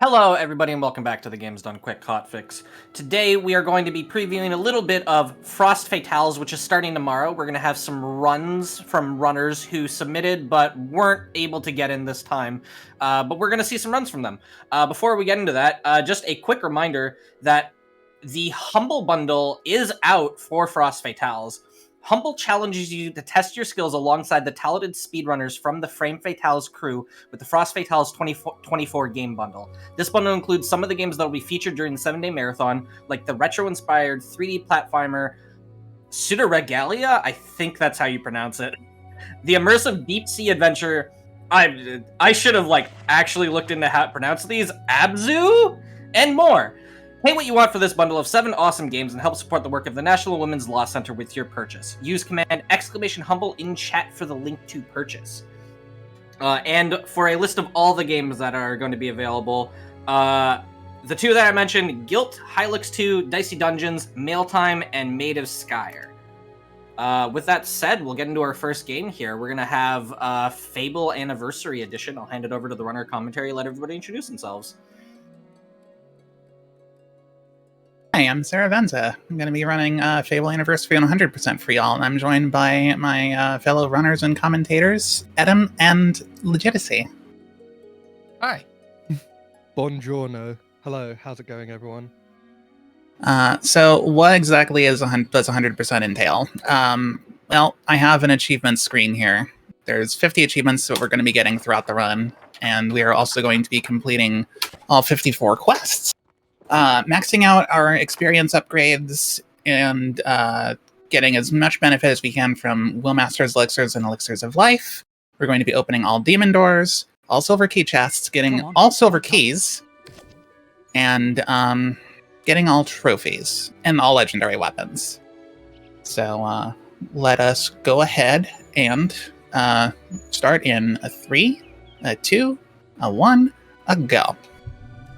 Hello, everybody, and welcome back to the Games Done Quick Hotfix. Today, we are going to be previewing a little bit of Frost Fatales, which is starting tomorrow. We're going to have some runs from runners who submitted but weren't able to get in this time, but we're going to see some runs from them. Before we get into that, just a quick reminder that the Humble Bundle is out for Frost Fatales. Humble challenges you to test your skills alongside the talented speedrunners from the Frame Fatales crew with the Frost Fatales 2024 game bundle. This bundle includes some of the games that will be featured during the 7-day marathon, like the retro-inspired 3D platformer Pseudoregalia, I think that's how you pronounce it, the immersive deep sea adventure, I should have actually looked into how to pronounce these, Abzu, and more. Pay what you want for this bundle of 7 awesome games and help support the work of the National Women's Law Center with your purchase. Use command !humble in chat for the link to purchase. And for a list of all the games that are going to be available, the two that I mentioned, Guilt, Hylix 2, Dicey Dungeons, Mailtime, and Maid of Skyr. With that said, we'll get into our first game here. We're going to have Fable Anniversary Edition. I'll hand it over to the runner commentary, let everybody introduce themselves. Hi, I'm Sarah Venza. I'm going to be running Fable Anniversary on 100% for y'all, and I'm joined by my fellow runners and commentators, Adam and Legitimacy. Hi. Buongiorno. Hello, how's it going, everyone? So what exactly does 100% entail? Well, I have an achievement screen here. There's 50 achievements that we're going to be getting throughout the run, and we are also going to be completing all 54 quests. Maxing out our experience upgrades and getting as much benefit as we can from Willmaster's elixirs and elixirs of life. We're going to be opening all demon doors, all silver key chests, getting all silver keys, and getting all trophies and all legendary weapons. So let us go ahead and start in a 3, a 2, a 1, a go.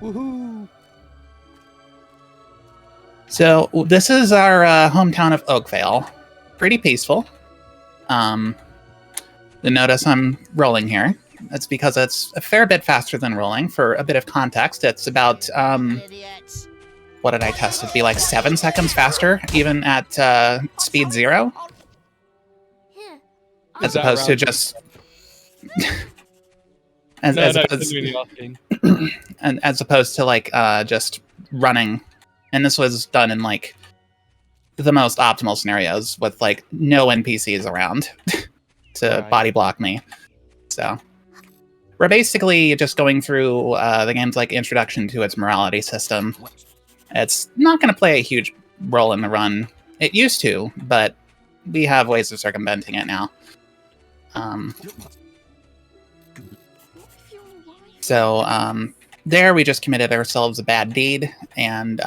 Woohoo! So this is our hometown of Oakvale. Pretty peaceful. You'll notice I'm rolling here. That's because it's a fair bit faster than rolling. For a bit of context, it's about, what did I test? It'd be like 7 seconds faster, even at speed 0. As opposed to just... as opposed to just running. And this was done in the most optimal scenarios with no NPCs around to body block me. So we're basically just going through the game's introduction to its morality system. It's not going to play a huge role in the run. It used to, but we have ways of circumventing it now. There we just committed ourselves a bad deed, and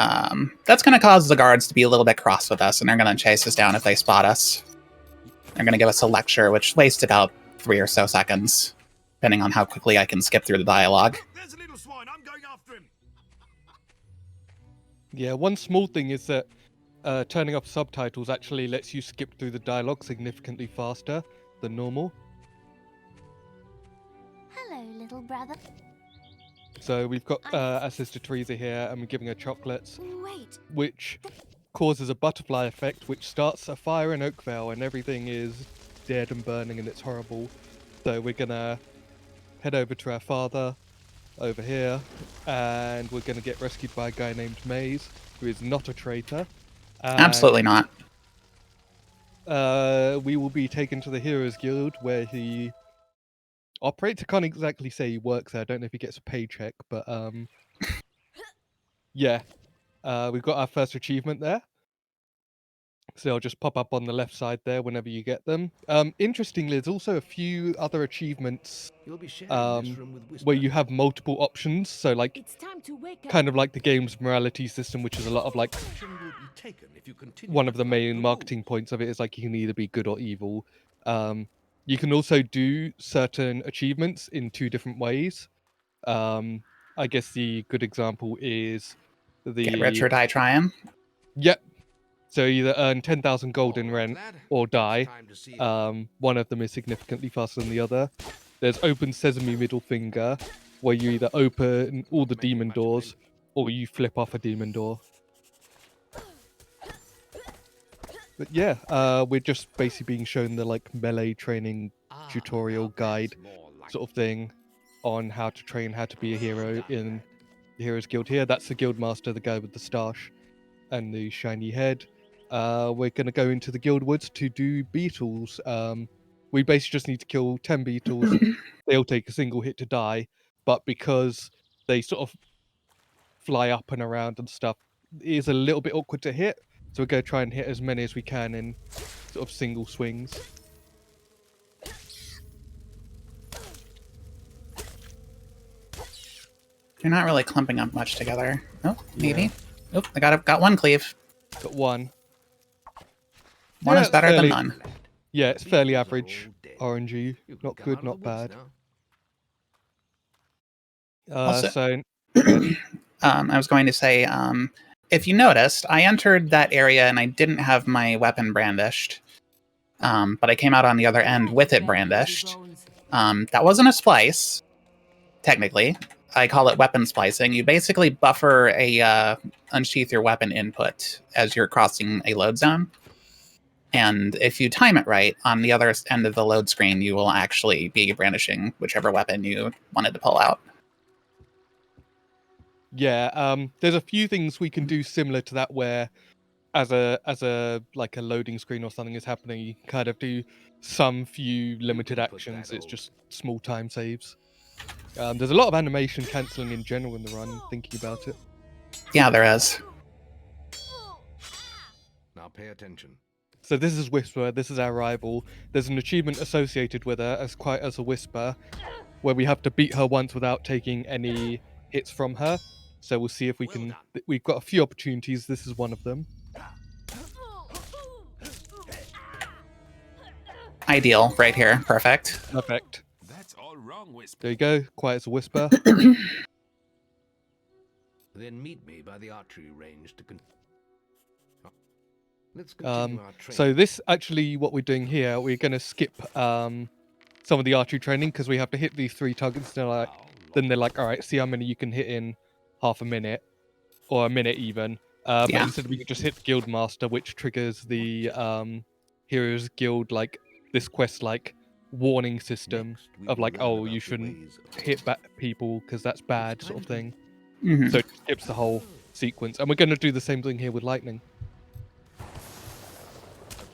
that's going to cause the guards to be a little bit cross with us, and they're going to chase us down if they spot us. They're going to give us a lecture, which wastes about 3 or so seconds, depending on how quickly I can skip through the dialogue. There's a little swine. I'm going after him. Yeah, one small thing is that turning off subtitles actually lets you skip through the dialogue significantly faster than normal. Hello, little brother. So we've got our sister Teresa here, and we're giving her chocolates, Wait. which causes a butterfly effect, which starts a fire in Oakvale, and everything is dead and burning, and it's horrible. So we're gonna head over to our father over here, and we're gonna get rescued by a guy named Maze, who is not a traitor. Absolutely not. We will be taken to the Heroes Guild, where he operates. I can't exactly say he works there. I don't know if he gets a paycheck, but yeah. We've got our first achievement there. So they'll just pop up on the left side there whenever you get them. Interestingly, there's also a few other achievements where you have multiple options. So kind of like the game's morality system, which is a lot of one of the main marketing points of it is you can either be good or evil. You can also do certain achievements in 2 different ways. I guess the good example is the... Get rich or die trying? Yep. So either earn 10,000 gold in rent or die. One of them is significantly faster than the other. There's Open Sesame Middle Finger, where you either open all the demon doors or you flip off a demon door. But yeah, we're just basically being shown the like melee training tutorial guide sort of thing on how to train, how to be a hero in the Heroes Guild here. That's the guild master, the guy with the stash and the shiny head. We're going to go into the guild woods to do beetles. We basically just need to kill 10 beetles. They'll take a single hit to die, but because they sort of fly up and around and stuff, it is a little bit awkward to hit. So we're going to try and hit as many as we can in sort of single swings. They're not really clumping up much together. Oh, maybe. Oh, I got one cleave. Got one. One is better than fairly- none. Yeah, it's fairly average. RNG. Not good, not bad. Also- So, I was going to say, if you noticed, I entered that area and I didn't have my weapon brandished. But I came out on the other end with it brandished. That wasn't a splice, technically. I call it weapon splicing. You basically buffer a unsheath your weapon input as you're crossing a load zone. And if you time it right, on the other end of the load screen, you will actually be brandishing whichever weapon you wanted to pull out. yeah, there's a few things we can do similar to that where as a like a loading screen or something is happening, you can kind of do some few limited actions. It's just small time saves. There's a lot of animation cancelling in general in the run, thinking about it. Yeah, there is. Now pay attention. So this is Whisper, this is our rival. There's an achievement associated with her as quiet as a whisper, where we have to beat her once without taking any hits from her. So we'll see if we can... We've got a few opportunities, this is one of them. Ideal, right here. Perfect. Perfect. That's all wrong, Whisper. There you go, quiet as a whisper. Then meet me by the archery range to Let's continue our training. So this actually, what we're doing here, we're going to skip some of the archery training because we have to hit these 3 targets. Then they're like, all right, see how many you can hit in half a minute or a minute even. But Yeah. instead we can just hit the guild master, which triggers the Heroes Guild, like this quest like warning system Next, we of will like, learn oh, about you the shouldn't ways of hit back people because that's bad sort of thing. Mhm. So it skips the whole sequence. And we're going to do the same thing here with lightning.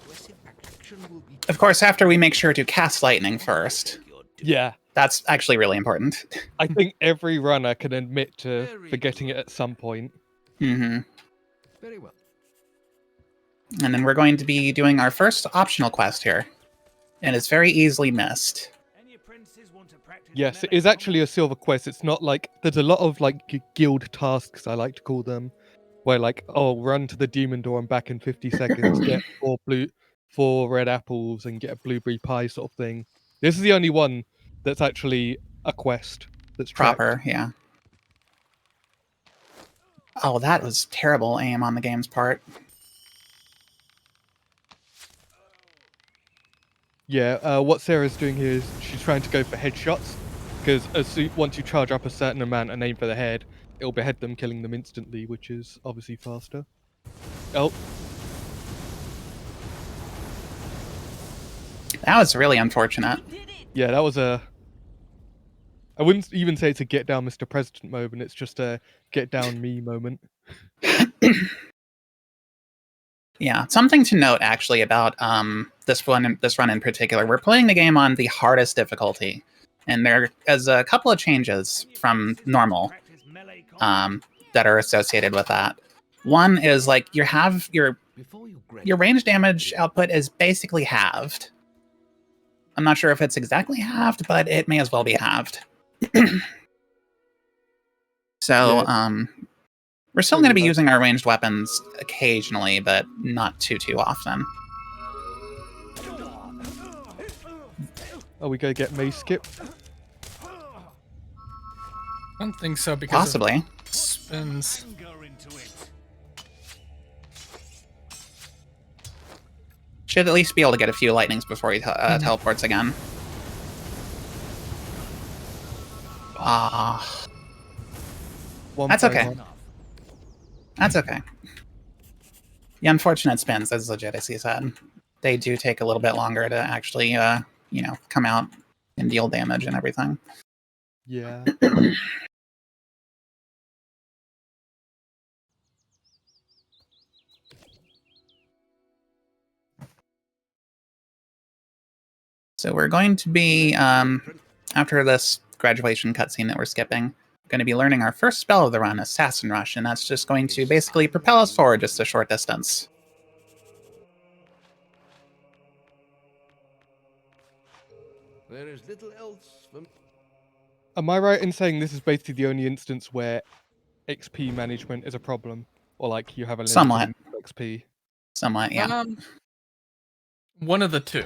aggressive action will be Of course, after we make sure to cast lightning first. Yeah. That's actually really important. I think every runner can admit to forgetting it at some point. Hmm. very well. And then we're going to be doing our first optional quest here. And it's very easily missed. Yes, it is actually a silver quest. It's not like there's a lot of like guild tasks, I like to call them, where like, oh, run to the demon door and back in 50 seconds, get 4 red apples and get a blueberry pie sort of thing. This is the only one that's actually a quest that's tracked. Proper, yeah. Oh, that was terrible aim on the game's part. Yeah, what Sarah's doing here is she's trying to go for headshots, because once you charge up a certain amount and aim for the head, it'll behead them, killing them instantly, which is obviously faster. Oh, That was really unfortunate. yeah, that was a... I wouldn't even say it's a get down Mr. President moment, it's just a get down me moment. Yeah, something to note actually about this run in particular. We're playing the game on the hardest difficulty, and there is a couple of changes from normal that are associated with that. One is like your range damage output is basically halved. I'm not sure if it's exactly halved, but it may as well be halved. So, we're still going to be using our ranged weapons occasionally, but not too often. Oh, we go get mace skip. I don't think so because of Possibly. spins. Should at least be able to get a few lightnings before he teleports again. Ah, One That's okay. promo. that's okay. The unfortunate spins, as Legitimacy said, they do take a little bit longer to actually, come out and deal damage and everything. Yeah. So we're going to be, after this graduation cutscene that we're skipping, going to be learning our first spell of the run, Assassin Rush, and that's just going to basically propel us forward just a short distance. There is little else for me. Am I right in saying this is basically the only instance where XP management is a problem? Or like you have a limited Somewhat. amount of XP? Somewhat, yeah. One of the two.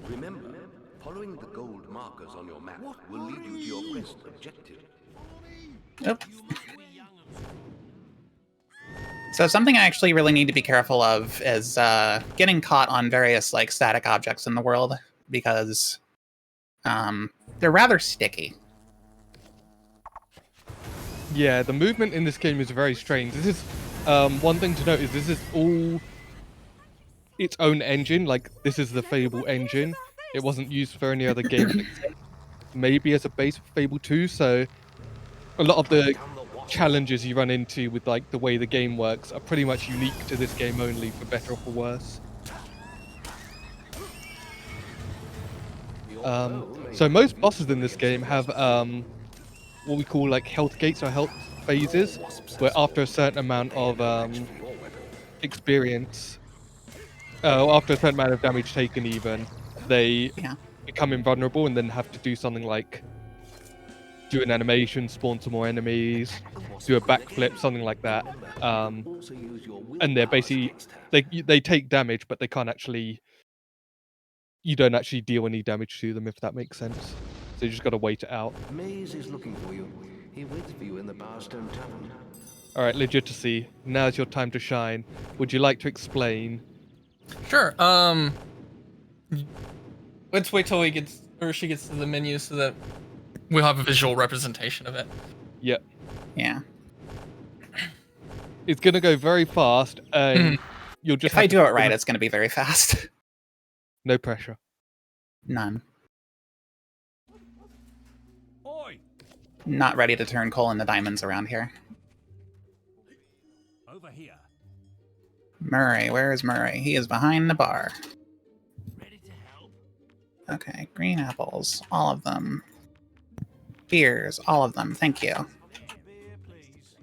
Remember, following the gold markers on your map will lead you to your quest objective. Oop. So something I actually really need to be careful of is getting caught on various like static objects in the world, because they're rather sticky. Yeah, the movement in this game is very strange. This is one thing to note is this is all its own engine. Like this is the Fable engine. It wasn't used for any other game except maybe as a base for Fable 2. So a lot of the challenges you run into with like the way the game works are pretty much unique to this game only, for better or for worse. So most bosses in this game have what we call like health gates or health phases, where after a certain amount of experience, after a certain amount of damage taken even, they Yeah. become invulnerable and then have to do something like do an animation, spawn some more enemies, do a backflip, something like that. And they're basically, they take damage, but they can't actually, you don't actually deal any damage to them, if that makes sense. So you just got to wait it out. Maze is looking for you. He waits for you in the Barstone Tavern. All right, Legitimacy, now's your time to shine. Would you like to explain? Sure. Let's wait till she gets to the menu so that we'll have a visual representation of it. Yep. Yeah. It's gonna go very fast, and you'll just. If I do it right, it's going to be very fast. No pressure. None. Oi! Not ready to turn coal into diamonds around here. Over here. Murray, where is Murray? He is behind the bar. Ready to help? Okay, green apples, all of them. Beers, all of them, thank you. Beer, please.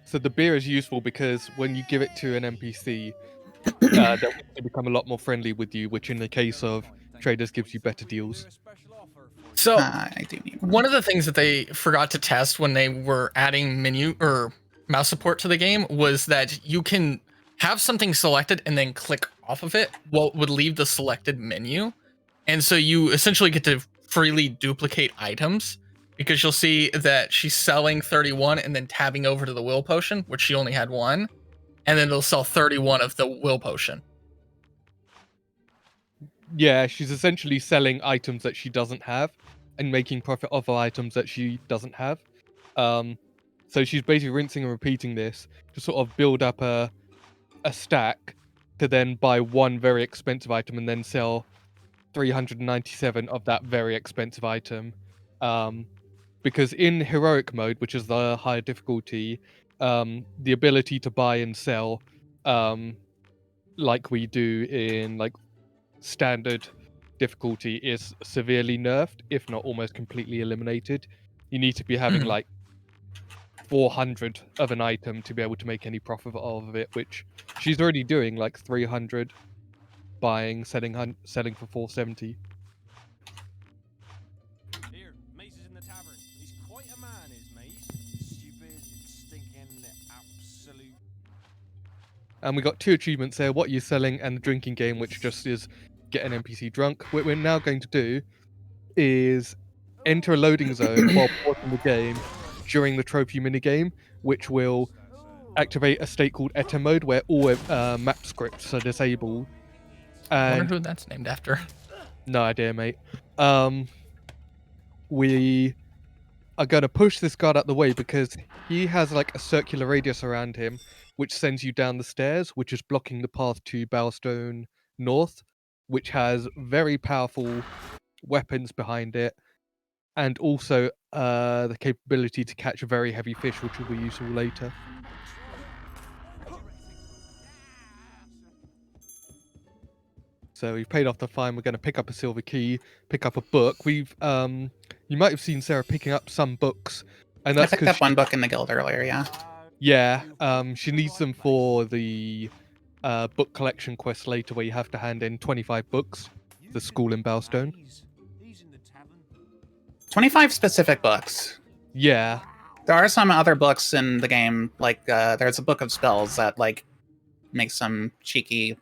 So the beer is useful because when you give it to an NPC, they'll become a lot more friendly with you, which in the case of traders gives you better deals. So I do need one of the things that they forgot to test when they were adding menu or mouse support to the game was that you can have something selected and then click off of it, what would leave the selected menu. And so you essentially get to freely duplicate items, because you'll see that she's selling 31 and then tabbing over to the will potion, which she only had one, and then it'll sell 31 of the will potion. Yeah, she's essentially selling items that she doesn't have and making profit off of items that she doesn't have. So she's basically rinsing and repeating this to sort of build up a stack to then buy one very expensive item and then sell 397 of that very expensive item. Because in heroic mode, which is the higher difficulty, the ability to buy and sell, like we do in like standard difficulty, is severely nerfed, if not almost completely eliminated. You need to be having like 400 of an item to be able to make any profit of it, which she's already doing, like 300 buying, selling for 470. Here, Mace is in the tavern. He's quite a man, is Mace. Stupid, stinking, absolute. And we got two achievements there: what you're selling and the drinking game, which just is get an NPC drunk. What we're now going to do is enter a loading zone while pausing the game during the trophy minigame, which will activate a state called Eta mode, where all map scripts are disabled. I And wonder who that's named after. No idea, mate. We are going to push this guard out the way because he has like a circular radius around him, which sends you down the stairs, which is blocking the path to Bowerstone North, which has very powerful weapons behind it, and also the capability to catch very heavy fish, which will be useful later. So we've paid off the fine. We're going to pick up a silver key, pick up a book. We've you might have seen Sarah picking up some books, and I that's picked because up one book in the guild earlier, yeah. she needs them for the book collection quest later, where you have to hand in 25 books to the school in Bowstone. He's in the tavern. 25 specific books. Yeah, There are some other books in the game, like there's a book of spells that like makes some cheeky,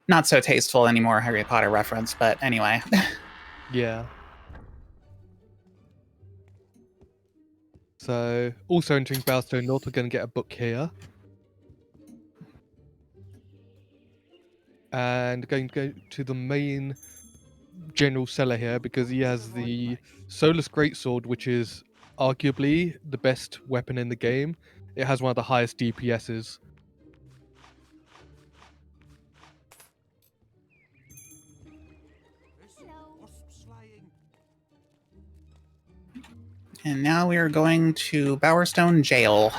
not so tasteful anymore Harry Potter reference, but anyway. yeah. So also entering Bowstone North, we're going to get a book here. And going to go to the main general cellar here because he has the Solus Greatsword, which is arguably the best weapon in the game. It has one of the highest DPSs. And now we are going to Bowerstone Jail.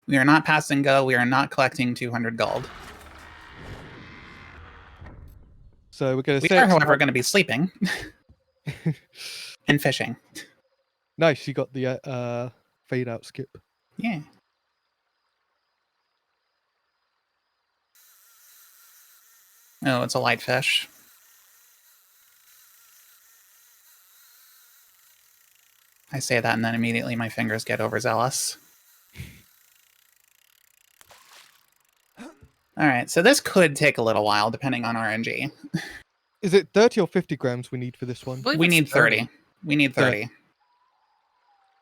We are not passing go. We are not collecting 200 gold. So we're going to We say are, however, going to be sleeping to... and fishing. Nice, you got the fade out skip. Yeah. Oh, it's a light fish. I say that and then immediately my fingers get overzealous. Alright, so this could take a little while, depending on RNG. Is it 30 or 50 grams we need for this one? I believe We it's need 30. We need 30. 30.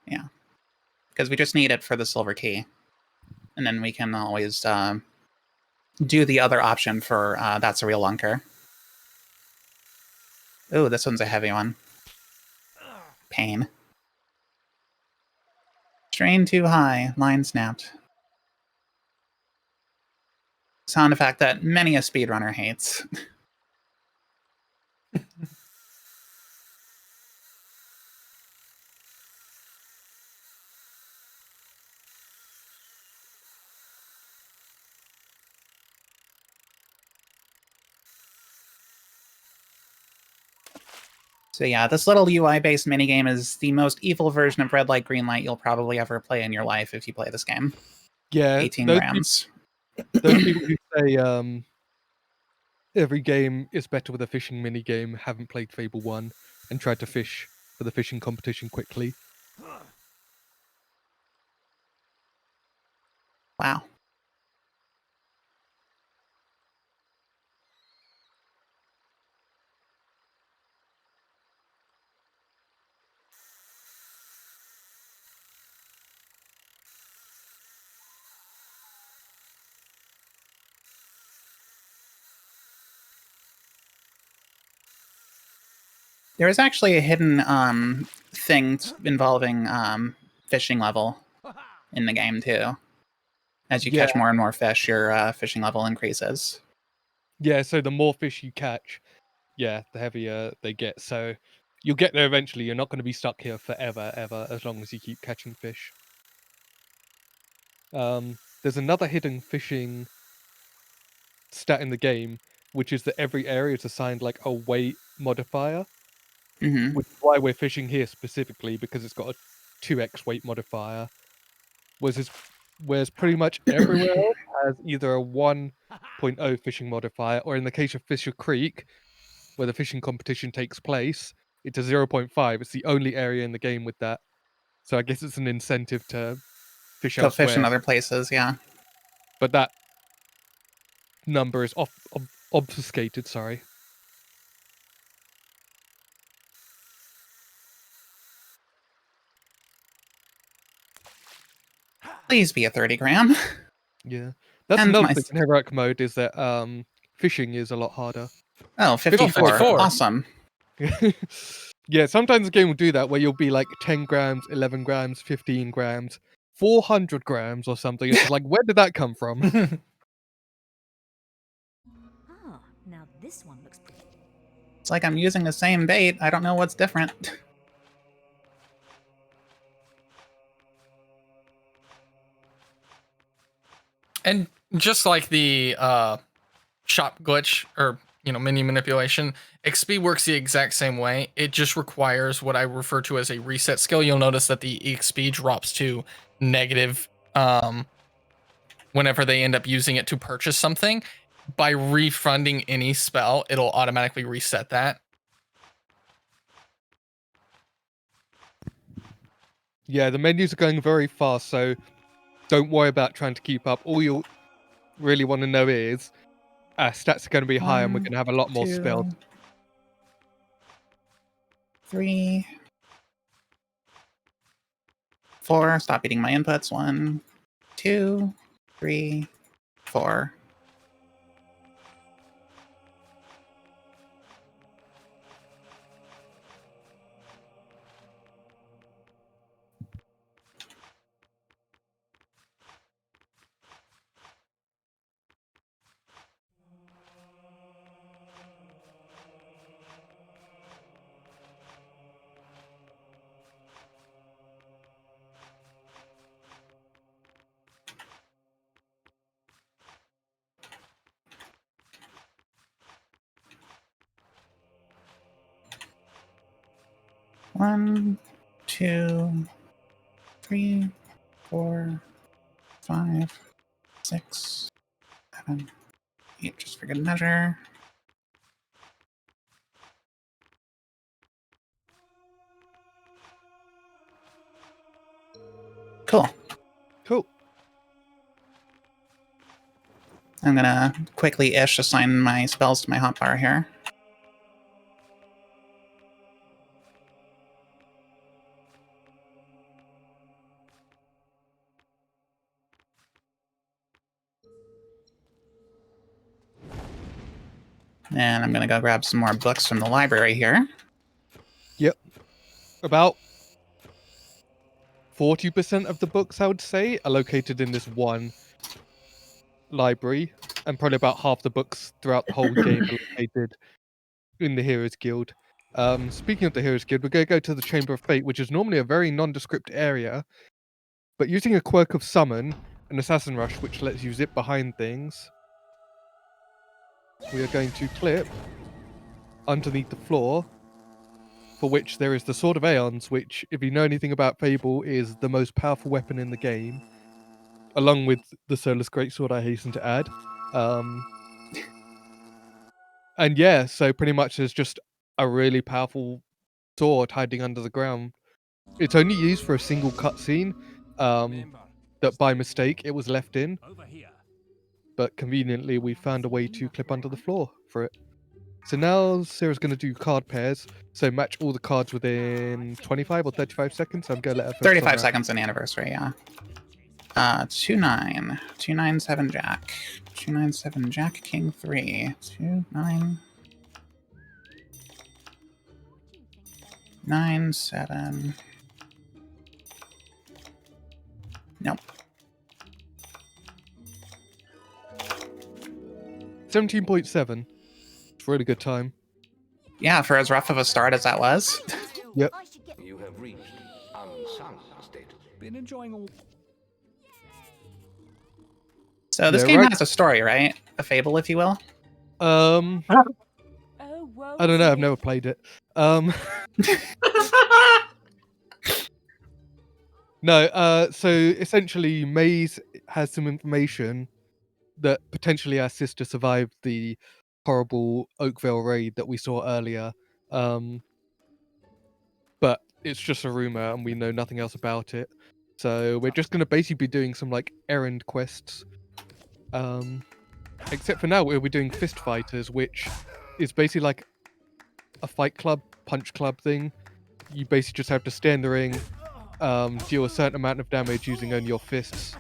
Yeah. Because we just need it for the silver key. And then we can always do the other option for That's a Real Lunker. Ooh, this one's a heavy one. Pain. Strain too high. Line snapped. Sound effect that many a speedrunner hates. So yeah, this little UI-based minigame is the most evil version of red light, green light you'll probably ever play in your life if you play this game. Yeah, 18 those grams. Those people who say every game is better with a fishing mini game haven't played Fable 1 and tried to fish for the fishing competition quickly. Wow. There is actually a hidden thing involving fishing level in the game too. As you catch more and more fish, your fishing level increases. Yeah, so the more fish you catch, the heavier they get. So you'll get there eventually. You're not going to be stuck here forever, ever, as long as you keep catching fish. There's another hidden fishing stat in the game, which is that every area is assigned like a weight modifier, Mm-hmm. which is why we're fishing here specifically, because it's got a 2x weight modifier. Whereas pretty much everywhere else has either a 1.0 fishing modifier, or in the case of Fisher Creek, where the fishing competition takes place, it's a 0.5. It's the only area in the game with that. So I guess it's an incentive to fish Go elsewhere. fish in other places, yeah. But that number is obfuscated, sorry. Please be a 30 gram. Yeah. That's And another my thing in heroic mode is that fishing is a lot harder. Oh, 54. 54. Awesome. Yeah, sometimes the game will do that where you'll be like 10 grams, 11 grams, 15 grams, 400 grams or something. It's just like, where did that come from? Ah, now this one looks pretty. It's like I'm using the same bait. I don't know what's different. And just like the shop glitch or menu manipulation, XP works the exact same way. It just requires what I refer to as a reset skill. You'll notice that the XP drops to negative whenever they end up using it to purchase something. By refunding any spell, it'll automatically reset that. Yeah, the menus are going very fast, so don't worry about trying to keep up. All you'll really want to know is stats are going to be high and we're going to have a lot more spells. 3, 4. Stop eating my inputs. 1, 2, 3, 4. One, 2, 3, 4, 5, 6, 7, 8, just for good measure. Cool. Cool. I'm gonna quickly-ish assign my spells to my hotbar here. And I'm gonna go grab some more books from the library here. Yep. About 40% of the books, I would say, are located in this one library, and probably about half the books throughout the whole game are located in the Heroes Guild. Speaking of the Heroes Guild, we're going to go to the Chamber of Fate, which is normally a very nondescript area, but using a quirk of Summon, an Assassin Rush, which lets you zip behind things, we are going to clip underneath the floor, for which there is the Sword of Aeons, which, if you know anything about Fable, is the most powerful weapon in the game, along with the Solar's Greatsword, I hasten to add. And yeah, so pretty much there's just a really powerful sword hiding under the ground. It's only used for a single cutscene, that by mistake it was left in, but conveniently we found a way to clip under the floor for it. So now Sarah's going to do card pairs, so match all the cards within 25 or 35 seconds. I'm going to let her 35 seconds in Anniversary, yeah. 2-9. 2-9-7 Jack. 2-9-7 Jack King 3. 2-9. 9-7. Nope. 17.7. It's a really good time. Yeah, for as rough of a start as that was. Yep. You have reached unsung status. Been enjoying all. So this Yeah, game right. has a story, right? A fable, if you will. Oh, whoa. I don't know. I've never played it. No. So essentially, Maze has some information that potentially our sister survived the horrible Oakville raid that we saw earlier. But it's just a rumor, and we know nothing else about it. So we're just going to basically be doing some like errand quests. Except for now, we'll be doing Fist Fighters, which is basically like a fight club, punch club thing. You basically just have to stay in the ring, deal a certain amount of damage using only your fists,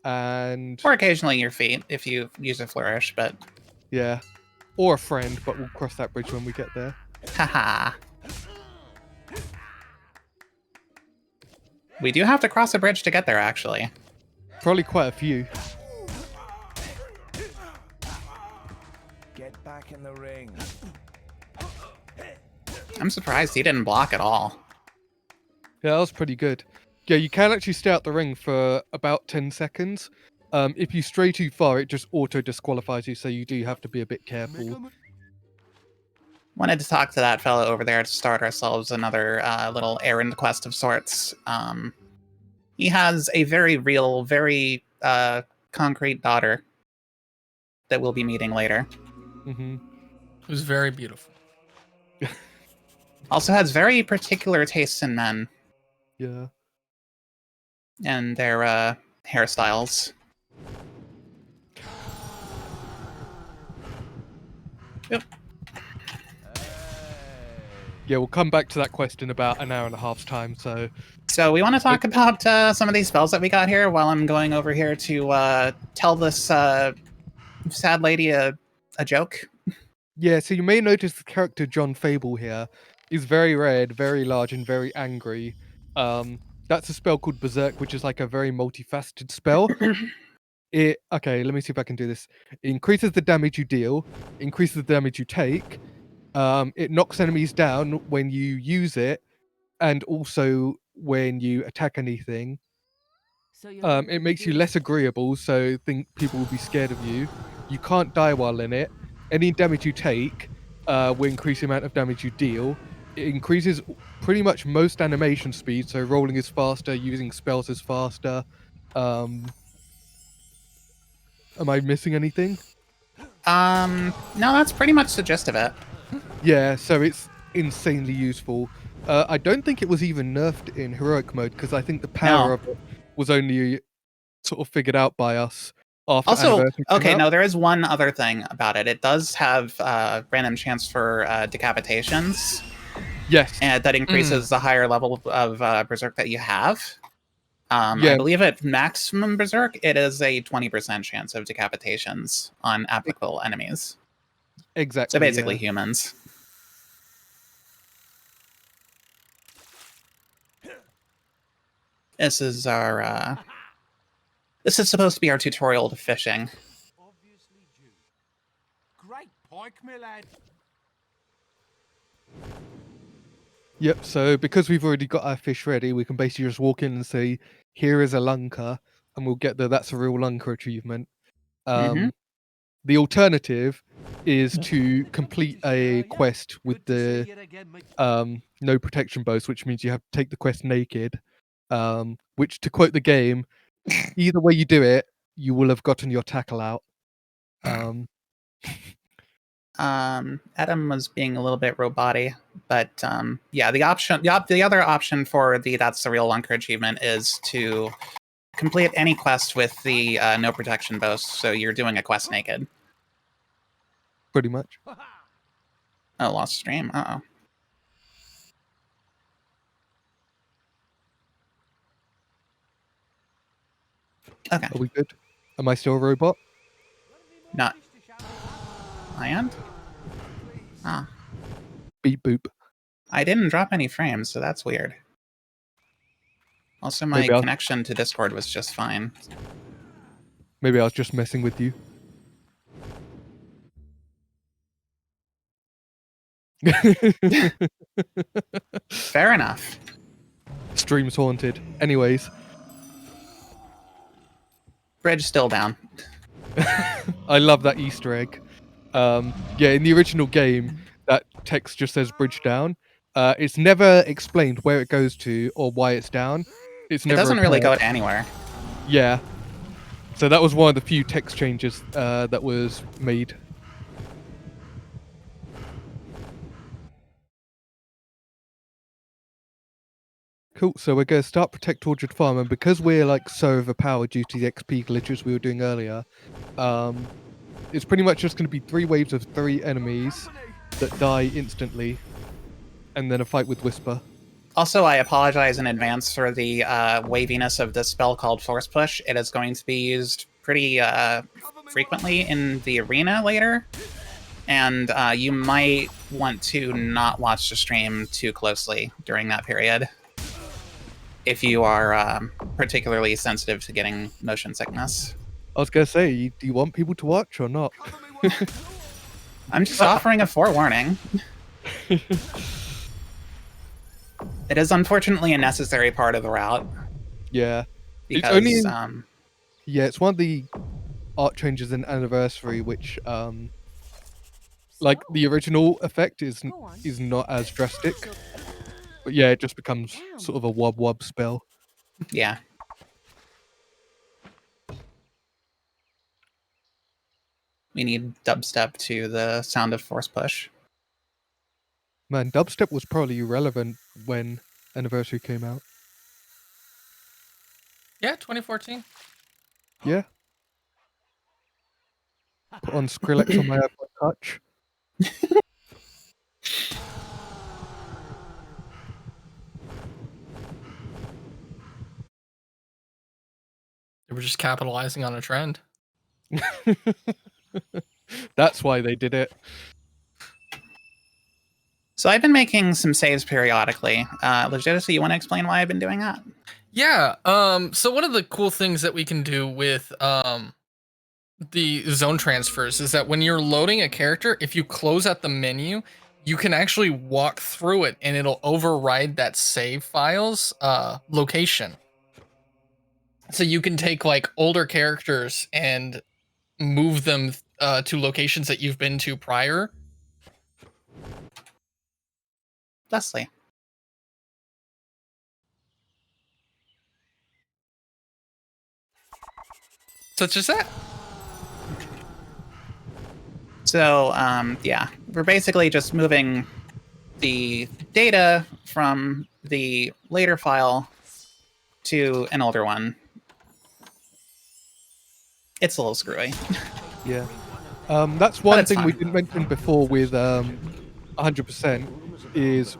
and Or occasionally your feet, if you use a flourish, but Yeah. Or a friend, but we'll cross that bridge when we get there. Haha. We do have to cross a bridge to get there, actually. Probably quite a few. Get back in the ring. I'm surprised he didn't block at all. Yeah, that was pretty good. Yeah, you can actually stay out the ring for about 10 seconds. If you stray too far, it just auto-disqualifies you, so you do have to be a bit careful. Wanted to talk to that fellow over there to start ourselves another little errand quest of sorts. He has a very real, very concrete daughter that we'll be meeting later. Mm-hmm. It was very beautiful. Also has very particular tastes in men Yeah. and their hairstyles. Yep. Yeah, we'll come back to that quest in about an hour and a half's time, so... So we want to talk about some of these spells that we got here while I'm going over here to tell this sad lady a joke. Yeah, so you may notice the character John Fable here is very red, very large, and very angry. That's a spell called Berserk, which is like a very multifaceted spell. Okay, let me see if I can do this. It increases the damage you deal, increases the damage you take. It knocks enemies down when you use it, and also when you attack anything. It makes you less agreeable, so people will be scared of you. You can't die while in it. Any damage you take will increase the amount of damage you deal. It increases pretty much most animation speed, so rolling is faster, using spells is faster. Am I missing anything? No, that's pretty much the gist of it. Yeah, so it's insanely useful. I don't think it was even nerfed in heroic mode, because I think the power of it was only sort of figured out by us after Also, Anniversary came okay, out. no, there is one other thing about it. It does have random chance for decapitations. Yes. And that increases the higher level of Berserk that you have. I Yeah. believe at maximum Berserk, it is a 20% chance of decapitations on applicable enemies. Exactly. So basically yeah. humans. This is our this is supposed to be our tutorial to fishing. Obviously due. Great pike, my lad. Yep, so because we've already got our fish ready, we can basically just walk in and say, here is a lunker, and we'll get the That's a Real Lunker achievement. The alternative is to complete a quest with the no protection boast, which means you have to take the quest naked. Which, to quote the game, either way you do it, you will have gotten your tackle out. Adam was being a little bit roboty, but yeah, the other option for the That's the Real Lunker achievement is to complete any quest with the no protection boast, so you're doing a quest naked. Pretty much. Oh, lost stream. Uh-oh. Okay. Are we good? Am I still a robot? Not. I am? Ah. Beep boop. I didn't drop any frames, so that's weird. Also, my connection to Discord was just fine. Maybe I was just messing with you. Fair enough. Stream's haunted. Anyways. Bridge still down. I love that Easter egg. Yeah, in the original game, that text just says bridge down. It's never explained where it goes to or why it's down. It doesn't really go anywhere. Yeah. So that was one of the few text changes that was made. Cool, so we're going to start Protect Orchard Farm, and because we're like so overpowered due to the XP glitches we were doing earlier, it's pretty much just going to be 3 waves of 3 enemies that die instantly, and then a fight with Whisper. Also, I apologize in advance for the waviness of this spell called Force Push. It is going to be used pretty frequently in the arena later, and you might want to not watch the stream too closely during that period if you are particularly sensitive to getting motion sickness. I was gonna say, do you want people to watch or not? I'm just offering a forewarning. It is unfortunately a necessary part of the route. Yeah. Because, it's only yeah, it's one of the art changes in Anniversary which like the original effect is not as drastic. But yeah, it just becomes sort of a wob spell. Yeah. We need dubstep to the sound of force push. Man, dubstep was probably irrelevant when Anniversary came out. Yeah, 2014. Yeah. Put on Skrillex on my iPod Touch. They were just capitalizing on a trend. That's why they did it. So I've been making some saves periodically. Legitimacy, you want to explain why I've been doing that? Yeah. So one of the cool things that we can do with the zone transfers is that when you're loading a character, if you close out the menu, you can actually walk through it and it'll override that save file's location. So you can take like older characters and move them to locations that you've been to prior. Leslie. Such as that. So, yeah, we're basically just moving the data from the later file to an older one. It's a little screwy. Yeah. That's one thing fun. we didn't mention before with 100% is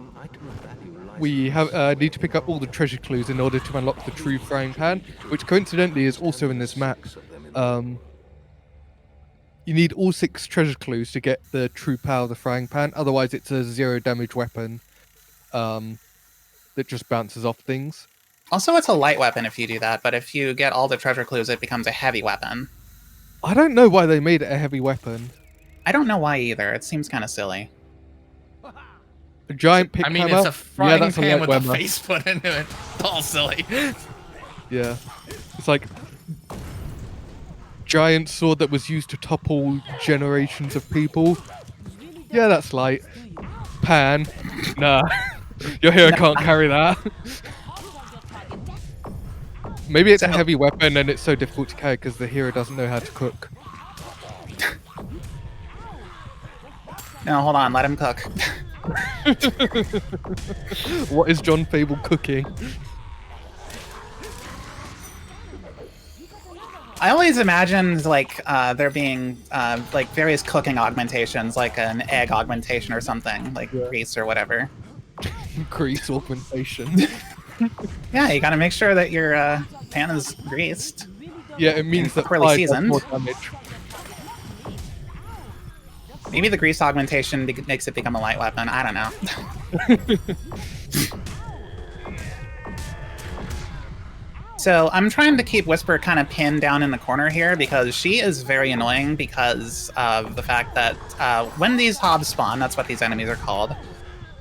we have need to pick up all the treasure clues in order to unlock the true frying pan, which coincidentally is also in this map. You need all 6 treasure clues to get the true power of the frying pan, otherwise it's a 0 damage weapon that just bounces off things. Also, it's a light weapon if you do that, but if you get all the treasure clues, it becomes a heavy weapon. I don't know why they made it a heavy weapon. I don't know why either. It seems kind of silly. A giant pick hammer? It's a frying that's pan a with light a weapon. face put into it. It's all silly. Yeah. It's like giant sword that was used to topple generations of people. Yeah, that's light. Pan? Nah. Your hero can't carry that. Maybe it's a heavy weapon and it's so difficult to carry because the hero doesn't know how to cook. No, hold on, let him cook. What is John Fable cooking? I always imagined like there being like various cooking augmentations, like an egg augmentation or something, like grease or whatever. Grease augmentation. Yeah, you gotta make sure that your pan is greased. Yeah, it means that properly fire does seasoned. more damage. Maybe the grease augmentation makes it become a light weapon. I don't know. So I'm trying to keep Whisper kind of pinned down in the corner here because she is very annoying because of the fact that when these hobs spawn, that's what these enemies are called,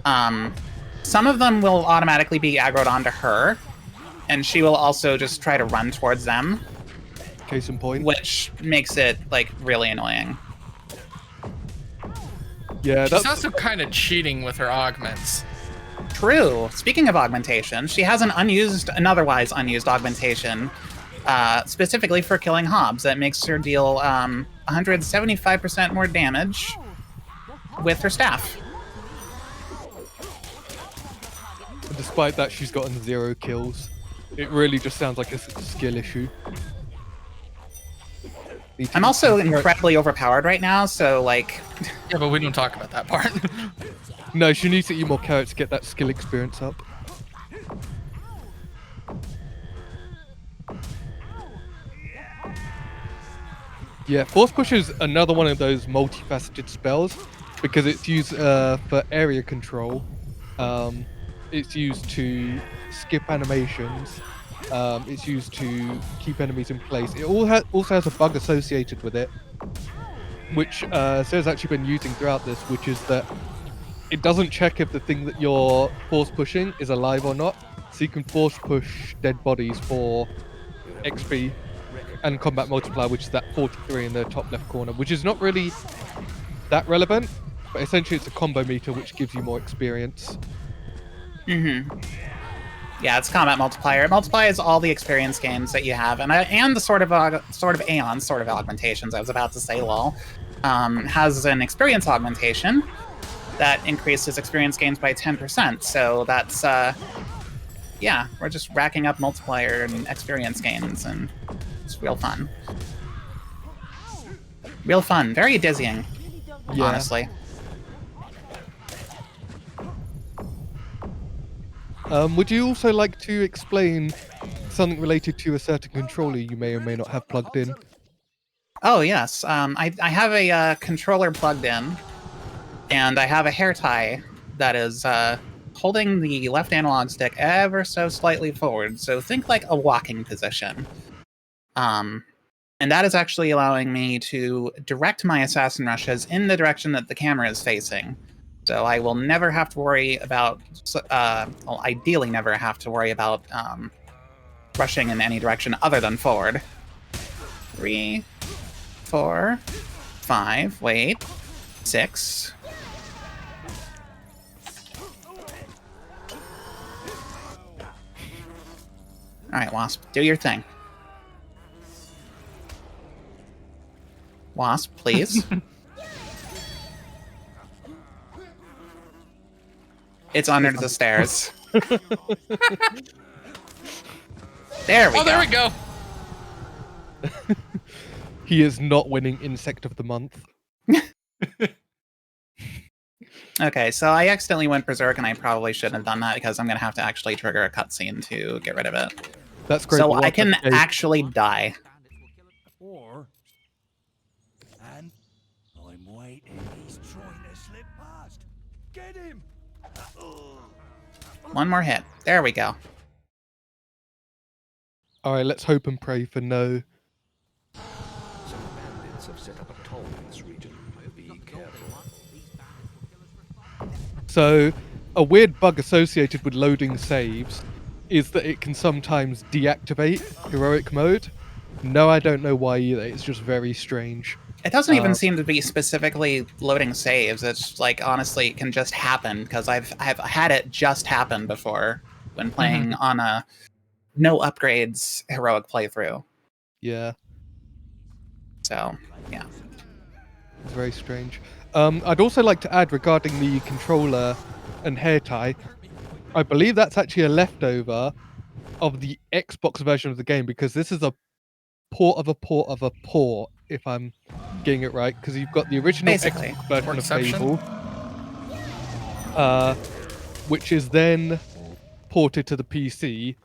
some of them will automatically be aggroed onto her, and she will also just try to run towards them. Case in point. Which makes it, like, really annoying. Yeah, She's also kind of cheating with her augments. True. Speaking of augmentation, she has an otherwise unused augmentation, specifically for killing hobs that makes her deal 175% more damage with her staff. Despite that, she's gotten 0 kills. It really just sounds like a skill issue. I'm also incredibly overpowered right now, so, like... Yeah, but we don't talk about that part. No, she needs to eat more carrots to get that skill experience up. Yeah, Force Push is another one of those multifaceted spells because it's used for area control. It's used to skip animations. It's used to keep enemies in place. It also has a bug associated with it, which Sarah's actually been using throughout this, which is that it doesn't check if the thing that you're force pushing is alive or not. So you can force push dead bodies for XP and combat multiplier, which is that 43 in the top left corner, which is not really that relevant, but essentially it's a combo meter which gives you more experience. Yeah, it's combat multiplier. It multiplies all the experience gains that you have, and the sort of Aeon sort of augmentations. I was about to say, lol. Has an experience augmentation that increases experience gains by 10%. So that's yeah, we're just racking up multiplier and experience gains, and it's real fun. Real fun. Very dizzying, honestly. Would you also like to explain something related to a certain controller you may or may not have plugged in? Oh, yes. I have a controller plugged in, and I have a hair tie that is holding the left analog stick ever so slightly forward, so think like a walking position. And that is actually allowing me to direct my assassin rushes in the direction that the camera is facing. So I will never have to worry about, well, ideally never have to worry about rushing in any direction other than forward. 3, 4, 5, wait, 6. Alright, Wasp, do your thing. Wasp, please. It's under the stairs. There we go. Oh, there we go. He is not winning Insect of the Month. Okay, so I accidentally went berserk, and I probably shouldn't have done that because I'm going to have to actually trigger a cutscene to get rid of it. That's great. So I can actually die. And I'm waiting. He's trying to slip past. Get him! One more hit. There we go. Alright, let's hope and pray for no. Some bandits have set up a toll in this region. Be careful. So, a weird bug associated with loading saves is that it can sometimes deactivate heroic mode. No, I don't know why either. It's just very strange. It doesn't even seem to be specifically loading saves. It's like, honestly, it can just happen, because I've had it just happen before when playing on a no upgrades heroic playthrough. Yeah. So, yeah. It's very strange. I'd also like to add regarding the controller and hair tie, I believe that's actually a leftover of the Xbox version of the game, because this is a port of a port of a port, if I'm getting it right, because you've got the original Basically. Xbox version of Fable, which is then ported to the PC,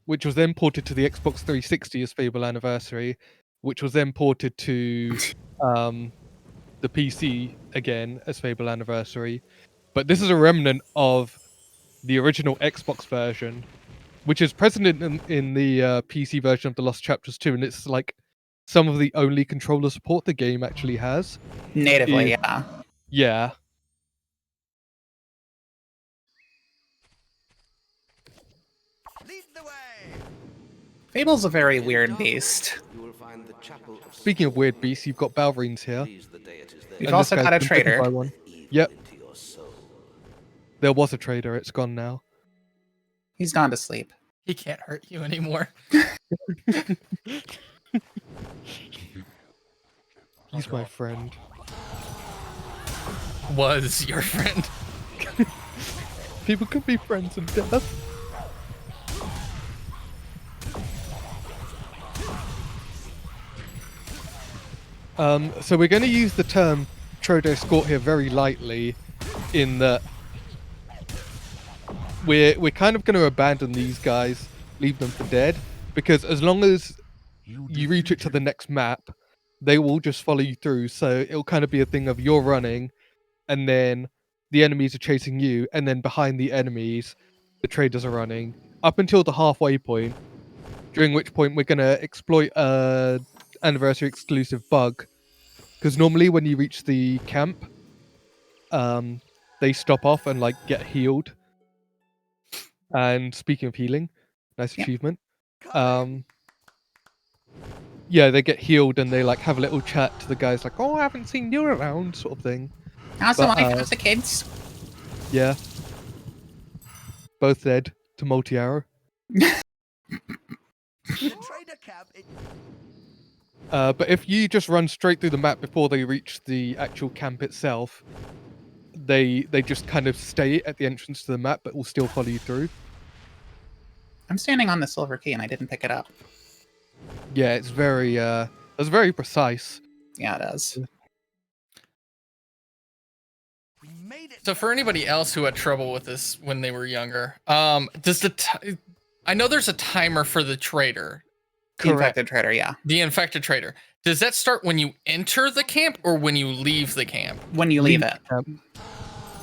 which was then ported to the Xbox 360 as Fable Anniversary, which was then ported to the PC again as Fable Anniversary. But this is a remnant of the original Xbox version, which is present in the PC version of the Lost Chapters 2, and it's like some of the only controller support the game actually has. Natively, yeah. Yeah. Lead the way! Fable's a very weird beast. You will find the chapel of Speaking of weird beasts, you've got Balverines here. Please the deities there. We've And also this got a guy's been bitten traitor. by one. Yep. Into your soul. There was a trader, it's gone now. He's gone to sleep. He can't hurt you anymore. He's my friend. Was your friend. People can be friends in death. So we're going to use the term Trodo Escort here very lightly, in that we're kind of going to abandon these guys, leave them for dead, because as long as you reach it to the next map, they will just follow you through. So it'll kind of be a thing of you're running, and then the enemies are chasing you, and then behind the enemies, the traders are running up until the halfway point. During which point we're gonna exploit a anniversary exclusive bug, because normally when you reach the camp, they stop off and like get healed. And speaking of healing, nice Yep. achievement. Yeah, they get healed and they like have a little chat to the guys, like, "Oh, I haven't seen you around," sort of thing. How's the But, life? How's the kids? Yeah, both dead to multi-arrow. But if you just run straight through the map before they reach the actual camp itself, they just kind of stay at the entrance to the map, but will still follow you through. I'm standing on the silver key and I didn't pick it up. Yeah, it's very precise. Yeah, it is. So for anybody else who had trouble with this when they were younger, does I know there's a timer for the trader. The infected trader, yeah. The infected trader. Does that start when you enter the camp or when you leave the camp? When you leave it.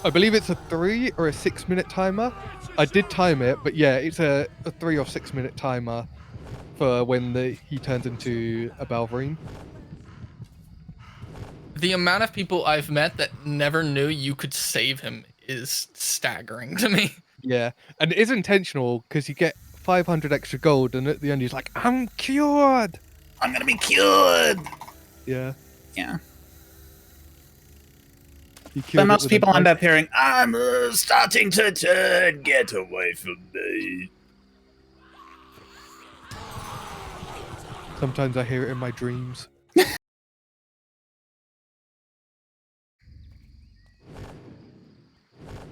I believe it's a 3 or a 6 minute timer. I did time it, but yeah, it's a 3 or 6 minute timer for when he turns into a Balverine. The amount of people I've met that never knew you could save him is staggering to me. Yeah, and it is intentional because you get 500 extra gold, and at the end he's like, "I'm cured. I'm gonna be cured." Yeah. Yeah. But most people end up hearing, "I'm starting to turn. Get away from me." Sometimes I hear it in my dreams.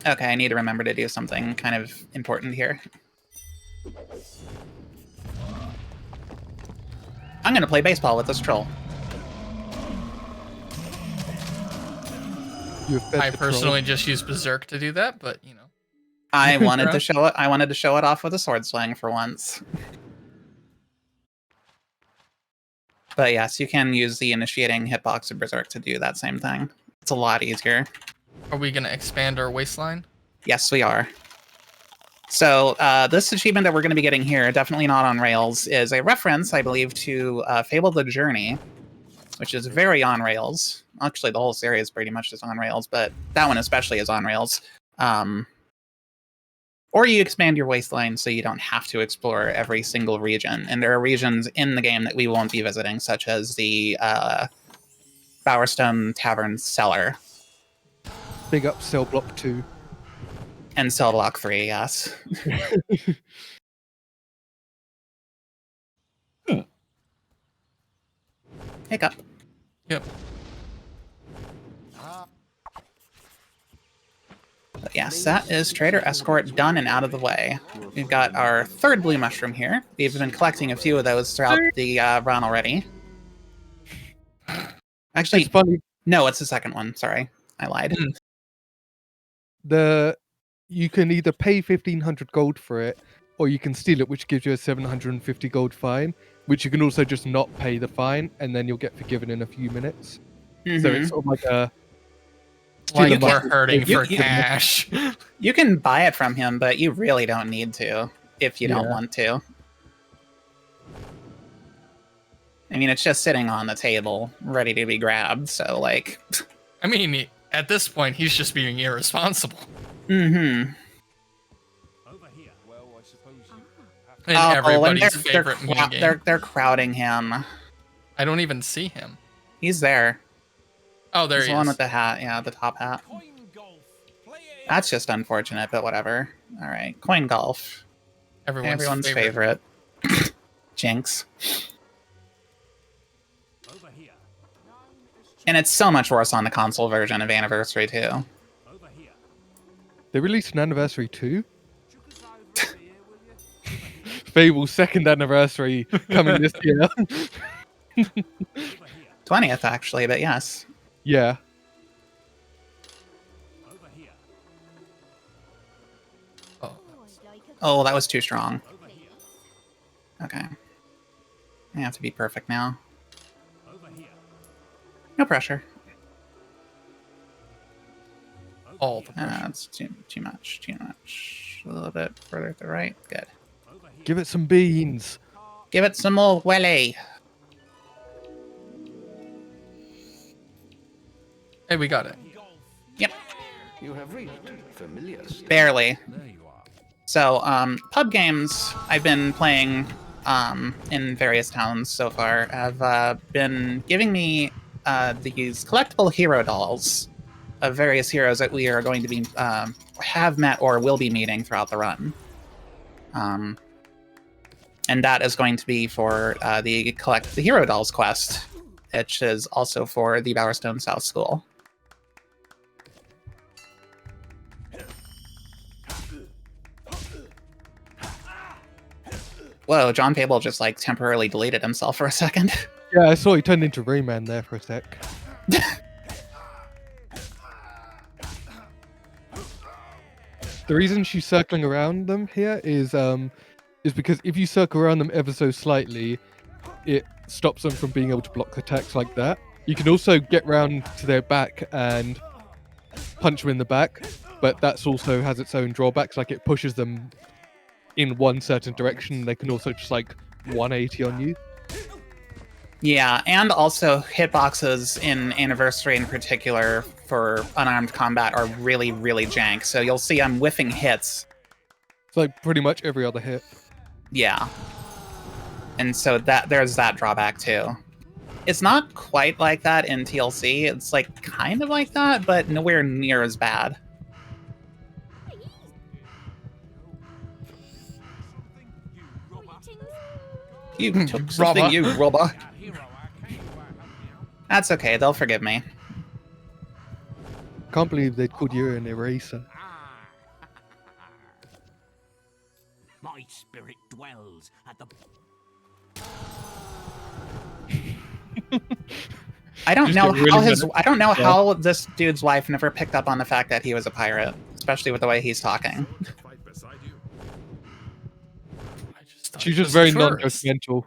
Okay, I need to remember to do something kind of important here. I'm gonna play baseball with this troll. I personally just use Berserk to do that, but you know. I wanted to show it. I wanted to show it off with a sword swing for once. But yes, you can use the initiating hitbox of Berserk to do that same thing. It's a lot easier. Are we gonna expand our waistline? Yes, we are. So this achievement that we're going to be getting here, definitely not on rails, is a reference, I believe, to Fable the Journey, which is very on rails. Actually, the whole series pretty much is on rails, but that one especially is on rails. Or you expand your waistline so you don't have to explore every single region. And there are regions in the game that we won't be visiting, such as the Bowerstone Tavern Cellar. Big up Cell Block 2. And Cell Block 3, yes. Hiccup. Yep. But yes, that is Trader Escort done and out of the way. We've got our third blue mushroom here. We've been collecting a few of those throughout the run already. Actually, it's funny. No, it's the second one. Sorry, I lied. You can either pay 1,500 gold for it, or you can steal it, which gives you a 750 gold fine, which you can also just not pay the fine, and then you'll get forgiven in a few minutes. Mm-hmm. So it's sort of like a... Like we're hurting for cash. You can buy it from him, but you really don't need to if you don't want to. I mean, it's just sitting on the table, ready to be grabbed, so, like... I mean, at this point, he's just being irresponsible. Mm-hmm. Over here. Well, I suppose you have to... And everybody's favorite minigame. They're crowding him. I don't even see him. He's there. Oh, there he is. The one with the hat, yeah, the top hat. That's just unfortunate, but whatever. All right, coin golf. Everyone's favorite. Jinx. over here. And it's so much worse on the console version of Anniversary too. Over here. They released an Anniversary 2? Fable's second anniversary coming this year. 20th, actually, but yes. Yeah. Over here. Oh, that was too strong. Okay. I have to be perfect now. Over here. No pressure. All the pressure. That's too much. Too much. A little bit further to the right. Good. Give it some beans. Give it some more welly. Hey, we got it. Yep. You have reached familiar state. Barely. There you are. So, pub games I've been playing in various towns so far have been giving me these collectible hero dolls of various heroes that we are going to be have met or will be meeting throughout the run. And that is going to be for the Collect the Hero Dolls quest, which is also for the Bowerstone South School. Whoa, John Fable just like temporarily deleted himself for a second. Yeah, I saw he turned into Rayman there for a sec. The reason she's circling around them here is because if you circle around them ever so slightly, it stops them from being able to block attacks like that. You can also get round to their back and punch them in the back, but that's also has its own drawbacks. Like it pushes them in one certain direction. They can also just like 180 on you. Yeah, and also hitboxes in Anniversary in particular for unarmed combat are really, really jank. So you'll see I'm whiffing hits. It's like pretty much every other hit. Yeah. And so that there's that drawback too. It's not quite like that in TLC. It's like kind of like that, but nowhere near as bad. You took something, Robber. you robber. That's okay, they'll forgive me. Can't believe they called you an eraser. My spirit dwells at the... I don't Just know get how really his good. I don't know Yeah. how this dude's wife never picked up on the fact that he was a pirate, especially with the way he's talking. I just thought She's he just was very a tourist. non-judgmental.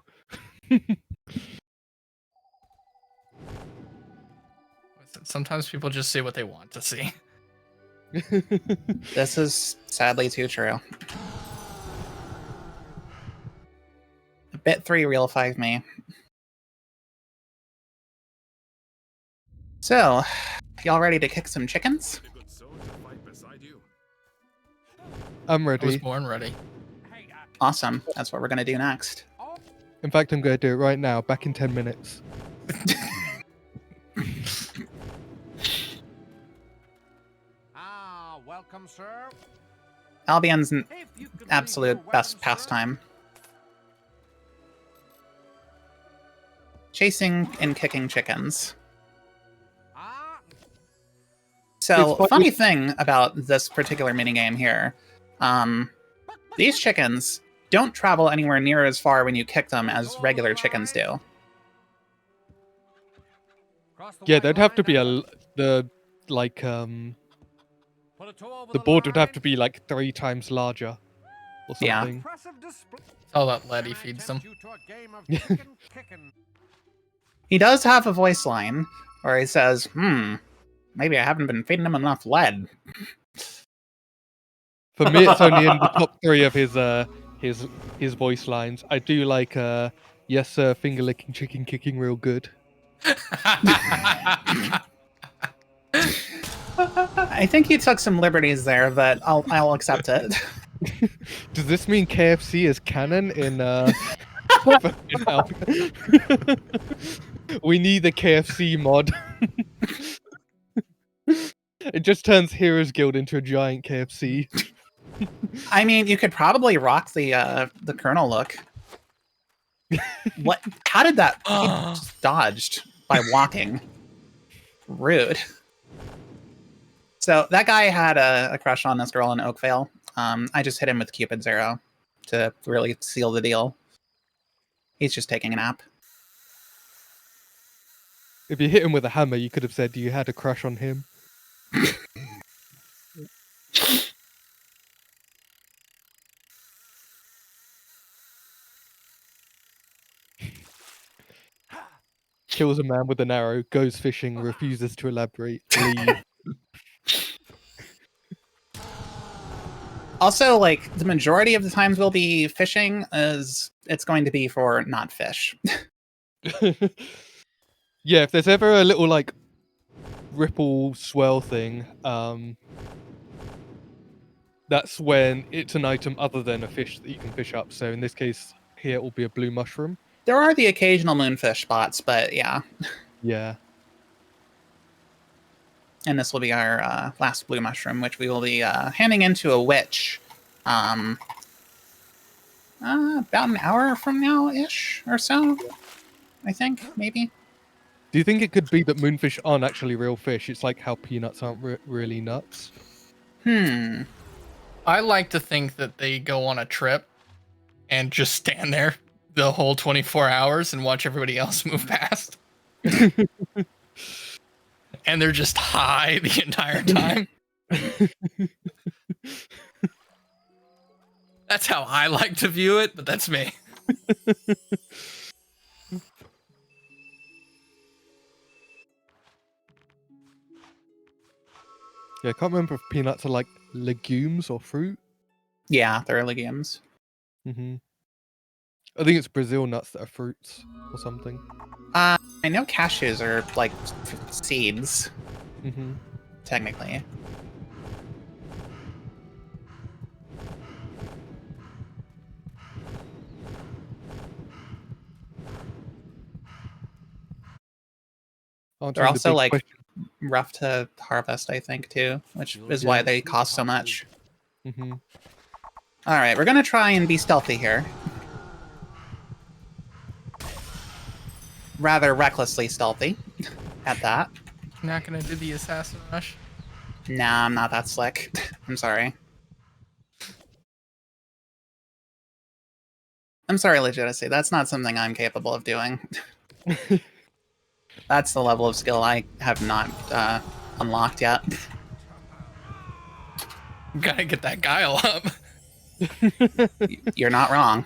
Sometimes people just say what they want to see. This is sadly too true. Bit 3 real 5 me. So, y'all ready to kick some chickens? I'm I was ready. born ready. Awesome. That's what we're gonna do next. In fact, I'm going to do it right now, back in 10 minutes. Ah, welcome, sir. Albion's an If you could absolute leave your best weapons, sir. pastime. Chasing and kicking chickens. Ah, So, It's funny thing about this particular minigame here, these chickens don't travel anywhere near as far when you kick them as regular chickens do. cross the Yeah, white there'd have to line, be that's put a toe over the board would have line. to be like 3 times larger or Yeah. something. Impressive display. All that Can Letty I feeds them. tempt you to a game of chicken kicking? He does have a voice line where he says, maybe I haven't been feeding him enough lead. For me, it's only in the top 3 of his voice lines. I do like yes sir, finger licking, chicken kicking, real good. I think he took some liberties there, but I'll accept it. Does this mean KFC is canon in fucking hell? We need the KFC mod. It just turns Heroes Guild into a giant KFC. I mean, you could probably rock the Colonel look. What? How did that? He just dodged by walking. Rude. So that guy had a crush on this girl in Oakvale. I just hit him with Cupid's arrow to really seal the deal. He's just taking a nap. If you hit him with a hammer, you could have said you had a crush on him. kills a man with an arrow, goes fishing, refuses to elaborate, leave. Also, like, the majority of the times we'll be fishing it's going to be for not fish. Yeah, if there's ever a little like ripple swell thing, that's when it's an item other than a fish that you can fish up. So in this case, here it will be a blue mushroom. There are the occasional moonfish spots, but yeah. Yeah. And this will be our last blue mushroom, which we will be handing into a witch about an hour from now-ish or so, I think, maybe. Do you think it could be that moonfish aren't actually real fish? It's like how peanuts aren't really nuts. I like to think that they go on a trip and just stand there the whole 24 hours and watch everybody else move past. And they're just high the entire time. That's how I like to view it, but that's me. Yeah, I can't remember if peanuts are like legumes or fruit. Yeah, they're legumes. Mm-hmm. I think it's Brazil nuts that are fruits or something. I know cashews are like seeds, Mm-hmm. technically. They're also like rough to harvest, I think, too, which is why they cost so much. Mm-hmm. All right, we're gonna try and be stealthy here. Rather recklessly stealthy at that. Not gonna do the assassin rush. Nah, I'm not that slick. I'm sorry. I'm sorry, Legitimacy. That's not something I'm capable of doing. That's the level of skill I have not unlocked yet. Gotta get that guile up. You're not wrong.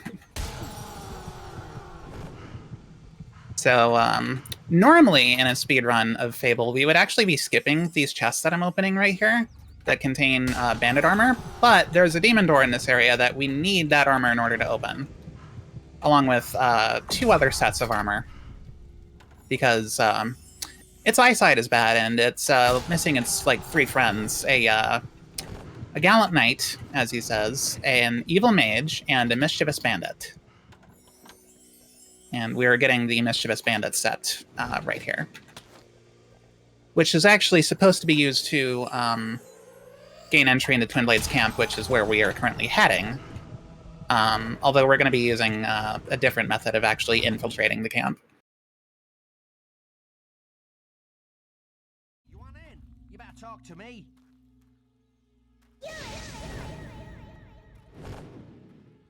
So, normally in a speedrun of Fable, we would actually be skipping these chests that I'm opening right here that contain bandit armor, but there's a demon door in this area that we need that armor in order to open, along with 2 other sets of armor, because its eyesight is bad and it's missing its like 3 friends: a gallant knight, as he says, an evil mage, and a mischievous bandit. And we're getting the mischievous bandit set right here, which is actually supposed to be used to gain entry into Twin Blades Camp, which is where we are currently heading. Although we're going to be using a different method of actually infiltrating the camp. You want in? You better talk to me.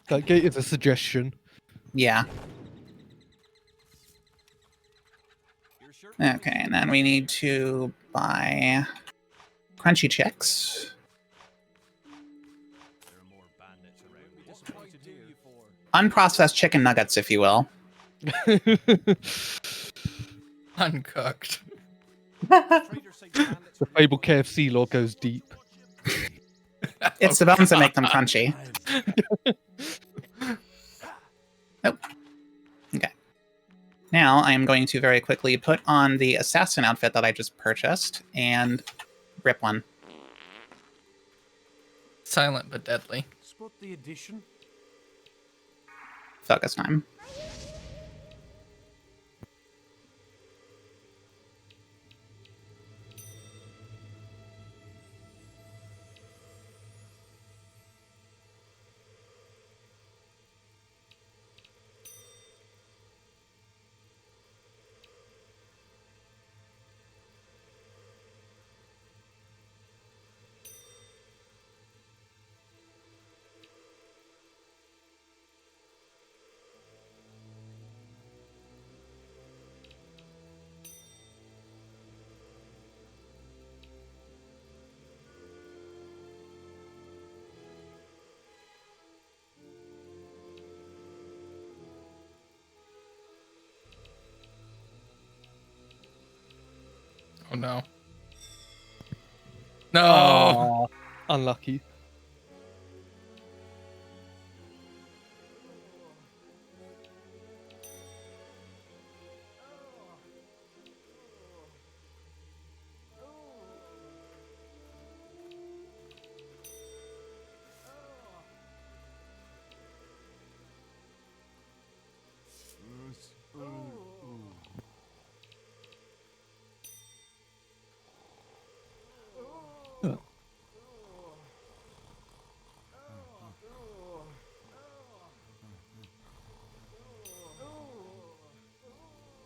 That gate is a suggestion. Yeah. Okay, and then we need to buy crunchy chicks. Unprocessed chicken nuggets, if you will. Uncooked. The Fable KFC lore goes deep. It's the bones that make them crunchy. Oh. Okay. Now I am going to very quickly put on the assassin outfit that I just purchased and rip one. Silent but deadly. Spot the addition. Focus time. Oh no. No. Oh, unlucky.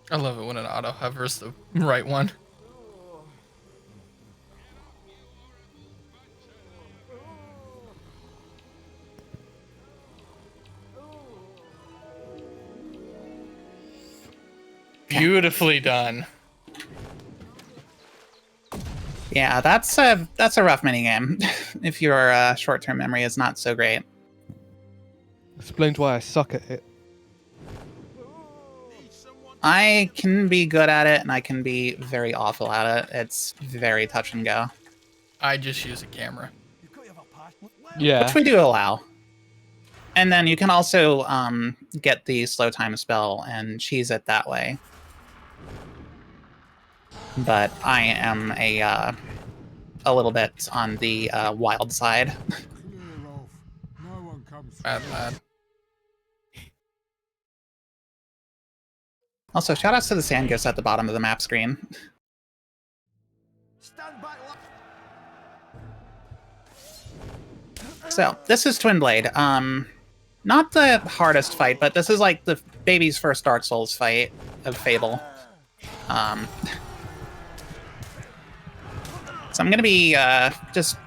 I love it when an auto hovers the right one. Beautifully done. Yeah, that's a rough minigame. If your short-term memory is not so great. Explains why I suck at it. I can be good at it, and I can be very awful at it. It's very touch and go. I just use a camera. Yeah. Which we do allow. And then you can also get the slow time spell and cheese it that way. But I am a little bit on the wild side. Bad lad. Also, shoutouts to the sand ghosts at the bottom of the map screen. So, this is Twin Blade. Not the hardest fight, but this is like the baby's first Dark Souls fight of Fable. So I'm gonna be just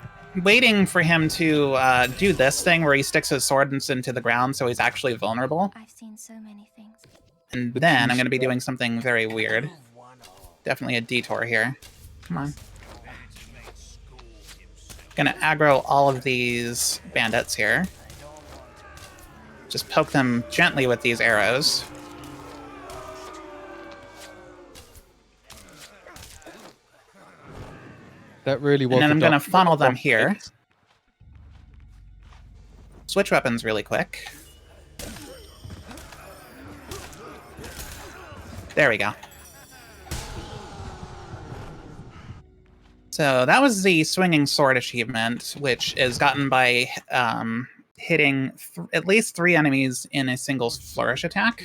waiting for him to do this thing where he sticks his sword into the ground so he's actually vulnerable. I've seen so many things. And then I'm gonna be doing something very weird. Definitely a detour here. Come on. Gonna aggro all of these bandits here. Just poke them gently with these arrows. That really was. And then I'm gonna dark funnel them box here. fix. Switch weapons really quick. There we go. So that was the Swinging Sword achievement, which is gotten by hitting at least 3 enemies in a single flourish attack.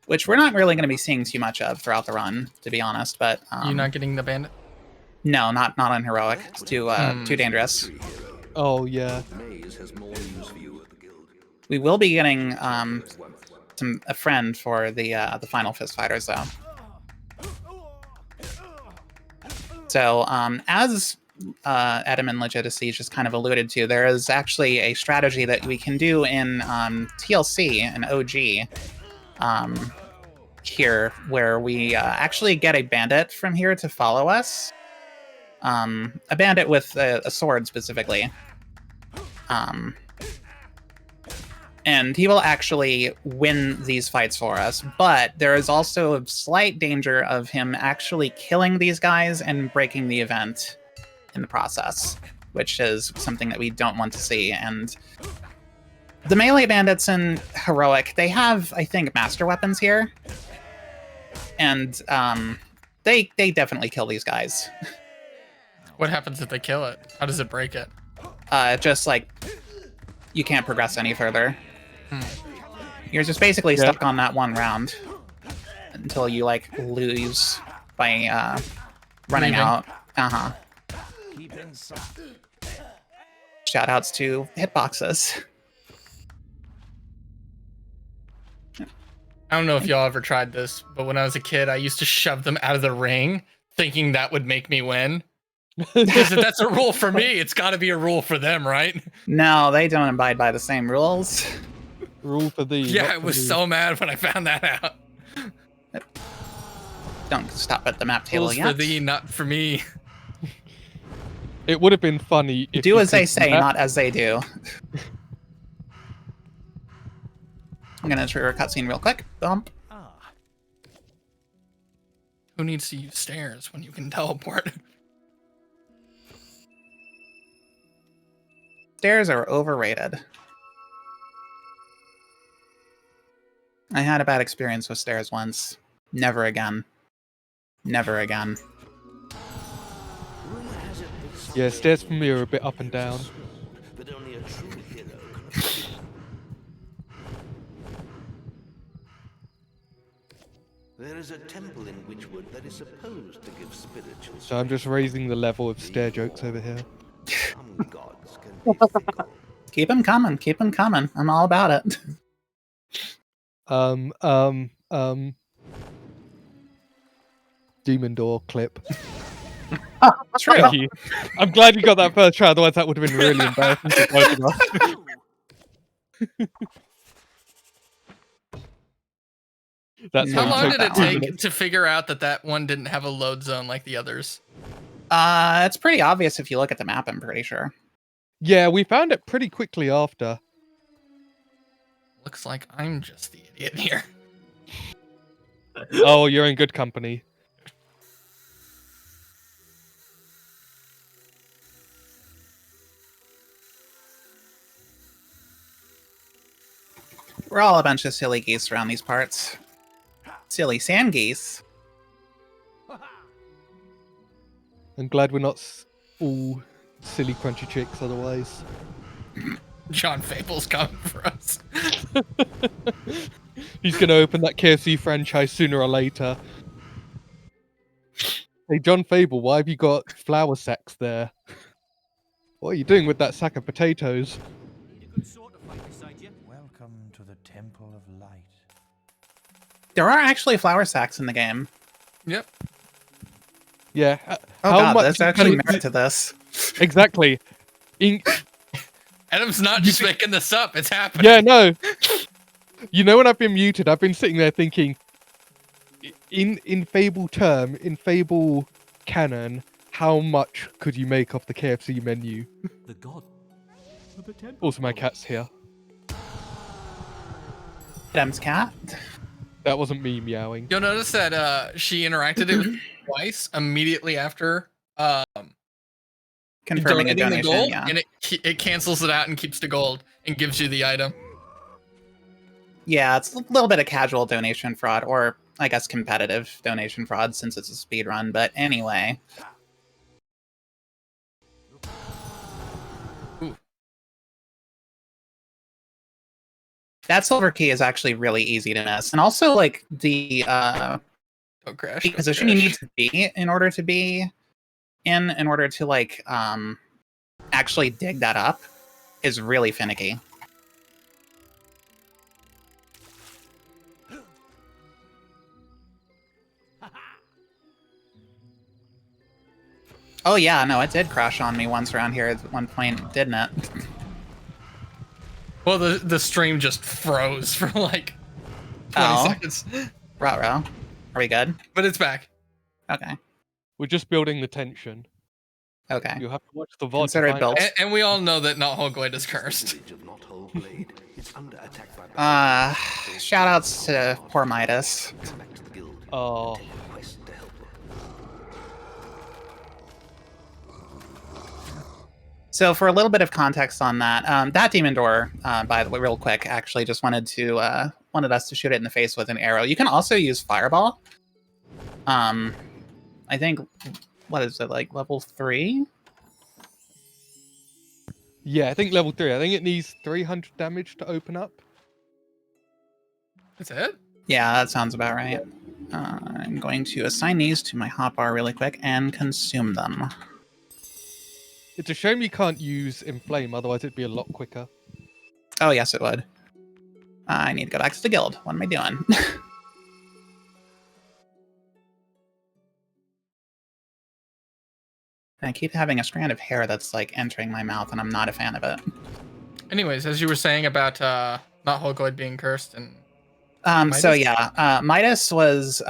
Which we're not really going to be seeing too much of throughout the run, to be honest. But You're not getting the bandit? no, not on heroic. It's too dangerous. Oh yeah. We will be getting a friend for the final fist fighters though. So as Adam and Legitimacy just kind of alluded to, there is actually a strategy that we can do in TLC and OG here, where we actually get a bandit from here to follow us. A bandit with a sword specifically. And he will actually win these fights for us, but there is also a slight danger of him actually killing these guys and breaking the event in the process, which is something that we don't want to see. And the melee bandits in heroic, they have, I think, master weapons here, and they definitely kill these guys. What happens if they kill it? How does it break it? Just like you can't progress any further. You're just basically stuck on that one round until you like lose by running out. Shoutouts to hitboxes. I don't know if y'all ever tried this, but when I was a kid, I used to shove them out of the ring, thinking that would make me win. Because if that's a rule for me, it's got to be a rule for them, right? No, they don't abide by the same rules. Rule for thee. Yeah, I was so mad when I found that out. Don't stop at the map table Rules yet. for thee, not for me. It would have been funny if Do you as they could say, that. not as they do. I'm gonna trigger a cutscene real quick. Bump. Who needs to use stairs when you can teleport? Stairs are overrated. I had a bad experience with stairs once. Never again. Never again. Yeah, stairs for me are a bit up and down. But only a true hero can. There is a temple in Witchwood that is supposed to give spiritual. So I'm just raising the level of stair jokes over here. Some gods can be fickle. Keep them coming. Keep them coming. I'm all about it. Demon door clip. True. Thank you. I'm glad you got that first try, otherwise that would have been really embarrassing for both of us. That's No. How why long you did took it that take one. to figure out that one didn't have a load zone like the others? It's pretty obvious if you look at the map, I'm pretty sure. Yeah, we found it pretty quickly after. Looks like I'm just the idiot here. Oh, you're in good company. We're all a bunch of silly geese around these parts. Silly sand geese. I'm glad we're not all silly crunchy chicks otherwise. John Fable's coming for us. He's going to open that KFC franchise sooner or later. Hey, John Fable, why have you got flour sacks there? What are you doing with that sack of potatoes? Welcome to the Temple of Light. There are actually flour sacks in the game. Yep. Yeah. Oh god, there's actually merit to this. Exactly. Adam's not just making this up, it's happening. Yeah, no. You know when I've been muted, I've been sitting there thinking, in Fable canon, how much could you make off the KFC menu? The god. Also, my cat's here. Adam's cat. That wasn't me meowing. You'll notice that she interacted with it twice immediately after Confirming a donating the donation, gold, yeah. and it cancels it out and keeps the gold and gives you the item. Yeah, it's a little bit of casual donation fraud, or I guess competitive donation fraud since it's a speed run, but anyway. Ooh. That silver key is actually really easy to miss. And also, like, the Don't crash. the don't position you crash. need to be in order to be in order to, like, actually dig that up is really finicky. Oh yeah, no, it did crash on me once around here at one point, didn't it? Well, the stream just froze for like 20 seconds. Ruh-roh. Are we good? But it's back. Okay. We're just building the tension. Okay. You'll have to watch the VOD. Consider it built. And we all know that Not Whole Glade is cursed. Shoutouts to poor Midas. Oh. So for a little bit of context on that, that demon door, by the way, real quick, actually just wanted us to shoot it in the face with an arrow. You can also use fireball. I think, what is it, like level 3? Yeah, I think level 3. I think it needs 300 damage to open up. That's it? Yeah, that sounds about right. I'm going to assign these to my hotbar really quick and consume them. It's a shame you can't use Inflame, otherwise it'd be a lot quicker. Oh, yes, it would. I need to go back to the guild. What am I doing? I keep having a strand of hair that's, like, entering my mouth, and I'm not a fan of it. Anyways, as you were saying about Not Whole Glade being cursed and So yeah, Midas was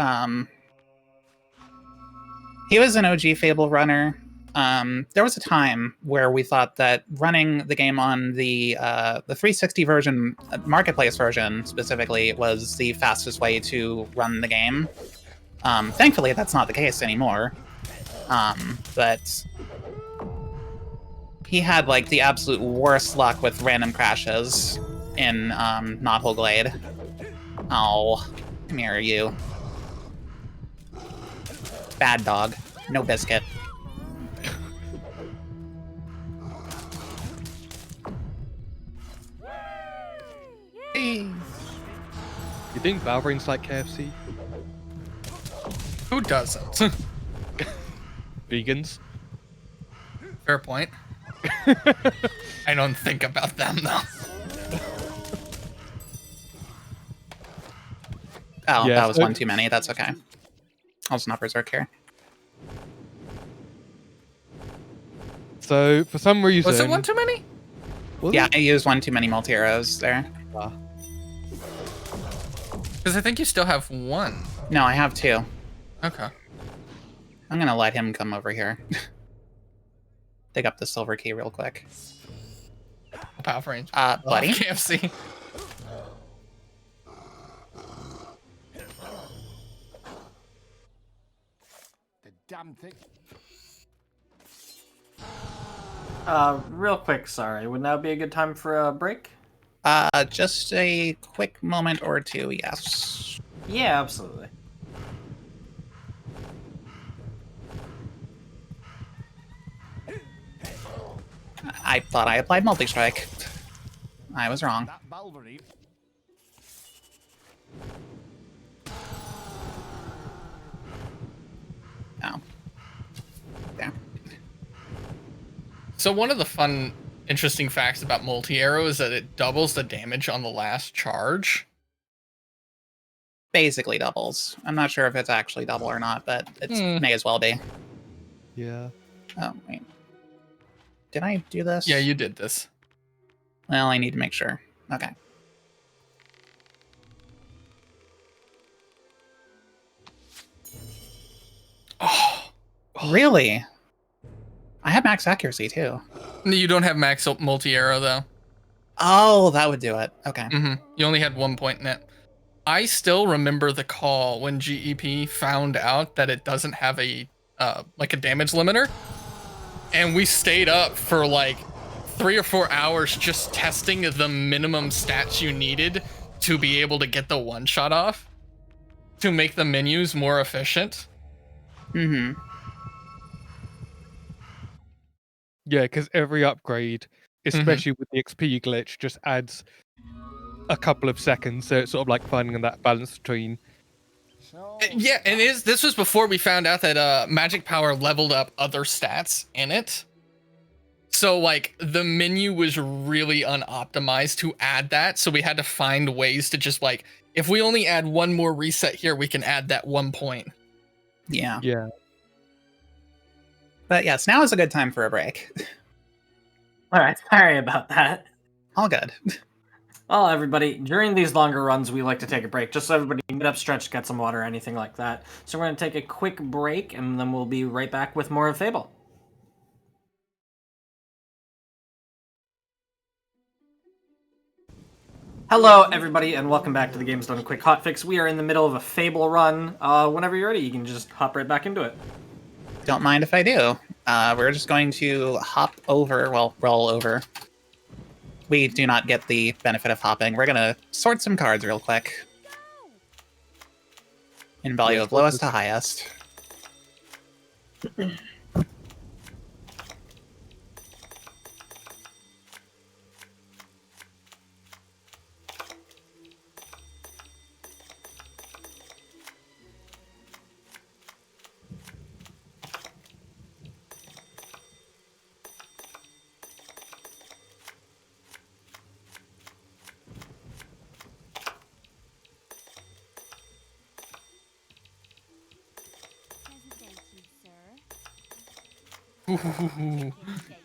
he was an OG Fable runner. There was a time where we thought that running the game on the 360 version, marketplace version specifically, was the fastest way to run the game. Thankfully, that's not the case anymore. But he had like the absolute worst luck with random crashes in Knothole Glade. Oh, come here, you. Bad dog. No biscuit. Hey. You think Valverine's like KFC? Who doesn't? Vegans? Fair point. I don't think about them though. Oh, Yeah, that was so- one too many. That's okay. I'll just not berserk here. So, for some reason... Was it one too many? Was Yeah, it? I used one too many multi-arrows there. Ah. Because I think you still have one. No, I have two. Okay. I'm gonna let him come over here. Dig up the silver key real quick. Power range. Buddy? KFC. The damn thing. Real quick, sorry. Would now be a good time for a break? Just a quick moment or two, yes. Yeah, absolutely. I thought I applied multi-strike. I was wrong. That Valvery. Oh. There. So one of the fun, interesting facts about multi-arrow is that it doubles the damage on the last charge. Basically doubles. I'm not sure if it's actually double or not, but it may as well be. Yeah. Oh, wait. Did I do this? Yeah, you did this. Well, I need to make sure. Okay. Oh, Really? I have max accuracy, too. you don't have max multi-arrow though. Oh, that would do it. Okay. You only had 1 point in it. I still remember the call when GEP found out that it doesn't have a like a damage limiter, and we stayed up for like 3 or 4 hours just testing the minimum stats you needed to be able to get the one shot off to make the menus more efficient. Mm-hmm. Yeah, because every upgrade, especially with the XP glitch, just adds a couple of seconds. So it's sort of like finding that balance between... Yeah, and this was before we found out that magic power leveled up other stats in it. So like the menu was really unoptimized to add that, so we had to find ways to just like, if we only add one more reset here, we can add that 1 point. Yeah. Yeah. But yes, now is a good time for a break. All right, sorry about that. All good. Well, everybody, during these longer runs, we like to take a break, just so everybody can get up, stretch, get some water, anything like that. So we're going to take a quick break, and then we'll be right back with more of Fable. Hello, everybody, and welcome back to the Games Done Quick Hotfix. We are in the middle of a Fable run. Whenever you're ready, you can just hop right back into it. Don't mind if I do. We're just going to hop over, well, roll over. We do not get the benefit of hopping. We're going to sort some cards real quick. In value of lowest to highest.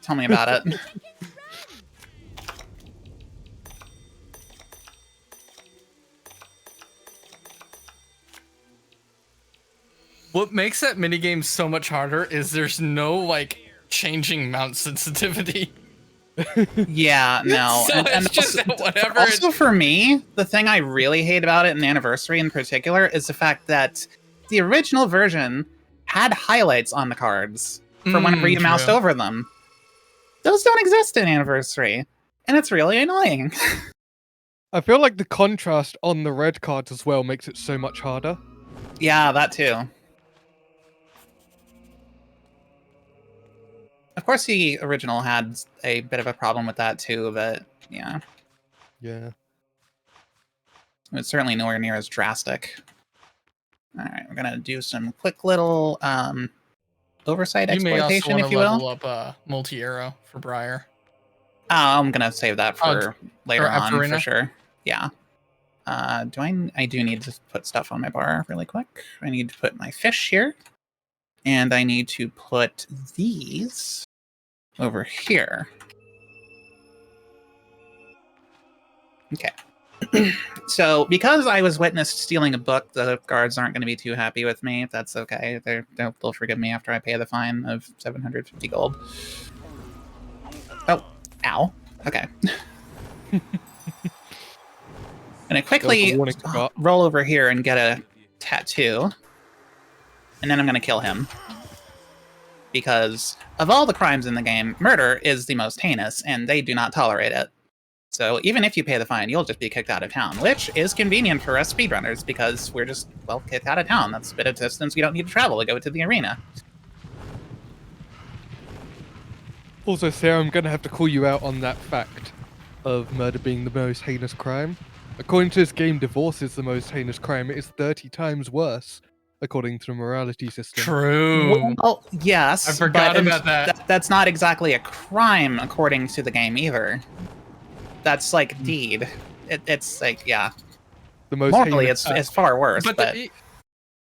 Tell me about it. What makes that minigame so much harder is there's no like changing mount sensitivity. Yeah, no. So it's just whatever. Also for me, the thing I really hate about it in Anniversary in particular is the fact that the original version had highlights on the cards for whenever you moused true. over them. Those don't exist in Anniversary, and it's really annoying. I feel like the contrast on the red cards as well makes it so much harder. Yeah, that too. Of course, the original had a bit of a problem with that too, but yeah. Yeah. It's certainly nowhere near as drastic. Alright, we're gonna do some quick little oversight You may also exploitation, want if to you will. level up multi-arrow for Briar. I'm gonna save that for later on, for Arena? sure. Yeah. I do need to put stuff on my bar really quick. I need to put my fish here. And I need to put these over here. Okay. So, because I was witnessed stealing a book, the guards aren't going to be too happy with me. That's okay. They'll forgive me after I pay the fine of 750 gold. Oh, ow. Okay. And I quickly roll over here and get a tattoo. And then I'm going to kill him. Because of all the crimes in the game, murder is the most heinous, and they do not tolerate it. So even if you pay the fine, you'll just be kicked out of town, which is convenient for us speedrunners because we're just, well, kicked out of town. That's a bit of distance we don't need to travel to go to the arena. Also, Sarah, I'm going to have to call you out on that fact of murder being the most heinous crime. According to this game, divorce is the most heinous crime. It is 30 times worse, according to the morality system. True. Well, yes. I forgot but about that. That's not exactly a crime, according to the game, either. That's like deed. It's like, yeah. The most morally, it's far worse, but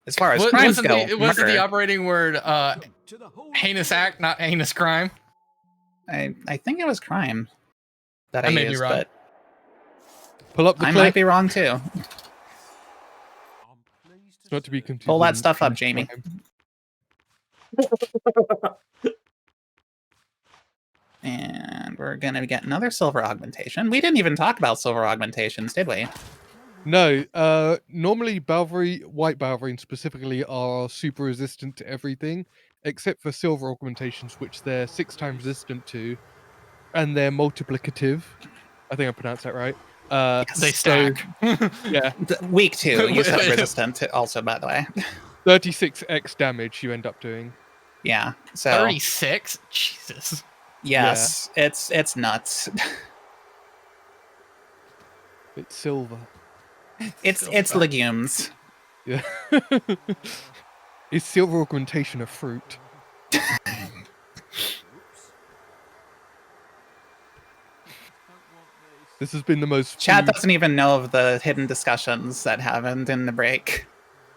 as far as crimes go, wasn't the operating word heinous act, not heinous crime? I think it was crime that I may used, be wrong. but pull up the I clip. might be wrong too. It's not to be confused. Pull that with stuff up, heinous Jamie. crime. And we're gonna get another silver augmentation. We didn't even talk about silver augmentations, did we? No, normally Balvery, white Balverine specifically, are super resistant to everything, except for silver augmentations, which they're 6 times resistant to, and they're multiplicative. I think I pronounced that right. Yes. They stack. Yeah. Weak 2, you said resistant to also, by the way. 36x damage you end up doing. Yeah, so 36? Jesus. yes, it's nuts. It's silver. It's legumes. Yeah. Is silver augmentation a fruit? This has been the most... Chat doesn't even know of the hidden discussions that happened in the break.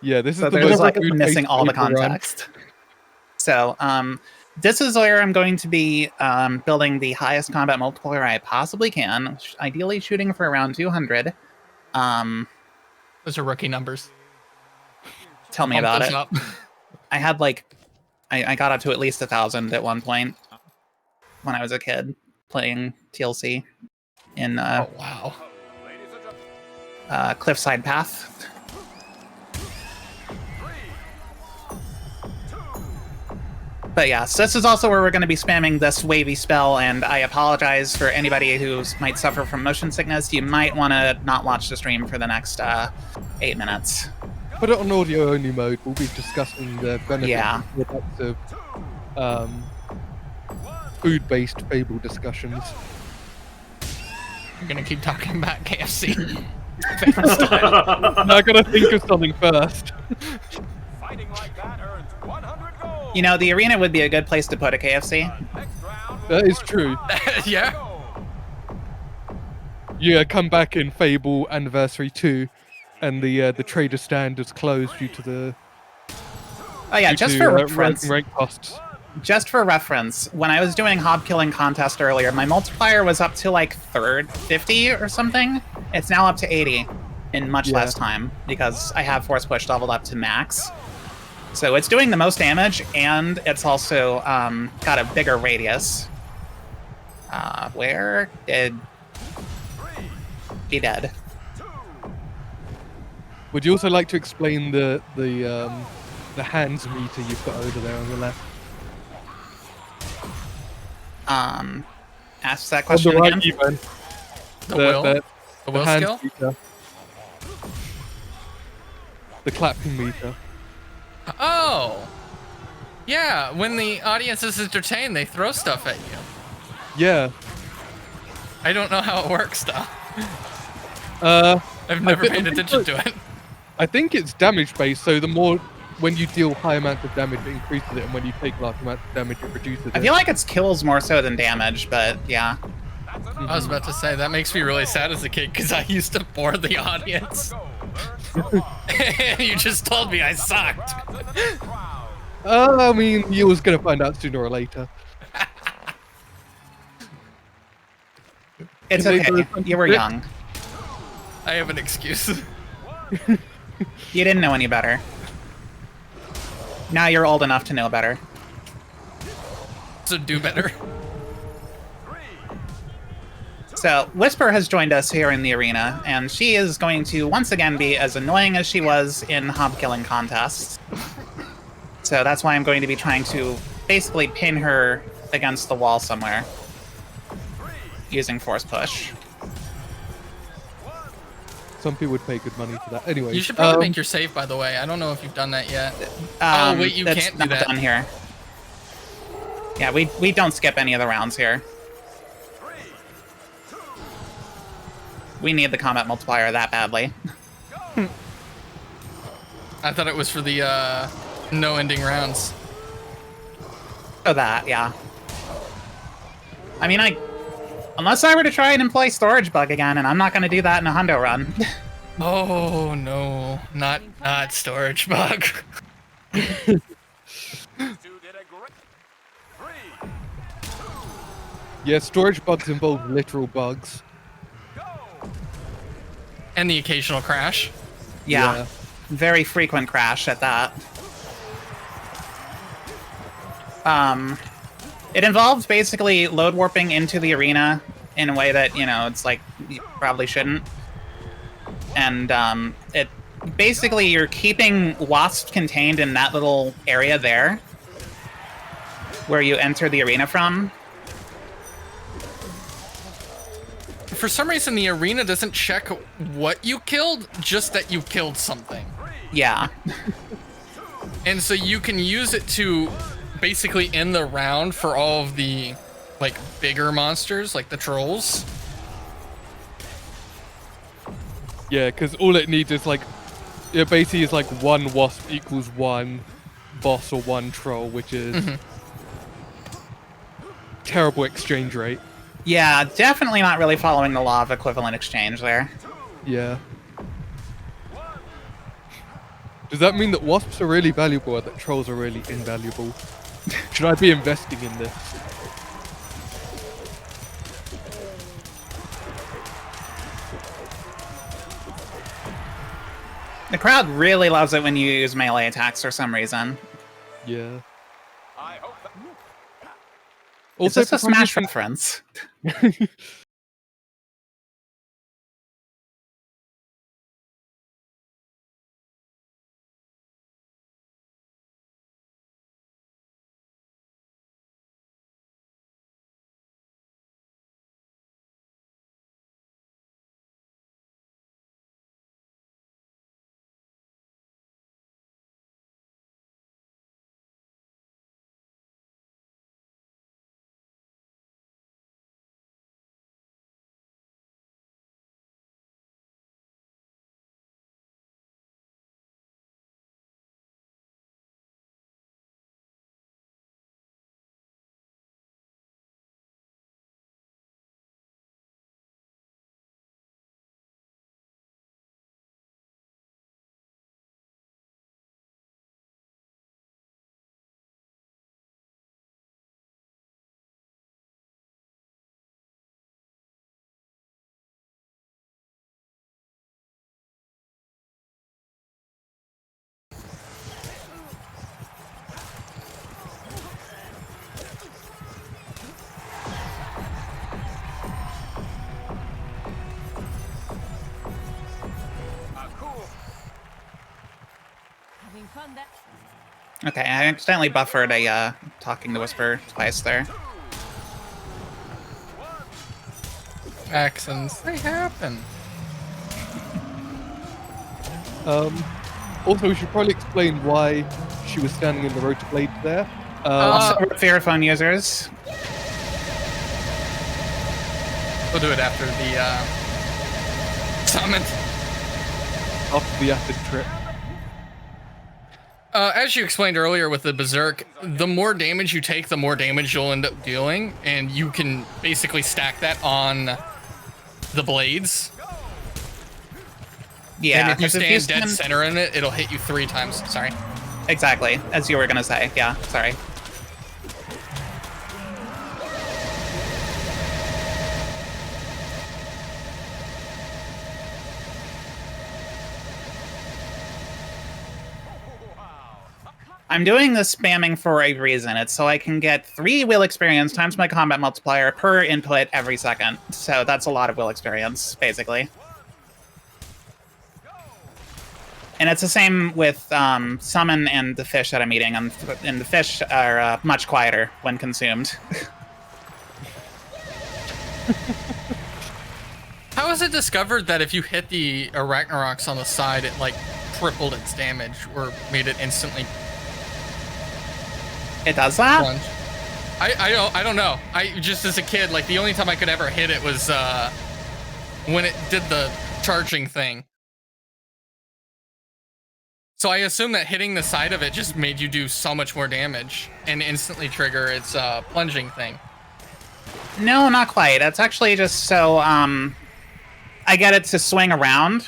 Yeah, this is So the there's most like food-based missing all the Fable run. context. So, this is where I'm going to be building the highest combat multiplier I possibly can, ideally shooting for around 200. Those are rookie numbers. Tell me about it. I had like, I got up to at least 1,000 at one point when I was a kid playing TLC in oh wow, Cliffside Path. But yeah, so this is also where we're going to be spamming this wavy spell, and I apologize for anybody who might suffer from motion sickness. You might want to not watch the stream for the next 8 minutes. Put it on audio-only mode. We'll be discussing the benefits of food-based Fable discussions. I'm gonna keep talking about KFC. I gotta think of something first. Fighting like that earns 100 gold. You know, the arena would be a good place to put a KFC. That is true. Yeah. Yeah, come back in Fable Anniversary 2, and the trader stand is closed due to the... Oh yeah, just for reference. rising rank costs. Just for reference, when I was doing hob killing contest earlier, my multiplier was up to like 50 or something. It's now up to 80 in much less time because I have force push leveled up to max. So it's doing the most damage, and it's also got a bigger radius. Where did he dead? Would you also like to explain the hands meter you've got over there on the left? Ask that On question the right, again. even. The will? The will hands skill? meter. The clapping meter. Oh! Yeah, when the audience is entertained, they throw stuff at you. Yeah. I don't know how it works, though. I've never paid attention to it. I think it's damage based, so the more when you deal high amounts of damage, it increases it, and when you take large amounts of damage, it reduces it. I feel like it's kills more so than damage, but yeah. I was about to say, that makes me really sad as a kid, because I used to bore the audience. You just told me I sucked. I mean, you was gonna find out sooner or later. It's okay. You were young. I have an excuse. You didn't know any better. Now you're old enough to know better. So do better. So, Whisper has joined us here in the arena, and she is going to once again be as annoying as she was in hob-killing contests. So that's why I'm going to be trying to basically pin her against the wall somewhere. Using Force Push. Some people would pay good money for that. Anyway, You should probably make your save, by the way. I don't know if you've done that yet. Oh, wait, you can't do that. It's not done here. Yeah, we don't skip any of the rounds here. We need the combat multiplier that badly. I thought it was for the no ending rounds. Oh, that, yeah. I mean, unless I were to try and employ Storage Bug again, and I'm not going to do that in a hundo run. Oh no, not Storage Bug. Yeah, storage bugs involve literal bugs. And the occasional crash. Yeah. Very frequent crash at that. It involves basically load warping into the arena in a way that, you know, it's like, you probably shouldn't. And, it basically, you're keeping Wasp contained in that little area there, where you enter the arena from. For some reason, the arena doesn't check what you killed, just that you killed something. Yeah. And so you can use it to basically end the round for all of the, like, bigger monsters, like the trolls. Yeah, because all it needs is, like, it basically is like one wasp equals one boss or one troll, which is terrible exchange rate. Yeah, definitely not really following the law of equivalent exchange there. Yeah. Does that mean that wasps are really valuable or that trolls are really invaluable? Should I be investing in this? The crowd really loves it when you use melee attacks for some reason. Yeah. Is this a Smash reference? Okay, I accidentally buffered a talking to Whisper twice there. Accents, they happen. Also, we should probably explain why she was standing in the rotor blades there. Also, F.E.A.R phone users. We'll do it after the summon. After the acid trip. As you explained earlier with the Berserk, the more damage you take, the more damage you'll end up dealing, and you can basically stack that on the blades. Yeah, and if you 'cause stand dead center in it, it'll hit you 3 times. Sorry. Exactly, as you were gonna say. Yeah, sorry. I'm doing this spamming for a reason. It's so I can get 3 will experience times my combat multiplier per input every second. So that's a lot of will experience, basically. And it's the same with summon and the fish that I'm eating, and the fish are much quieter when consumed. How is it discovered that if you hit the Arachnarox on the side, it like tripled its damage or made it instantly? It does that? Plunge? I don't know. I just as a kid, like the only time I could ever hit it was when it did the charging thing. So I assume that hitting the side of it just made you do so much more damage and instantly trigger its plunging thing. No, not quite. It's actually just so I get it to swing around.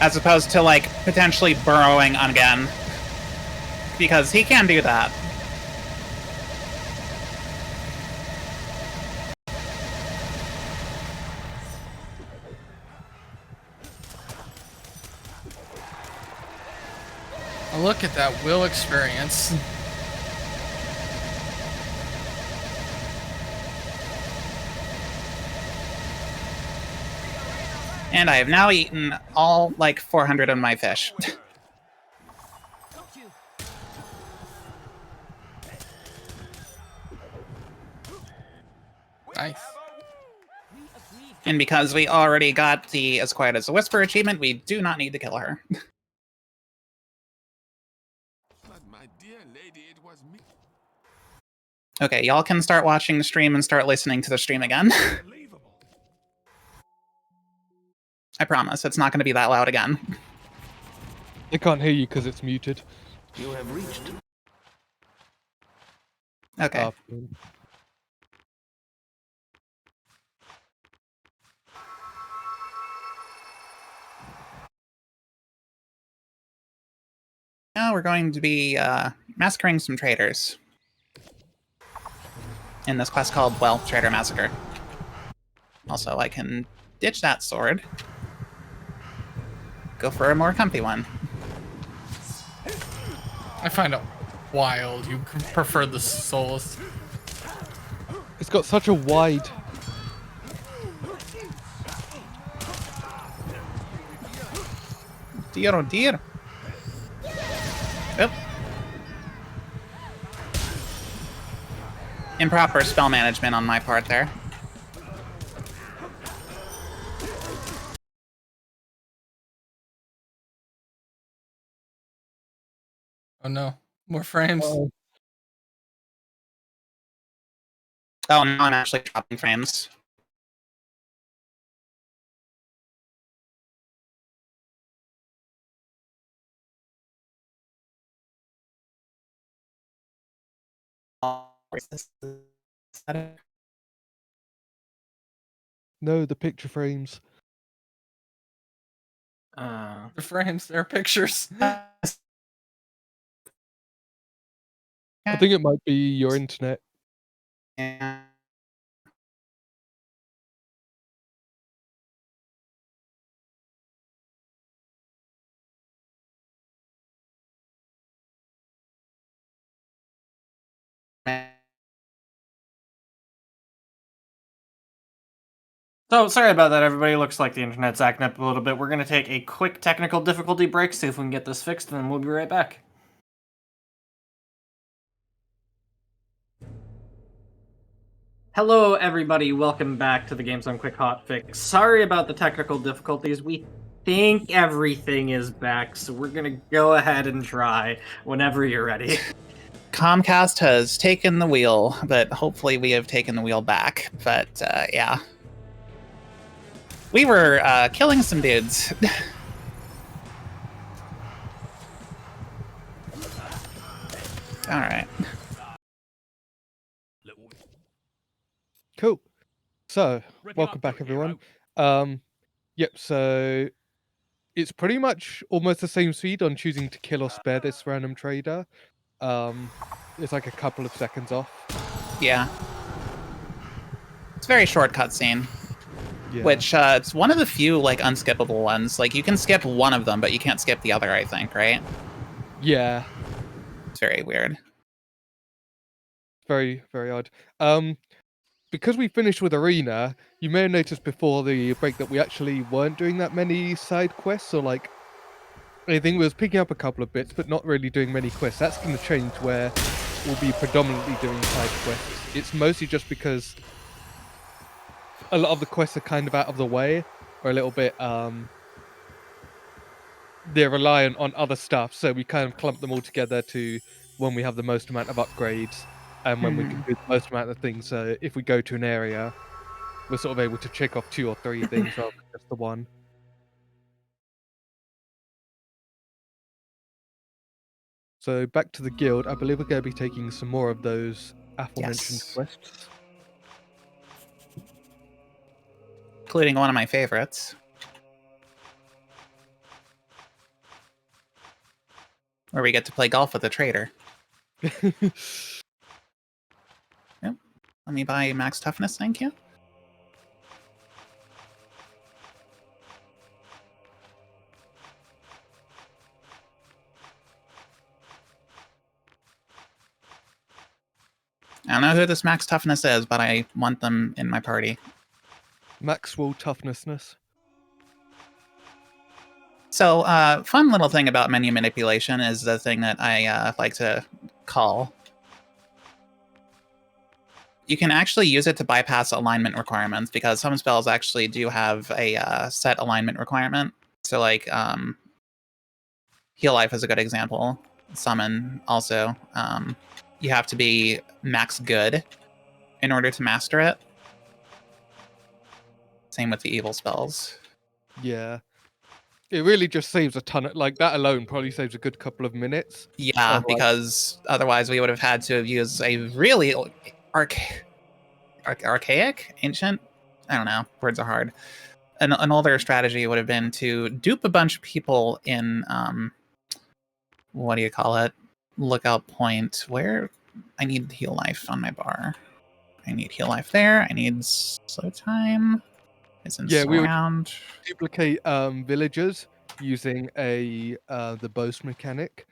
As opposed to like potentially burrowing again. Because he can do that. Look at that will experience. And I have now eaten all like 400 of my fish. Nice. And because we already got the As Quiet as a Whisper achievement, we do not need to kill her. But my dear lady, it was me. Okay, y'all can start watching the stream and start listening to the stream again. I promise, it's not going to be that loud again. They can't hear you because it's muted. You have reached. Okay. Now we're going to be massacring some traders. In this quest called, well, Trader Massacre. Also, I can ditch that sword. Go for a more comfy one. I find it wild. You prefer the souls. It's got such a wide. Dear, oh dear. Oop. Improper spell management on my part there. Oh no, more frames. Oh, no, I'm actually dropping frames. No, the picture frames. The frames, they're pictures. I think it might be your internet. So, sorry about that, everybody. Looks like the internet's acting up a little bit. We're going to take a quick technical difficulty break, see if we can get this fixed, and then we'll be right back. Hello, everybody. Welcome back to the Games on Quick Hotfix. Sorry about the technical difficulties. We think everything is back, so we're going to go ahead and try whenever you're ready. Comcast has taken the wheel, but hopefully we have taken the wheel back. But yeah. We were killing some dudes. Alright. Cool. So, welcome back, everyone. Yep, so it's pretty much almost the same speed on choosing to kill or spare this random trader. It's like a couple of seconds off. Yeah. It's a very short cutscene. Yeah. Which, it's one of the few, like, unskippable ones. Like, you can skip one of them, but you can't skip the other, I think, right? Yeah. It's very weird. Very, very odd. Because we finished with Arena, you may have noticed before the break that we actually weren't doing that many side quests, or like anything. We was picking up a couple of bits, but not really doing many quests. That's going to change where we'll be predominantly doing side quests. It's mostly just because a lot of the quests are kind of out of the way, or a little bit they're reliant on other stuff, so we kind of clump them all together to when we have the most amount of upgrades and when we can do the most amount of things. So if we go to an area, we're sort of able to check off 2 or 3 things rather than just the one. So back to the guild. I believe we're going to be taking some more of those aforementioned quests. Including one of my favorites. Where we get to play golf with a trader. Yep. Let me buy max toughness, thank you. I don't know who this max toughness is, but I want them in my party. Maxwell toughnessness. So, fun little thing about menu manipulation is the thing that I like to call. You can actually use it to bypass alignment requirements, because some spells actually do have a set alignment requirement. So, like, Heal Life is a good example. Summon also. You have to be max good in order to master it. Same with the evil spells. Yeah. It really just saves a ton of, like, that alone probably saves a good couple of minutes. Yeah, because otherwise we would have had to use a really archaic? Ancient? I don't know. Words are hard. An older strategy would have been to dupe a bunch of people in, what do you call it? Lookout point. Where? I need heal life on my bar. I need heal life there. I need slow time. Isn't we would surround. duplicate villagers using the boast mechanic,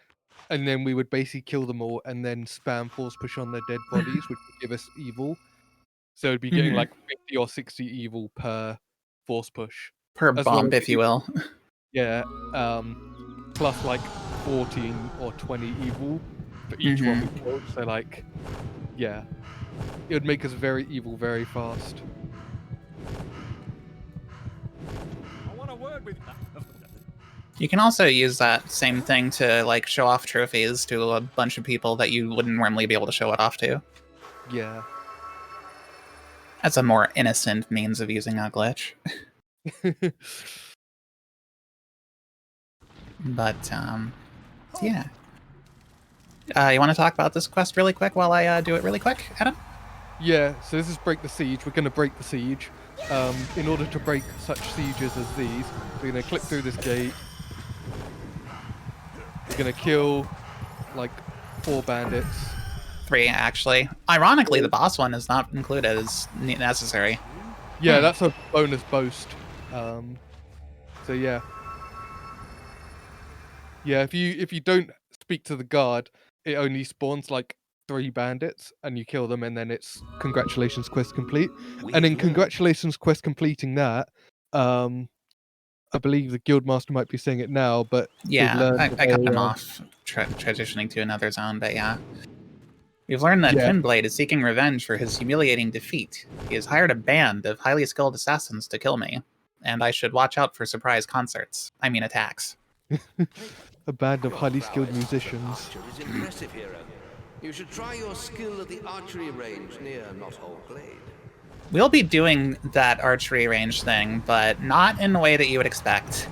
and then we would basically kill them all and then spam force push on their dead bodies, which would give us evil. So it'd be getting like 50 or 60 evil per force push. Per bump, if you will. Yeah. Plus like 14 or 20 evil for each one we killed. So like, yeah. It would make us very evil very fast. I want a word with You can also use that same thing to, like, show off trophies to a bunch of people that you wouldn't normally be able to show it off to. Yeah. That's a more innocent means of using that glitch. But, yeah. You want to talk about this quest really quick while I do it really quick, Adam? Yeah, so this is Break the Siege. We're going to break the siege. In order to break such sieges as these, we're going to click through this gate. We're going to kill, like, 4 bandits. 3, actually. Ironically, the boss one is not included as necessary. Yeah, that's a bonus boast. So yeah. Yeah, if you don't speak to the guard, it only spawns like 3 bandits and you kill them, and then it's congratulations, quest complete. We've And in learned. congratulations, quest completing that, I believe the guildmaster might be saying it now, but we've Yeah, learned I that cut they, them off, transitioning to another zone, but yeah. We've learned that Yeah. Twinblade is seeking revenge for his humiliating defeat. He has hired a band of highly skilled assassins to kill me, and I should watch out for surprise concerts. I mean attacks. a band of Your highly skilled prowess as an musicians. archer is impressive, hero. You should try your skill at the archery range near Knothole Glade. We'll be doing that archery range thing, but not in the way that you would expect.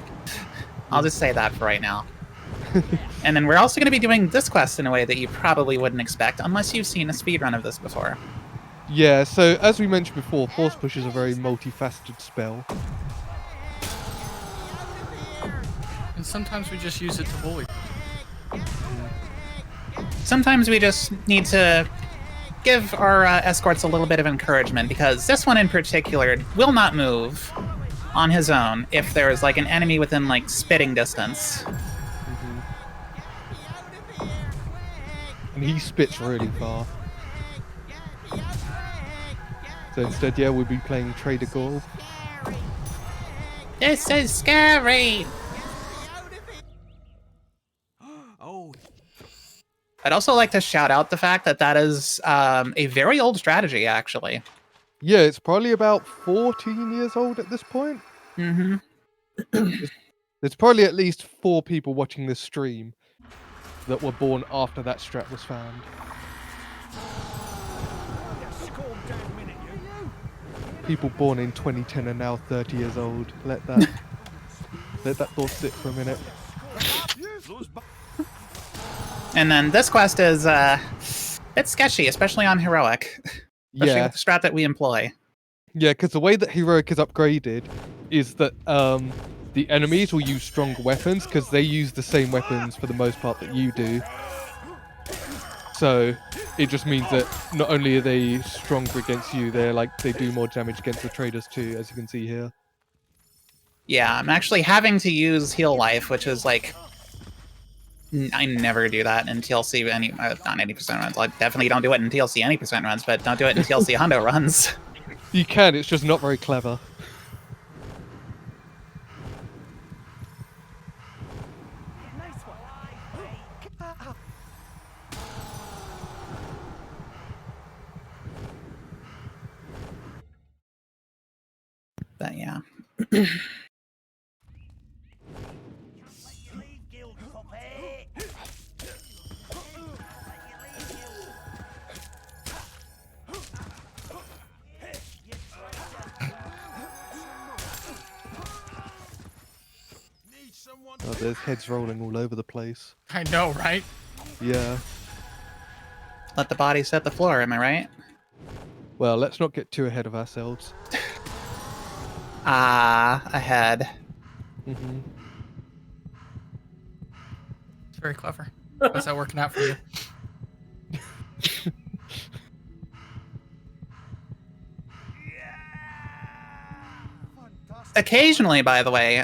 I'll just say that for right now. And then we're also going to be doing this quest in a way that you probably wouldn't expect, unless you've seen a speedrun of this before. Yeah, so as we mentioned before, Force Push is a very multifaceted spell. And sometimes we just use it to bully. Sometimes we just need to give our escorts a little bit of encouragement, because this one in particular will not move on his own if there is like an enemy within like spitting distance. And he spits really far. So instead, yeah, we'll be playing Trader Golf. This is scary! Oh, I'd also like to shout out the fact that that is a very old strategy, actually. Yeah, it's probably about 14 years old at this point. Mm-hmm. There's probably at least 4 people watching this stream that were born after that strat was found. People born in 2010 are now 30 years old. Let that thought sit for a minute. And then this quest is a bit sketchy, especially on heroic. Especially Yeah, with the strat that we employ. yeah, because the way that heroic is upgraded is that the enemies will use stronger weapons because they use the same weapons for the most part that you do. So it just means that not only are they stronger against you, they do more damage against the traders too, as you can see here. Yeah, I'm actually having to use heal life, which is like I never do that in TLC not 80% runs. Like definitely don't do it in TLC any percent runs, but don't do it in TLC Hundo runs. You can, it's just not very clever. But yeah. Oh, there's heads rolling all over the place. I know, right? Yeah. Let the body set the floor, am I right? Well, let's not get too ahead of ourselves. Ahead. Mm-hmm. It's very clever. How's that working out for you? Occasionally, by the way,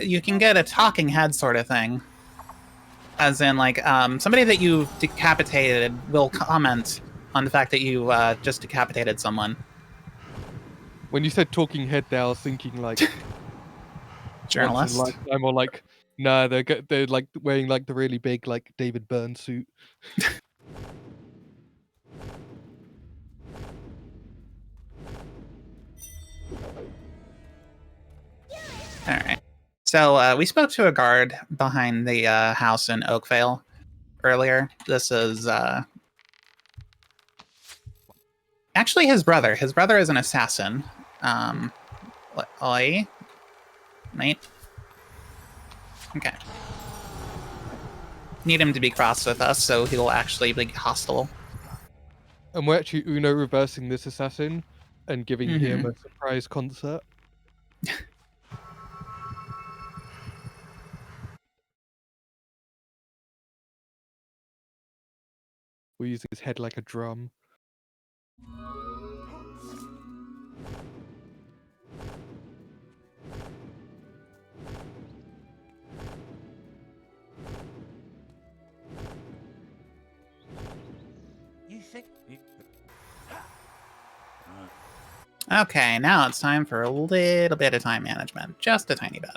you can get a talking head sort of thing. As in, like, somebody that you decapitated will comment on the fact that you just decapitated someone. When you said talking head there, I was thinking like Journalist. once in a lifetime, or like, nah, they're like wearing like the really big like David Byrne suit. Alright. So, we spoke to a guard behind the house in Oakvale earlier. This is, actually his brother. His brother is an assassin. Oi? Mate? Okay. Need him to be crossed with us, so he'll actually be hostile. And we're actually Uno reversing this assassin and giving him a surprise concert. We're using his head like a drum. think? Okay, now it's time for a little bit of time management. Just a tiny bit.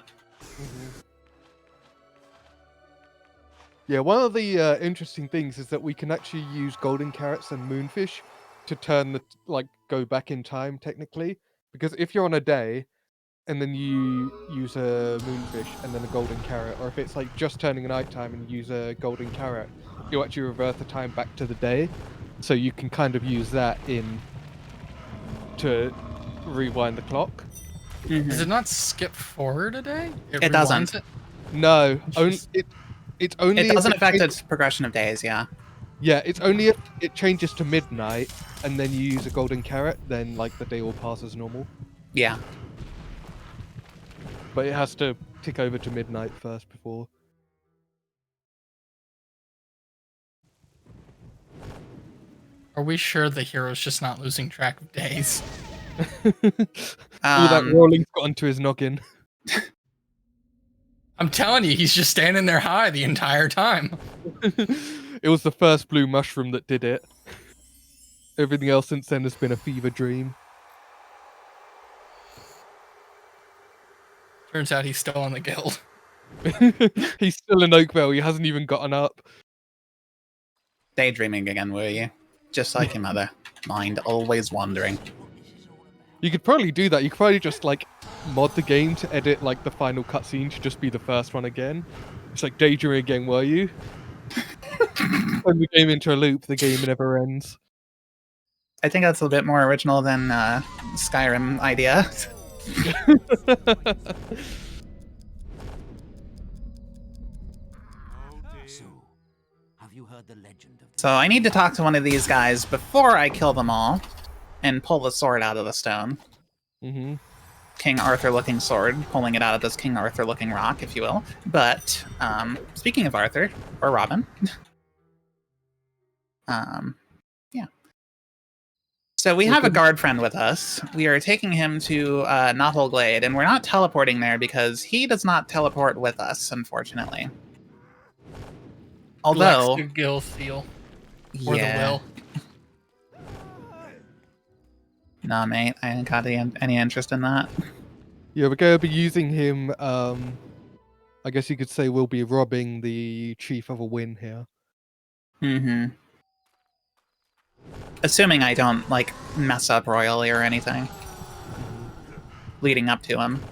Yeah, one of the interesting things is that we can actually use golden carrots and moonfish to turn the go back in time technically. Because if you're on a day and then you use a moonfish and then a golden carrot, or if it's like just turning nighttime and you use a golden carrot, you'll actually reverse the time back to the day. So you can kind of use that to rewind the clock. Does it not skip forward a day? It doesn't. rewinds it? No, only it's only It if doesn't affect changes- its progression of days, yeah. Yeah, it's only if it changes to midnight and then you use a golden carrot, then the day will pass as normal. Yeah. But it has to tick over to midnight first before. Are we sure the hero's just not losing track of days? All that rolling's got onto his noggin. I'm telling you, he's just standing there high the entire time. It was the first blue mushroom that did it. Everything else since then has been a fever dream. Turns out he's still on the guild. He's still in Oakville, he hasn't even gotten up. Daydreaming again, were you? Just like your mother. Mind always wandering. You could probably do that. You could probably just mod the game to edit the final cutscene to just be the first one again. It's like daydreaming again, were you? Turn the game into a loop, the game never ends. I think that's a bit more original than Skyrim idea. Have you heard the legend of So I need to talk to one of these guys before I kill them all and pull the sword out of the stone. Mm-hmm. King Arthur looking sword, pulling it out of this King Arthur looking rock, if you will. But speaking of Arthur, or Robin, yeah. So we have a guard friend with us. We are taking him to Knothole Glade, and we're not teleporting there because he does not teleport with us, unfortunately. Although, Lacks the gill seal. Or yeah. the will. Nah, mate, I ain't got any interest in that. Yeah, we're going to be using him, I guess you could say we'll be robbing the chief of a win here. Mm-hmm. Assuming I don't, mess up royally or anything. Leading up to him.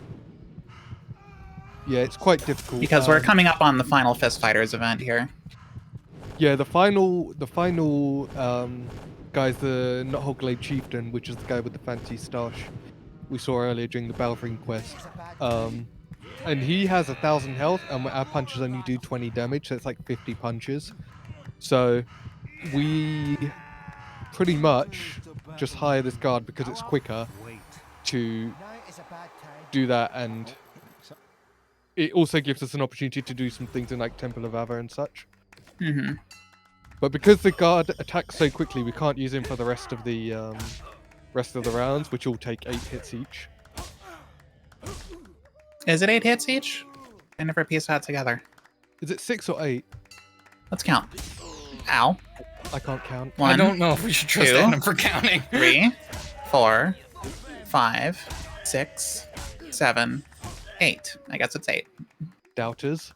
Yeah, it's quite difficult. Because we're coming up on the final Fist Fighters event here. Yeah, the final guy's the Knothole Glade Chieftain, which is the guy with the fancy stash we saw earlier during the Balverine quest. And he has 1,000 health, and our punches only do 20 damage, so it's 50 punches. So we pretty much just hire this guard because it's quicker to do that, and it also gives us an opportunity to do some things in Temple of Ava and such. Mm-hmm. But because the guard attacks so quickly, we can't use him for the rest of the rounds, which will take 8 hits each. Is it 8 hits each? I never pieced that together. Is it 6 or 8? Let's count. Ow. I can't count. 1, I don't know if we should trust 2, Adam for counting. 3, 4, 5, 6, 7, 8. I guess it's 8. Doubters.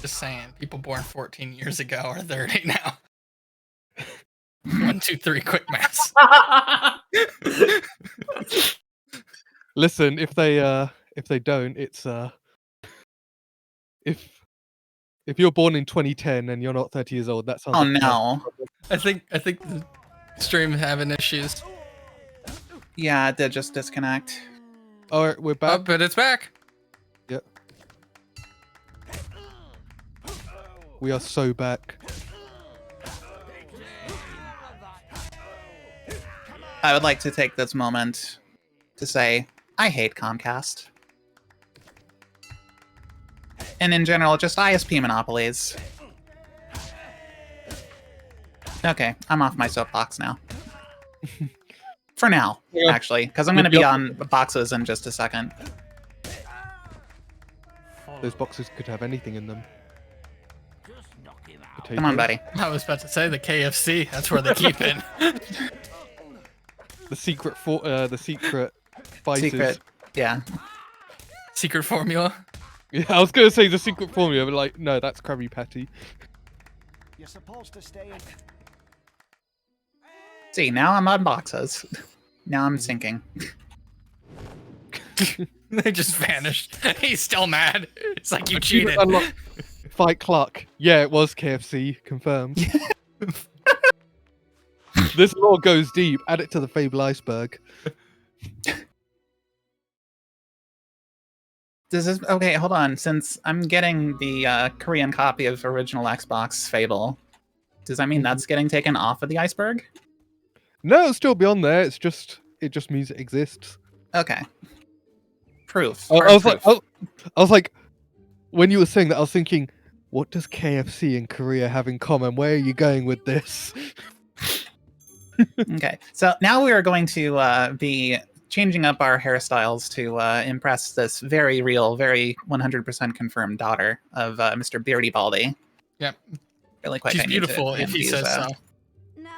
Just saying, people born 14 years ago are 30 now. 1, 2, 3, quick maths. Listen, if they don't, it's if you're born in 2010 and you're not 30 years old, that sounds. Oh no. I think the stream is having issues. Yeah, it did just disconnect. Alright, we're Oh, back. but it's back. Yep. We are so back. I would like to take this moment to say I hate Comcast. And in general, just ISP monopolies. Okay, I'm off my soapbox now. For now, Yeah. actually, because I'm going to be on boxes in just a second. Those boxes could have anything in them. Come on, buddy. I was about to say the KFC. That's where they keep it. The secret spices. Secret. Yeah. Secret formula. Yeah, I was gonna say the secret formula, but like, no, that's Krabby Patty. You're supposed to stay in. See, now I'm on boxes. Now I'm sinking. They just vanished. He's still mad. It's like you cheated. Fight Cluck. Yeah, it was KFC. Confirmed. This lore goes deep. Add it to the Fable iceberg. Does this... Okay, hold on. Since I'm getting the Korean copy of original Xbox Fable, does that mean that's getting taken off of the iceberg? No, it'll still be on there. It just means it exists. Okay. Proof. I was like, when you were saying that, I was thinking, what does KFC and Korea have in common? Where are you going with this? Okay, so now we are going to be changing up our hairstyles to impress this very real, very 100% confirmed daughter of Mr. Beardy Baldy. Yep. Really quick. She's beautiful if he says so. No.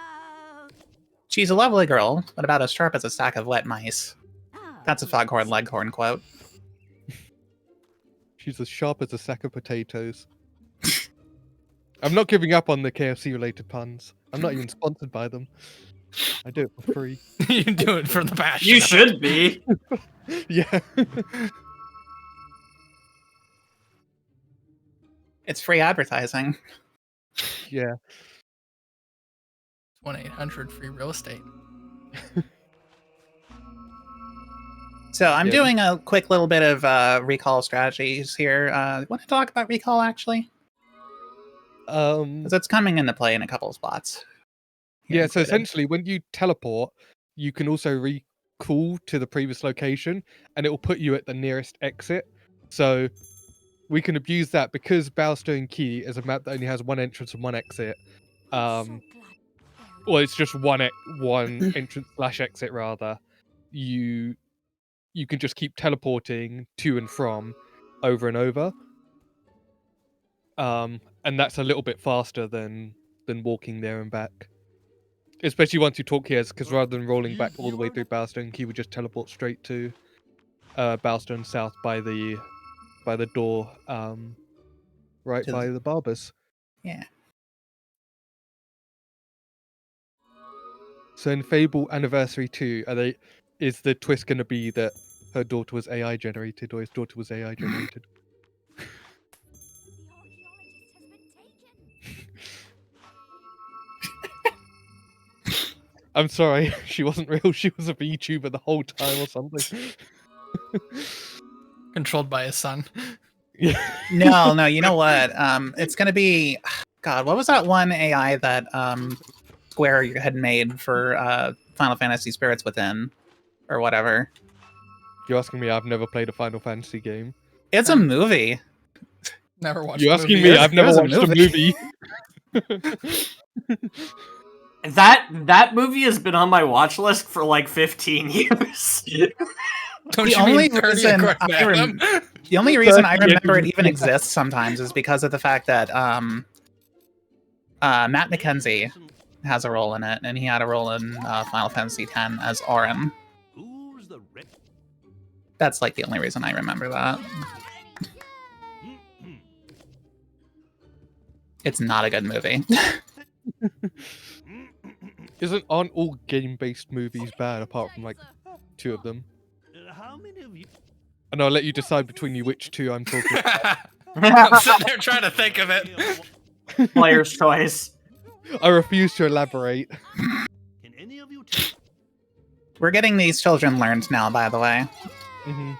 She's a lovely girl, but about as sharp as a stack of wet mice. That's a Foghorn Leghorn quote. She's as sharp as a sack of potatoes. I'm not giving up on the KFC related puns. I'm not even sponsored by them. I do it for free. You do it for the passion. You should be. Yeah. It's free advertising. Yeah. 1-800 free real estate. So I'm doing a quick little bit of recall strategies here. Want to talk about recall, actually? Because it's coming into play in a couple of spots. Yeah, so essentially when you teleport, you can also recall to the previous location, and it will put you at the nearest exit. So we can abuse that because Bowstone Key is a map that only has one entrance and one exit. Well, it's just one entrance / exit rather. You can just keep teleporting to and from over and over. And that's a little bit faster than walking there and back. Especially once you talk here, because rather than rolling back all the way through Bowstone Key, we just teleport straight to Bowstone South by the door, right by the barbers. Yeah. So in Fable Anniversary 2, is the twist going to be that her daughter was AI generated, or his daughter was AI generated? I'm sorry, she wasn't real. She was a VTuber the whole time or something. Controlled by his son. Yeah. No, you know what? It's going to be... God, what was that one AI that Square had made for Final Fantasy Spirits Within? Or whatever. You're asking me? I've never played a Final Fantasy game. It's a movie. Never watched You're a asking movie. me? I've never watched a movie. That movie has been on my watch list for like 15 years. Don't The you only mean reason the only reason I remember it even exists sometimes is because of the fact that Matt McKenzie has a role in it, and he had a role in Final Fantasy X as Auron. That's like the only reason I remember that. It's not a good movie. Aren't all game-based movies bad, apart from like 2 of them? How many of you? And I'll let you decide between you which 2 I'm talking about. I'm sitting there trying to think of it. Player's choice. I refuse to elaborate. Can any of you We're getting these children learned now, by the way. Mm-hmm.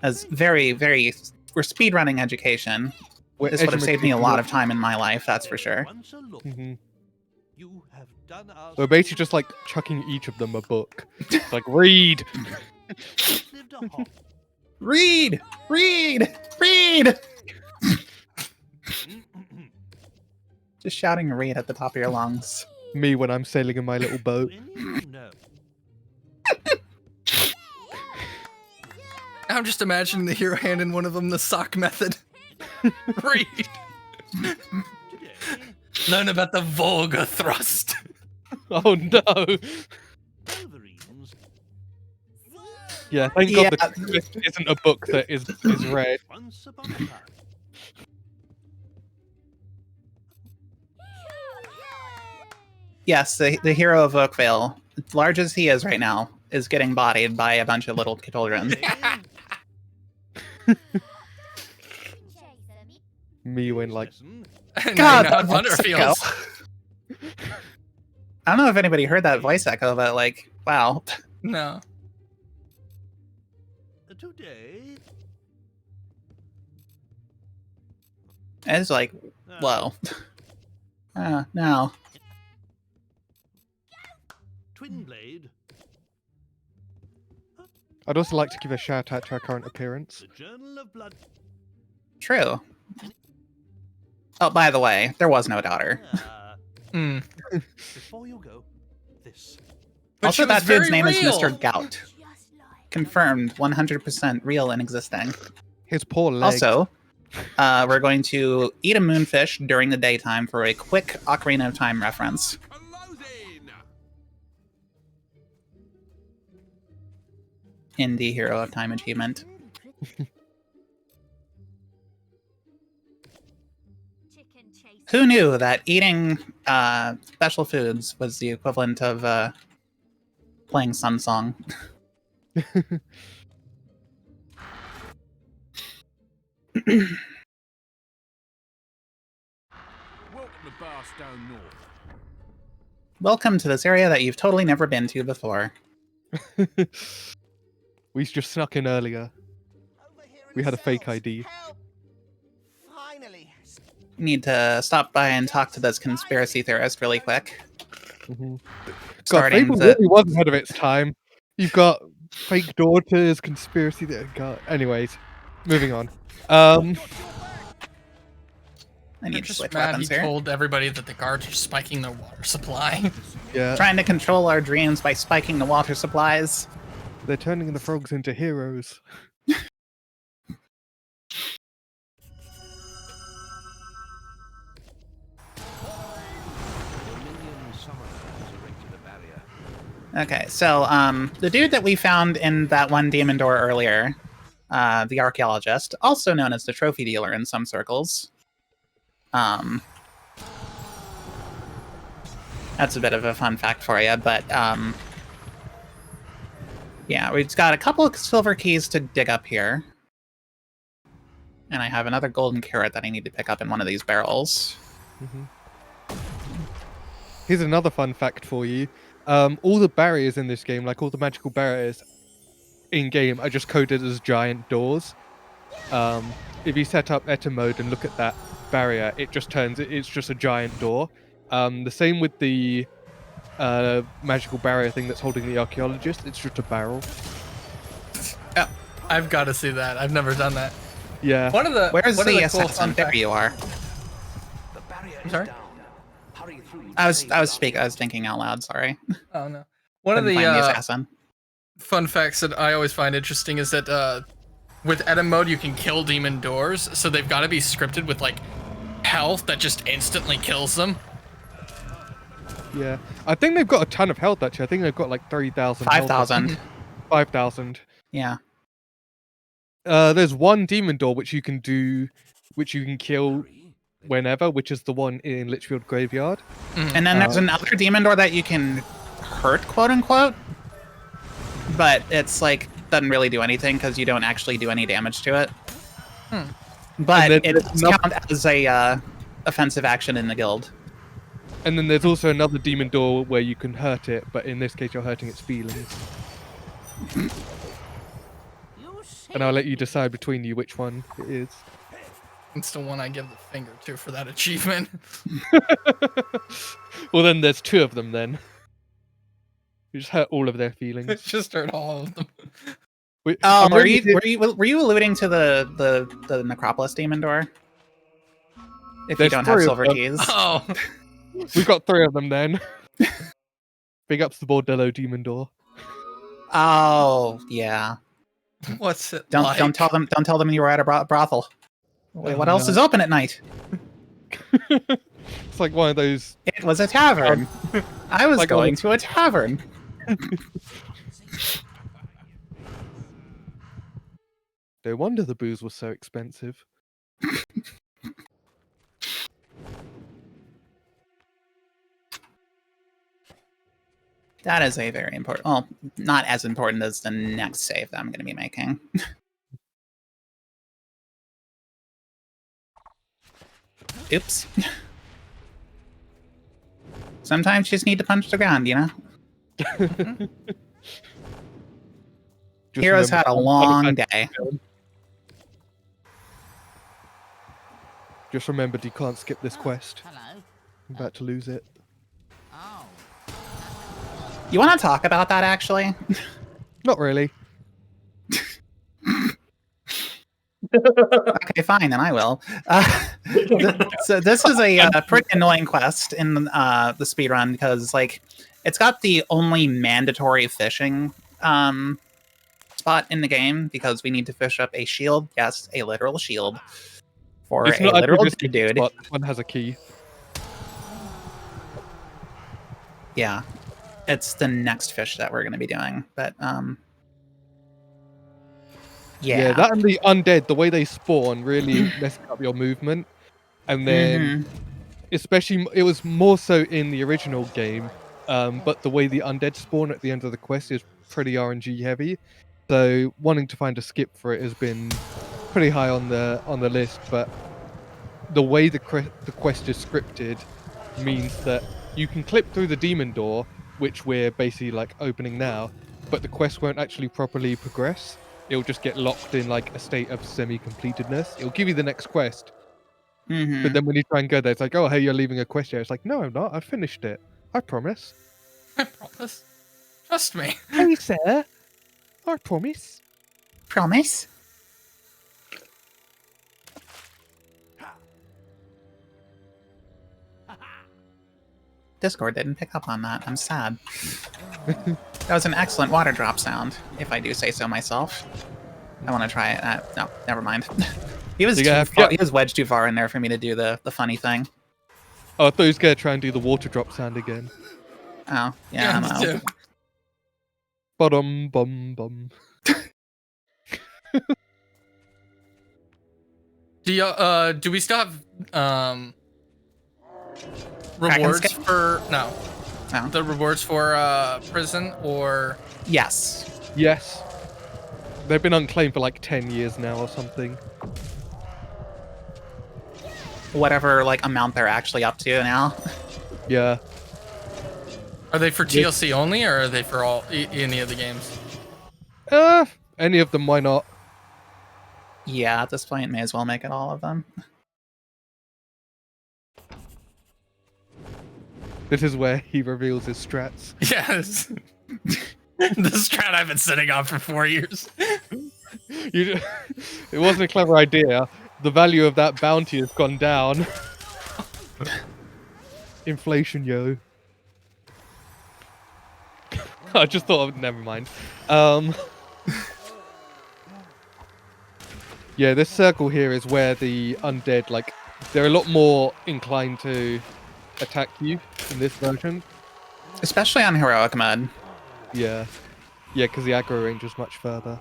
As very, very... We're speedrunning education. This would have saved me a lot of time in my life, that's for sure. Mm-hmm. You have done us. We're basically just like chucking each of them a book. It's like, read! Read! Read! Read! Just shouting read at the top of your lungs. Me when I'm sailing in my little boat. I'm just imagining the hero handing one of them the sock method. Read. Learn about the Volga thrust. Oh no. Wolverines. Yeah, thank Yeah. God this isn't a book that is read. Once upon a time. Yes, the hero of Oakvale, as large as he is right now, is getting bodied by a bunch of little children. Me when like God, God, that Thunder voice feels. echo. I don't know if anybody heard that voice echo, but like, wow. No. Today. It's like, whoa. No. Twin blade. I'd also like to give a shout out to our current appearance. The Journal of Blood. True. Oh, by the way, there was no daughter. Hmm. Before you go, this. But Also, she was that dude's very name is real. Mr. Gout. Confirmed, 100% real and existing. His poor leg. Also, we're going to eat a moonfish during the daytime for a quick Ocarina of Time reference. Closing. In the Hero of Time achievement. Who knew that eating special foods was the equivalent of playing Sun Song? Welcome to Barstow North. Welcome to this area that you've totally never been to before. We just snuck in earlier. We had a fake ID. Finally. Need to stop by and talk to this conspiracy theorist really quick. God, Starting Fable to... really was ahead of its time. You've got fake daughters, conspiracy. God. Anyways, moving on. I I'm need to just switch mad weapons he here. told everybody that the guards are spiking their water supply. Yeah, Trying to control our dreams by spiking the water supplies. they're turning the frogs into heroes. Dominion Summoner has erected a barrier. Okay, so the dude that we found in that one demon door earlier, the archaeologist, also known as the trophy dealer in some circles. That's a bit of a fun fact for you, but yeah, we've got a couple of silver keys to dig up here. And I have another golden carrot that I need to pick up in one of these barrels. Here's another fun fact for you. All the barriers in this game, like all the magical barriers in game, are just coded as giant doors. If you set up Eta mode and look at that barrier, it just turns it's just a giant door. The same with the magical barrier thing that's holding the archaeologist. It's just a barrel. Yeah, I've got to see that. I've never done that. Yeah. One of the Where's one of the the cool assassin? fun There facts- you are. The barrier I'm is sorry? down. Hurry through. I was thinking out loud. Sorry. Oh no. One of Couldn't the find the assassin. fun facts that I always find interesting is that with Edit mode you can kill demon doors, so they've got to be scripted with like health that just instantly kills them. Yeah. I think they've got a ton of health actually. I think they've got like 3,000. 5,000. 5,000. Yeah. There's one demon door which you can kill whenever, which is the one in Litchfield Graveyard. And then there's another demon door that you can hurt, quote unquote. But it's like doesn't really do anything because you don't actually do any damage to it. But then it there's does count as a offensive action in the guild. And then there's also another demon door where you can hurt it, but in this case you're hurting its feelings. And I'll let you decide between you which one it is. It's the one I give the finger to for that achievement. Well, then there's two of them then. You just hurt all of their feelings. Just hurt all of them. Oh, I'm were ready you alluding to the Necropolis demon door? If you There's don't have three of silver them. keys. Oh, We've got three of them then. Big ups the Bordello demon door. Oh, yeah. what's it Don't like? don't tell them you were at a brothel. Wait, what Oh, else no. is open at night? It's like one of those. It was a tavern. I was Like going to a tavern. No wonder the booze was so expensive. That is a very important. Well, not as important as the next save that I'm going to be making. Oops. Sometimes you just need to punch the ground, you know? Heroes had a long day. Just remembered you can't skip this quest. Hello. I'm about to lose it. Oh. You want to talk about that, actually? Not really. Okay, fine, then I will. So this is a pretty annoying quest in the speedrun because, like, it's got the only mandatory fishing spot in the game because we need to fish up a shield. Yes, a literal shield for It's a not literal risky dude. spot. This one has a key. Yeah, it's the next fish that we're going to be doing, but yeah, that and the undead, the way they spawn really messes up your movement. And then, especially, it was more so in the original game, but the way the undead spawn at the end of the quest is pretty RNG heavy. So wanting to find a skip for it has been pretty high on the list. But the way the quest is scripted means that you can clip through the demon door, which we're basically like opening now, but the quest won't actually properly progress. It'll just get locked in like a state of semi-completedness. It'll give you the next quest, but then when you try and go there, it's like, oh, hey, you're leaving a quest here. It's like, no, I'm not. I finished it. I promise. I promise. Trust me. Hey, sir. I promise. Promise? Discord didn't pick up on that. I'm sad. That was an excellent water drop sound, if I do say so myself. I want to try it. No, never mind. He was he was wedged too far in there for me to do the funny thing. Oh, I thought he was going to try and do the water drop sound again. Oh, yeah, I know. Bum bum bum. Do we still have rewards for no. The rewards for prison or yes. Yes. They've been unclaimed for like 10 years now or something. Whatever like amount they're actually up to now. Yeah. Are they for TLC only or are they for all any of the games? Any of them, why not? Yeah, at this point may as well make it all of them. This is where he reveals his strats. Yes. The strat I've been sitting on for 4 years. It wasn't a clever idea. The value of that bounty has gone down. Inflation, yo. I just thought of never mind. Yeah, this circle here is where the undead, like, they're a lot more inclined to attack you in this version. Especially on heroic mode. Yeah. Yeah, because the aggro range is much further.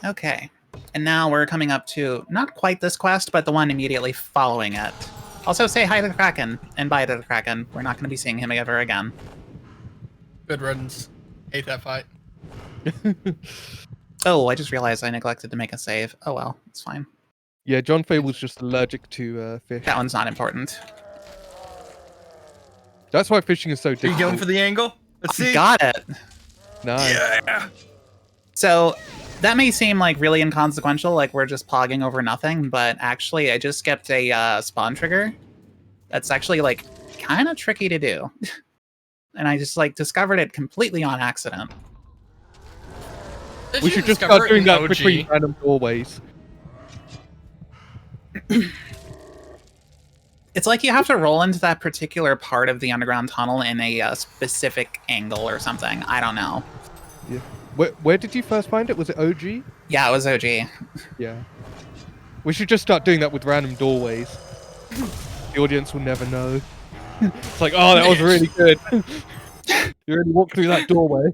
Okay. And now we're coming up to not quite this quest, but the one immediately following it. Also say hi to the Kraken and bye to the Kraken. We're not going to be seeing him ever again. Good riddance. Hate that fight. Oh, I just realized I neglected to make a save. Oh well, it's fine. Yeah, John Fable's just allergic to fish. That one's not important. That's why fishing is so difficult. Are you going for the angle? Let's see. Got it. Nice. Yeah. So that may seem like really inconsequential, like we're just pogging over nothing, but actually I just skipped a spawn trigger. That's actually like kind of tricky to do. And I just like discovered it completely on accident. We should just start doing that between random doorways. It's like you have to roll into that particular part of the underground tunnel in a specific angle or something. I don't know. Yeah. Where did you first find it? Was it OG? Yeah, it was OG. Yeah. We should just start doing that with random doorways. The audience will never know. It's like, oh, that was really good. You already walked through that doorway.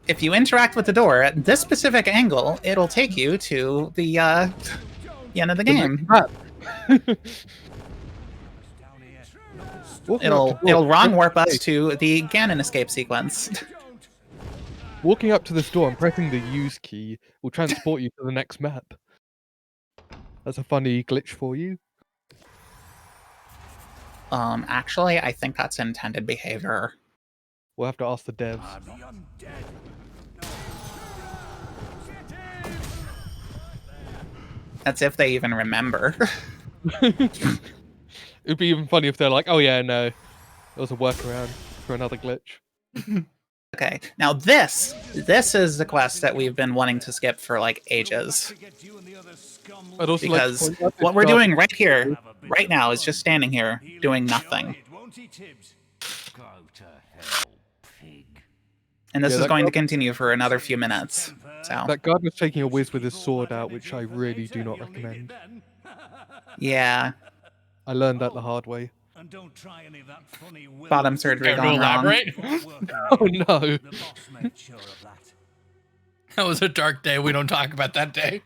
If you interact with the door at this specific angle, it'll take you to the end of the game. It'll wrong warp us to the Ganon escape sequence. Walking up to this door and pressing the use key will transport you to the next map. That's a funny glitch for you. Actually, I think that's intended behavior. We'll have to ask the devs. That's if they even remember. It'd be even funny if they're like, oh yeah, no. It was a workaround for another glitch. Okay, now this is the quest that we've been wanting to skip for like ages. Because what we're doing right here, right now, is just standing here doing nothing. And this is going to continue for another few minutes. So that guard was taking a whiz with his sword out, which I really do not recommend. Yeah. I learned that the hard way. Bottom surgery gone wrong. Oh no. That was a dark day. We don't talk about that day.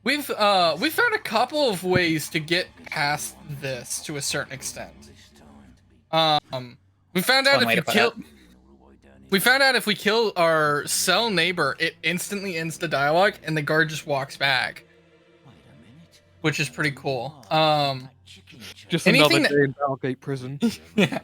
We've found a couple of ways to get past this to a certain extent. We found out if we kill our cell neighbor, it instantly ends the dialogue and the guard just walks back, which is pretty cool. Just another day in Battlegate Prison. Yeah.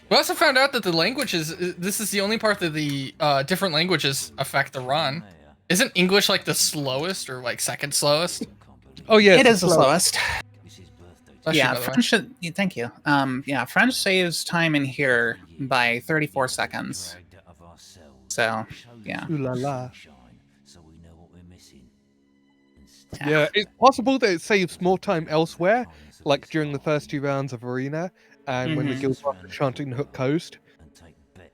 We also found out that the languages, this is the only part that the different languages affect the run. Isn't English like the slowest or like second slowest? Oh yeah, it is the slowest. Yeah, French should, thank you. Yeah, French saves time in here by 34 seconds. So, yeah. Ooh la la. Yeah, it's possible that it saves more time elsewhere, like during the first 2 rounds of Arena, and when the Guildmaster chanting the Hook Coast.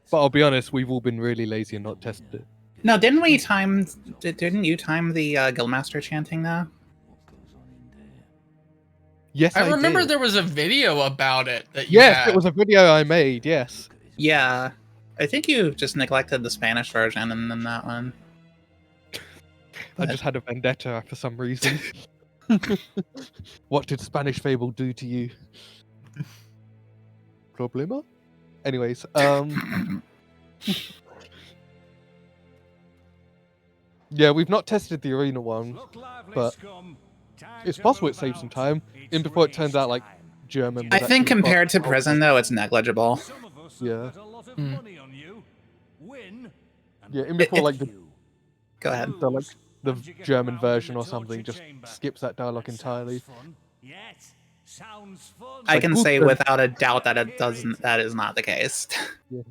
But I'll be honest, we've all been really lazy and not tested it. No, didn't you time the Guildmaster chanting though? Yes, I remember did. there was a video about it that it was a video I made, yes. Yeah. I think you just neglected the Spanish version and then that one. I just had a vendetta for some reason. What did Spanish Fable do to you? Problema? Anyways, yeah, we've not tested the Arena one, but it's possible it saves some time, even before it turns out like German. I think compared to Prison, though, it's negligible. Yeah. Yeah, in before like the... Go ahead. The German version or something just skips that dialogue entirely. I can say without a doubt that it doesn't. That is not the case. Yeah.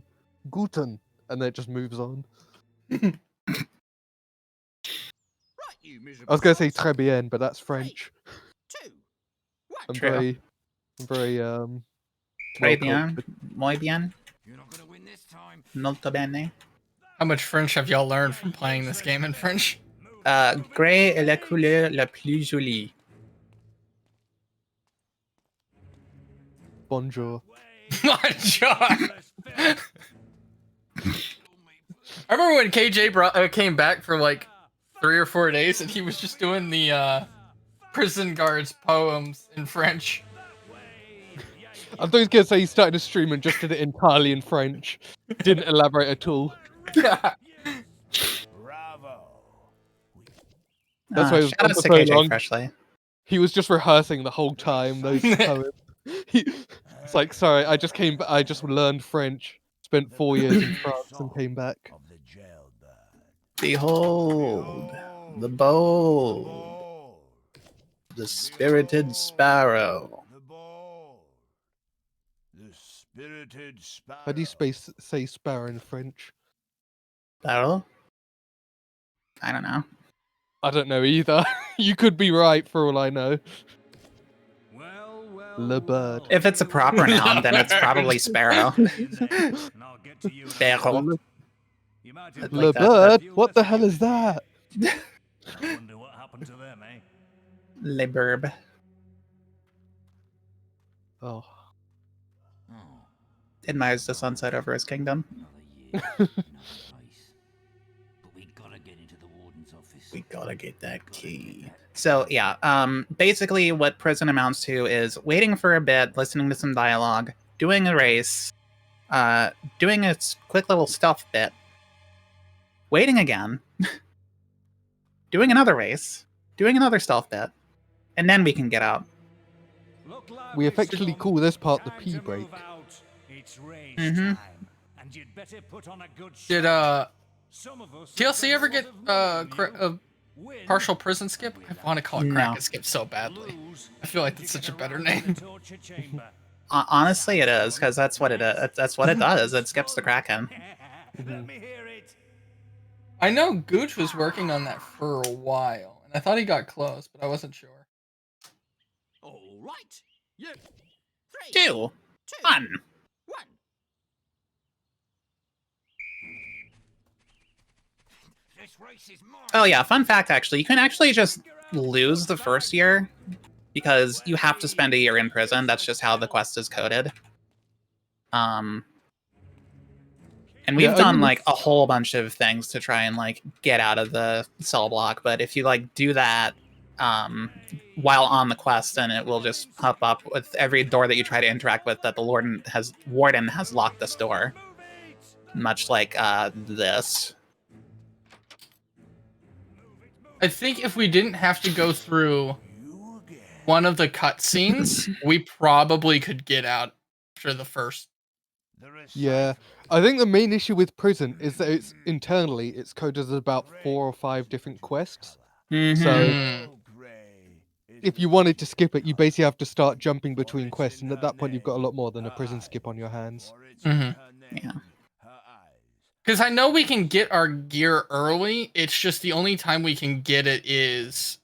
Guten, and then it just moves on. I was going to say très bien, but that's French. I'm very Très bien, muy bien. Molto bene. How much French have y'all learned from playing this game in French? Gray est la couleur la plus jolie. Bonjour. Bonjour. I remember when KJ came back for like 3 or 4 days and he was just doing the prison guards poems in French. I thought he was going to say he started a stream and just did it entirely in French. Didn't elaborate at all. Yeah. That's why it was shout out to so KJ long. Freshly. He was just rehearsing the whole time those poems. It's like, sorry, I just learned French, spent 4 years in France and came back. Behold, the bold, the spirited sparrow. How do you say sparrow in French? Sparrow? I don't know. I don't know either. You could be right for all I know. Well, well, Le bird. If it's a proper noun, then it's probably sparrow. and I'll get to you in a Sparrow. minute. You might have Like Le that- bird? few What the left hell to is that? I wonder what happened to them, eh? Le burb. Oh. Oh, Admires the sunset over his kingdom. another year, another place. But we gotta get into the warden's office. We gotta get that key. So yeah, basically what prison amounts to is waiting for a bit, listening to some dialogue, doing a race, doing a quick little stealth bit, waiting again, doing another race, doing another stealth bit, and then we can get out. We effectively call this part the pee break. It's race Mhm. time, and you'd better put on a good Did show. Some of us TLC have ever got get a lot of money, a Win, partial prison skip? I want to call it No. crack skip so badly. lose, I feel like and that's you such a get better around in name. the torture chamber. Honestly, it is, because that's what it is. That's what it does. It skips the Kraken. Let me hear it. I know Gooch was working on that for a while, and I thought he got close, but I wasn't sure. All right. Yeah. 2, 2, 1. 1. This race is mine. Oh yeah, fun fact actually, you can actually just lose the first year because you have to spend a year in prison. That's just how the quest is coded. And we've Yeah, done only- like a whole bunch of things to try and like get out of the cell block, but if you like do that while on the quest, then it will just pop up with every door that you try to interact with that the warden has locked this door. Much like this. I think if we didn't have to go through one of the cutscenes, we probably could get out after the first. Yeah, I think the main issue with prison is that it's internally it's coded as about 4 or 5 different quests. Mhm. So if you wanted to skip it, you basically have to start jumping between quests, and at that point you've got a lot more than a prison skip on your hands. Mhm. Yeah. Because I know we can get our gear early. It's just the only time we can get it is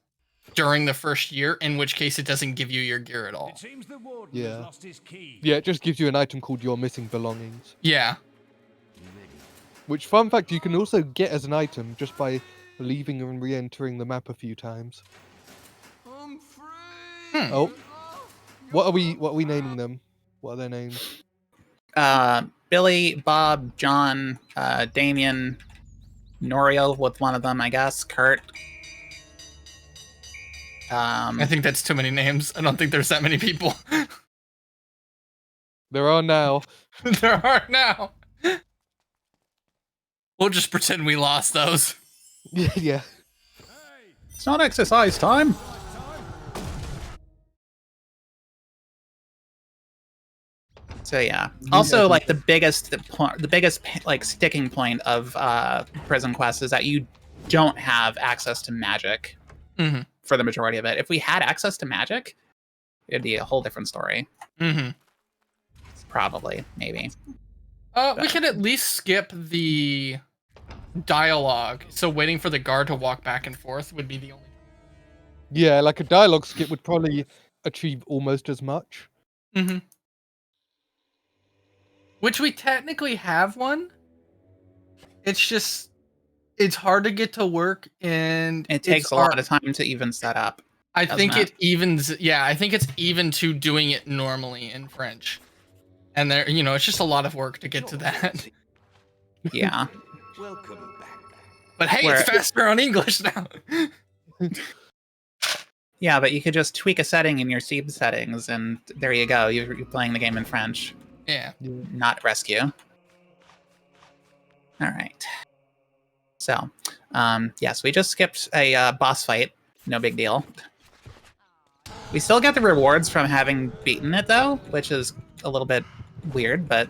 during the first year, in which case it doesn't give you your gear at all. It seems the warden has Yeah. lost his key. Yeah, it just gives you an item called Your Missing Belongings. Yeah. Which, fun fact, you can also get as an item just by leaving and re-entering the map a few times. I'm free. Oh. What are we naming them? What are their names? Billy, Bob, John, Damien, Norio with one of them, I guess, Kurt. I think that's too many names. I don't think there's that many people. There are now. There are now. We'll just pretend we lost those. Yeah. It's not exercise time. So yeah. Also, like the biggest like sticking point of prison quests is that you don't have access to magic Mm-hmm. for the majority of it. If we had access to magic, it'd be a whole different story. Mm-hmm. Probably, maybe. We could at least skip the dialogue. So waiting for the guard to walk back and forth would be the only. Yeah, like a dialogue skip would probably achieve almost as much. Mm-hmm. Which we technically have one. It's just it's hard to get to work, and It takes a lot of time to even set up. I doesn't think it? it evens. Yeah, I think it's even to doing it normally in French, and there, it's just a lot of work to get to that. Yeah. Welcome back. But hey, Where- it's faster on English now. Yeah, but you could just tweak a setting in your Steam settings, and there you go. You're playing the game in French, Yeah. not rescue. All right. So, yes, we just skipped a boss fight. No big deal. We still get the rewards from having beaten it, though, which is a little bit weird, but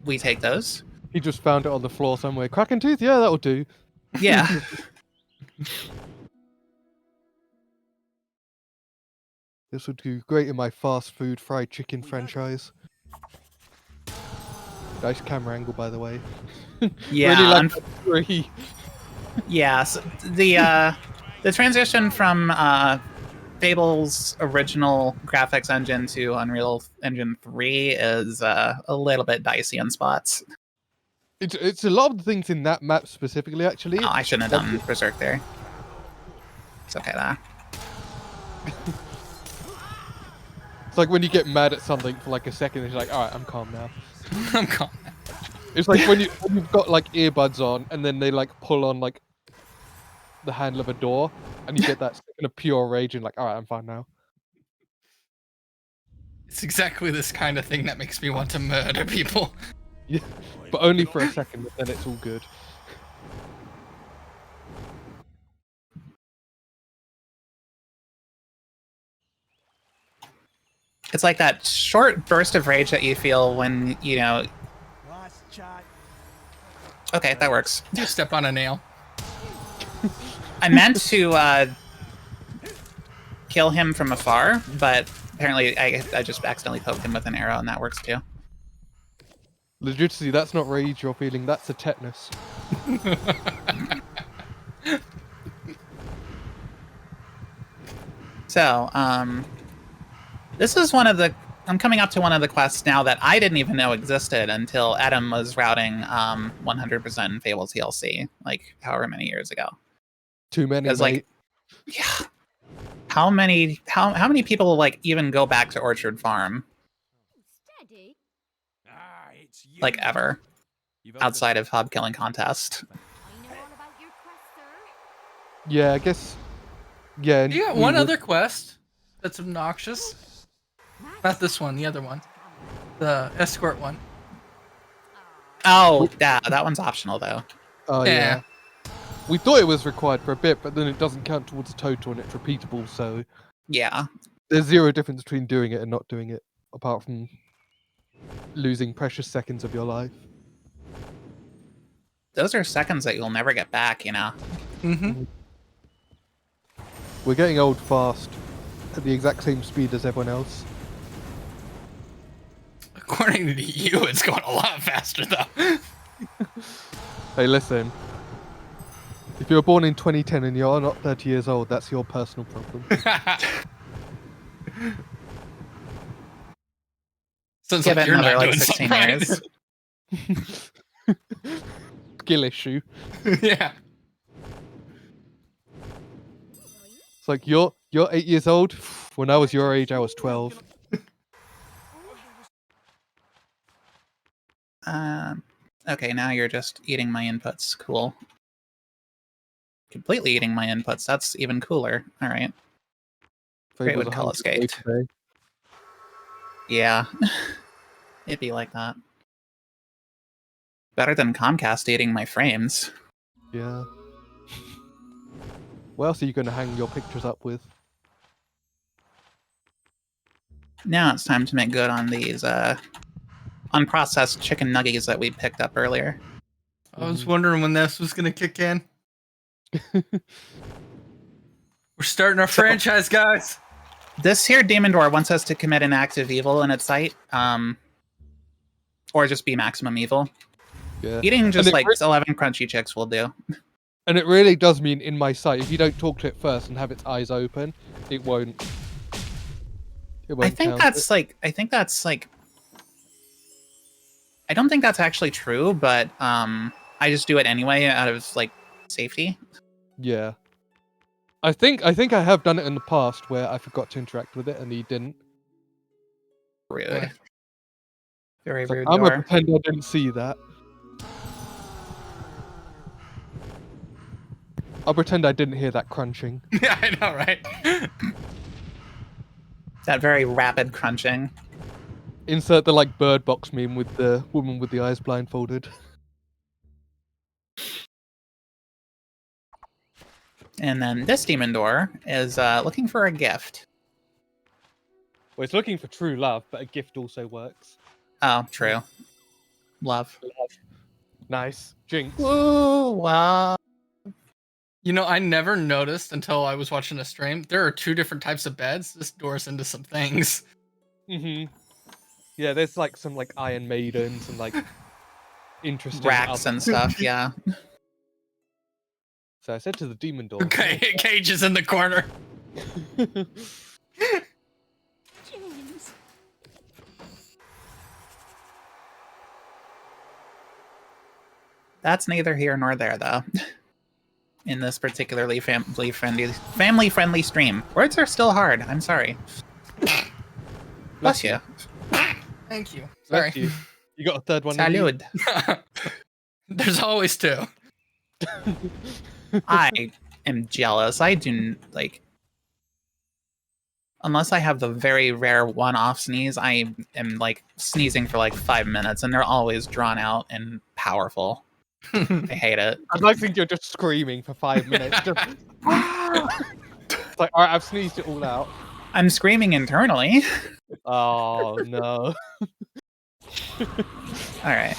we take those. He just found it on the floor somewhere. Cracking tooth? Yeah, that'll do. Yeah. This would do great in my fast food fried chicken franchise. Nice camera angle, by the way. Yeah. Really like that tree. Yeah. So the The transition from Fable's original graphics engine to Unreal Engine 3 is a little bit dicey in spots. It's a lot of the things in that map specifically, actually. Oh, I shouldn't have done Berserk there. It's okay, though. It's like when you get mad at something for like a second, and you're like, alright, I'm calm now. I'm calm. It's like when you've got like earbuds on, and then they like pull on like the handle of a door, and you get that second of pure rage, and like, alright, I'm fine now. It's exactly this kind of thing that makes me want to murder people. Yeah, but only for a second, then it's all good. It's like that short burst of rage that you feel when, you know... Okay, that works. You step on a nail. I meant to kill him from afar, but apparently I just accidentally poked him with an arrow, and that works too. Legitimately, that's not rage you're feeling, that's a tetanus. So, this is one of the... I'm coming up to one of the quests now that I didn't even know existed until Adam was routing 100% in Fable's DLC, like however many years ago. Too many, mate. Like, yeah. How many people like even go back to Orchard Farm? Steady. Like ever. Outside of Hub Killing Contest. I know all about your quest, sir. Yeah, I guess. Yeah. You got one other quest that's obnoxious. Not this one, the other one. The escort one. Oh, yeah, that one's optional though. Oh yeah. We thought it was required for a bit, but then it doesn't count towards the total and it's repeatable, so... Yeah. There's zero difference between doing it and not doing it, apart from losing precious seconds of your life. Those are seconds that you'll never get back, you know? Mm-hmm. We're getting old fast, at the exact same speed as everyone else. According to you, it's going a lot faster, though. Hey, listen. If you were born in 2010 and you're not 30 years old, that's your personal problem. Sounds Give like it you're another not like doing 16 something right. years. Skill issue. Yeah. It's like you're 8 years old. When I was your age, I was 12. Okay, now you're just eating my inputs. Cool. Completely eating my inputs. That's even cooler. All right. Great would call escaped. Yeah. It'd be like that. Better than Comcast eating my frames. Yeah. What else are you going to hang your pictures up with? Now it's time to make good on these unprocessed chicken nuggies that we picked up earlier. I was wondering when this was going to kick in. We're starting our franchise, guys. This here Demon Door wants us to commit an act of evil in its sight. Or just be maximum evil. Yeah. Eating just like 11 crunchy chicks will do. And it really does mean in my sight. If you don't talk to it first and have its eyes open, it won't. I think that's like. I don't think that's actually true, but I just do it anyway out of like safety. Yeah. I think I have done it in the past where I forgot to interact with it and he didn't. Rude. Very rude. I'm gonna pretend I didn't see that. I'll pretend I didn't hear that crunching. Yeah, I know, right? That very rapid crunching. Insert the like Bird Box meme with the woman with the eyes blindfolded. And then this demon door is looking for a gift. Well, it's looking for true love, but a gift also works. Oh, true. Love. Nice. Jinx. Ooh, wow. You know, I never noticed until I was watching a stream. There are 2 different types of beds. This doors into some things. Mm-hmm. Yeah, there's like some like Iron Maidens and like interesting racks and stuff. Yeah. So I said to the demon door. Okay, Cage is in the corner. James. That's neither here nor there, though. In this particularly family-friendly stream. Words are still hard. I'm sorry. Bless you. Thank you. Sorry. Thank you. You got a third one. in you? Salud. There's always two. I am jealous. I do, like... Unless I have the very rare one-off sneeze, I am, like, sneezing for, like, 5 minutes, and they're always drawn out and powerful. I hate it. I don't think you're just screaming for 5 minutes. Just... It's like, alright, I've sneezed it all out. I'm screaming internally. Oh, no. Alright.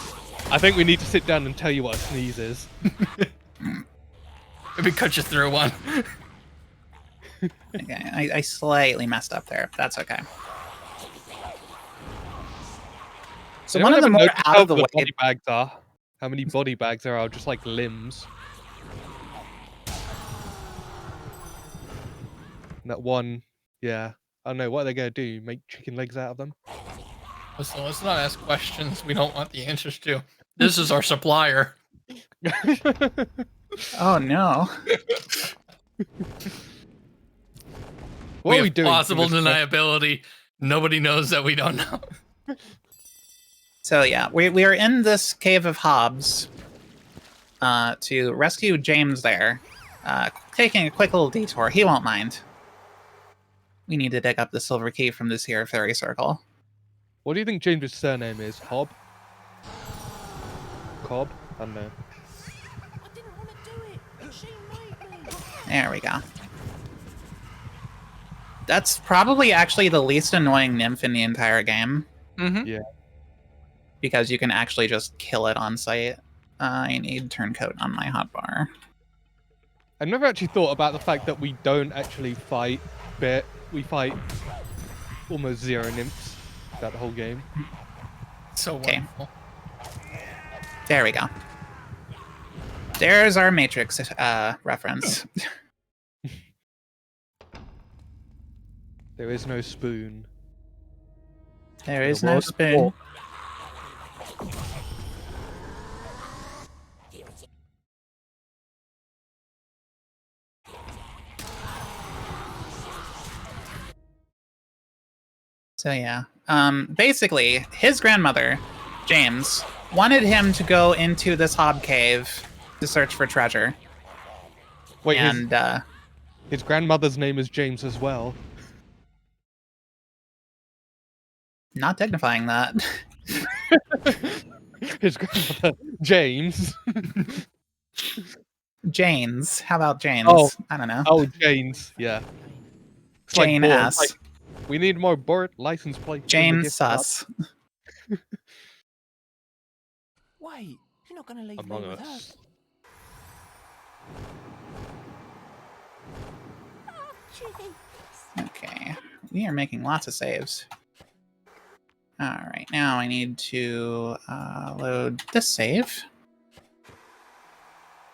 I think we need to sit down and tell you what a sneeze is. Maybe cut you through one. Okay, I slightly messed up there. That's okay. So one of the more out of the way body bags are. How many body bags there are just like limbs. And that one, yeah. I don't know, what are they gonna do? Make chicken legs out of them? Listen, let's not ask questions we don't want the answers to. This is our supplier. Oh no. What we are we have doing? plausible deniability. Nobody knows that we don't know. So yeah, we are in this cave of Hobbs to rescue James there. Taking a quick little detour. He won't mind. We need to dig up the silver key from this here fairy circle. What do you think James's surname is? Hobb? Cobb? I don't know. I didn't want to do it. She made me. There we go. That's probably actually the least annoying nymph in the entire game. Mm-hmm. Yeah. Because you can actually just kill it on site. I need turncoat on my hotbar. I've never actually thought about the fact that we don't actually fight bit. We fight almost zero nymphs throughout the whole game. So wonderful. There we go. There's our Matrix reference. There is no spoon. There is no spoon. So yeah, basically, his grandmother, James, wanted him to go into this hob cave to search for treasure. Wait, and his grandmother's name is James as well. Not dignifying that. His grandmother, James. Janes. How about Janes? Oh, I don't know. Oh, Janes. Yeah. It's Jane like S. Like, we need more board license plate. Jane Sus. Wait, you're not going to leave Among me with Us. her. Okay, we are making lots of saves. Alright, now I need to load this save.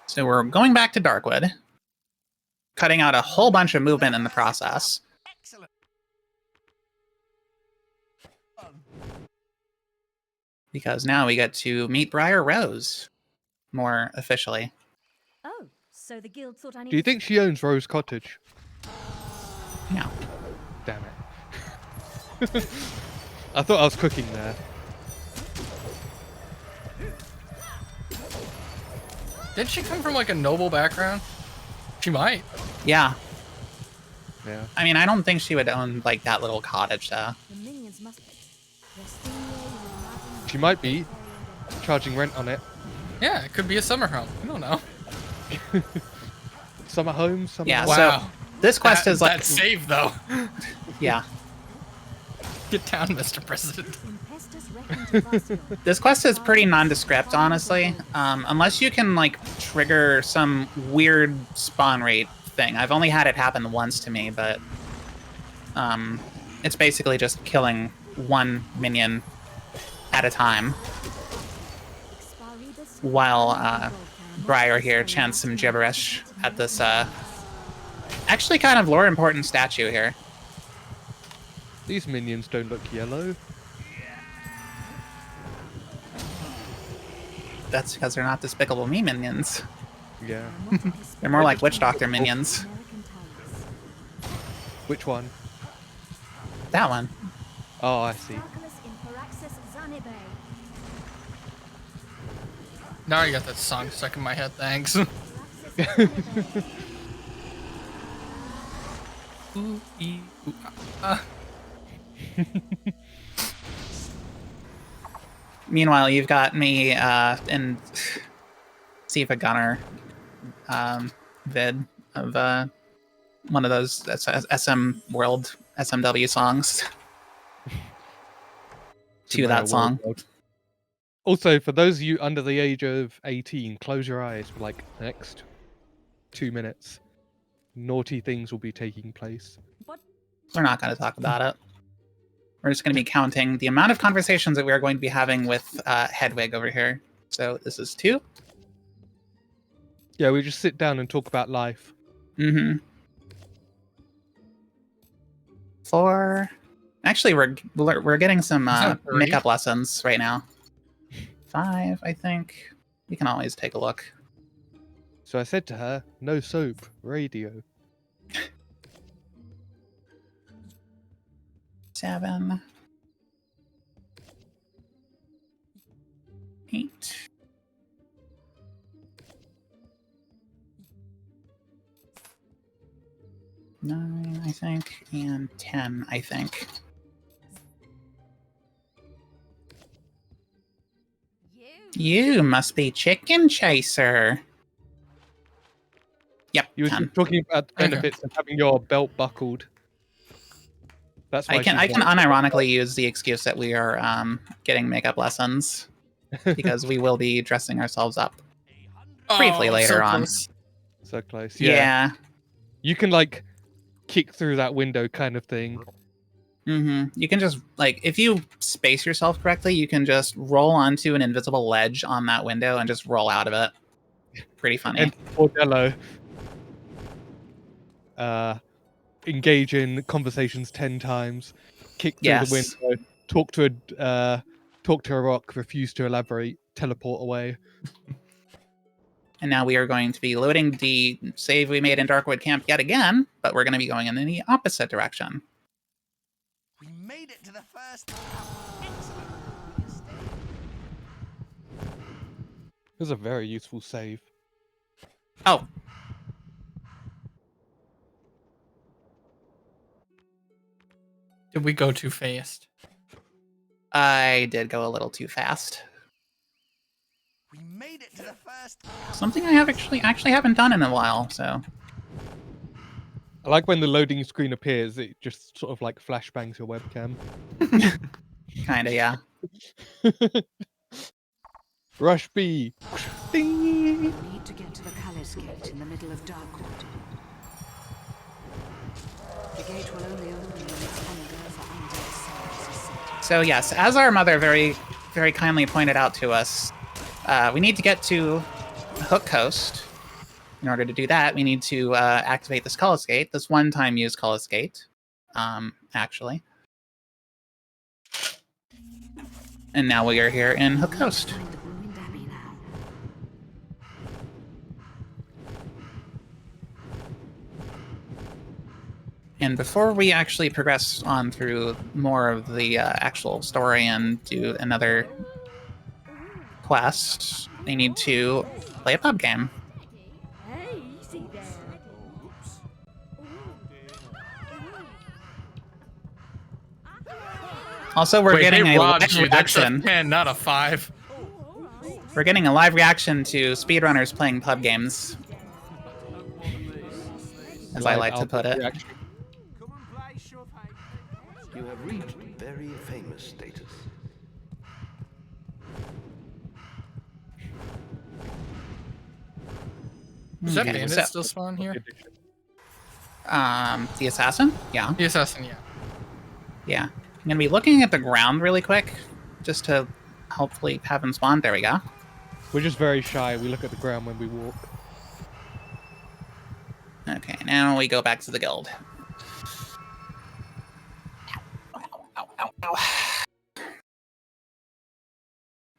So we're going back to Darkwood, cutting out a whole bunch of movement in the process. Excellent. Because now we get to meet Briar Rose more officially. Oh, so the guild thought I needed... Do you think she owns Rose Cottage? No. Damn it. I thought I was cooking there. Did she come from like a noble background? She might. Yeah. Yeah. I mean, I don't think she would own like that little cottage though. The minions must... She might be charging rent on it. Yeah, it could be a summer home. I don't know. Summer home, summer Yeah, home. Wow. so this quest is like... That's safe though. Yeah. Get down, Mr. President. This quest is pretty nondescript, honestly. Unless you can, like, trigger some weird spawn rate thing. I've only had it happen once to me, but... it's basically just killing one minion at a time. While, Briar here chants some gibberish. at this actually kind of lore important statue here. These minions don't look yellow. That's because they're not Despicable Me minions. Yeah. They're more like Witch Doctor minions. Which one? That one. Oh, I see. Now I got that song stuck in my head, thanks. Ooh, ee, ooh, ah. Meanwhile, you've got me in Siva Gunner vid of one of those SM World SMW songs to that song. Also, for those of you under the age of 18, close your eyes for like the next 2 minutes. Naughty things will be taking place. We're not going to talk about it. We're just going to be counting the amount of conversations that we are going to be having with Hedwig over here. So this is 2. Yeah, we just sit down and talk about life. Mm-hmm. 4. Actually, we're getting some makeup lessons right now. 5, I think. We can always take a look. So I said to her, no soap, radio. 7. 8. 9, I think, and 10, I think. You must be Chicken Chaser. Yep, You were 10. talking about the benefits of having your belt buckled. That's why I can unironically use the excuse that we are getting makeup lessons because we will be dressing ourselves up briefly later on. So close. Yeah. You can like kick through that window kind of thing. Mm-hmm. You can just like if you space yourself correctly, you can just roll onto an invisible ledge on that window and just roll out of it. Pretty funny. And Bordello. Engage in conversations 10 times, kick through the window, talk to a rock, refuse to elaborate, teleport away. And now we are going to be loading the save we made in Darkwood Camp yet again, but we're going to be going in the opposite direction. We made it to the first. It was a very useful save. Oh. Did we go too fast? I did go a little too fast. We made it to the first. Something I have actually haven't done in a while, so. I like when the loading screen appears, it just sort of like flashbangs your webcam. Kinda, yeah. Rush B. Ding! We need to get to the palace gate in the middle of Darkwood. The gate will only open when its hunger for undead souls is set. So yes, as our mother very, very kindly pointed out to us, we need to get to Hook Coast. In order to do that, we need to activate this Cullis Gate, this one-time use Cullis Gate, actually. And now we are here in Hook Coast. And before we actually progress on through more of the actual story and do another quest, we need to play a pub game. Also, we're getting a live reaction. That's a 10, not a 5. We're getting a live reaction to speedrunners playing pub games, as I like to put it. You have reached very famous status. Does that Okay, bandit so- still spawn here? The assassin? Yeah. The assassin, yeah. Yeah. I'm gonna be looking at the ground really quick, just to hopefully have him spawn. There we go. We're just very shy. We look at the ground when we walk. Okay, now we go back to the guild. Ow.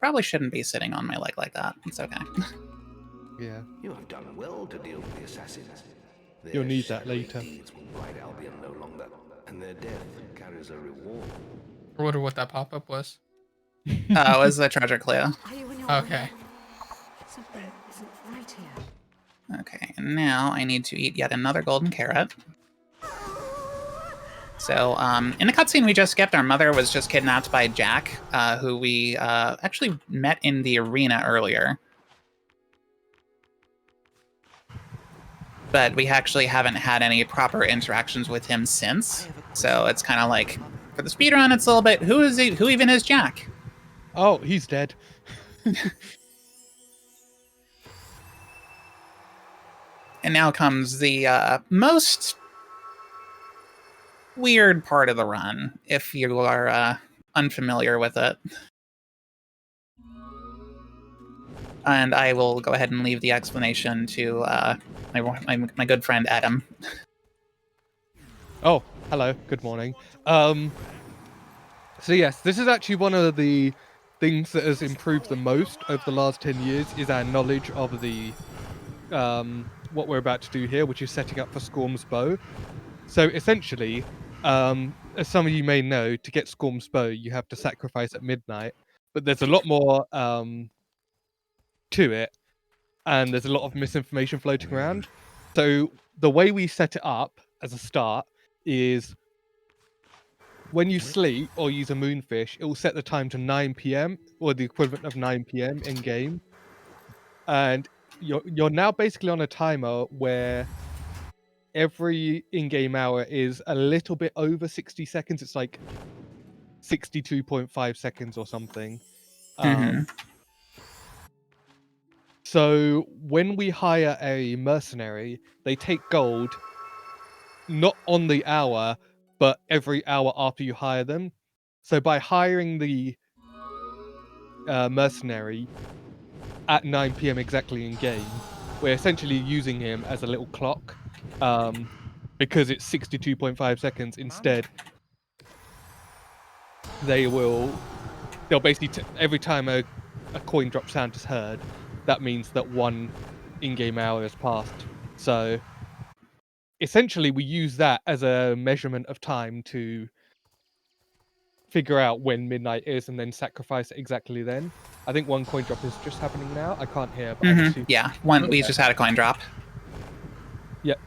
Probably shouldn't be sitting on my leg like that. It's okay. Yeah. You have done well to deal with the assassins. You'll Their need that shadowy later. deeds will blight Albion no longer, and their death carries a reward. I wonder what that pop-up was. It was a treasure clue. Are you in your Okay. Something isn't right here. Okay, and now I need to eat yet another golden carrot. So, in the cutscene we just skipped, our mother was just kidnapped by Jack, who we actually met in the arena earlier. But we actually haven't had any proper interactions with him since. So it's kind of like, for the speedrun, it's a little bit, who even is Jack? Oh, he's dead. And now comes the most weird part of the run, if you are unfamiliar with it. And I will go ahead and leave the explanation to my good friend Adam. Oh, hello. Good morning. So yes, this is actually one of the things that has improved the most over the last 10 years is our knowledge of the what we're about to do here, which is setting up for Scorm's bow. So essentially, as some of you may know, to get Scorm's bow, you have to sacrifice at midnight. But there's a lot more to it, and there's a lot of misinformation floating around. So the way we set it up as a start is when you sleep or use a moonfish, it will set the time to 9 p.m. or the equivalent of 9 p.m. in game, and you're now basically on a timer where every in-game hour is a little bit over 60 seconds. It's like 62.5 seconds or something. So when we hire a mercenary, they take gold not on the hour, but every hour after you hire them. So by hiring the mercenary at 9 p.m. exactly in game, we're essentially using him as a little clock, because it's 62.5 seconds. Instead, they'll basically every time a coin drop sound is heard, that means that one in-game hour has passed. So essentially, we use that as a measurement of time to figure out when midnight is and then sacrifice it exactly then. I think one coin drop is just happening now. I can't hear, but I'm assuming... Yeah, we just had a coin drop. Yep.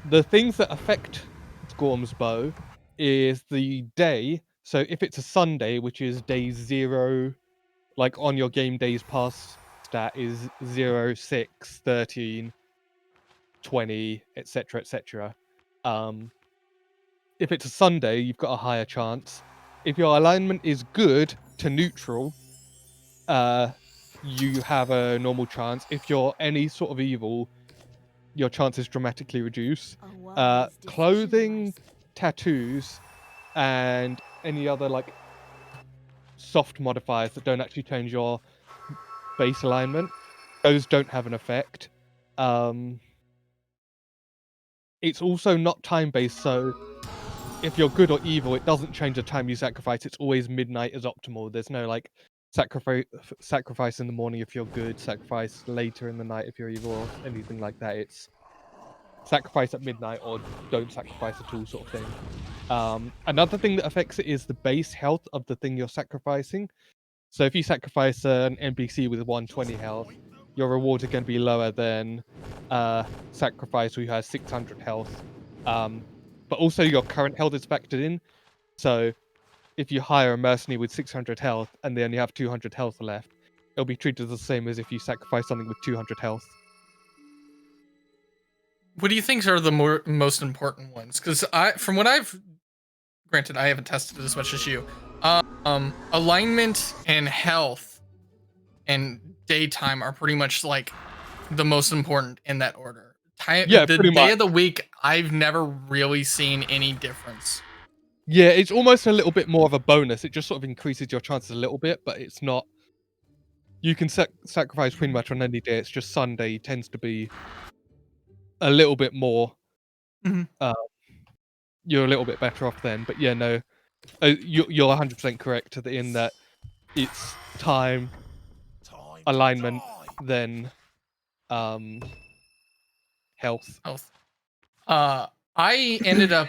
The things that affect Scorm's bow is the day. So if it's a Sunday, which is day 0, like on your game days pass stat is 0, 6, 13, 20, etc., etc. If it's a Sunday, you've got a higher chance. If your alignment is good to neutral, you have a normal chance. If you're any sort of evil, your chances dramatically reduce. Clothing, tattoos, and any other like soft modifiers that don't actually change your base alignment, those don't have an effect. It's also not time-based, so if you're good or evil, it doesn't change the time you sacrifice. It's always midnight is optimal. There's no like sacrifice in the morning if you're good, sacrifice later in the night if you're evil, or anything like that. It's sacrifice at midnight or don't sacrifice at all sort of thing. Another thing that affects it is the base health of the thing you're sacrificing. So if you sacrifice an NPC with 120 health, your rewards are going to be lower than sacrifice who has 600 health. But also your current health is factored in. So if you hire a mercenary with 600 health and they only have 200 health left, it'll be treated the same as if you sacrifice something with 200 health. What do you think are the most important ones? Because from what granted, I haven't tested it as much as you. Alignment and health and daytime are pretty much like the most important in that order. The day of the week, I've never really seen any difference. Yeah, it's almost a little bit more of a bonus. It just sort of increases your chances a little bit, but it's not. You can sacrifice pretty much on any day. It's just Sunday tends to be a little bit more, Mhm. you're a little bit better off then. But yeah, no, you're 100% correct in that it's time, alignment, then health. Health. I ended up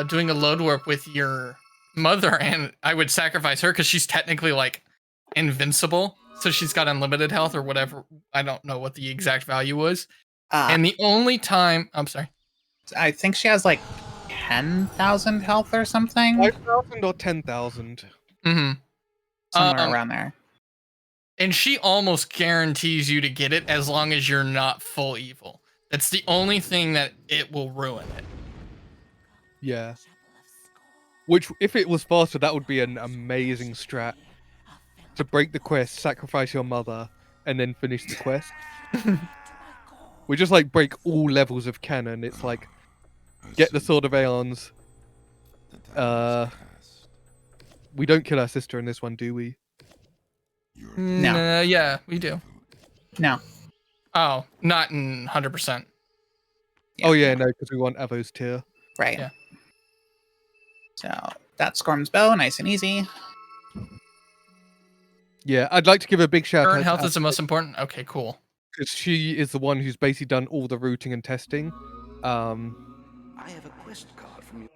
doing a load warp with your mother, and I would sacrifice her because she's technically like invincible, so she's got unlimited health or whatever. I don't know what the exact value was. And the only time, I'm sorry, I think she has like 10,000 health or something. 5,000 or 10,000. Mm-hmm. Somewhere around there. And she almost guarantees you to get it as long as you're not full evil. That's the only thing that it will ruin it. Yeah. Which, if it was faster, that would be an amazing strat. To break the quest, sacrifice your mother, and then finish the quest. We just like break all levels of canon. It's like, get the Sword of Aeons. We don't kill our sister in this one, do we? No. Yeah, we do. No. Oh, not in 100%. Yeah, oh yeah, no, because we want Avo's tier. Right. Yeah. So that's Scorm's bow, nice and easy. Yeah, I'd like to give a big shout out. Current health is the most important. Okay, cool. Because she is the one who's basically done all the routing and testing. I have a quest card from you.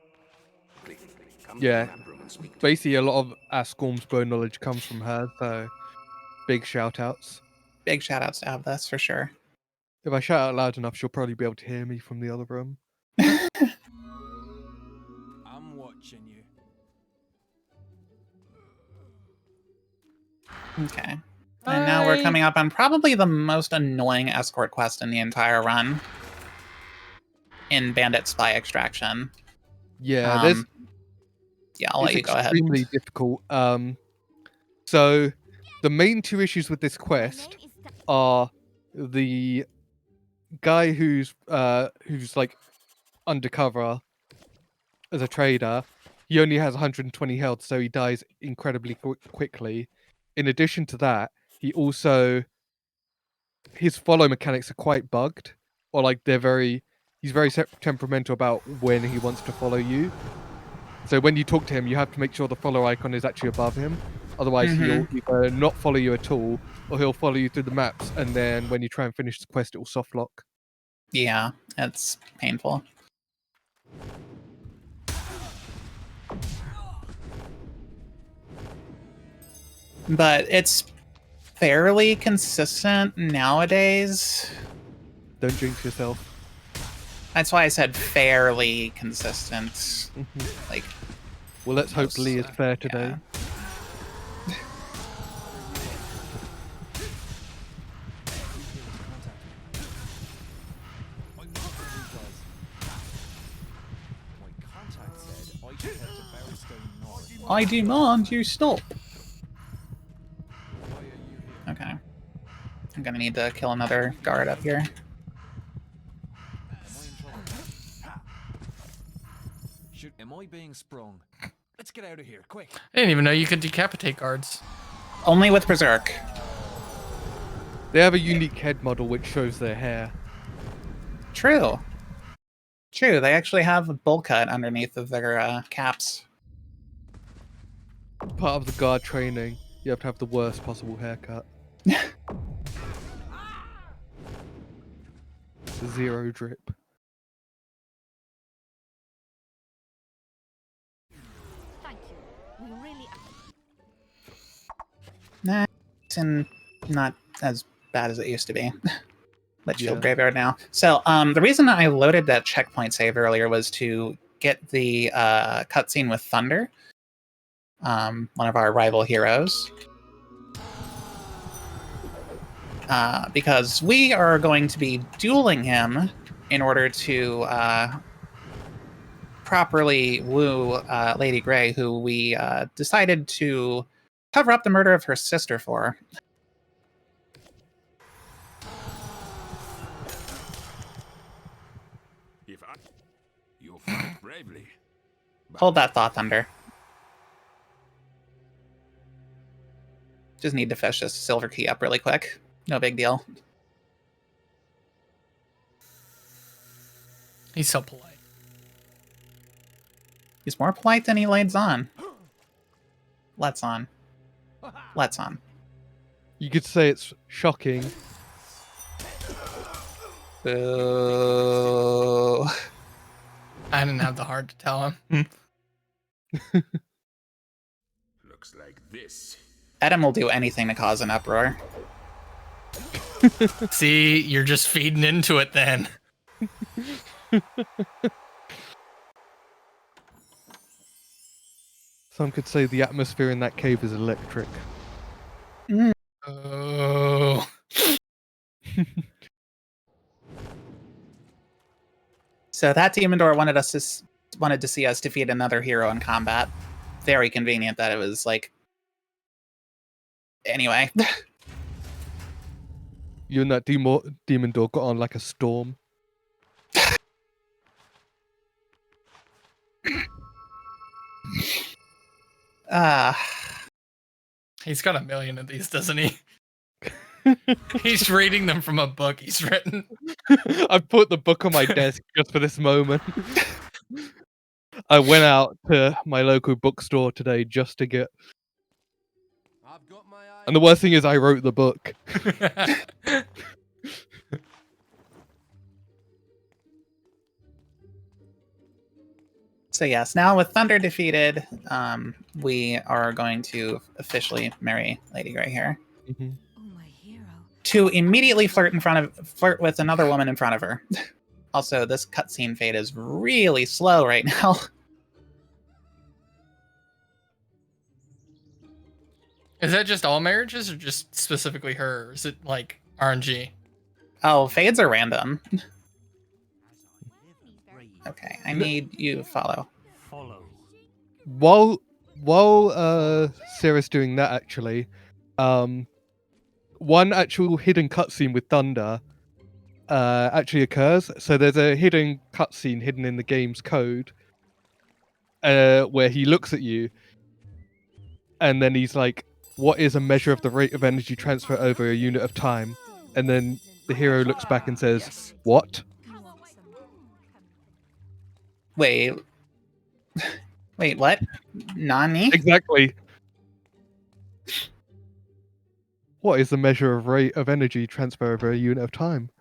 Yeah, basically a lot of our Scorm's bow knowledge comes from her, so big shout outs. Big shout outs to have this for sure. If I shout out loud enough, she'll probably be able to hear me from the other room. I'm watching you. Okay. And now we're coming up on probably the most annoying escort quest in the entire run. In Bandit Spy Extraction. Yeah, I'll let you go ahead. It's extremely difficult. So the main two issues with this quest are the guy who's like undercover as a trader. He only has 120 health, so he dies incredibly quickly. In addition to that, his follow mechanics are quite bugged, or like he's very temperamental about when he wants to follow you. So when you talk to him, you have to make sure the follow icon is actually above him. Otherwise, he'll either not follow you at all, or he'll follow you through the maps, and then when you try and finish the quest, it will soft lock. Yeah, it's painful. But it's fairly consistent nowadays. Don't jinx yourself. That's why I said fairly consistent. Like, well, let's hope Lee is fair today. Yeah. I demand you stop. Okay. I'm gonna need to kill another guard up here. Am I being sprung? Let's get out of here, quick. I didn't even know you could decapitate guards. Only with Berserk. They have a unique head model which shows their hair. True. True, they actually have a bowl cut underneath of their caps. Part of the guard training, you have to have the worst possible haircut. Zero drip. Thank you. We really. Nah, and not as bad as it used to be. Let's shield Yeah. graveyard now. So, the reason I loaded that checkpoint save earlier was to get the cutscene with Thunder, one of our rival heroes. Because we are going to be dueling him in order to properly woo Lady Grey, who we decided to cover up the murder of her sister for. You'll fight bravely. Hold that thought, Thunder. Just need to fish this silver key up really quick. No big deal. He's so polite. He's more polite than he leads on. Let's on. Let's on. You could say it's shocking. Boo. I didn't have the heart to tell him. Looks like this. Adam will do anything to cause an uproar. See, you're just feeding into it then. Some could say the atmosphere in that cave is electric. Oh. So that Demon Door wanted to see us defeat another hero in combat. Very convenient that it was like. Anyway. You and that demon door got on like a storm. He's got a million of these, doesn't he? He's reading them from a book he's written. I put the book on my desk just for this moment. I went out to my local bookstore today just to get. And the worst thing is I wrote the book. So yes, now with Thunder defeated, we are going to officially marry Lady Grey here. Mm-hmm. Oh, my hero. To immediately flirt with another woman in front of her. Also, this cutscene fade is really slow right now. Is that just all marriages or just specifically her? Or is it like RNG? Oh, fades are random. Okay, I need you to follow. While Sarah's doing that, actually, one actual hidden cutscene with Thunder actually occurs. So there's a hidden cutscene hidden in the game's code where he looks at you, and then he's like, "What is a measure of the rate of energy transfer over a unit of time?" And then the hero looks back and says, "What?" Wait, what? Nani? Exactly. What is the measure of rate of energy transfer over a unit of time?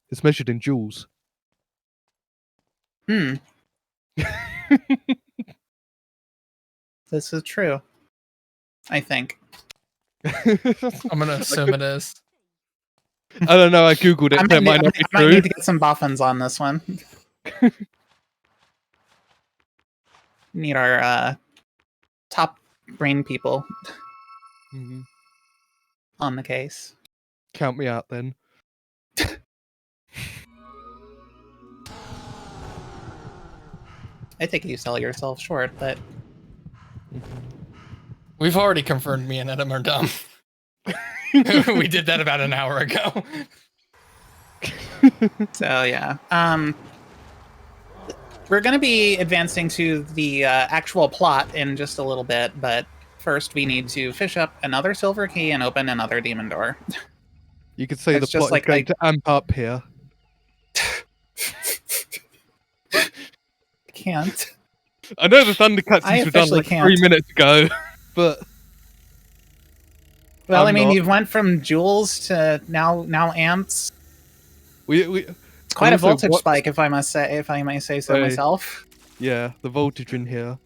It's measured in joules. This is true. I think. I'm gonna assume it is. I don't know. I googled it. That might not be I might true. need to get some boffins on this one. Need our top brain people on the case. Count me out then. I think you sell yourself short, but We've already confirmed me and Adam are dumb. We did that about an hour ago. So yeah. We're going to be advancing to the actual plot in just a little bit, but first we need to fish up another silver key and open another demon door. You could say It's the plot just like is going to amp up here. Can't. I know the Thunder cutscenes were done like 3 minutes ago, but well, I mean, you've went from joules to now amps. It's quite a voltage spike, if I may say so myself. Yeah, the voltage in here.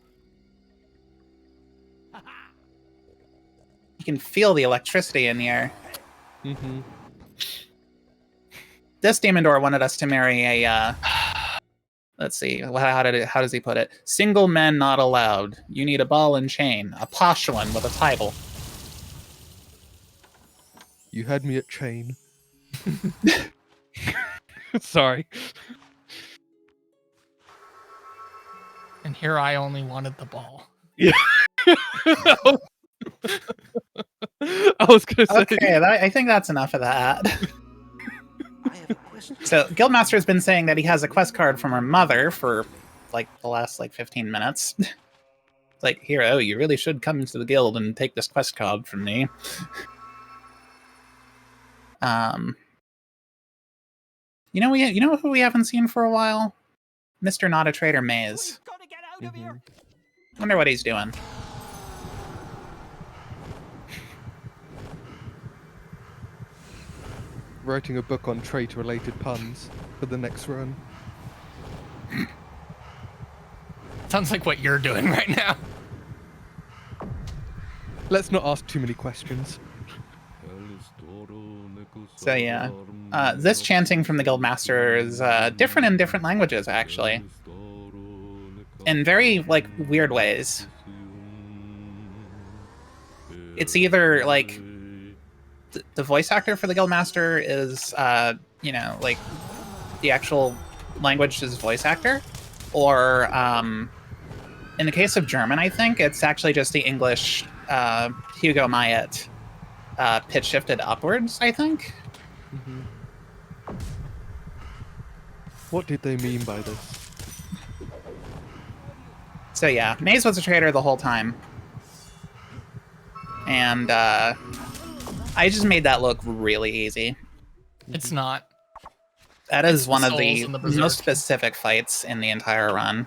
You can feel the electricity in the air. Mm-hmm. This demon door wanted us to marry a. Let's see. How does he put it? Single men not allowed. You need a ball and chain. A posh one with a title. You had me at chain. Sorry. And here I only wanted the ball. Yeah. I was gonna say. Okay, I think that's enough of that. So Guildmaster has been saying that he has a quest card from her mother for like the last 15 minutes. It's like, hero, you really should come into the guild and take this quest card from me. You know who we haven't seen for a while? Mr. Not a Traitor Maze. Gotta get out of here. Wonder what he's doing. Writing a book on traitor-related puns for the next run. Sounds like what you're doing right now. Let's not ask too many questions. So yeah, this chanting from the Guildmaster is different in different languages, actually. In very, like, weird ways. It's either, like, the voice actor for the Guildmaster is, you know, like, the actual language is voice actor, or, in the case of German, I think, it's actually just the English, Hugo Myatt, pitch shifted upwards, I think? What did they mean by this? So yeah, Maze was a traitor the whole time. And, I just made that look really easy. It's not. That is It's one the of the souls and the berserk. most specific fights in the entire run.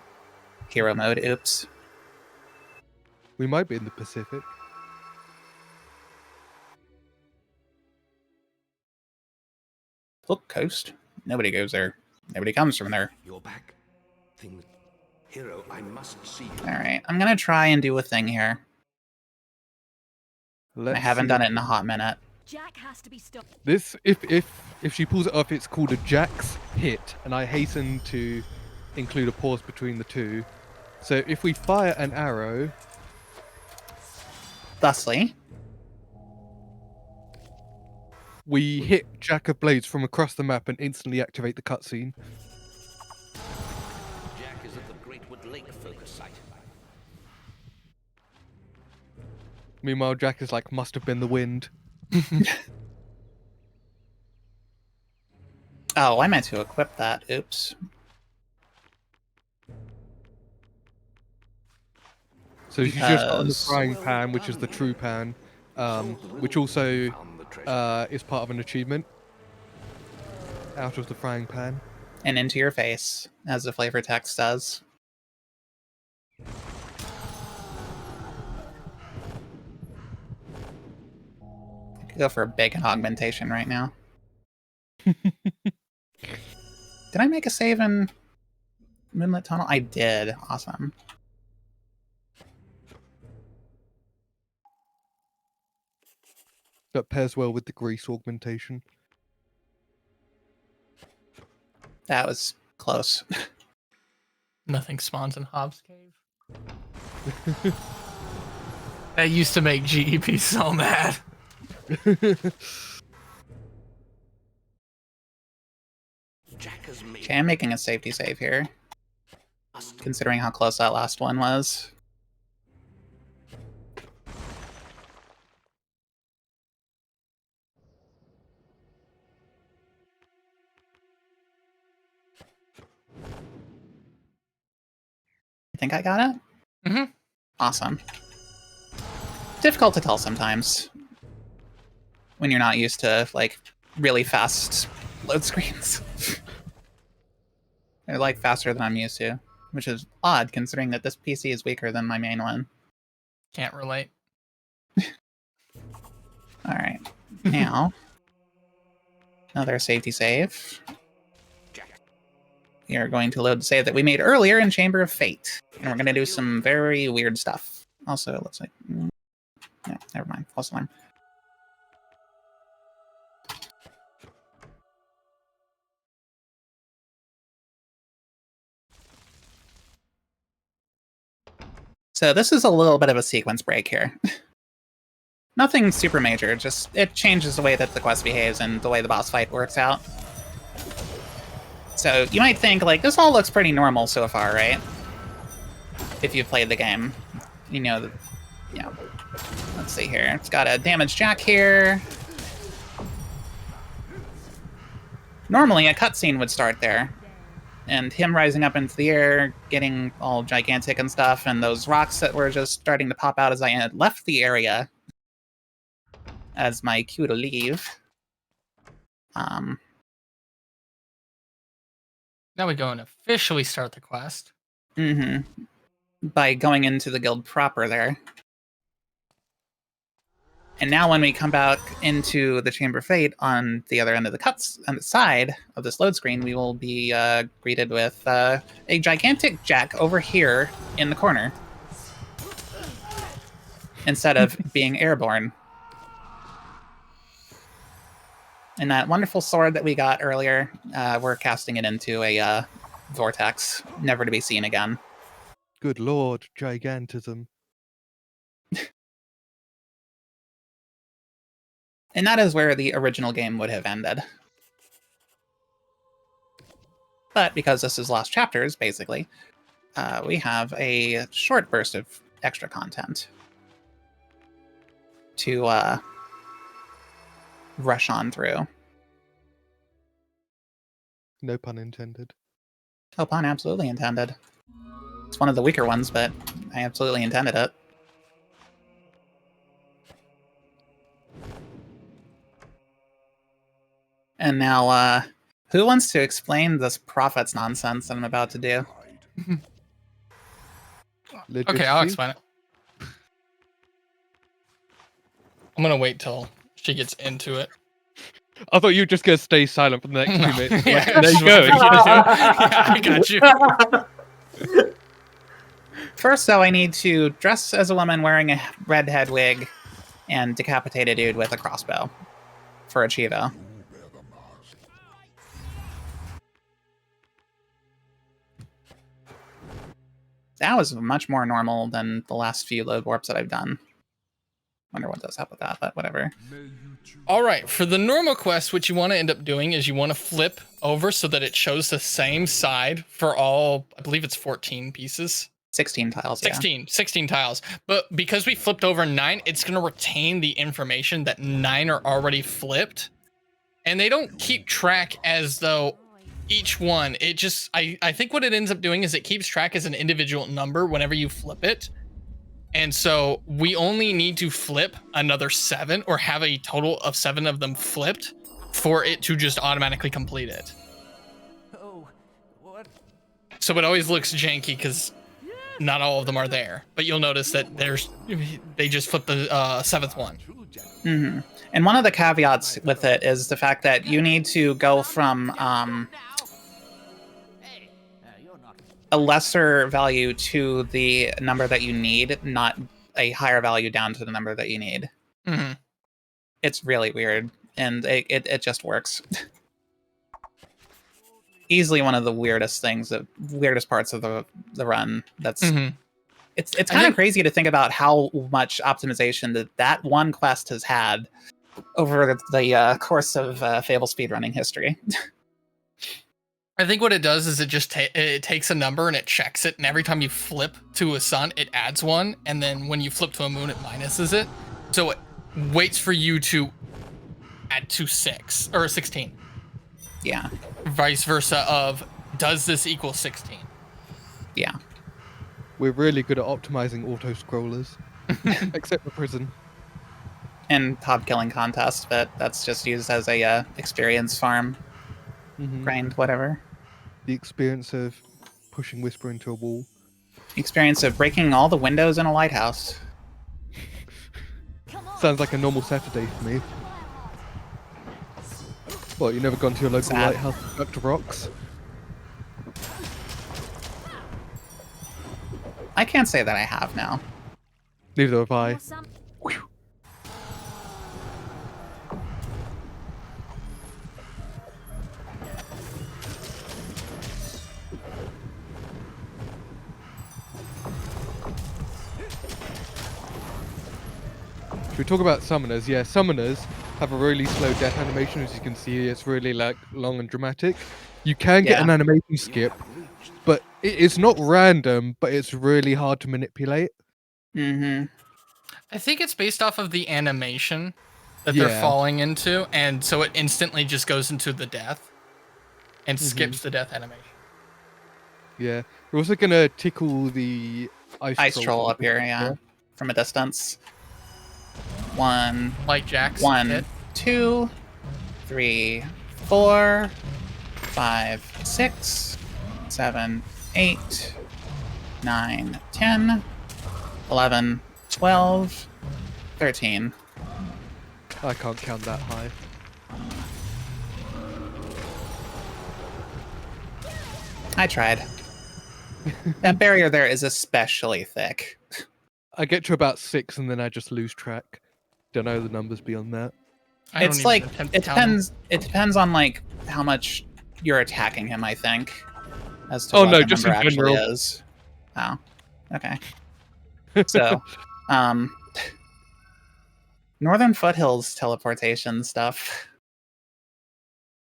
Hero mode, oops. We might be in the Pacific. Look, coast. Nobody goes there. Nobody comes from there. You're back. Things. Hero, I must see you. Alright, I'm gonna try and do a thing here. I haven't done it in a hot minute. Jack has to be stopped. This, if she pulls it off, it's called a Jack's hit, and I hasten to include a pause between the two. So if we fire an arrow, Thusly, we hit Jack of Blades from across the map and instantly activate the cutscene. Jack is at the Greatwood Lake focus site. Meanwhile, Jack is like, must have been the wind. oh, I meant to equip that. Oops. So she's just got on the Because- frying pan, which is the true pan, which also is part of an achievement. Out of the frying pan. And into your face, as the flavor text does. I could go for a bacon augmentation right now. Did I make a save in Moonlit Tunnel? I did. Awesome. That pairs well with the grease augmentation. That was close. Nothing spawns in Hobbs Cave. That used to make GEP so mad. Jack has made. Okay, I'm making a safety save here, considering how close that last one was. I think I got it? Mm-hmm. Awesome. Difficult to tell sometimes when you're not used to, like, really fast load screens. They're, like, faster than I'm used to, which is odd considering that this PC is weaker than my main one. Can't relate. Alright, now, another safety save. We are going to load the save that we made earlier in Chamber of Fate. And we're going to do some very weird stuff. Also, it looks like... No, never mind. False alarm. So this is a little bit of a sequence break here. Nothing super major, just it changes the way that the quest behaves and the way the boss fight works out. So you might think, like, this all looks pretty normal so far, right? If you've played the game. You know, yeah. Let's see here. It's got a damaged Jack here. Normally, a cutscene would start there. And him rising up into the air, getting all gigantic and stuff, and those rocks that were just starting to pop out as I had left the area as my cue to leave. Now we go and officially start the quest. By going into the guild proper there. And now when we come back into the Chamber of Fate on the other end of the cuts, on the side of this load screen, we will be greeted with a gigantic Jack over here in the corner. Instead of being airborne. And that wonderful sword that we got earlier, we're casting it into a vortex, never to be seen again. Good lord, gigantism. And that is where the original game would have ended. But because this is Lost Chapters, basically, we have a short burst of extra content to rush on through. No pun intended. Oh, pun absolutely intended. It's one of the weaker ones, but I absolutely intended it. And now, who wants to explain this prophet's nonsense that I'm about to do? Okay, I'll explain it. I'm gonna wait till she gets into it. I thought you were just gonna stay silent for the next 2 minutes. Yeah, Like, there you go. Yeah, I got you. First, though, I need to dress as a woman wearing a red head wig and decapitate a dude with a crossbow for a Chivo. That was much more normal than the last few load warps that I've done. Wonder what does up with that, but whatever. All right, for the normal quest, what you want to end up doing is you want to flip over so that it shows the same side for all, I believe it's 14 pieces. 16 tiles, 16 tiles. But because we flipped over 9, it's going to retain the information that 9 are already flipped. And they don't keep track as though each one, it just, I think what it ends up doing is it keeps track as an individual number whenever you flip it. And so we only need to flip another 7 or have a total of 7 of them flipped for it to just automatically complete it. Oh, what? So it always looks janky because not all of them are there, but you'll notice that they just flipped the 7th one. Mm-hmm. And one of the caveats with it is the fact that you need to go from a lesser value to the number that you need, not a higher value down to the number that you need. Mm-hmm. It's really weird, and it just works. Easily one of the weirdest things, the weirdest parts of the run. That's it's kind of crazy to think about how much optimization that one quest has had over the course of Fable speedrunning history. I think what it does is it just it takes a number and it checks it, and every time you flip to a sun, it adds 1, and then when you flip to a moon, it minuses it. So it waits for you to add to 6 or 16. Yeah. Vice versa of, does this equal 16? Yeah. We're really good at optimizing auto-scrollers. Except for prison. And top killing contest, but that's just used as a experience farm. Grind, whatever. The experience of pushing Whisper into a wall. The experience of breaking all the windows in a lighthouse. Sounds like a normal Saturday for me. What, you never gone to your local lighthouse and chucked rocks? I can't say that I have now. Neither have I. Should we talk about summoners? Yeah, summoners have a really slow death animation. As you can see, it's really like long and dramatic. You can get an animation skip, but it's not random, but it's really hard to manipulate. Mm-hmm. I think it's based off of the animation that they're falling into, and so it instantly just goes into the death and skips the death animation. Yeah. We're also gonna tickle the ice troll up here, yeah, from a distance. One, like Jack's 1, 2, 3, 4, 5, 6, 7, 8, 9, 10, 11, 12, 13. I can't count that high. I tried. That barrier there is especially thick. I get to about 6 and then I just lose track. Don't know the numbers beyond that. I don't It's even like attempt to it count 'em. depends. It depends on like how much you're attacking him. I think as to Oh what no, the just number in actually general. is. Oh, okay. So, Northern Foothills teleportation stuff.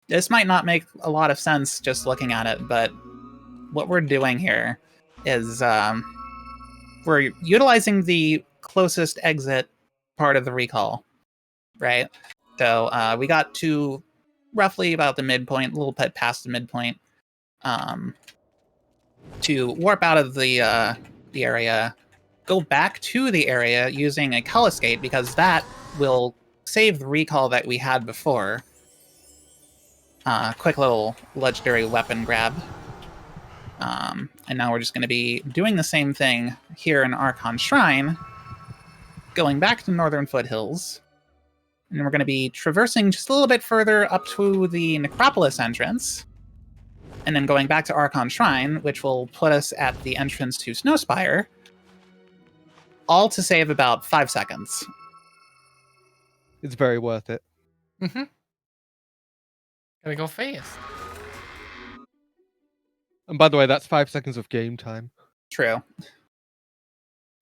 This might not make a lot of sense just looking at it, but what we're doing here is we're utilizing the closest exit part of the recall, right? So we got to roughly about the midpoint, a little bit past the midpoint, to warp out of the area, go back to the area using a Cull Escape, because that will save the recall that we had before. Quick little legendary weapon grab. And now we're just going to be doing the same thing here in Archon Shrine, going back to Northern Foothills, and we're going to be traversing just a little bit further up to the Necropolis entrance, and then going back to Archon Shrine, which will put us at the entrance to Snowspire, all to save about 5 seconds. It's very worth it. Mm-hmm. Gotta go fast. And by the way, that's 5 seconds of game time. True.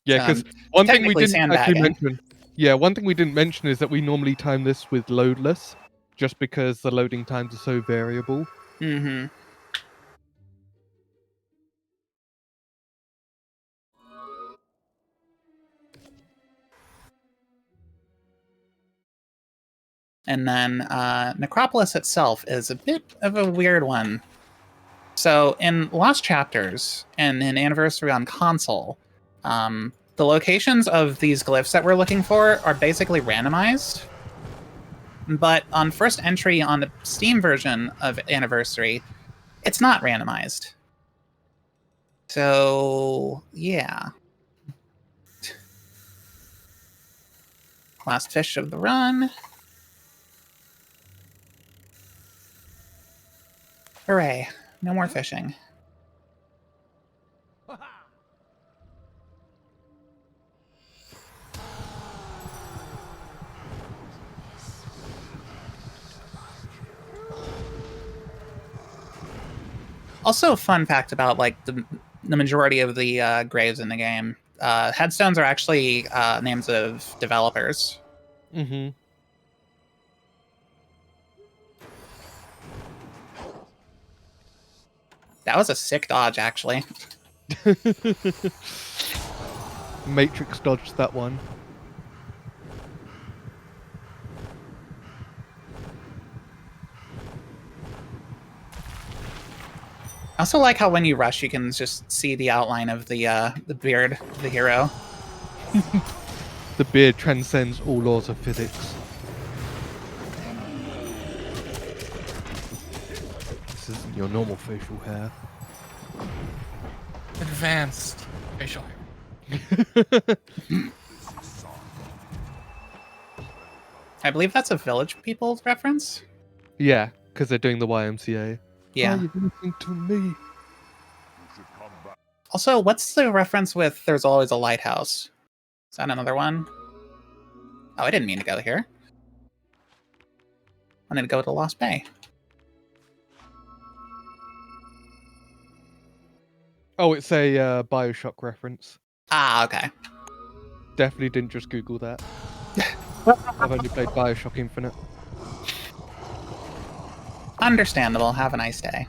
Yeah, because one thing we technically didn't actually sandbagging. mention. Yeah, one thing we didn't mention is that we normally time this with loadless, just because the loading times are so variable. Mm-hmm. And then Necropolis itself is a bit of a weird one. So in Lost Chapters and in Anniversary on console, the locations of these glyphs that we're looking for are basically randomized. But on first entry on the Steam version of Anniversary, it's not randomized. So, yeah. Last fish of the run. Hooray. No more fishing. Also, a fun fact about like the majority of the graves in the game. Headstones are actually names of developers. Mm-hmm. That was a sick dodge, actually. Matrix dodged that one. I also like how when you rush, you can just see the outline of the beard of the hero. The beard transcends all laws of physics. This isn't your normal facial hair. Advanced facial hair. I believe that's a Village People reference. Yeah, because they're doing the YMCA. Yeah. Oh, you're listening to me. Also, what's the reference with "There's always a lighthouse"? Is that another one? Oh, I didn't mean to go here. I wanted to go to Lost Bay. Oh, it's a Bioshock reference. Ah, okay. Definitely didn't just Google that. I've only played Bioshock Infinite. Understandable. Have a nice day.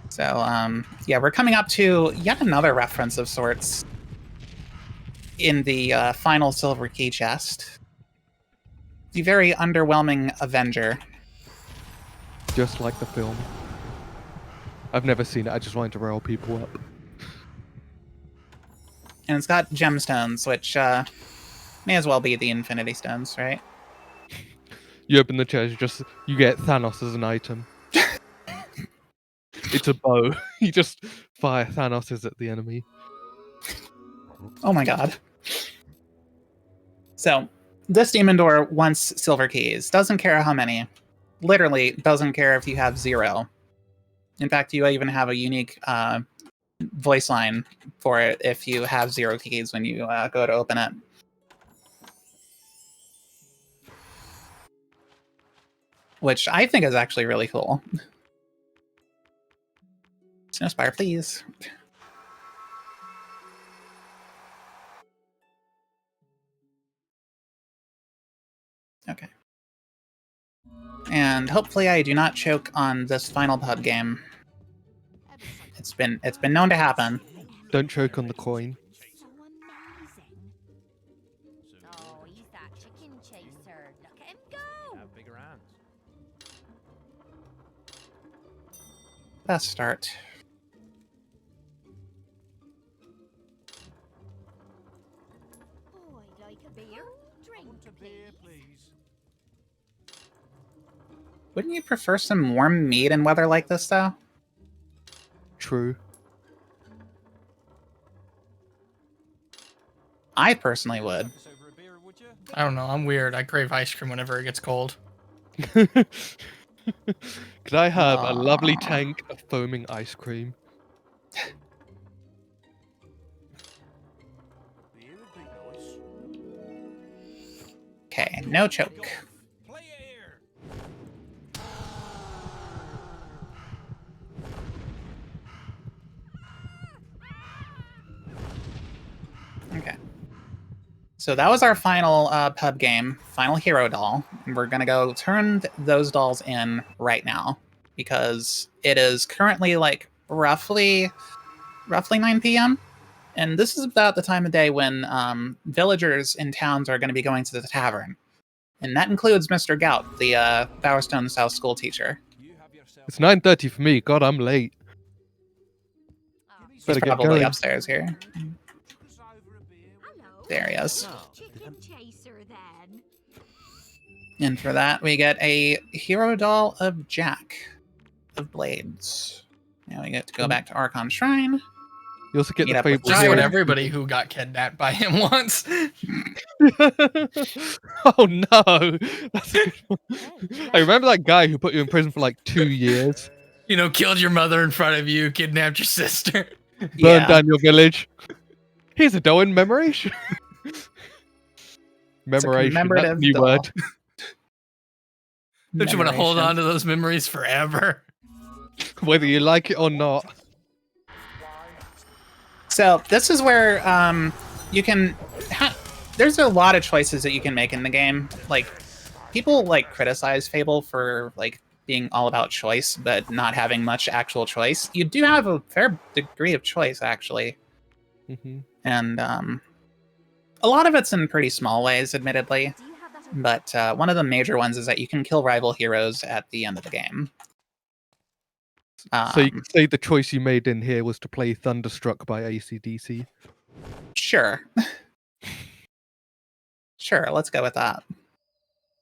So, yeah, we're coming up to yet another reference of sorts in the final silver key chest. The very underwhelming Avenger. Just like the film. I've never seen it, I just wanted to rile people up. And it's got gemstones, which may as well be the Infinity Stones, right? You open the chest, you get Thanos as an item. It's a bow. You just fire Thanos's at the enemy. Oh my god. So, this demon door wants silver keys. Doesn't care how many. Literally doesn't care if you have 0. In fact, you even have a unique voice line for it if you have 0 keys when you go to open it. Which I think is actually really cool. Snowspire, please. Okay. And hopefully I do not choke on this final pub game. It's been known to happen. Don't choke on the coin. So amazing. Oh, he's that chicken chaser. Look at him go. Have bigger hands. Best start. Oh, I'd like a beer. Drink, Want a beer, please? Wouldn't you prefer some warm meat in weather like this, though? True. I personally would. This over a beer, would you? I don't know. I'm weird. I crave ice cream whenever it gets cold. Could I have a lovely Aw. tank of foaming ice cream? Beer would be nice. Okay, no choke. Play it here. Okay. So that was our final pub game, final hero doll. And we're gonna go turn those dolls in right now because it is currently like roughly 9 p.m. And this is about the time of day when villagers in towns are going to be going to the tavern. And that includes Mr. Gout, the Bowerstone South school teacher. You have yourself. It's 9:30 for me. God, I'm late. He's Better get probably going. upstairs here. Us over a beer. Hello. There he is. Chicken chaser then. And for that, we get a hero doll of Jack of Blades. Now we get to go back to Archon Shrine. You also get Meet the up with Fable. Just Fire. what everybody who got kidnapped by him wants. Oh no! That's a good one. I remember that guy who put you in prison for like 2 years, You know, killed your mother in front of you, kidnapped your sister. burned down your village. Here's a dough in memoration. Memoration. That's a commemorative new doll. word. Don't you want to hold Memoration. on to those memories forever? Whether you like it or not. So this is where you can. There's a lot of choices that you can make in the game. Like people like criticize Fable for like being all about choice, but not having much actual choice. You do have a fair degree of choice, actually, and a lot of it's in pretty small ways, admittedly. Do you have that? But one of the major ones is that you can kill rival heroes at the end of the game. So you could say the choice you made in here was to play Thunderstruck by AC/DC. Sure. Sure, let's go with that.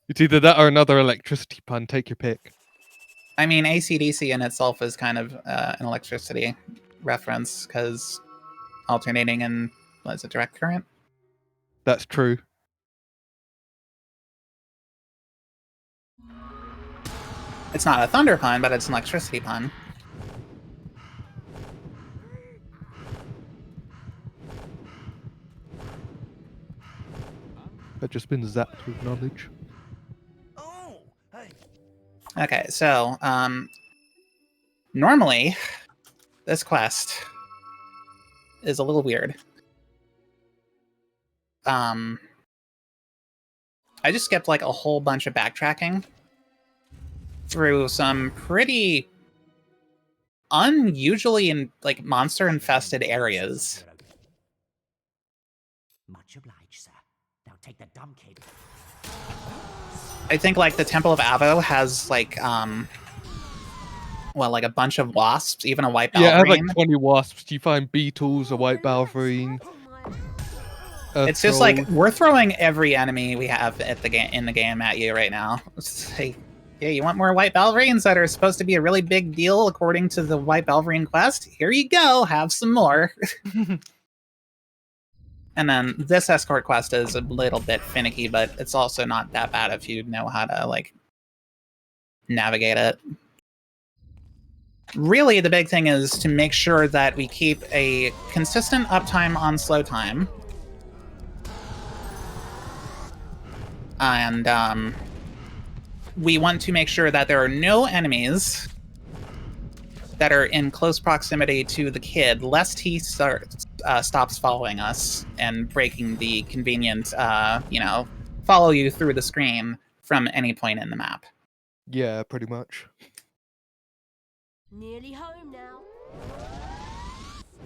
It's either that or another electricity pun. Take your pick. I mean, AC/DC in itself is kind of an electricity reference, because alternating in, what is it, direct current? That's true. It's not a thunder pun, but it's an electricity pun. I've just been zapped with knowledge. Oh, hey. Okay, so, normally, this quest is a little weird. I just skipped, like, a whole bunch of backtracking through some pretty unusually like monster-infested areas. Much obliged, sir. Now take the dumb kid. I think like the Temple of Avo has like well, like a bunch of wasps, even a white Yeah, I have like balverine. 20 wasps. You find beetles, a white balverine. It's just like we're throwing every enemy we have at the game in the game at you right now. It's like, Yeah, you want more White Balverines that are supposed to be a really big deal according to the White Balverine quest? Here you go, have some more. And then this escort quest is a little bit finicky, but it's also not that bad if you know how to, like, navigate it. Really, the big thing is to make sure that we keep a consistent uptime on slow time. And, we want to make sure that there are no enemies that are in close proximity to the kid, lest he stops following us and breaking the convenient, follow you through the screen from any point in the map. Yeah, pretty much. Nearly home now.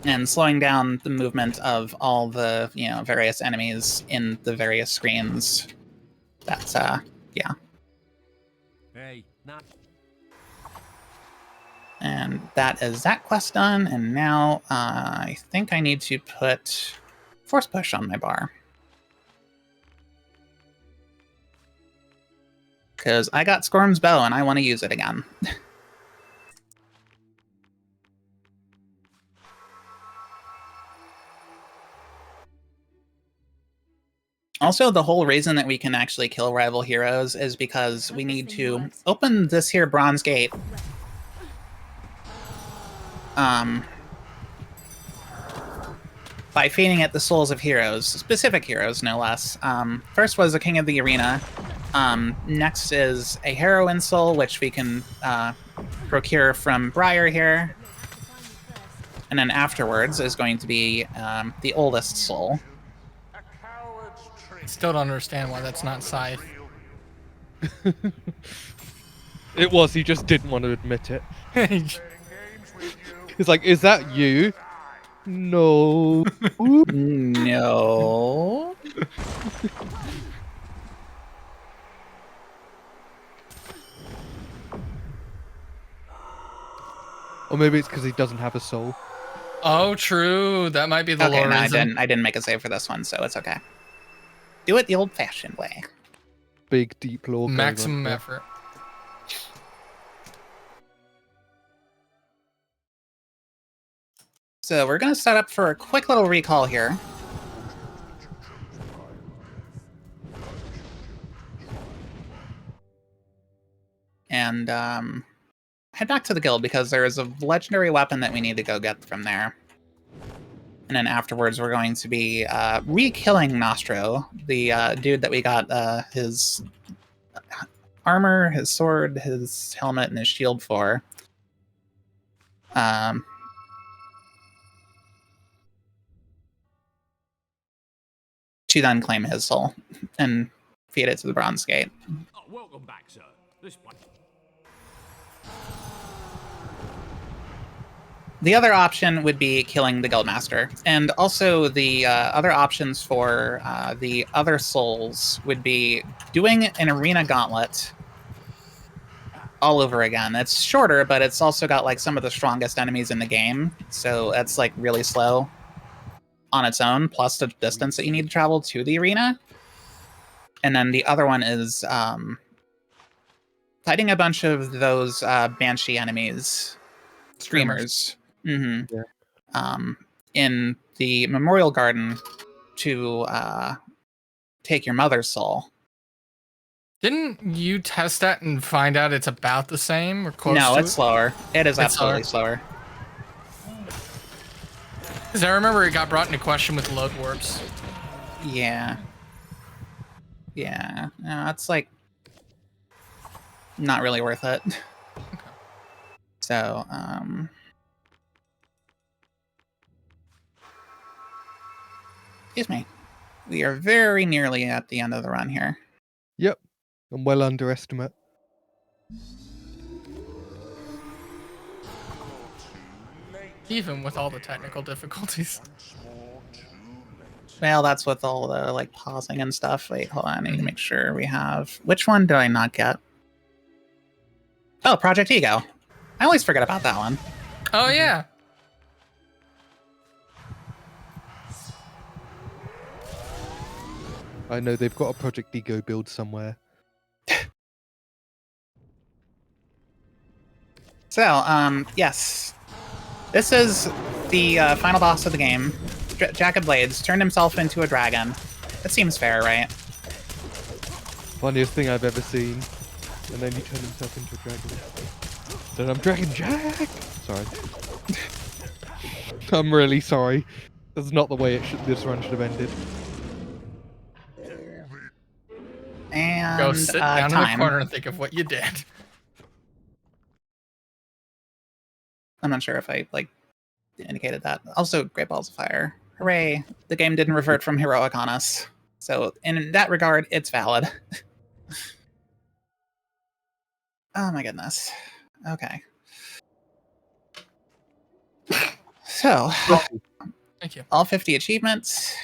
And slowing down the movement of all the, various enemies in the various screens. That's, yeah. Hey, not. And that is that quest done, and now I think I need to put Force Push on my bar. Because I got Scorm's Bow and I want to use it again. Also, the whole reason that we can actually kill rival heroes is because we need to open this here bronze gate. By feeding it the souls of heroes, specific heroes, no less. First was the King of the Arena. Next is a Heroine Soul, which we can procure from Briar here. And then afterwards is going to be the oldest soul. Still don't understand why that's not Scythe. It was, he just didn't want to admit it. He's like, is that you? No. No. Or maybe it's because he doesn't have a soul. Oh, true. That might be the lore reason. I didn't make a save for this one, so it's okay. Do it the old-fashioned way. Big, deep lore. Maximum effort. So we're going to set up for a quick little recall here. And head back to the guild because there is a legendary weapon that we need to go get from there. And then afterwards we're going to be re-killing Nostro, the dude that we got his armor, his sword, his helmet, and his shield for. To then claim his soul and feed it to the Bronze Gate. Oh, welcome back, sir. This way. The other option would be killing the Guildmaster. And also the other options for the other souls would be doing an arena gauntlet all over again. It's shorter, but it's also got like some of the strongest enemies in the game. So that's like really slow on its own, plus the distance that you need to travel to the arena. And then the other one is fighting a bunch of those Banshee enemies. Screamers. Mm-hmm. Yeah. In the Memorial Garden to take your mother's soul. Didn't you test that and find out it's about the same or close No, to it's slower. It is absolutely slower. Because I remember it got brought into question with load warps. Yeah. Yeah. No, it's like not really worth it. Okay. So, excuse me. We are very nearly at the end of the run here. Yep. I'm well underestimate. Even with all the technical difficulties. Well, that's with all the like pausing and stuff. Wait, hold on. I need to make sure we have. Which one did I not get? Oh, Project Ego. I always forget about that one. Oh yeah. I know they've got a Project Ego build somewhere. So, yes. This is the final boss of the game. Jack of Blades turned himself into a dragon. That seems fair, right? Funniest thing I've ever seen. And then he turned himself into a dragon. Then I'm Dragon Jack! Sorry. I'm really sorry. That's not the way this run should have ended. And Go sit down in the time. corner and think of what you did. I'm not sure if I indicated that. Also, Great Balls of Fire. Hooray! The game didn't revert from heroic on us. So in that regard, it's valid. Oh my goodness. Okay. So, Thank you. all 50 achievements.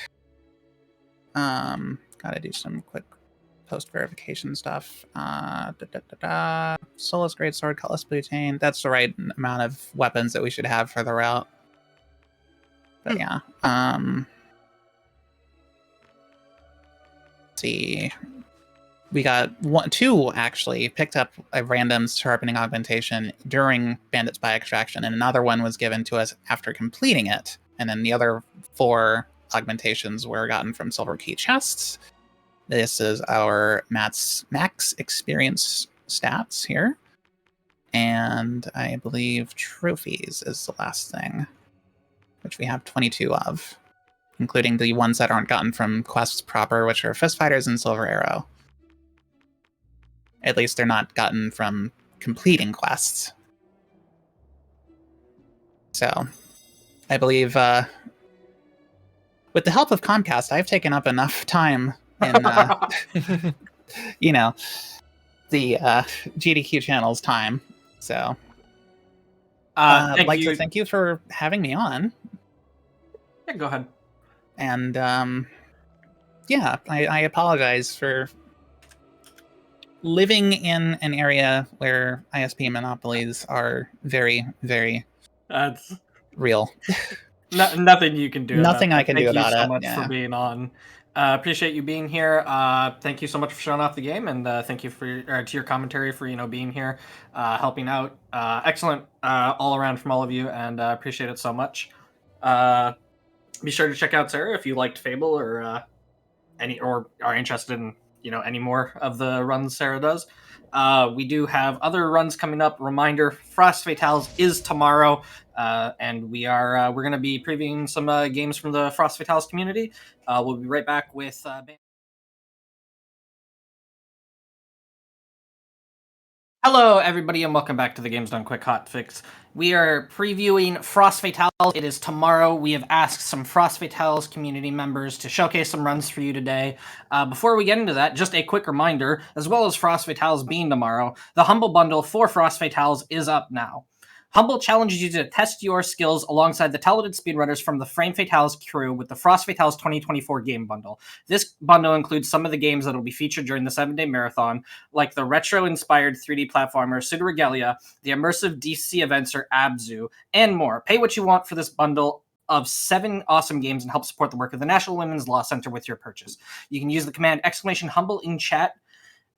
Gotta do some quick post-verification stuff. Soulless Greatsword, Cutlass Butane. That's the right amount of weapons that we should have for the route. But yeah. Let's see. We got two actually picked up a random sharpening augmentation during Bandit Spy Extraction, and another one was given to us after completing it. And then the other 4 augmentations were gotten from Silver Key chests. This is our max experience stats here. And I believe trophies is the last thing, which we have 22 of, including the ones that aren't gotten from quests proper, which are Fist Fighters and Silver Arrow. At least they're not gotten from completing quests. So, I believe, with the help of Comcast, I've taken up enough time in, you know, the GDQ channel's time. So, I'd like to thank you for having me on. Yeah, go ahead. And, yeah, I apologize for living in an area where ISP monopolies are very, very real. Nothing you can do. Nothing about I can that. do about it. Thank you so much Yeah. for being on. Appreciate you being here. Thank you so much for showing off the game, and thank you for to your commentary for being here, helping out. Excellent all around from all of you, and appreciate it so much. Be sure to check out Sarah if you liked Fable or are interested in any more of the runs Sarah does. We do have other runs coming up. Reminder: Frost Fatales is tomorrow, and we're going to be previewing some games from the Frost Fatales community. We'll be right back with. Hello, everybody, and welcome back to the Games Done Quick Hotfix. We are previewing Frost Fatales. It is tomorrow. We have asked some Frost Fatales community members to showcase some runs for you today. Before we get into that, just a quick reminder, as well as Frost Fatales being tomorrow, the Humble Bundle for Frost Fatales is up now. Humble challenges you to test your skills alongside the talented speedrunners from the Frame Fatales crew with the Frost Fatales 2024 game bundle. This bundle includes some of the games that will be featured during the 7-day marathon, like the retro-inspired 3D platformer Pseudo Regalia, the immersive DC adventure Abzu, and more. Pay what you want for this bundle of 7 awesome games and help support the work of the National Women's Law Center with your purchase. You can use the command !humble in chat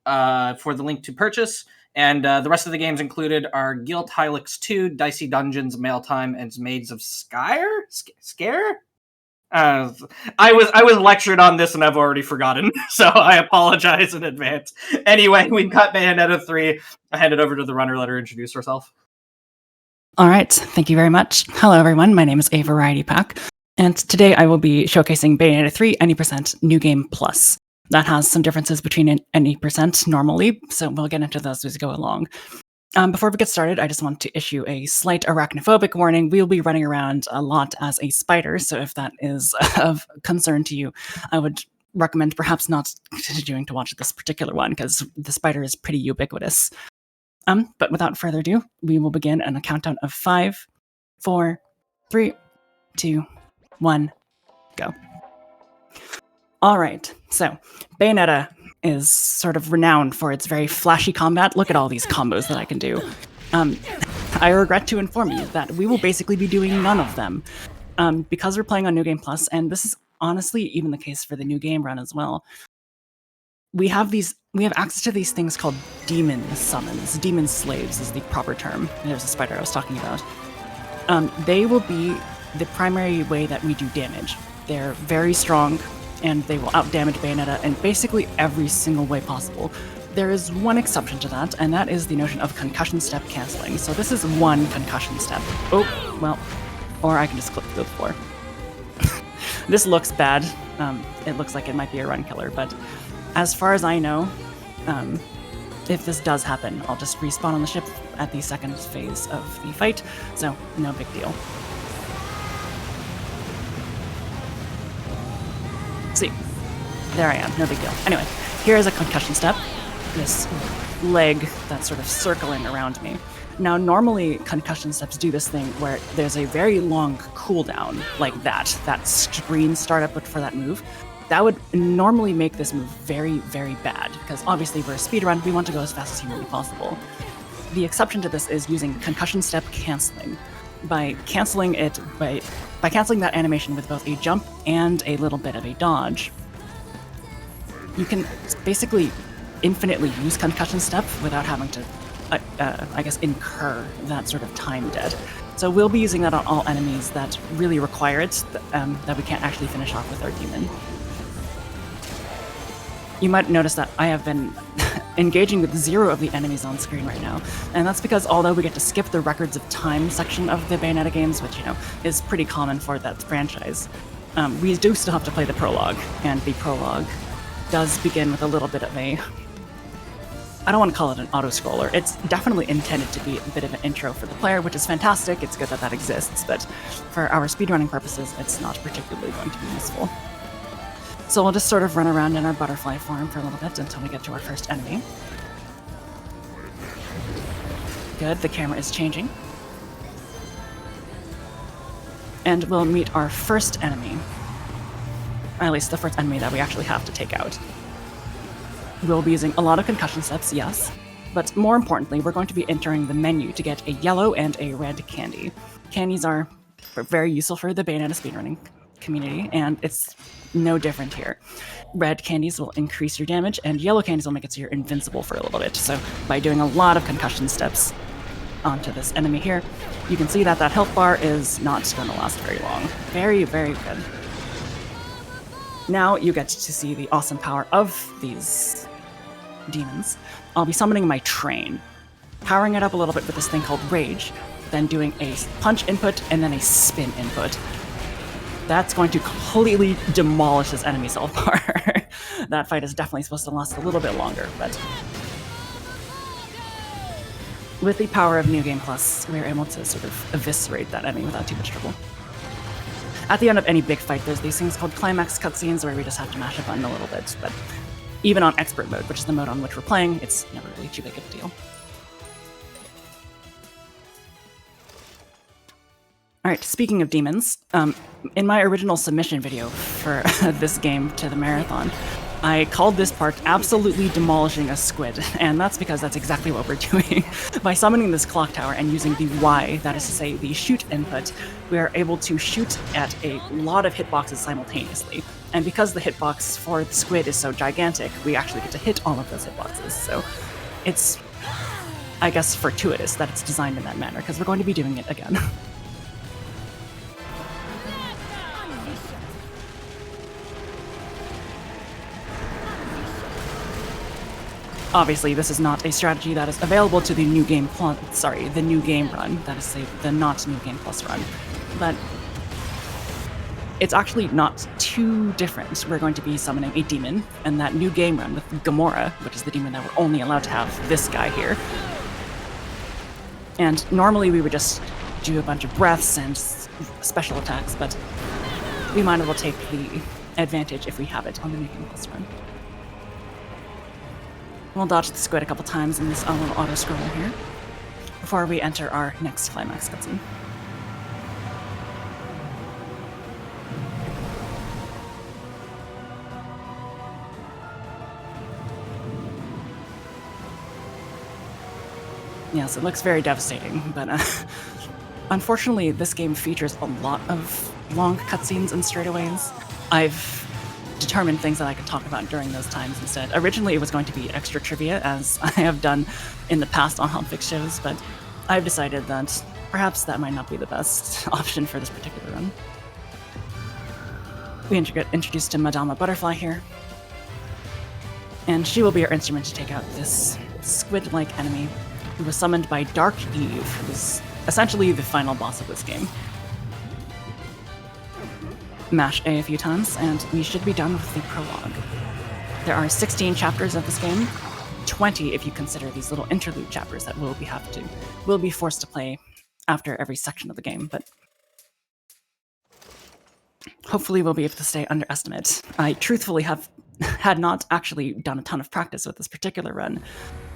for the link to purchase. And the rest of the games included are Guild Hylix 2, Dicey Dungeons, Mail Time, and Maids of Scare? I was lectured on this and I've already forgotten, so I apologize in advance. Anyway, we've got Bayonetta 3. I hand it over to the runner, let her introduce herself. All right, thank you very much. Hello, everyone. My name is A Variety Pack, and today I will be showcasing Bayonetta 3 Any Percent New Game Plus. That has some differences between any percent normally, so we'll get into those as we go along. Before we get started, I just want to issue a slight arachnophobic warning. We'll be running around a lot as a spider, so if that is of concern to you, I would recommend perhaps not continuing to watch this particular one, because the spider is pretty ubiquitous. But without further ado, we will begin on a countdown of 5, 4, 3, 2, 1, go. All right, so Bayonetta is sort of renowned for its very flashy combat. Look at all these combos that I can do. I regret to inform you that we will basically be doing none of them because we're playing on New Game Plus, and this is honestly even the case for the new game run as well. we have access to these things called demon summons. Demon slaves is the proper term. There's a spider I was talking about. They will be the primary way that we do damage. They're very strong, and they will outdamage Bayonetta in basically every single way possible. There is one exception to that, and that is the notion of concussion step canceling. So this is one concussion step. Oh, well, or I can just click through the floor. This looks bad. It looks like it might be a run killer, but as far as I know, if this does happen, I'll just respawn on the ship at the second phase of the fight, so no big deal. See, there I am, no big deal. Anyway, here is a concussion step, this leg that's sort of circling around me. Now, normally concussion steps do this thing where there's a very long cooldown, like that screen startup for that move. That would normally make this move very, very bad, because obviously for a speedrun, we want to go as fast as humanly possible. The exception to this is using concussion step canceling. By canceling that animation with both a jump and a little bit of a dodge, you can basically infinitely use concussion step without having to, I guess, incur that sort of time dead. So we'll be using that on all enemies that really require it, that we can't actually finish off with our demon. You might notice that I have been engaging with 0 of the enemies on screen right now, and that's because although we get to skip the records of time section of the Bayonetta games, which, is pretty common for that franchise, we do still have to play the prologue, and the prologue does begin with a little bit of a... I don't want to call it an auto-scroller. It's definitely intended to be a bit of an intro for the player, which is fantastic. It's good that that exists, but for our speedrunning purposes, it's not particularly going to be useful. So we'll just sort of run around in our butterfly farm for a little bit until we get to our first enemy. Good, the camera is changing. And we'll meet our first enemy. At least the first enemy that we actually have to take out. We'll be using a lot of concussion steps, yes, but more importantly, we're going to be entering the menu to get a yellow and a red candy. Candies are very useful for the Bayonetta speedrunning community, and it's no different here. Red candies will increase your damage, and yellow candies will make it so you're invincible for a little bit. So by doing a lot of concussion steps onto this enemy here, you can see that that health bar is not going to last very long. Very, very good. Now you get to see the awesome power of these demons. I'll be summoning my train, powering it up a little bit with this thing called Rage, then doing a punch input and then a spin input. That's going to completely demolish this enemy's health bar. That fight is definitely supposed to last a little bit longer, but with the power of New Game Plus, we're able to sort of eviscerate that enemy without too much trouble. At the end of any big fight, there's these things called climax cutscenes where we just have to mash a button a little bit, but even on expert mode, which is the mode on which we're playing, it's never really too big of a deal. Alright, speaking of demons, in my original submission video for this game to the marathon, I called this part absolutely demolishing a squid, and that's because that's exactly what we're doing. By summoning this clock tower and using the Y, that is to say the shoot input, we are able to shoot at a lot of hitboxes simultaneously. And because the hitbox for the squid is so gigantic, we actually get to hit all of those hitboxes. So it's, I guess, fortuitous that it's designed in that manner, because we're going to be doing it again. Obviously, this is not a strategy that is available to the New Game Plus, the New Game run, that is the not New Game Plus run, but it's actually not too different. We're going to be summoning a demon, and that New Game run with Gamora, which is the demon that we're only allowed to have this guy here. And normally we would just do a bunch of breaths and special attacks, but we might as well take the advantage if we have it on the New Game Plus run. We'll dodge the squid a couple times in this little auto-scroller here, before we enter our next climax cutscene. Yes, it looks very devastating, but unfortunately this game features a lot of long cutscenes and straightaways. I've determined things that I could talk about during those times instead. Originally, it was going to be extra trivia, as I have done in the past on Hotfix shows, but I've decided that perhaps that might not be the best option for this particular run. We get introduced to Madama Butterfly here, and she will be our instrument to take out this squid-like enemy who was summoned by Dark Eve, who's essentially the final boss of this game. Mash A few times, and we should be done with the prologue. There are 16 chapters of this game, 20 if you consider these little interlude chapters that we'll be forced to play after every section of the game, but hopefully we'll be able to stay under estimate. I truthfully had not actually done a ton of practice with this particular run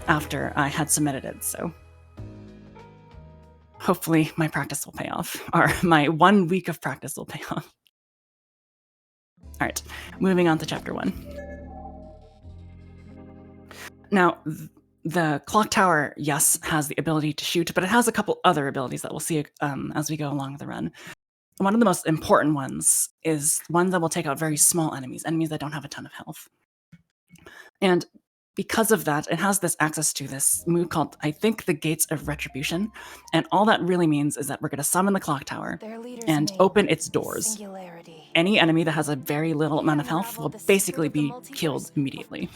after I had submitted it, so hopefully my practice will pay off, or my 1 week of practice will pay off. Alright, moving on to chapter 1. Now, the clock tower, yes, has the ability to shoot, but it has a couple other abilities that we'll see as we go along the run. One of the most important ones is one that will take out very small enemies that don't have a ton of health. And because of that, it has this access to this move called, I think, the Gates of Retribution. And all that really means is that we're going to summon the clock tower and open its doors. Any enemy that has a very little amount of health will basically be killed immediately.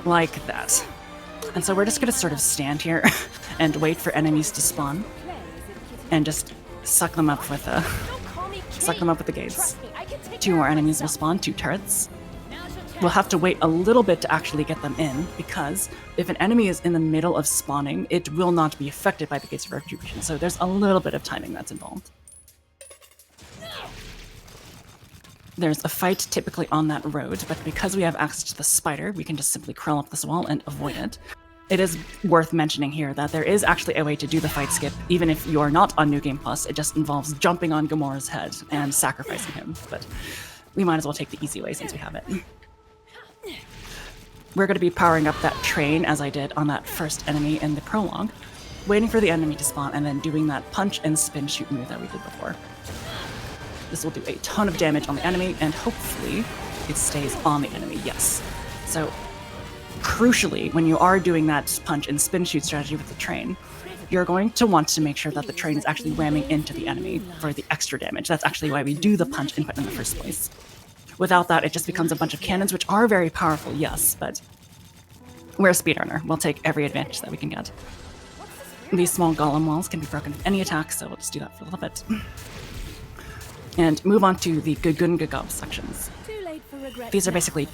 Like that. And so we're just going to sort of stand here and wait for enemies to spawn and just suck them up with the gates. 2 more enemies will spawn, 2 turrets. We'll have to wait a little bit to actually get them in, because if an enemy is in the middle of spawning, it will not be affected by the Gates of Retribution, so there's a little bit of timing that's involved. There's a fight typically on that road, but because we have access to the spider, we can just simply crawl up this wall and avoid it. It is worth mentioning here that there is actually a way to do the fight skip, even if you are not on New Game Plus. It just involves jumping on Gamora's head and sacrificing him, but we might as well take the easy way since we have it. We're going to be powering up that train as I did on that first enemy in the prologue, waiting for the enemy to spawn and then doing that punch and spin shoot move that we did before. This will do a ton of damage on the enemy, and hopefully it stays on the enemy, yes. So, crucially, when you are doing that punch and spin shoot strategy with the train, you're going to want to make sure that the train is actually ramming into the enemy for the extra damage. That's actually why we do the punch input in the first place. Without that, it just becomes a bunch of cannons, which are very powerful, yes, but we're a speedrunner. We'll take every advantage that we can get. These small golem walls can be broken with any attack, so we'll just do that for a little bit. And move on to the Gugun Gugob sections. These are basically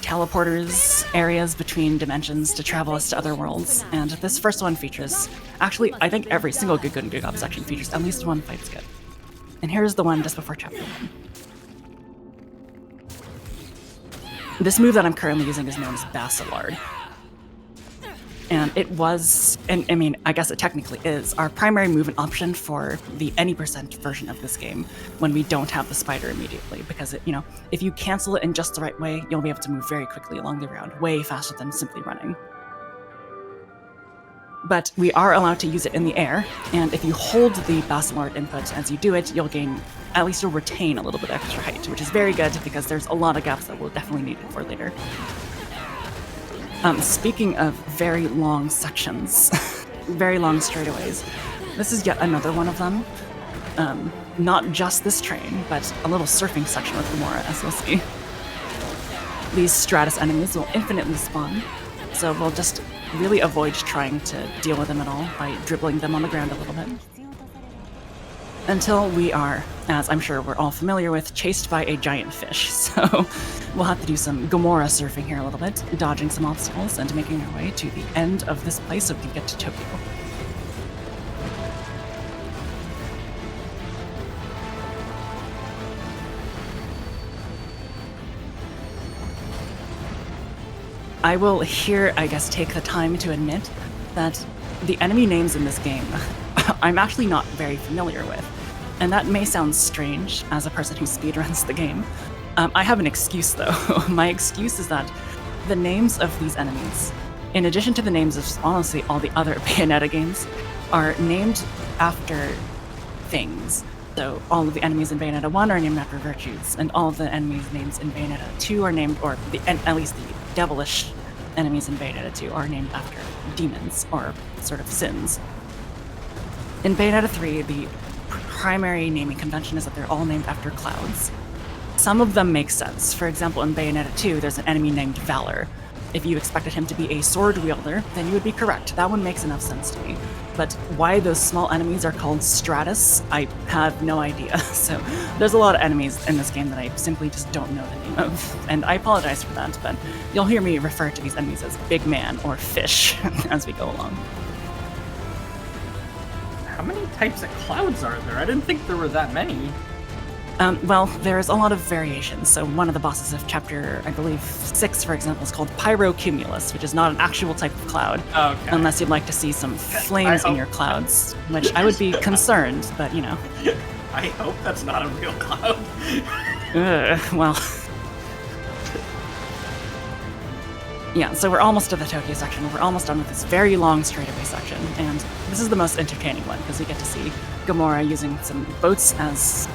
teleporters, areas between dimensions to travel us to other worlds, and this first one features, actually, I think every single Gugun Gugob section features at least one fight skip. And here's the one just before chapter 1. This move that I'm currently using is known as Basilard. And it was, and I mean, I guess it technically is, our primary movement option for the any % version of this game when we don't have the spider immediately, because it, if you cancel it in just the right way, you'll be able to move very quickly along the ground, way faster than simply running. But we are allowed to use it in the air, and if you hold the Basilard input as you do it, you'll retain a little bit extra height, which is very good because there's a lot of gaps that we'll definitely need it for later. Speaking of very long sections, very long straightaways, this is yet another one of them. Not just this train, but a little surfing section with Gamora, as you'll see. These Stratus enemies will infinitely spawn, so we'll just really avoid trying to deal with them at all by dribbling them on the ground a little bit. Until we are, as I'm sure we're all familiar with, chased by a giant fish. So we'll have to do some Gamora surfing here a little bit, dodging some obstacles and making our way to the end of this place so we can get to Tokyo. I will here, I guess, take the time to admit that the enemy names in this game I'm actually not very familiar with. And that may sound strange as a person who speedruns the game. I have an excuse though. My excuse is that the names of these enemies, in addition to the names of honestly all the other Bayonetta games, are named after things. So all of the enemies in Bayonetta 1 are named after virtues, and all of the enemies names in Bayonetta 2 are named, or at least the devilish enemies in Bayonetta 2 are named after demons, or sort of sins. In Bayonetta 3, the primary naming convention is that they're all named after clouds. Some of them make sense. For example, in Bayonetta 2, there's an enemy named Valor. If you expected him to be a sword wielder, then you would be correct. That one makes enough sense to me. But why those small enemies are called Stratus, I have no idea. So there's a lot of enemies in this game that I simply just don't know the name of. And I apologize for that, but you'll hear me refer to these enemies as Big Man or Fish as we go along. How many types of clouds are there? I didn't think there were that many. Well, there's a lot of variations. So one of the bosses of chapter, I believe, 6, for example, is called Pyrocumulus, which is not an actual type of cloud. Okay. Unless you'd like to see some flames in your clouds, which I would be concerned, but you know. I hope that's not a real cloud. Well. Yeah, so we're almost to the Tokyo section. We're almost done with this very long straightaway section, and this is the most entertaining one, because we get to see Gamora using some boats as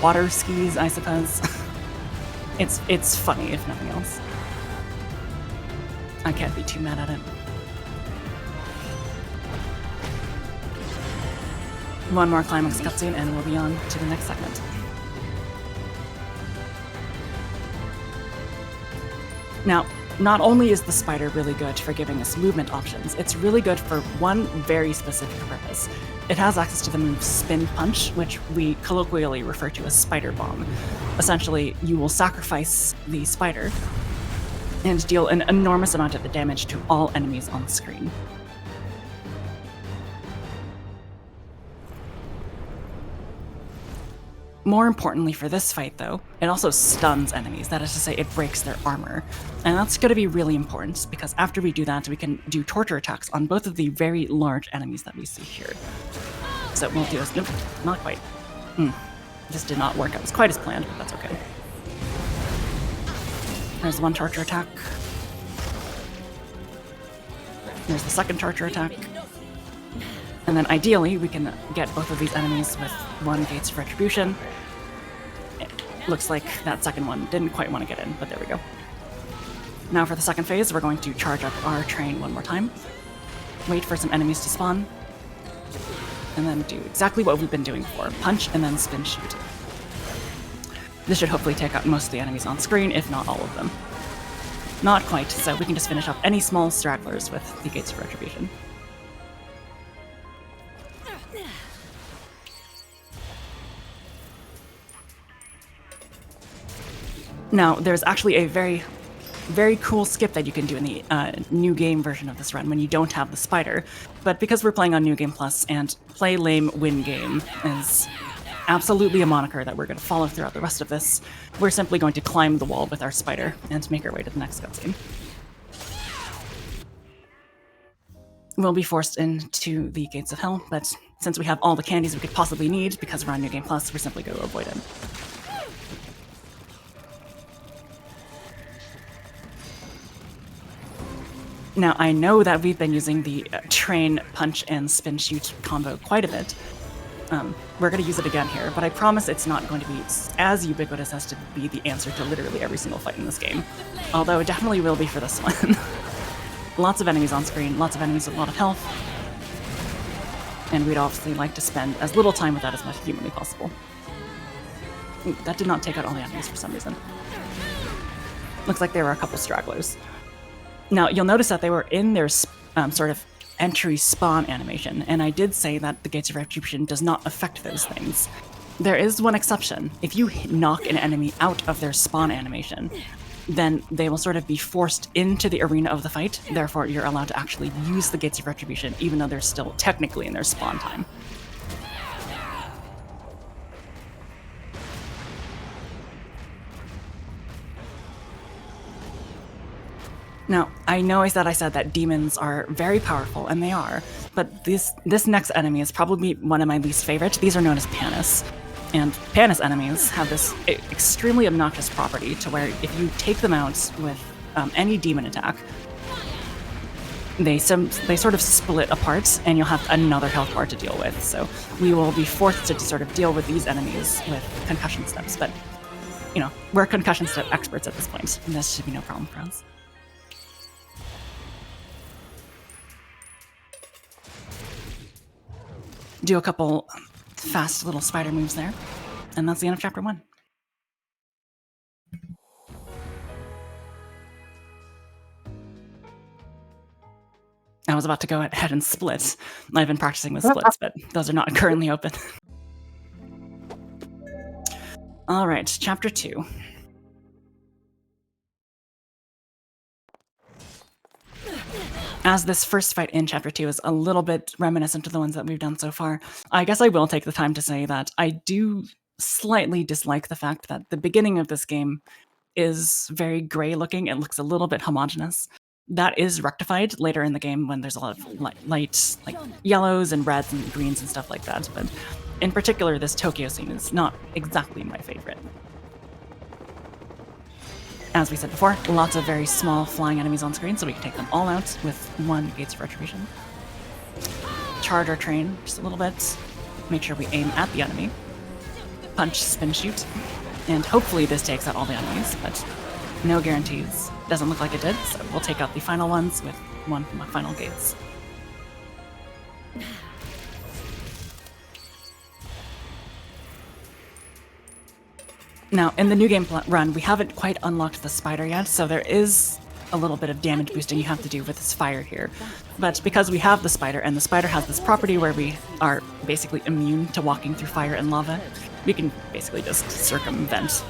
water skis, I suppose. It's funny, if nothing else. I can't be too mad at it. One more climax cutscene and we'll be on to the next segment. Now, not only is the spider really good for giving us movement options, it's really good for one very specific purpose. It has access to the move Spin Punch, which we colloquially refer to as Spider Bomb. Essentially, you will sacrifice the spider and deal an enormous amount of damage to all enemies on screen. More importantly for this fight, though, it also stuns enemies. That is to say, it breaks their armor. And that's going to be really important, because after we do that, we can do torture attacks on both of the very large enemies that we see here. So we'll do this. Nope, not quite. This did not work out as quite as planned, but that's okay. There's one torture attack. There's the second torture attack. And then ideally, we can get both of these enemies with one Gates of Retribution. It looks like that second one didn't quite want to get in, but there we go. Now for the second phase, we're going to charge up our train one more time, wait for some enemies to spawn, and then do exactly what we've been doing before. Punch and then spin shoot. This should hopefully take out most of the enemies on screen, if not all of them. Not quite, so we can just finish up any small stragglers with the Gates of Retribution. Now, there's actually a very, very cool skip that you can do in the new game version of this run when you don't have the spider. But because we're playing on New Game Plus, and play lame, win game is absolutely a moniker that we're going to follow throughout the rest of this, we're simply going to climb the wall with our spider and make our way to the next cutscene. We'll be forced into the Gates of Hell, but since we have all the candies we could possibly need because we're on New Game Plus, we're simply going to avoid it. Now, I know that we've been using the train, punch, and spin shoot combo quite a bit. We're going to use it again here, but I promise it's not going to be as ubiquitous as to be the answer to literally every single fight in this game. Although it definitely will be for this one. Lots of enemies on screen, lots of enemies with a lot of health. And we'd obviously like to spend as little time with that as much as humanly possible. Ooh, that did not take out all the enemies for some reason. Looks like there were a couple stragglers. Now, you'll notice that they were in their sort of entry spawn animation, and I did say that the Gates of Retribution does not affect those things. There is one exception. If you knock an enemy out of their spawn animation, then they will sort of be forced into the arena of the fight, therefore you're allowed to actually use the Gates of Retribution even though they're still technically in their spawn time. Now, I know I said that demons are very powerful, and they are, but this next enemy is probably one of my least favorite. These are known as Panis. And Panis enemies have this extremely obnoxious property to where if you take them out with any demon attack, they sort of split apart, and you'll have another health bar to deal with. So we will be forced to sort of deal with these enemies with concussion steps. But you know, we're concussion step experts at this point, and this should be no problem for us. Do a couple fast little spider moves there, and that's the end of chapter 1. I was about to go ahead and split. I've been practicing with splits, but those are not currently open. All right, chapter 2. As this first fight in chapter 2 is a little bit reminiscent of the ones that we've done so far, I guess I will take the time to say that I do slightly dislike the fact that the beginning of this game is very gray looking. It looks a little bit homogeneous. That is rectified later in the game when there's a lot of light, like yellows and reds and greens and stuff like that. But in particular, this Tokyo scene is not exactly my favorite. As we said before, lots of very small flying enemies on screen, so we can take them all out with 1 Gates of Retribution. Charge our train just a little bit. Make sure we aim at the enemy. Punch, spin, shoot. And hopefully this takes out all the enemies, but no guarantees. Doesn't look like it did, so we'll take out the final ones with 1 from my final gates. Now, in the new game run, we haven't quite unlocked the spider yet, so there is a little bit of damage boosting you have to do with this fire here. But because we have the spider, and the spider has this property where we are basically immune to walking through fire and lava, we can basically just circumvent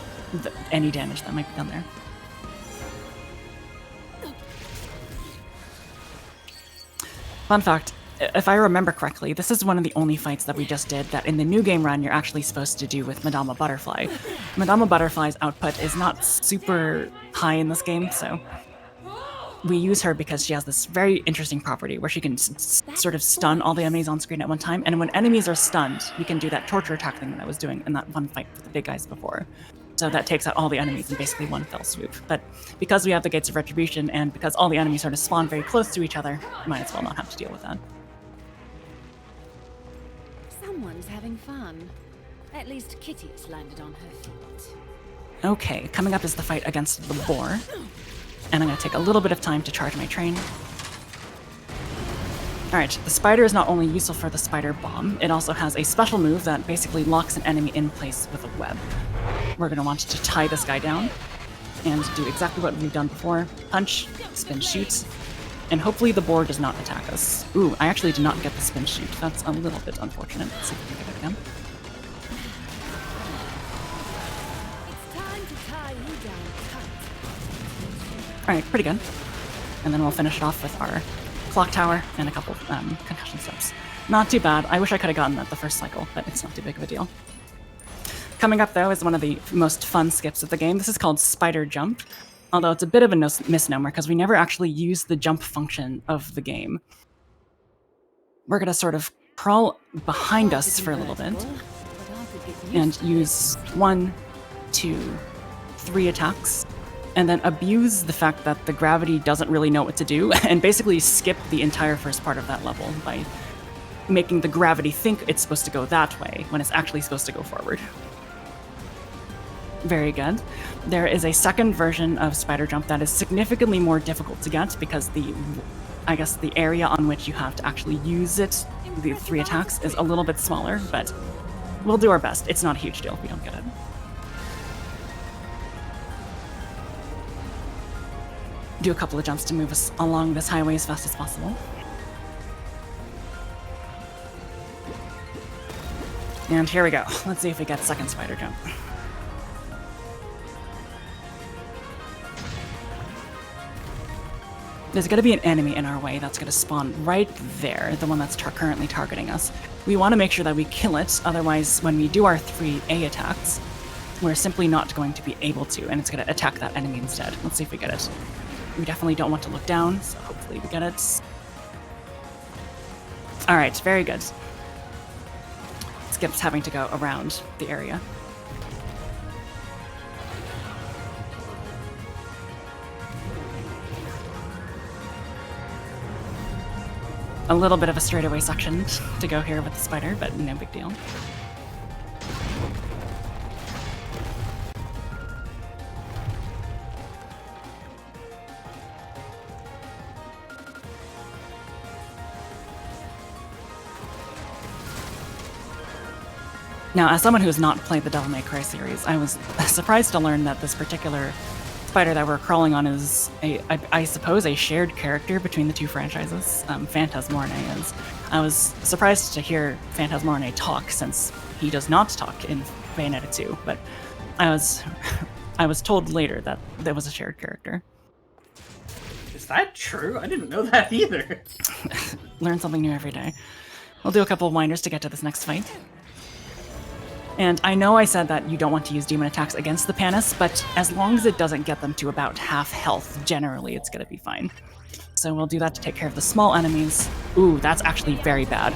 any damage that might be done there. Fun fact, if I remember correctly, this is one of the only fights that we just did that in the new game run you're actually supposed to do with Madama Butterfly. Madama Butterfly's output is not super high in this game, so we use her because she has this very interesting property where she can sort of stun all the enemies on screen at one time, and when enemies are stunned, we can do that torture attack thing that I was doing in that one fight with the big guys before. So that takes out all the enemies in basically one fell swoop. But because we have the Gates of Retribution, and because all the enemies sort of spawn very close to each other, we might as well not have to deal with that. Someone's having fun. At least Kitty's landed on her feet. Okay, coming up is the fight against the boar. And I'm going to take a little bit of time to charge my train. Alright, the spider is not only useful for the spider bomb, it also has a special move that basically locks an enemy in place with a web. We're going to want to tie this guy down and do exactly what we've done before. Punch, spin, shoot, and hopefully the boar does not attack us. Ooh, I actually did not get the spin shoot. That's a little bit unfortunate. Let's see if we can get it again. It's time to tie you down tight. Alright, pretty good. And then we'll finish it off with our clock tower and a couple concussion steps. Not too bad. I wish I could have gotten that the first cycle, but it's not too big of a deal. Coming up, though, is one of the most fun skips of the game. This is called Spider Jump, although it's a bit of a misnomer because we never actually use the jump function of the game. We're going to sort of crawl behind us for a little bit and use 1, 2, 3 attacks, and then abuse the fact that the gravity doesn't really know what to do, and basically skip the entire first part of that level by making the gravity think it's supposed to go that way when it's actually supposed to go forward. Very good. There is a second version of Spider Jump that is significantly more difficult to get because the area on which you have to actually use it, the 3 attacks, is a little bit smaller, but we'll do our best. It's not a huge deal if we don't get it. Do a couple of jumps to move us along this highway as fast as possible. And here we go. Let's see if we get second Spider Jump. There's going to be an enemy in our way that's going to spawn right there, the one that's currently targeting us. We want to make sure that we kill it, otherwise when we do our 3A attacks, we're simply not going to be able to, and it's going to attack that enemy instead. Let's see if we get it. We definitely don't want to look down, so hopefully we get it. Alright, very good. Skip's having to go around the area. A little bit of a straightaway section to go here with the spider, but no big deal. Now, as someone who has not played the Devil May Cry series, I was surprised to learn that this particular spider that we're crawling on is, I suppose, a shared character between the two franchises. Phantasmorne is. I was surprised to hear Phantasmorne talk, since he does not talk in Bayonetta 2, but I was told later that there was a shared character. Is that true? I didn't know that either. Learn something new every day. We'll do a couple of winders to get to this next fight. And I know I said that you don't want to use demon attacks against the Panis, but as long as it doesn't get them to about half health, generally it's going to be fine. So we'll do that to take care of the small enemies. Ooh, that's actually very bad.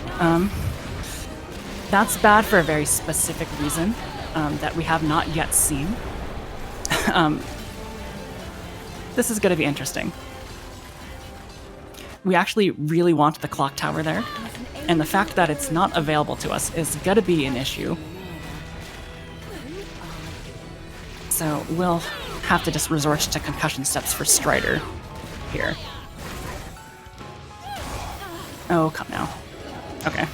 That's bad for a very specific reason that we have not yet seen. This is going to be interesting. We actually really want the clock tower there, and the fact that it's not available to us is going to be an issue. So we'll have to just resort to concussion steps for Strider here. Oh, come now. Okay.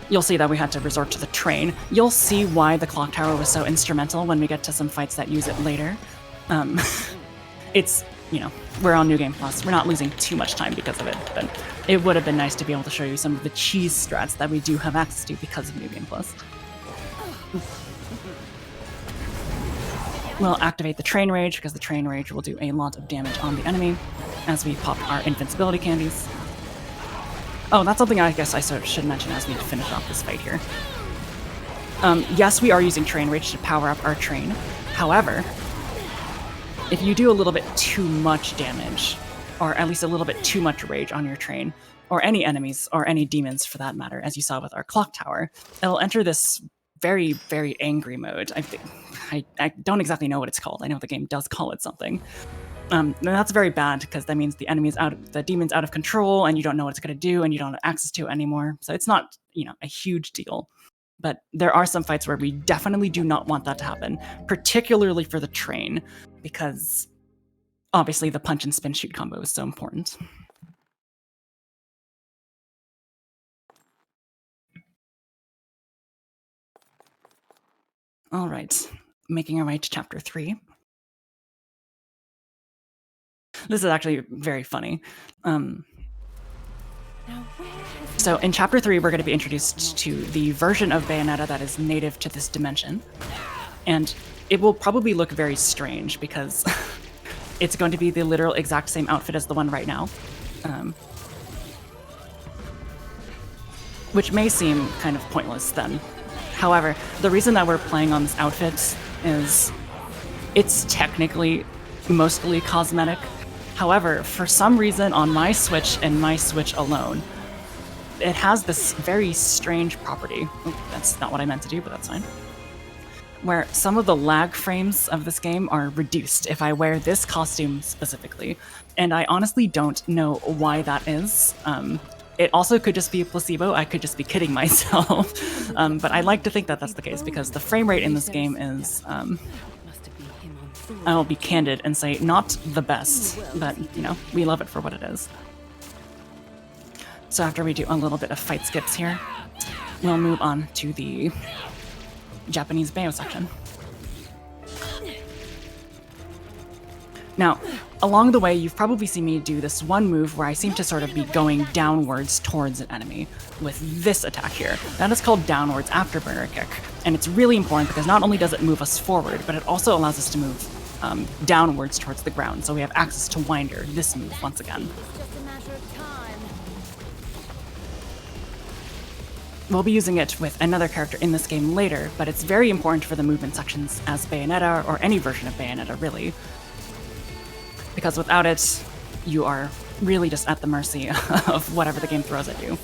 You'll see that we had to resort to the train. You'll see why the clock tower was so instrumental when we get to some fights that use it later. It's, you know, we're on New Game Plus. We're not losing too much time because of it, but it would have been nice to be able to show you some of the cheese strats that we do have access to because of New Game Plus. We'll activate the Train Rage, because the Train Rage will do a lot of damage on the enemy as we pop our invincibility candies. Oh, that's something I guess I should mention as we finish off this fight here. Yes, we are using Train Rage to power up our train. However, if you do a little bit too much damage, or at least a little bit too much rage on your train, or any enemies, or any demons for that matter, as you saw with our clock tower, it'll enter this very, very angry mode. I don't exactly know what it's called. I know the game does call it something. And that's very bad, because that means the demon's out of control, and you don't know what it's going to do, and you don't have access to it anymore. So it's not, you know, a huge deal. But there are some fights where we definitely do not want that to happen, particularly for the train, because obviously the punch and spin shoot combo is so important. All right, making our way to chapter 3. This is actually very funny. So in chapter 3, we're going to be introduced to the version of Bayonetta that is native to this dimension. And it will probably look very strange, because it's going to be the literal exact same outfit as the one right now. Which may seem kind of pointless then. However, the reason that we're playing on this outfit is it's technically mostly cosmetic. However, for some reason on my Switch and my Switch alone, it has this very strange property. Oh, that's not what I meant to do, but that's fine. Where some of the lag frames of this game are reduced if I wear this costume specifically. And I honestly don't know why that is. It also could just be a placebo. I could just be kidding myself. But I like to think that that's the case, because the frame rate in this game is, I'll be candid and say, not the best. But, you know, we love it for what it is. So after we do a little bit of fight skips here, we'll move on to the Japanese Bayo section. Now, along the way, you've probably seen me do this one move where I seem to sort of be going downwards towards an enemy with this attack here. That is called downwards afterburner kick, and it's really important because not only does it move us forward, but it also allows us to move downwards towards the ground, so we have access to Winder, this move, once again. We'll be using it with another character in this game later, but it's very important for the movement sections as Bayonetta, or any version of Bayonetta, really. Because without it, you are really just at the mercy of whatever the game throws at you.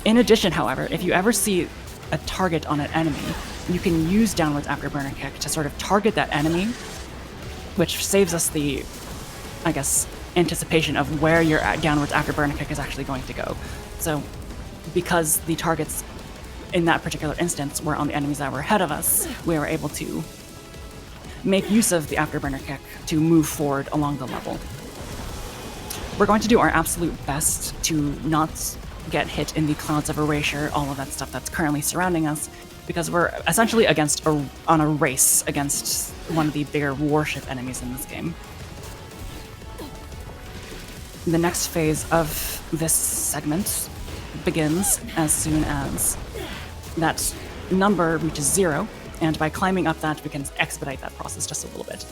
In addition, however, if you ever see a target on an enemy, you can use downwards afterburner kick to sort of target that enemy, which saves us the, I guess, anticipation of where your downwards afterburner kick is actually going to go. So because the targets in that particular instance were on the enemies that were ahead of us, we were able to make use of the afterburner kick to move forward along the level. We're going to do our absolute best to not get hit in the clouds of erasure, all of that stuff that's currently surrounding us, because we're essentially on a race against one of the bigger warship enemies in this game. The next phase of this segment begins as soon as that number reaches 0, and by climbing up that, we can expedite that process just a little bit.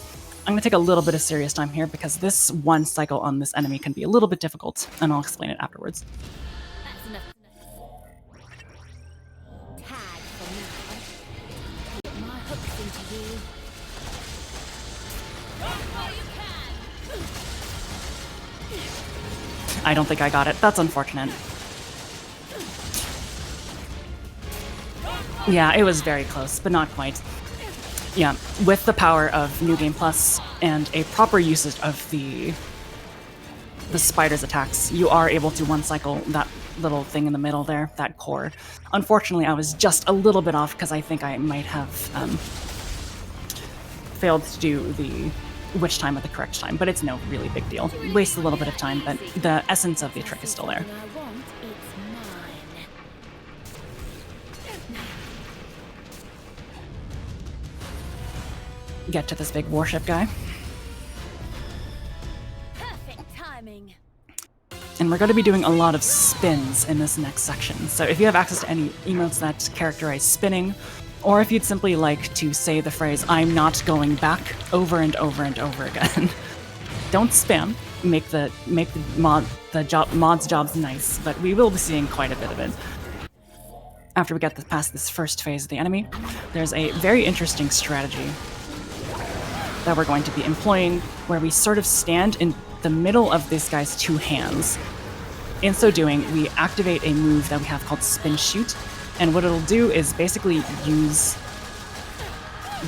I'm going to take a little bit of serious time here because this one cycle on this enemy can be a little bit difficult, and I'll explain it afterwards. That's enough. Tag for now. Put my hooks into you. Go while you can. I don't think I got it. That's unfortunate. Yeah, it was very close, but not quite. Yeah, with the power of New Game Plus and a proper usage of the spider's attacks, you are able to one-cycle that little thing in the middle there, that core. Unfortunately, I was just a little bit off because I think I might have failed to do the witch time at the correct time, but it's no really big deal. Waste a little bit of time, but the essence of the trick is still there. Get to this big warship guy. Perfect timing. And we're going to be doing a lot of spins in this next section. So if you have access to any emotes that characterize spinning, or if you'd simply like to say the phrase, "I'm not going back," over and over and over again, don't spam. Make the mod's jobs nice, but we will be seeing quite a bit of it. After we get past this first phase of the enemy, there's a very interesting strategy that we're going to be employing, where we sort of stand in the middle of this guy's two hands. In so doing, we activate a move that we have called Spin Shoot, and what it'll do is basically use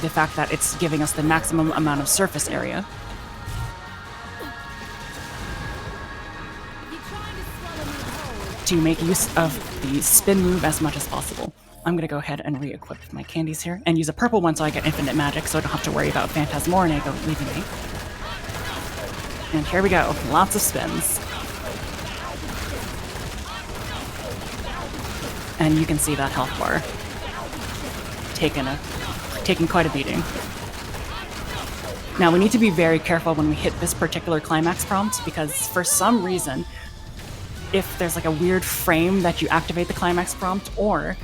the fact that it's giving us the maximum amount of surface area to make use of the spin move as much as possible. I'm gonna go ahead and re-equip my candies here and use a purple one so I get infinite magic so I don't have to worry about Phantasmorinago leaving me. And here we go, lots of spins. And you can see that health bar taking quite a beating. Now we need to be very careful when we hit this particular climax prompt, because for some reason, if there's like a weird frame that you activate the climax prompt, or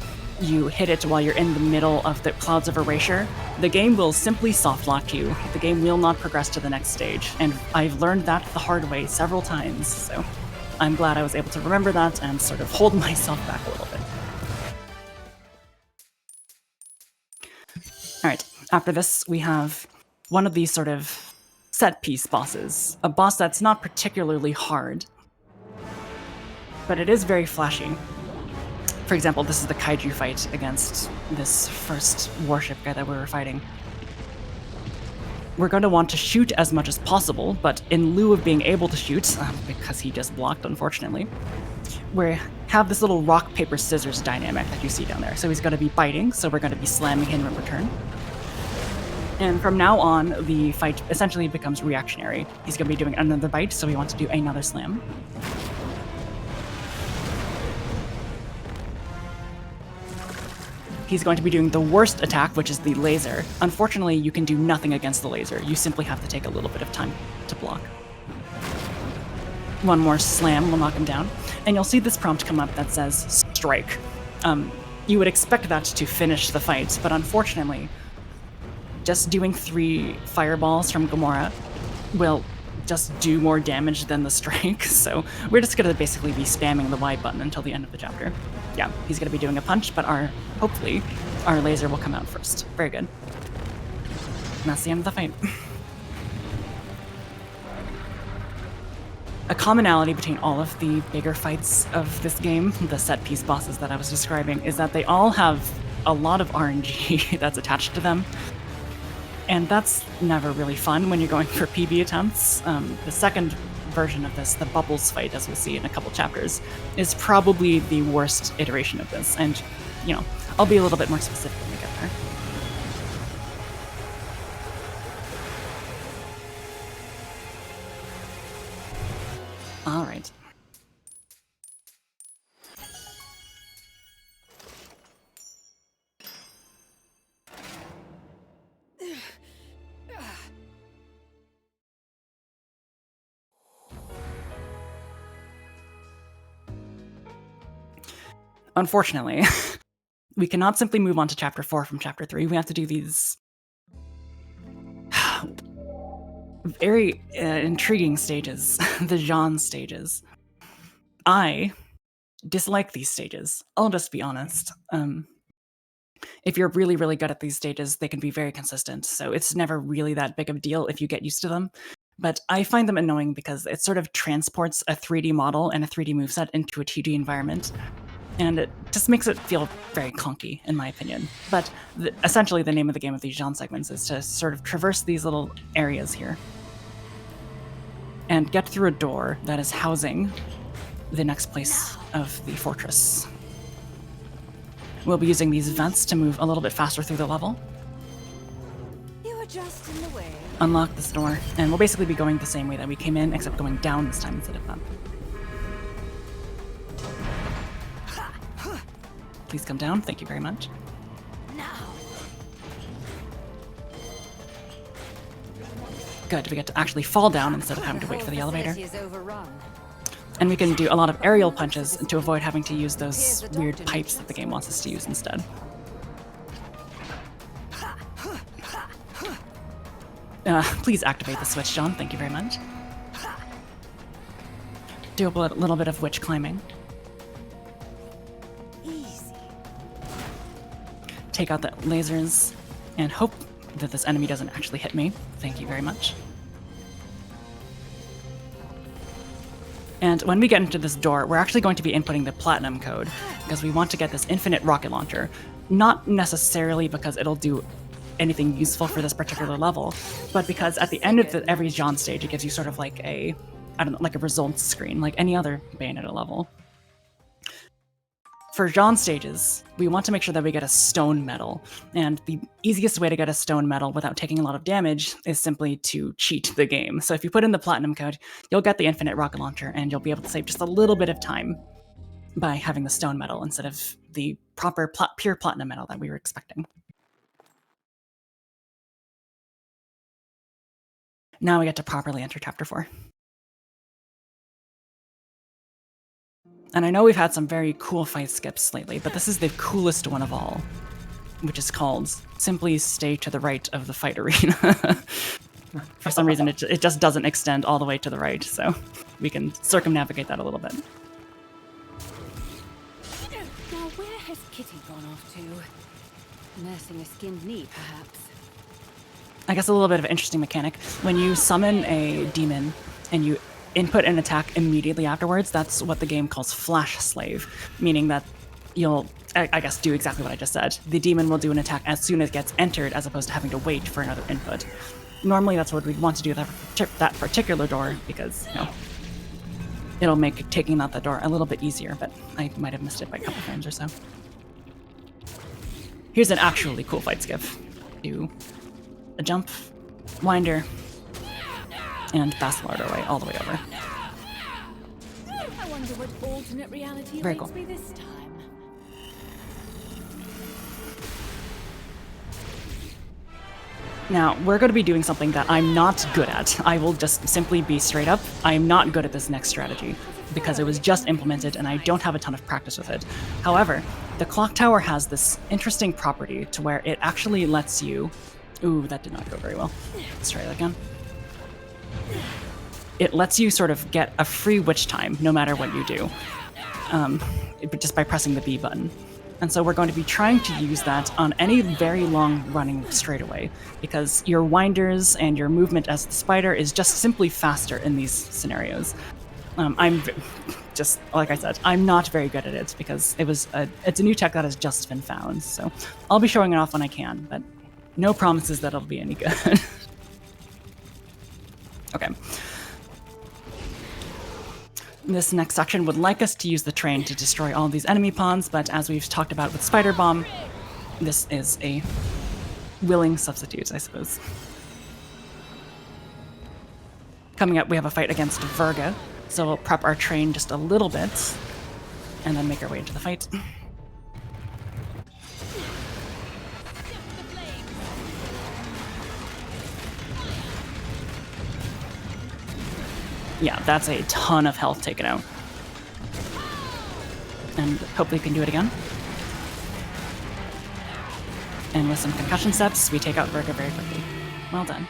you hit it while you're in the middle of the clouds of erasure, the game will simply soft lock you. The game will not progress to the next stage, and I've learned that the hard way several times, so I'm glad I was able to remember that and sort of hold myself back a little bit. Alright, after this we have one of these sort of set-piece bosses. A boss that's not particularly hard, but it is very flashy. For example, this is the kaiju fight against this first warship guy that we were fighting. We're going to want to shoot as much as possible, but in lieu of being able to shoot, because he just blocked, unfortunately, we have this little rock, paper, scissors dynamic that you see down there. So he's going to be biting, so we're going to be slamming him in return. And from now on, the fight essentially becomes reactionary. He's going to be doing another bite, so we want to do another slam. He's going to be doing the worst attack, which is the laser. Unfortunately, you can do nothing against the laser. You simply have to take a little bit of time to block. One more slam will knock him down. And you'll see this prompt come up that says, strike. You would expect that to finish the fight, but unfortunately, just doing 3 fireballs from Gamora will just do more damage than the strike, so we're just going to basically be spamming the Y button until the end of the chapter. Yeah, he's going to be doing a punch, but hopefully our laser will come out first. Very good. And that's the end of the fight. A commonality between all of the bigger fights of this game, the set-piece bosses that I was describing, is that they all have a lot of RNG that's attached to them. And that's never really fun when you're going for PB attempts. The second version of this, the Bubbles fight, as we'll see in a couple chapters, is probably the worst iteration of this. And, you know, I'll be a little bit more specific when we get there. All right. Unfortunately, we cannot simply move on to Chapter 4 from Chapter 3. We have to do these very intriguing stages, the Jean stages. I dislike these stages. I'll just be honest. If you're really, really good at these stages, they can be very consistent, so it's never really that big of a deal if you get used to them. But I find them annoying because it sort of transports a 3D model and a 3D moveset into a 2D environment, and it just makes it feel very clunky, in my opinion. But essentially the name of the game of these Jean segments is to sort of traverse these little areas here and get through a door that is housing the next place of the fortress. We'll be using these vents to move a little bit faster through the level. You were just in the way. Unlock this door, and we'll basically be going the same way that we came in, except going down this time instead of up. Please come down, thank you very much. Good, we get to actually fall down instead of having to wait for the elevator. And we can do a lot of aerial punches to avoid having to use those weird pipes that the game wants us to use instead. Please activate the switch, John. Thank you very much. Do a little bit of witch climbing. Easy. Take out the lasers and hope that this enemy doesn't actually hit me. Thank you very much. And when we get into this door, we're actually going to be inputting the platinum code because we want to get this infinite rocket launcher. Not necessarily because it'll do anything useful for this particular level, but because at the end of every Jean stage, it gives you sort of like a, I don't know, like a results screen, like any other Bayonetta level. For Jean stages, we want to make sure that we get a stone medal, and the easiest way to get a stone medal without taking a lot of damage is simply to cheat the game. So if you put in the platinum code, you'll get the infinite rocket launcher, and you'll be able to save just a little bit of time by having the stone medal instead of the proper pure platinum medal that we were expecting. Now we get to properly enter Chapter 4. And I know we've had some very cool fight skips lately, but this is the coolest one of all, which is called Simply Stay to the Right of the Fight Arena. For some reason, it just doesn't extend all the way to the right, so we can circumnavigate that a little bit. Now where has Kitty gone off to? Nursing a skinned knee, perhaps? I guess a little bit of an interesting mechanic. When you summon a demon and you input an attack immediately afterwards, that's what the game calls Flash Slave, meaning that you'll, I guess, do exactly what I just said. The demon will do an attack as soon as it gets entered, as opposed to having to wait for another input. Normally, that's what we'd want to do with that particular door, because, you know, it'll make taking out the door a little bit easier, but I might have missed it by a couple frames or so. Here's an actually cool fight skip. Do a jump, winder, and Bastard our way all the way over. I wonder what alternate reality Very awaits cool. me this time. Now, we're going to be doing something that I'm not good at. I will just simply be straight up. I'm not good at this next strategy because it was just implemented and I don't have a ton of practice with it. However, the clock tower has this interesting property to where it actually lets you... Ooh, that did not go very well. Let's try that again. It lets you sort of get a free witch time no matter what you do, just by pressing the B button. And so we're going to be trying to use that on any very long running straightaway, because your winders and your movement as the spider is just simply faster in these scenarios. I'm just, like I said, I'm not very good at it because it's a new tech that has just been found. So I'll be showing it off when I can, but no promises that it'll be any good. Okay. This next section would like us to use the train to destroy all of these enemy pawns, but as we've talked about with Spider Bomb, this is a willing substitute, I suppose. Coming up, we have a fight against Virga, so we'll prep our train just a little bit, and then make our way into the fight. Yeah, that's a ton of health taken out. And hopefully we can do it again. And with some concussion steps, we take out Virga very quickly. Well done.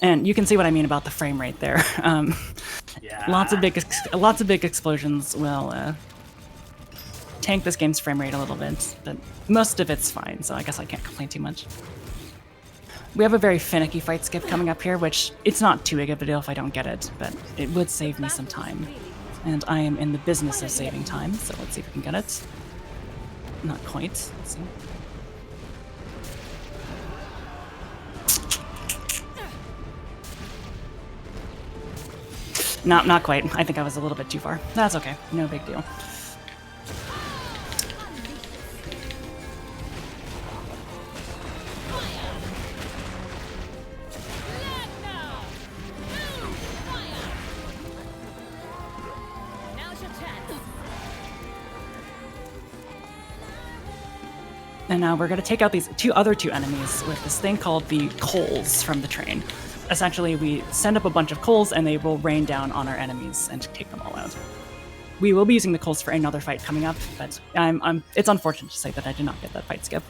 And you can see what I mean about the frame rate there. Yeah. Lots of big explosions will tank this game's frame rate a little bit, but most of it's fine, so I guess I can't complain too much. We have a very finicky fight skip coming up here, which it's not too big of a deal if I don't get it, but it would save me some time. And I am in the business of saving time, so let's see if we can get it. Not quite. Let's see. No, not quite. I think I was a little bit too far. That's okay. No big deal. And now we're going to take out these other two enemies with this thing called the coals from the train. Essentially, we send up a bunch of coals and they will rain down on our enemies and take them all out. We will be using the coals for another fight coming up, but it's unfortunate to say that I did not get that fight skip.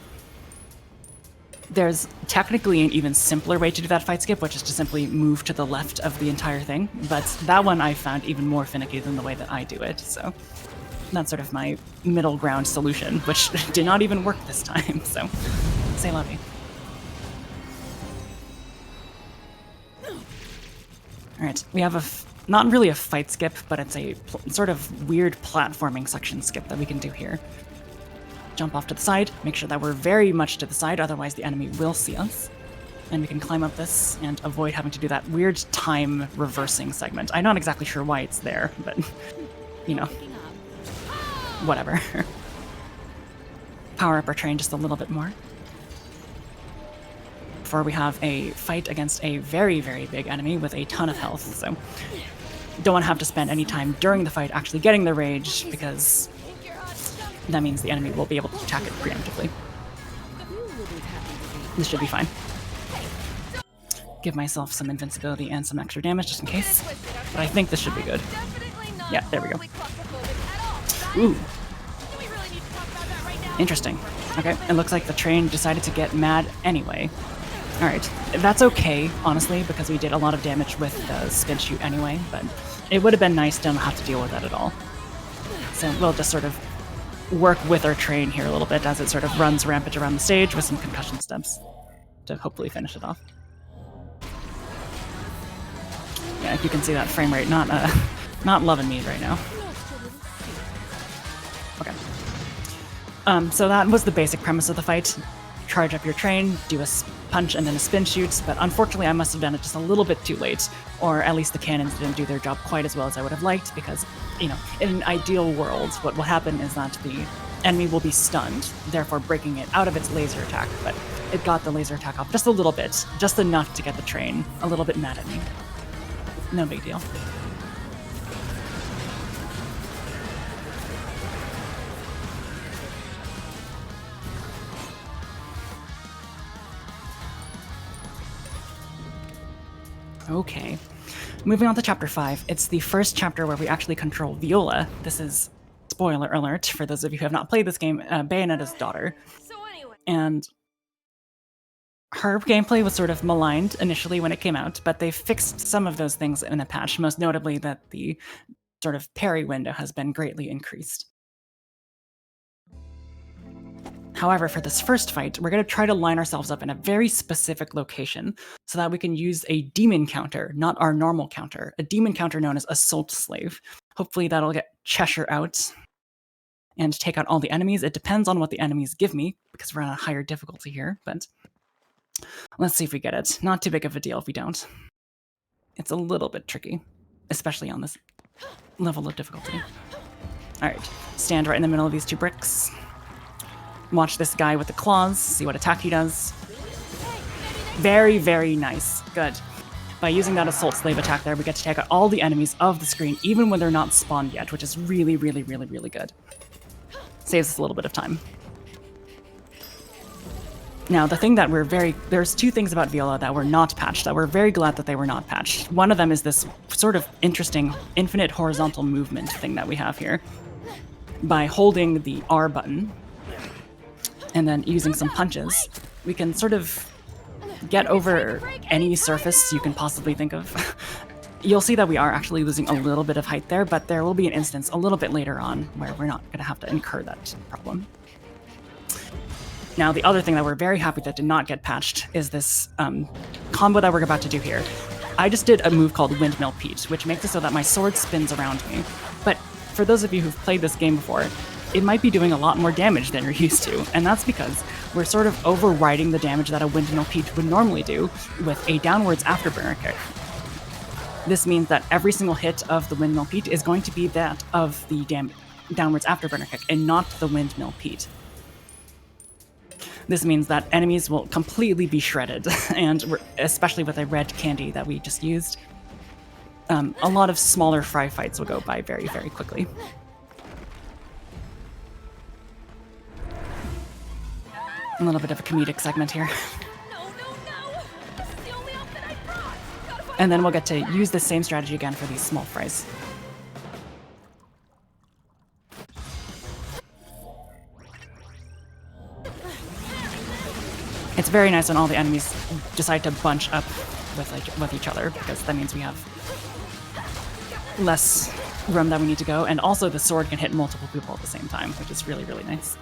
There's technically an even simpler way to do that fight skip, which is to simply move to the left of the entire thing, but that one I found even more finicky than the way that I do it, so that's sort of my middle ground solution, which did not even work this time, so say la vie. Alright, we have not really a fight skip, but it's a sort of weird platforming section skip that we can do here. Jump off to the side, make sure that we're very much to the side, otherwise the enemy will see us. And we can climb up this and avoid having to do that weird time reversing segment. I'm not exactly sure why it's there, but, you know, whatever. Power up our train just a little bit more. Before we have a fight against a very, very big enemy with a ton of health, so don't want to have to spend any time during the fight actually getting the rage, because that means the enemy will be able to attack it preemptively. This should be fine. Give myself some invincibility and some extra damage just in case, but I think this should be good. Yeah, there we go. Ooh. Interesting. Okay, it looks like the train decided to get mad anyway. Alright, that's okay, honestly, because we did a lot of damage with the spin shoot anyway, but it would have been nice to not have to deal with that at all. So we'll just sort of work with our train here a little bit as it sort of runs rampant around the stage with some concussion steps to hopefully finish it off. Yeah, if you can see that frame rate, not loving me right now. Okay. So that was the basic premise of the fight. Charge up your train, do a punch and then a spin shoot, but unfortunately I must have done it just a little bit too late, or at least the cannons didn't do their job quite as well as I would have liked, because, you know, in an ideal world, what will happen is that the enemy will be stunned, therefore breaking it out of its laser attack, but it got the laser attack off just a little bit, just enough to get the train a little bit mad at me. No big deal. Okay, moving on to chapter 5. It's the first chapter where we actually control Viola. This is, spoiler alert, for those of you who have not played this game, Bayonetta's daughter. And her gameplay was sort of maligned initially when it came out, but they fixed some of those things in the patch, most notably that the sort of parry window has been greatly increased. However, for this first fight, we're going to try to line ourselves up in a very specific location so that we can use a demon counter, not our normal counter, a demon counter known as Assault Slave. Hopefully that'll get Cheshire out and take out all the enemies. It depends on what the enemies give me, because we're on a higher difficulty here, but Let's see if we get it. Not too big of a deal if we don't. It's a little bit tricky, especially on this level of difficulty. All right, stand right in the middle of these 2 bricks. Watch this guy with the claws, see what attack he does. Very, very nice. Good. By using that Assault Slave attack there, we get to take out all the enemies of the screen, even when they're not spawned yet, which is really, really, really, really good. Saves us a little bit of time. Now, the thing that there's 2 things about Viola that were not patched, that we're very glad that they were not patched. One of them is this sort of interesting infinite horizontal movement thing that we have here. By holding the R button, and then using some punches, we can sort of get over any surface you can possibly think of. You'll see that we are actually losing a little bit of height there, but there will be an instance a little bit later on where we're not going to have to incur that problem. Now, the other thing that we're very happy that did not get patched is this combo that we're about to do here. I just did a move called Windmill Pete, which makes it so that my sword spins around me. But for those of you who've played this game before, it might be doing a lot more damage than you're used to, and that's because we're sort of overriding the damage that a Windmill Pete would normally do with a downwards afterburner kick. This means that every single hit of the Windmill Pete is going to be that of the downwards afterburner kick, and not the Windmill Pete. This means that enemies will completely be shredded, and especially with a red candy that we just used, a lot of smaller fry fights will go by very, very quickly. A little bit of a comedic segment here. And then we'll get to use the same strategy again for these small fries. It's very nice when all the enemies decide to bunch up with each other, because that means we have less room that we need to go, and also the sword can hit multiple people at the same time, which is really, really nice.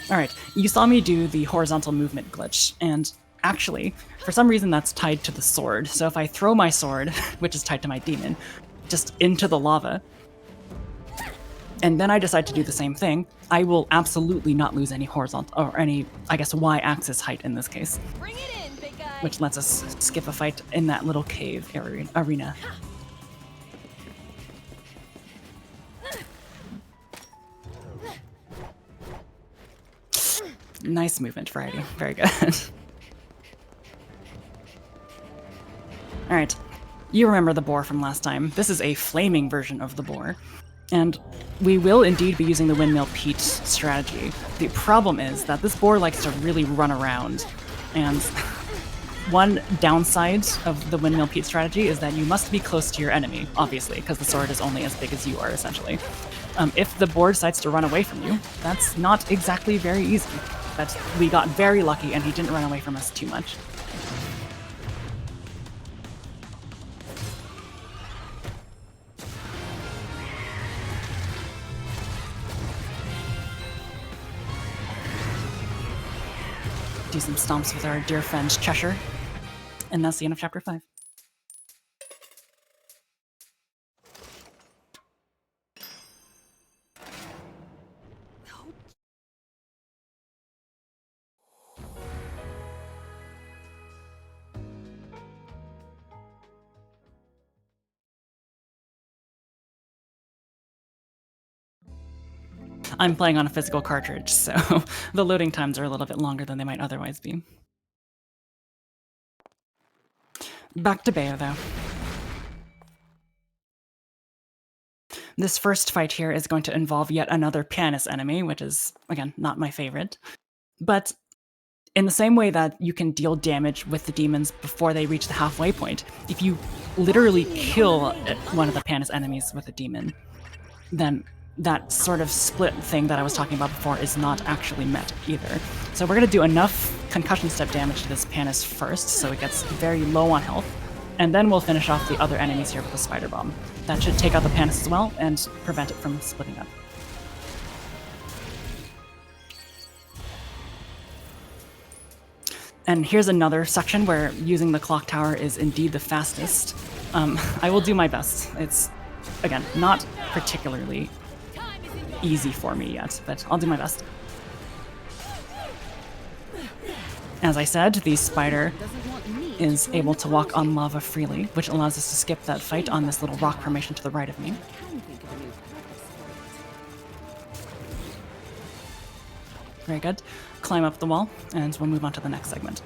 Alright, you saw me do the horizontal movement glitch, and actually, for some reason that's tied to the sword, so if I throw my sword, which is tied to my demon, just into the lava, and then I decide to do the same thing, I will absolutely not lose any horizontal, or any, I guess, y-axis height in this case. Bring it in, big guy. Which lets us skip a fight in that little cave arena. Nice movement variety. Very good. Alright, you remember the boar from last time. This is a flaming version of the boar. And we will indeed be using the Windmill Pete strategy. The problem is that this boar likes to really run around, and one downside of the Windmill Pete strategy is that you must be close to your enemy, obviously, because the sword is only as big as you are, essentially. If the boar decides to run away from you, that's not exactly very easy. But we got very lucky and he didn't run away from us too much. Do some stomps with our dear friend Cheshire. And that's the end of chapter 5. I'm playing on a physical cartridge, so the loading times are a little bit longer than they might otherwise be. Back to Bayo, though. This first fight here is going to involve yet another pianist enemy, which is, again, not my favorite. But in the same way that you can deal damage with the demons before they reach the halfway point, if you literally kill one of the pianist enemies with a demon, then that sort of split thing that I was talking about before is not actually met either. So we're going to do enough concussion step damage to this pianist first, so it gets very low on health, and then we'll finish off the other enemies here with a spider bomb. That should take out the pianist as well, and prevent it from splitting up. And here's another section where using the clock tower is indeed the fastest. I will do my best. It's, again, not particularly easy for me yet, but I'll do my best. As I said, the spider is able to walk on lava freely, which allows us to skip that fight on this little rock formation to the right of me. Very good. Climb up the wall, and we'll move on to the next segment.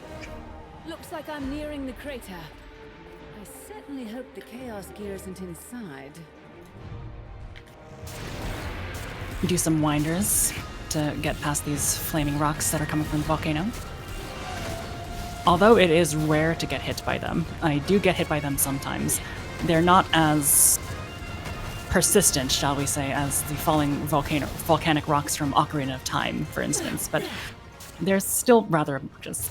Looks like I'm nearing the crater. I certainly hope the chaos gear isn't inside. Do some winders to get past these flaming rocks that are coming from the volcano. Although it is rare to get hit by them, I do get hit by them sometimes. They're not as persistent, shall we say, as the falling volcanic rocks from Ocarina of Time, for instance, but they're still rather obnoxious.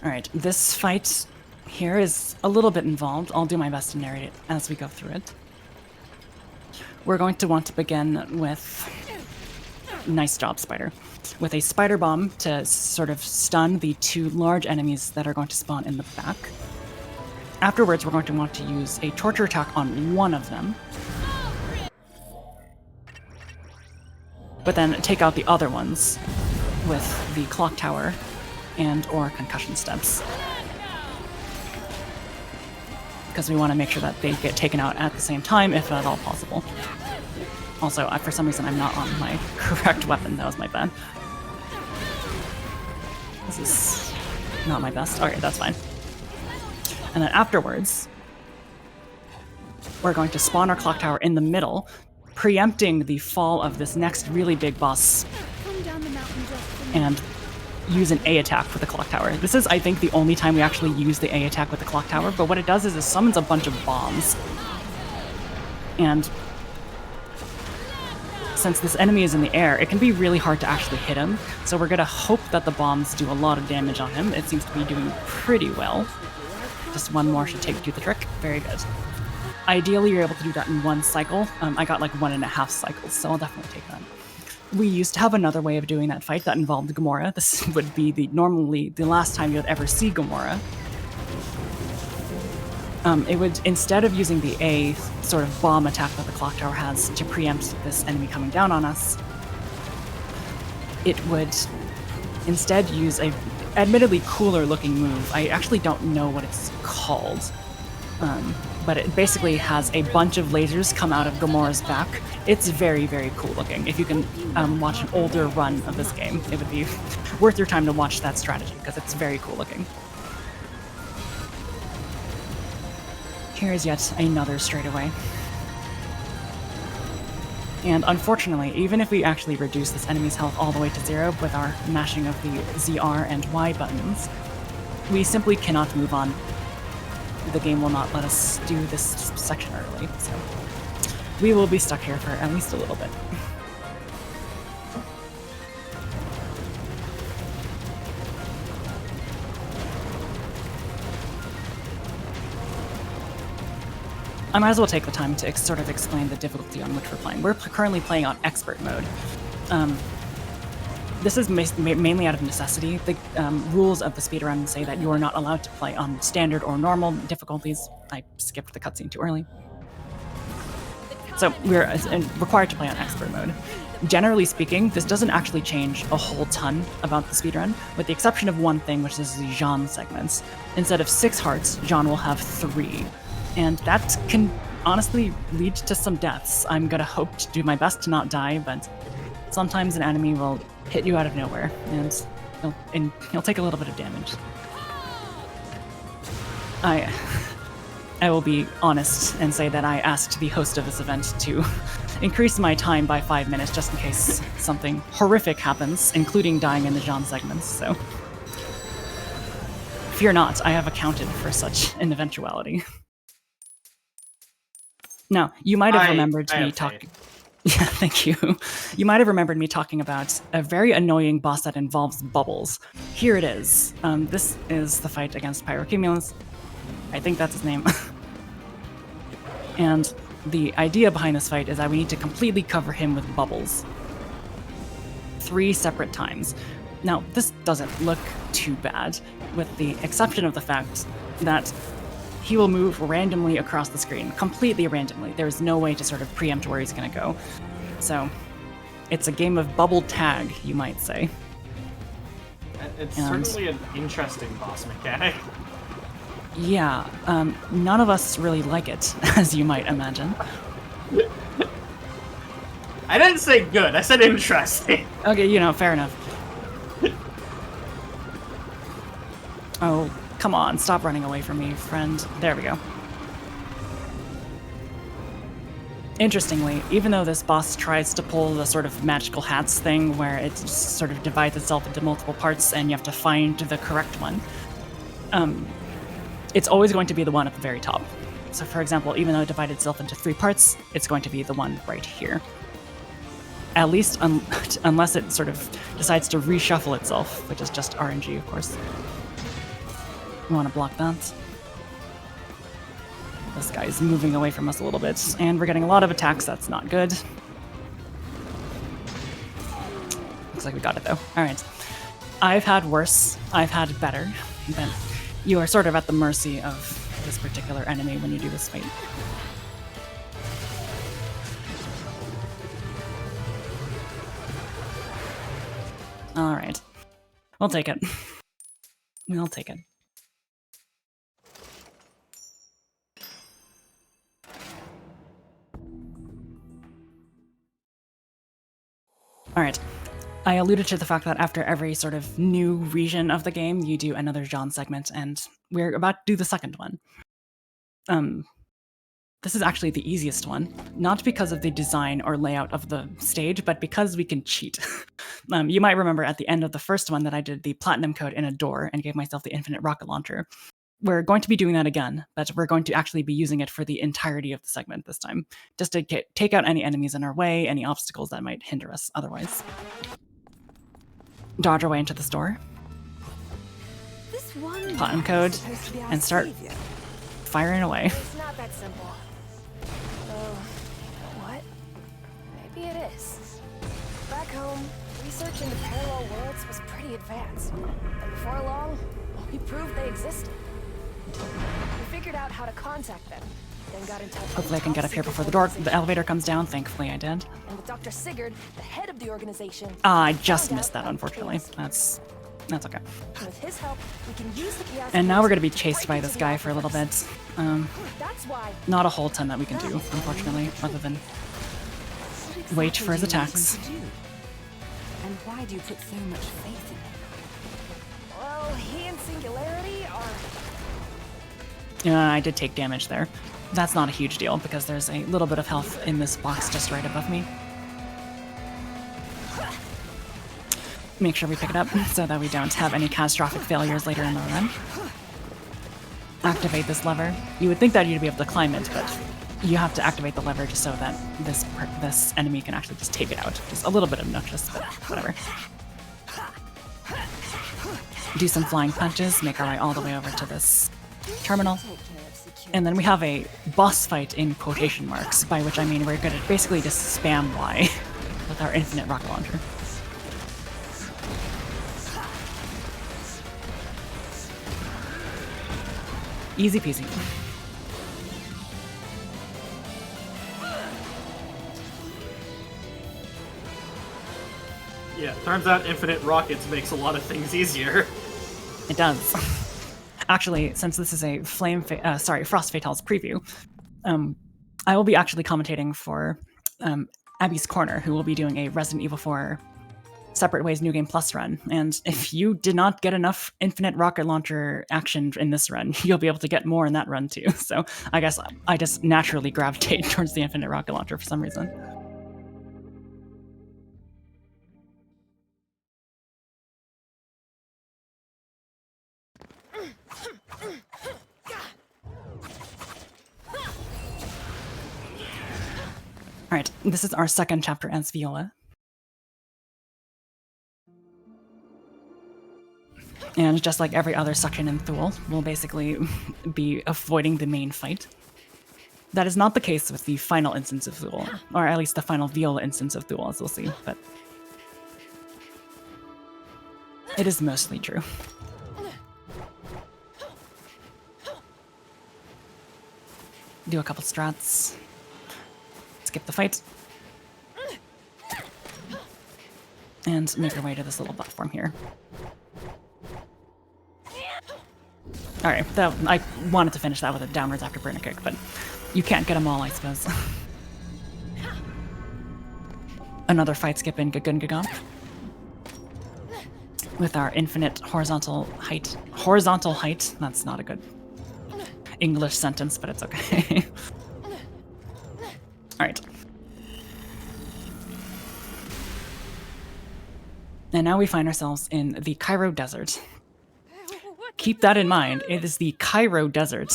Alright, this fight here is a little bit involved. I'll do my best to narrate it as we go through it. We're going to want to begin with... Nice job, Spider. With a spider bomb to sort of stun the 2 large enemies that are going to spawn in the back. Afterwards, we're going to want to use a torture attack on one of them. But then take out the other ones with the clock tower and or concussion steps. Because we want to make sure that they get taken out at the same time, if at all possible. Also, for some reason, I'm not on my correct weapon. That was my bad. This is not my best. Okay, that's fine. And then afterwards, we're going to spawn our clock tower in the middle, preempting the fall of this next really big boss, and use an A attack with the clock tower. This is, I think, the only time we actually use the A attack with the clock tower, but what it does is it summons a bunch of bombs. And since this enemy is in the air, it can be really hard to actually hit him, so we're gonna hope that the bombs do a lot of damage on him. It seems to be doing pretty well. Just one more should do the trick. Very good. Ideally, you're able to do that in 1 cycle. I got like 1.5 cycles, so I'll definitely take that. We used to have another way of doing that fight that involved Gamora. This would be normally the last time you'd ever see Gamora. It would, instead of using the A sort of bomb attack that the clock tower has to preempt this enemy coming down on us, it would instead use a admittedly cooler looking move. I actually don't know what it's called, but it basically has a bunch of lasers come out of Gamora's back. It's very, very cool looking. If you can watch an older run of this game, it would be worth your time to watch that strategy, because it's very cool looking. Here's yet another straightaway. And unfortunately, even if we actually reduce this enemy's health all the way to 0 with our mashing of the ZR and Y buttons, we simply cannot move on. The game will not let us do this section early, so we will be stuck here for at least a little bit. I might as well take the time to sort of explain the difficulty on which we're playing. We're currently playing on expert mode. This is mainly out of necessity. The rules of the speedrun say that you are not allowed to play on standard or normal difficulties. I skipped the cutscene too early. So we're required to play on expert mode. Generally speaking, this doesn't actually change a whole ton about the speedrun, with the exception of one thing, which is the Jean segments. Instead of 6 hearts, Jean will have 3. And that can honestly lead to some deaths. I'm gonna hope to do my best to not die, but sometimes an enemy will hit you out of nowhere, and you'll take a little bit of damage. I will be honest and say that I asked the host of this event to increase my time by 5 minutes just in case something horrific happens, including dying in the Jean segments, so fear not, I have accounted for such an eventuality. Now, you might have remembered me talking... Yeah, thank you. You might have remembered me talking about a very annoying boss that involves bubbles. Here it is. This is the fight against Pyrocumulus. I think that's his name. And the idea behind this fight is that we need to completely cover him with bubbles. 3 separate times. Now, this doesn't look too bad, with the exception of the fact that he will move randomly across the screen, completely randomly. There's no way to sort of preempt where he's going to go. So it's a game of bubble tag, you might say. It's And- certainly an interesting boss mechanic. Yeah, none of us really like it, as you might imagine. I didn't say good, I said interesting. Okay, you know, fair enough. Oh, come on, stop running away from me, friend. There we go. Interestingly, even though this boss tries to pull the sort of magical hats thing where it just sort of divides itself into multiple parts and you have to find the correct one, it's always going to be the one at the very top. So for example, even though it divided itself into 3 parts, it's going to be the one right here. At least unless it sort of decides to reshuffle itself, which is just RNG, of course. We want to block that. This guy's moving away from us a little bit, and we're getting a lot of attacks. That's not good. Looks like we got it, though. All right. I've had worse. I've had better. But you are sort of at the mercy of this particular enemy when you do this fight. All right. We'll take it. We'll take it. All right. I alluded to the fact that after every sort of new region of the game, you do another genre segment, and we're about to do the second one. This is actually the easiest one, not because of the design or layout of the stage, but because we can cheat. You might remember at the end of the first one that I did the platinum code in a door and gave myself the infinite rocket launcher. We're going to be doing that again, but we're going to actually be using it for the entirety of the segment this time, just to take out any enemies in our way, any obstacles that might hinder us otherwise. Dodge our way into the store, This one platinum code, is supposed to be our and start savior. firing away. It's not that simple. Oh, what? Maybe it is. Back home, research into parallel worlds was pretty advanced. And before long, we proved they existed. We figured out how to contact them, then got in touch with Hopefully I can top get up here secret before the organization. elevator comes down. Thankfully I did. And with Dr. Sigurd, the head of the organization. I just found missed out that, about unfortunately. chaos. That's okay. And with his help, we can use the chaos And now we're going to be gears chased break by this into the guy for a little bit. That's why Not a whole ton that we can do, unfortunately, other than wait for his attacks. And why do you put so much faith in him? Well, he and Singularity are... I did take damage there. That's not a huge deal, because there's a little bit of health in this box just right above me. Make sure we pick it up so that we don't have any catastrophic failures later in the run. Activate this lever. You would think that you'd be able to climb it, but you have to activate the lever just so that this enemy can actually just take it out. Just a little bit obnoxious, but whatever. Do some flying punches, make our way all the way over to this terminal. And then we have a boss fight in quotation marks, by which I mean we're going to basically just spam Y with our infinite rocket launcher. Easy peasy. Yeah, turns out infinite rockets makes a lot of things easier. It does. Actually, since this is a Frost Fatales preview, I will be actually commentating for Abby's Corner, who will be doing a Resident Evil 4 Separate Ways New Game Plus run. And if you did not get enough infinite rocket launcher action in this run, you'll be able to get more in that run too. So I guess I just naturally gravitate towards the infinite rocket launcher for some reason. Alright, this is our second chapter as Viola. And just like every other section in Thule, we'll basically be avoiding the main fight. That is not the case with the final instance of Thule, or at least the final Viola instance of Thule, as we'll see, but it is mostly true. Do a couple strats. Skip the fight. and make your way to this little platform here. Alright, I wanted to finish that with a downwards afterburner kick, but you can't get them all, I suppose. Another fight skip in Gagun Gagomp. With our infinite horizontal height. Horizontal height? That's not a good English sentence, but it's okay. Alright. And now we find ourselves in the Cairo Desert. Keep that in mind, it is the Cairo Desert.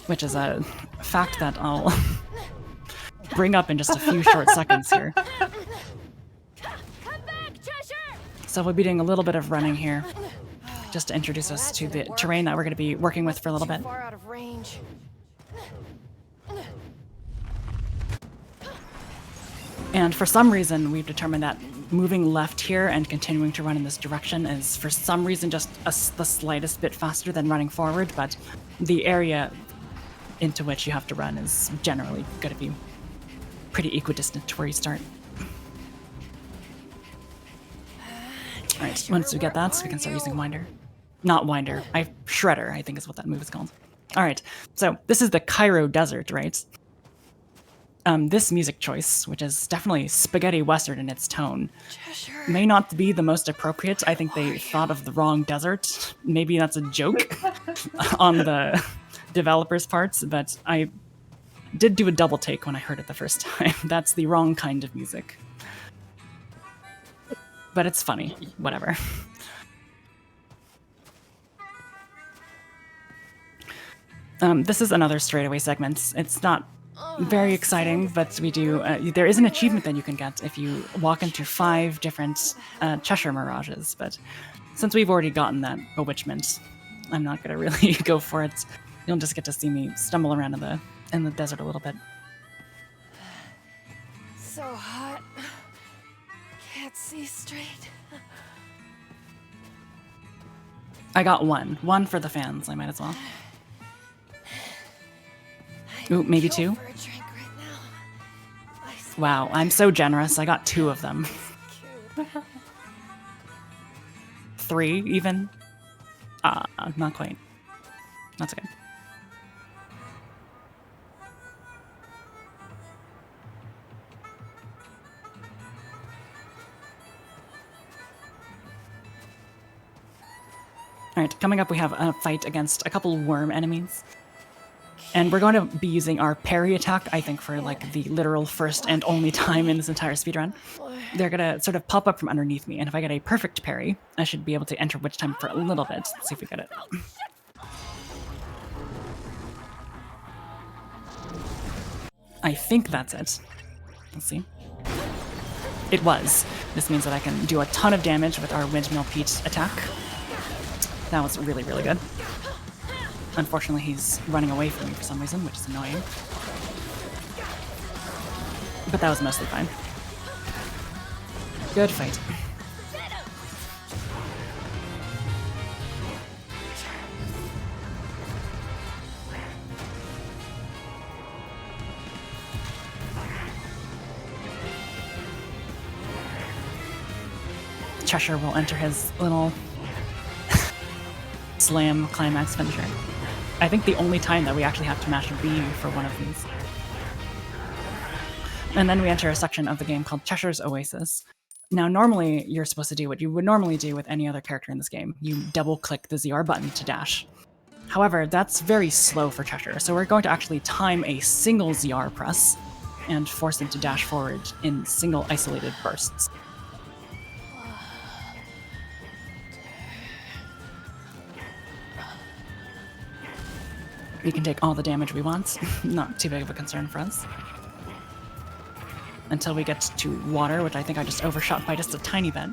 Which is a fact that I'll bring up in just a few short seconds here. So we'll be doing a little bit of running here, just to introduce us to the terrain that we're going to be working with for a little bit. Far out of range. And for some reason, we've determined that moving left here and continuing to run in this direction is for some reason just the slightest bit faster than running forward, but the area into which you have to run is generally going to be pretty equidistant to where you start. Alright, once we get that, we can start using Winder. Not Winder, Shredder, I think is what that move is called. Alright, so this is the Cairo Desert, right? This music choice, which is definitely spaghetti western in its tone, may not be the most appropriate. I think they thought of the wrong desert. Maybe that's a joke on the developers' parts, but I did do a double take when I heard it the first time. That's the wrong kind of music. But it's funny, whatever. This is another straightaway segment. It's not very exciting, but we do. There is an achievement that you can get if you walk into 5 different Cheshire Mirages, but since we've already gotten that bewitchment, I'm not gonna really go for it. You'll just get to see me stumble around in the desert a little bit. So hot. Can't see straight. I got one for the fans. I might as well. Ooh, maybe 2. Wow, I'm so generous. I got 2 of them. 3 even. Not quite. That's okay. Alright, coming up we have a fight against a couple worm enemies. And we're going to be using our parry attack, I think, for like the literal first and only time in this entire speedrun. They're going to sort of pop up from underneath me, and if I get a perfect parry, I should be able to enter witch time for a little bit. Let's see if we get it. I think that's it. Let's see. It was. This means that I can do a ton of damage with our Windmill Pete attack. That was really, really good. Unfortunately, he's running away from me for some reason, which is annoying. But that was mostly fine. Good fight. Cheshire will enter his little slam climax finisher. I think the only time that we actually have to mash B for one of these. And then we enter a section of the game called Cheshire's Oasis. Now, normally, you're supposed to do what you would normally do with any other character in this game. You double-click the ZR button to dash. However, that's very slow for Cheshire, so we're going to actually time a single ZR press and force him to dash forward in single isolated bursts. We can take all the damage we want, not too big of a concern for us. Until we get to water, which I think I just overshot by just a tiny bit.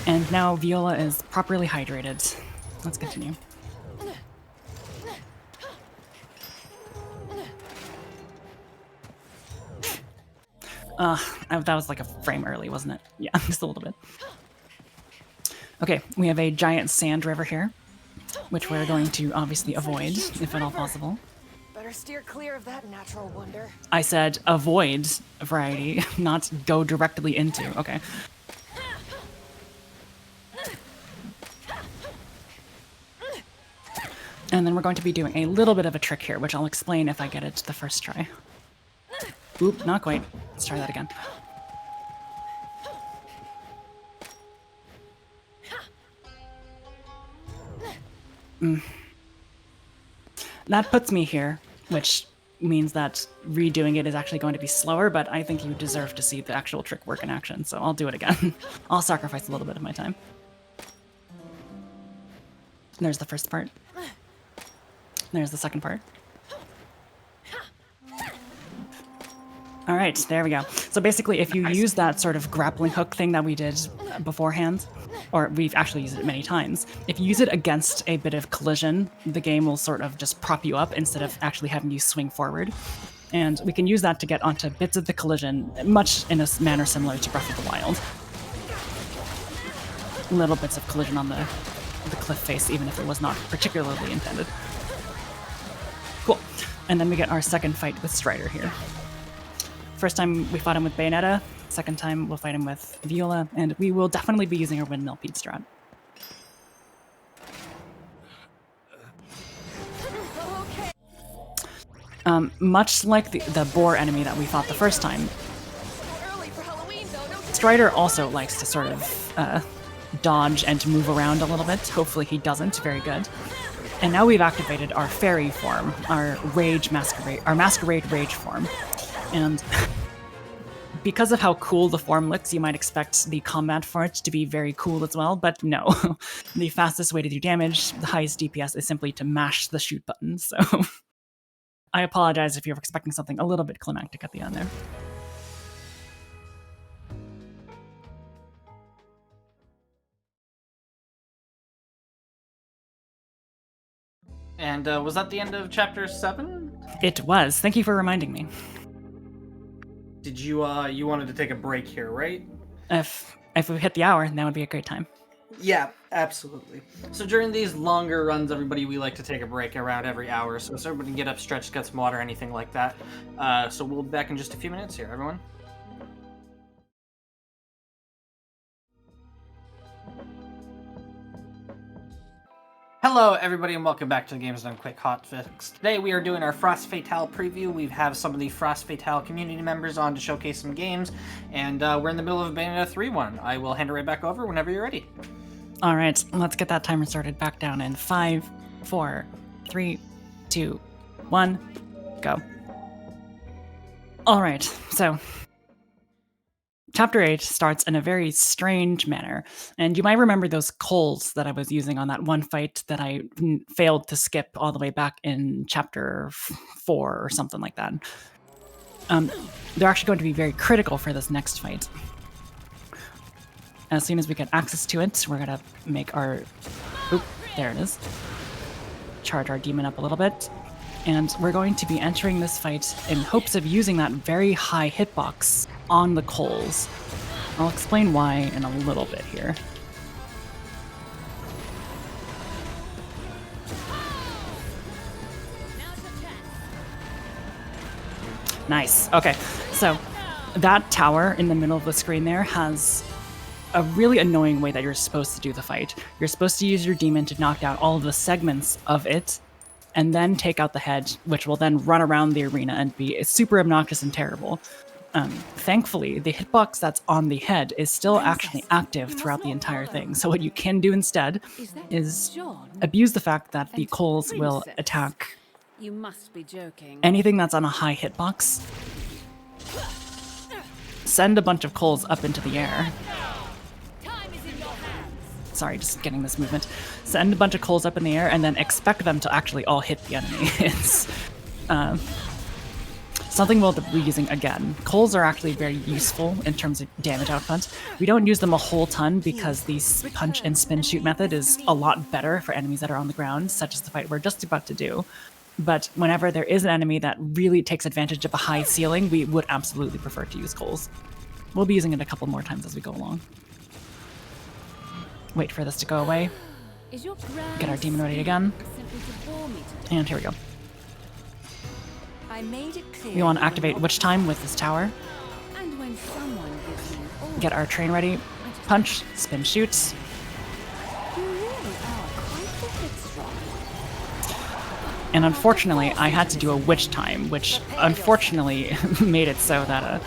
And now Viola is properly hydrated. Let's continue. That was like a frame early, wasn't it? Yeah, just a little bit. Okay, we have a giant sand river here, which we're going to obviously avoid, if at all possible. Better steer clear of that natural wonder. I said avoid variety, not go directly into. Okay. And then we're going to be doing a little bit of a trick here, which I'll explain if I get it the first try. Oop, not quite. Let's try that again. That puts me here, which means that redoing it is actually going to be slower, but I think you deserve to see the actual trick work in action, so I'll do it again. I'll sacrifice a little bit of my time. There's the first part. There's the second part. All right, there we go. So basically, if you use that sort of grappling hook thing that we did beforehand, or we've actually used it many times, if you use it against a bit of collision, the game will sort of just prop you up instead of actually having you swing forward. And we can use that to get onto bits of the collision, much in a manner similar to Breath of the Wild. Little bits of collision on the cliff face, even if it was not particularly intended. Cool. And then we get our second fight with Strider here. First time we fought him with Bayonetta, second time we'll fight him with Viola, and we will definitely be using our windmill Pete strat. Much like the boar enemy that we fought the first time, Strider also likes to sort of dodge and to move around a little bit. Hopefully he doesn't. Very good. And now we've activated our fairy form, our masquerade rage form. And because of how cool the form looks, you might expect the combat for it to be very cool as well, but no. The fastest way to do damage, the highest DPS, is simply to mash the shoot button, so I apologize if you're expecting something a little bit climactic at the end there. And was that the end of chapter 7? It was. Thank you for reminding me. Did you, you wanted to take a break here, right? If we hit the hour, that would be a great time. Yeah, absolutely. So during these longer runs, everybody, we like to take a break around every hour, so everybody can get up, stretch, get some water, anything like that. So we'll be back in just a few minutes here, everyone. Hello everybody and welcome back to the Games Done Quick Hotfix. Today we are doing our Frost Fatale preview. We have some of the Frost Fatale community members on to showcase some games, and we're in the middle of a Bayonetta 3 one. I will hand it right back over whenever you're ready. All right, let's get that timer started back down in 5, 4, 3, 2, 1, go. All right, so Chapter 8 starts in a very strange manner, and you might remember those coals that I was using on that one fight that I failed to skip all the way back in Chapter 4 or something like that. They're actually going to be very critical for this next fight. As soon as we get access to it, we're going to make our... Oop, there it is. Charge our demon up a little bit. And we're going to be entering this fight in hopes of using that very high hitbox on the coals. I'll explain why in a little bit here. Nice. Okay, so that tower in the middle of the screen there has a really annoying way that you're supposed to do the fight. You're supposed to use your demon to knock out all of the segments of it, and then take out the head, which will then run around the arena and be super obnoxious and terrible. Thankfully, the hitbox that's on the head is still actually active throughout the entire thing. So what you can do instead is abuse the fact that the coals will attack You must be joking. anything that's on a high hitbox. Send a bunch of coals up into the air. Sorry, just getting this movement. Send a bunch of coals up in the air and then expect them to actually all hit the enemy. It's something we'll be using again. Coals are actually very useful in terms of damage output. We don't use them a whole ton because the punch and spin shoot method is a lot better for enemies that are on the ground, such as the fight we're just about to do. But whenever there is an enemy that really takes advantage of a high ceiling, we would absolutely prefer to use coals. We'll be using it a couple more times as we go along. Wait for this to go away. Get our demon ready again. And here we go. I made it clear. We want to activate Witch Time with this tower. And when someone gives me an order, Get our train ready. Punch, spin, shoot. you really are quite the headstrong. And unfortunately, I had to do a Witch Time, which unfortunately made it so that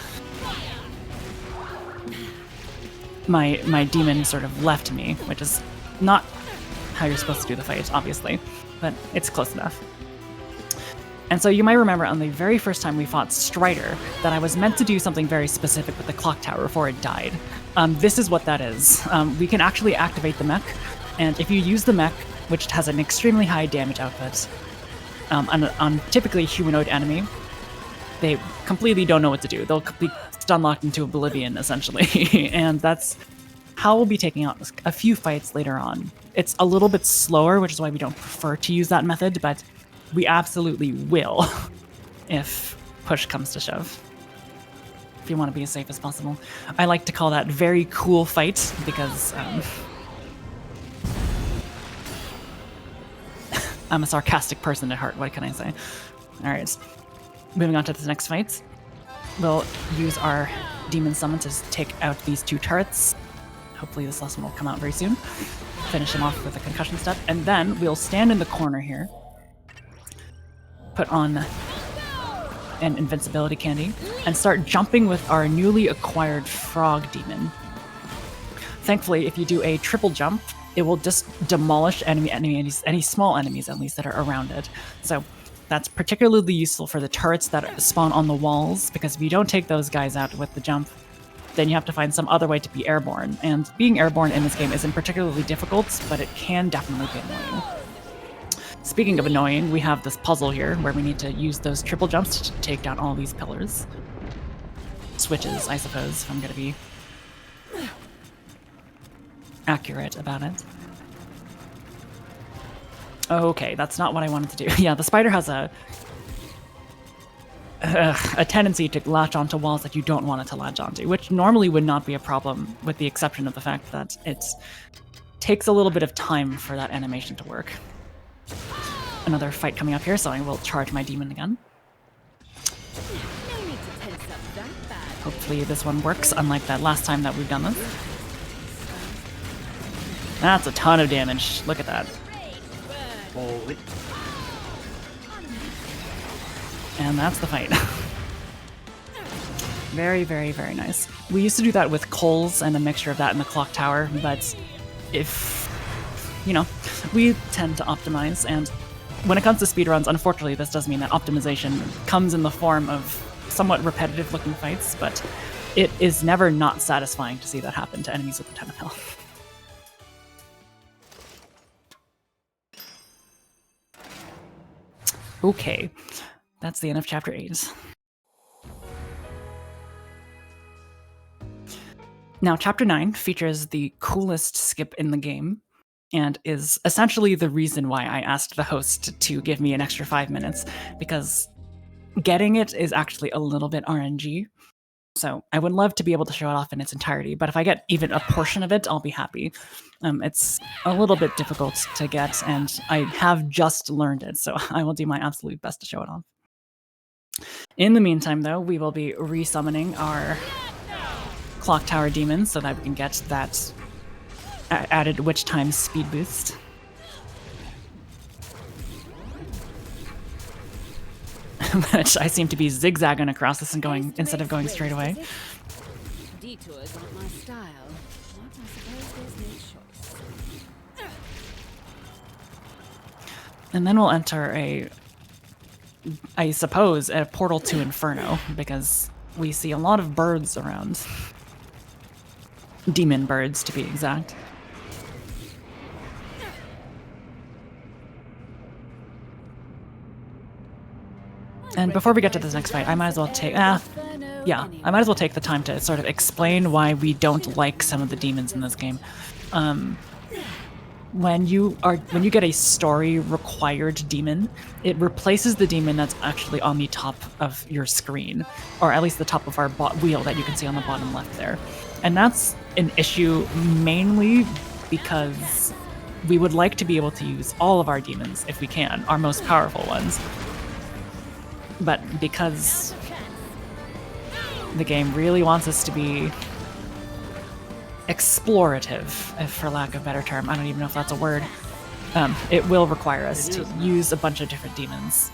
my demon sort of left me, which is not how you're supposed to do the fight, obviously, but it's close enough. And so you might remember on the very first time we fought Strider that I was meant to do something very specific with the clock tower before it died. This is what that is. We can actually activate the mech, and if you use the mech, which has an extremely high damage output, on typically a humanoid enemy, they completely don't know what to do. They'll be stun locked into oblivion, essentially. And that's how we'll be taking out a few fights later on. It's a little bit slower, which is why we don't prefer to use that method, but we absolutely will if push comes to shove. If you want to be as safe as possible. I like to call that very cool fight because I'm a sarcastic person at heart, what can I say? Alright, moving on to the next fight. We'll use our demon summon to take out these two turrets. Hopefully this last one will come out very soon. Finish him off with a concussion step, and then we'll stand in the corner here, put on an invincibility candy, and start jumping with our newly acquired frog demon. Thankfully, if you do a triple jump, it will just demolish any small enemies at least that are around it. So that's particularly useful for the turrets that spawn on the walls, because if you don't take those guys out with the jump, then you have to find some other way to be airborne. And being airborne in this game isn't particularly difficult, but it can definitely be annoying. Speaking of annoying, we have this puzzle here where we need to use those triple jumps to take down all these pillars. Switches, I suppose, if I'm gonna be accurate about it. Okay, that's not what I wanted to do. Yeah, the spider has a tendency to latch onto walls that you don't want it to latch onto, which normally would not be a problem, with the exception of the fact that it takes a little bit of time for that animation to work. Another fight coming up here, so I will charge my demon again. No need to tense up that bad. Hopefully this one works, unlike that last time that we've done this. That's a ton of damage. Look at that. Holy. And that's the fight. Very, very, very nice. We used to do that with coals and a mixture of that in the clock tower, but if, you know, we tend to optimize, and when it comes to speedruns, unfortunately, this does mean that optimization comes in the form of somewhat repetitive looking fights, but it is never not satisfying to see that happen to enemies with a ton of health. Okay, that's the end of chapter 8. Now, chapter 9 features the coolest skip in the game, and is essentially the reason why I asked the host to give me an extra 5 minutes, because getting it is actually a little bit RNG. So I would love to be able to show it off in its entirety, but if I get even a portion of it, I'll be happy. It's a little bit difficult to get, and I have just learned it, so I will do my absolute best to show it off. In the meantime, though, we will be resummoning our Clock Tower demons so that we can get that added Witch Time speed boost. Which I seem to be zigzagging across this and going instead of going straight away. Detours aren't my style, but I suppose there's no choice. And then we'll enter I suppose, a portal to Inferno, because we see a lot of birds around. Demon birds, to be exact. And before we get to this next fight, I might as well take I might as well take the time to sort of explain why we don't like some of the demons in this game. When you get a story required demon, it replaces the demon that's actually on the top of your screen, or at least the top of our wheel that you can see on the bottom left there. And that's an issue mainly because we would like to be able to use all of our demons if we can, our most powerful ones. but because the game really wants us to be explorative, if for lack of a better term, I don't even know if that's a word, it will require us to use a bunch of different demons.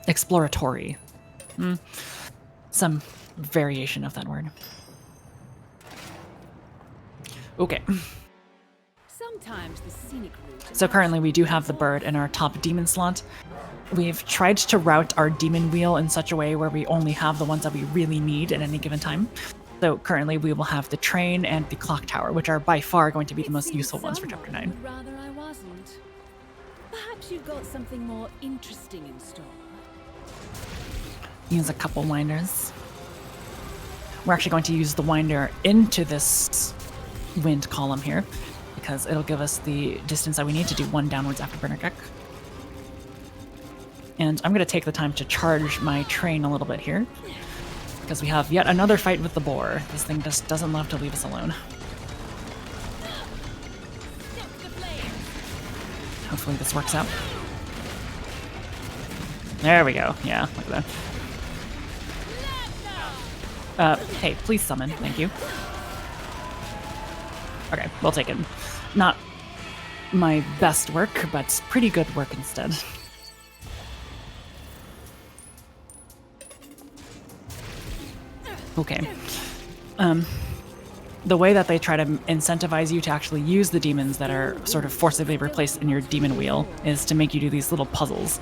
Exploratory. Some variation of that word. Okay. Sometimes the scenic route. So currently we do have the bird in our top demon slot. We've tried to route our demon wheel in such a way where we only have the ones that we really need at any given time. So currently we will have the train and the clock tower, which are by far going to be the most useful ones for Chapter 9. Would rather I wasn't. Perhaps you've got something more interesting in store. Use a couple winders. We're actually going to use the winder into this wind column here, because it'll give us the distance that we need to do one downwards afterburner check. And I'm going to take the time to charge my train a little bit here, because we have yet another fight with the boar. This thing just doesn't love to leave us alone. Hopefully this works out. There we go. Yeah, look at that. Hey, please summon. Thank you. Okay, we'll take it. Not my best work, but pretty good work instead. Okay. The way that they try to incentivize you to actually use the demons that are sort of forcibly replaced in your demon wheel is to make you do these little puzzles.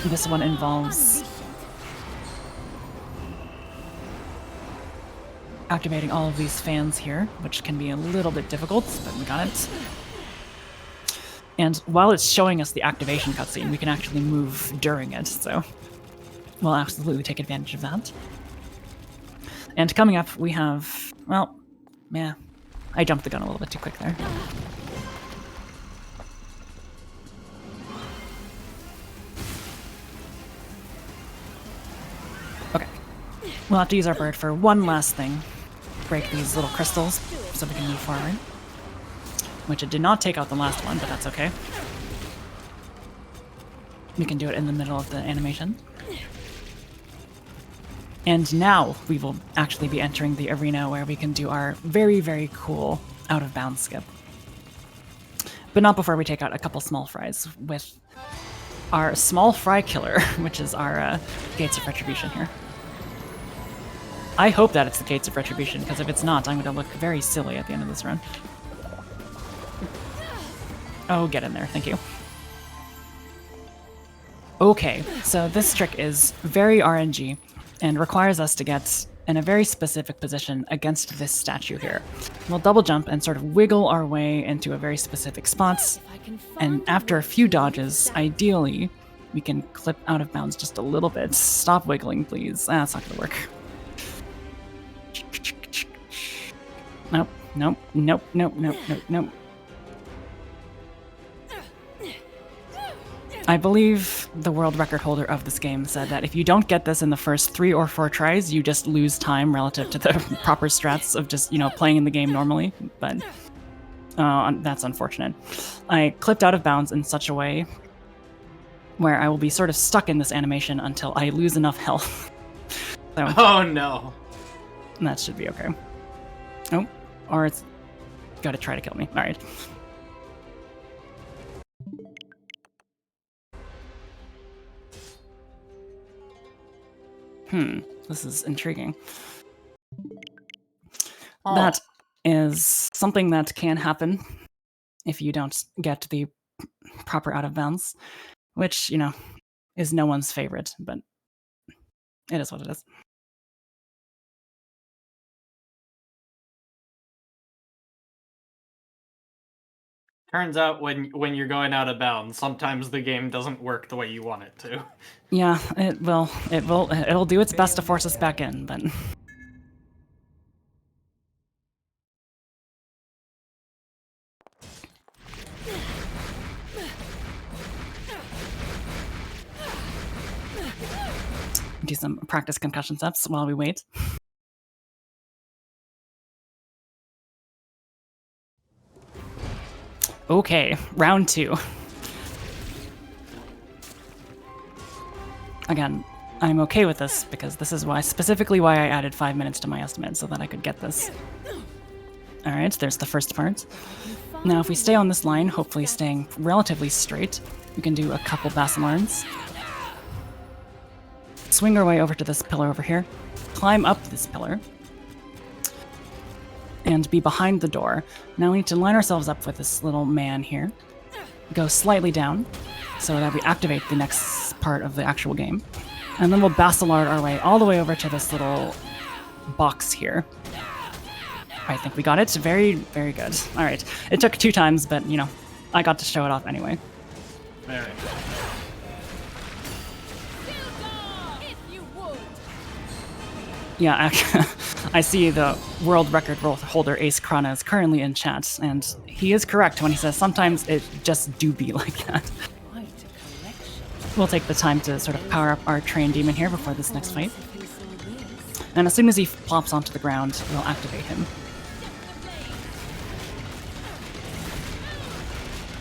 This one involves activating all of these fans here, which can be a little bit difficult, but we got it. And while it's showing us the activation cutscene, we can actually move during it, so we'll absolutely take advantage of that. And coming up, we have, well, yeah, I jumped the gun a little bit too quick there. Okay, we'll have to use our bird for one last thing. Break these little crystals so we can move forward. Which it did not take out the last one, but that's okay. We can do it in the middle of the animation. And now we will actually be entering the arena where we can do our very, very cool out-of-bounds skip. But not before we take out a couple small fries with our small fry killer, which is our Gates of Retribution here. I hope that it's the Gates of Retribution, because if it's not, I'm going to look very silly at the end of this run. Oh, get in there, thank you. Okay, so this trick is very RNG, and requires us to get in a very specific position against this statue here. We'll double jump and sort of wiggle our way into a very specific spot, and after a few dodges, ideally, we can clip out of bounds just a little bit. Stop wiggling, please. That's not gonna work. Nope, nope, nope, nope, nope, nope, nope. I believe the world record holder of this game said that if you don't get this in the first 3 or 4 tries, you just lose time relative to the proper strats of just, you know, playing in the game normally, but that's unfortunate. I clipped out of bounds in such a way where I will be sort of stuck in this animation until I lose enough health. So, oh no. That should be okay. Oh, or it's gotta try to kill me. Alright. This is intriguing. Oh. That is something that can happen if you don't get the proper out of bounds, which, you know, is no one's favorite, but it is what it is. Turns out when you're going out of bounds, sometimes the game doesn't work the way you want it to. Yeah, it'll do its best to force us back in, but do some practice concussion steps while we wait. Okay, round 2. Again, I'm okay with this because this is specifically why I added 5 minutes to my estimate so that I could get this. Alright, there's the first part. Now if we stay on this line, hopefully staying relatively straight, we can do a couple Basillarns. Swing our way over to this pillar over here, climb up this pillar, and be behind the door. Now we need to line ourselves up with this little man here. Go slightly down, so that we activate the next part of the actual game. And then we'll Basillard our way all the way over to this little box here. I think we got it. Very, very good. Alright. It took 2 times, but, you know, I got to show it off anyway. Alright. Yeah, actually, I see the world record holder Ace Krana is currently in chat, and he is correct when he says sometimes it just do be like that. We'll take the time to sort of power up our train demon here before this next fight. And as soon as he plops onto the ground, we'll activate him.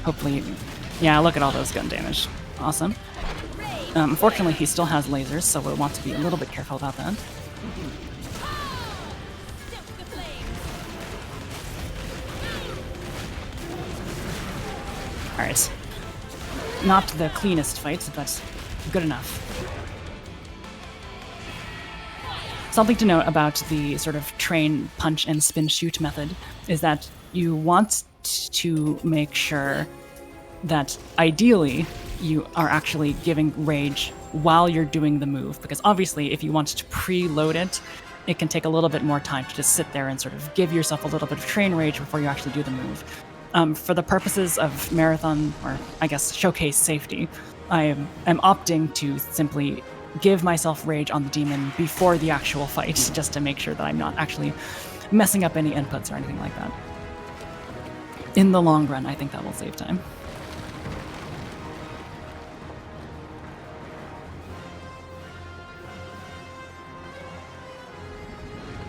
Hopefully, yeah, look at all those gun damage. Awesome. Unfortunately, he still has lasers, so we'll want to be a little bit careful about that. Alright. Not the cleanest fight, but good enough. Something to note about the sort of train punch and spin shoot method is that you want to make sure that ideally you are actually giving rage while you're doing the move, because obviously if you want to preload it, it can take a little bit more time to just sit there and sort of give yourself a little bit of train rage before you actually do the move. For the purposes of marathon, or I guess showcase safety, I am opting to simply give myself rage on the demon before the actual fight, just to make sure that I'm not actually messing up any inputs or anything like that. In the long run, I think that will save time.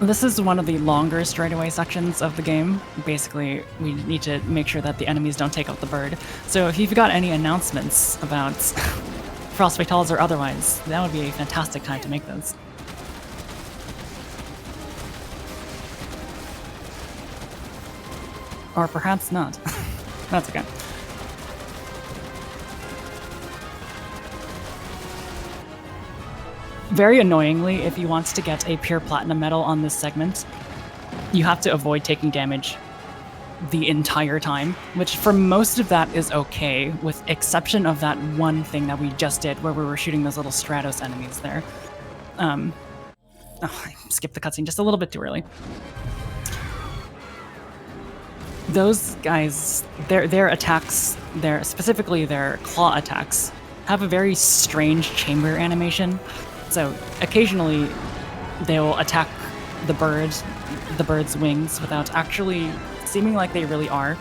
This is one of the longer straightaway sections of the game. Basically, we need to make sure that the enemies don't take out the bird. So if you've got any announcements about Frost Fatals or otherwise, that would be a fantastic time to make those. Or perhaps not. That's okay. Very annoyingly, if you want to get a pure platinum medal on this segment, you have to avoid taking damage the entire time, which for most of that is okay, with exception of that one thing that we just did where we were shooting those little Stratos enemies there. Oh, I skipped the cutscene just a little bit too early. Those guys, their attacks, specifically their claw attacks, have a very strange chamber animation. So occasionally they will attack the bird's wings without actually seeming like they really are.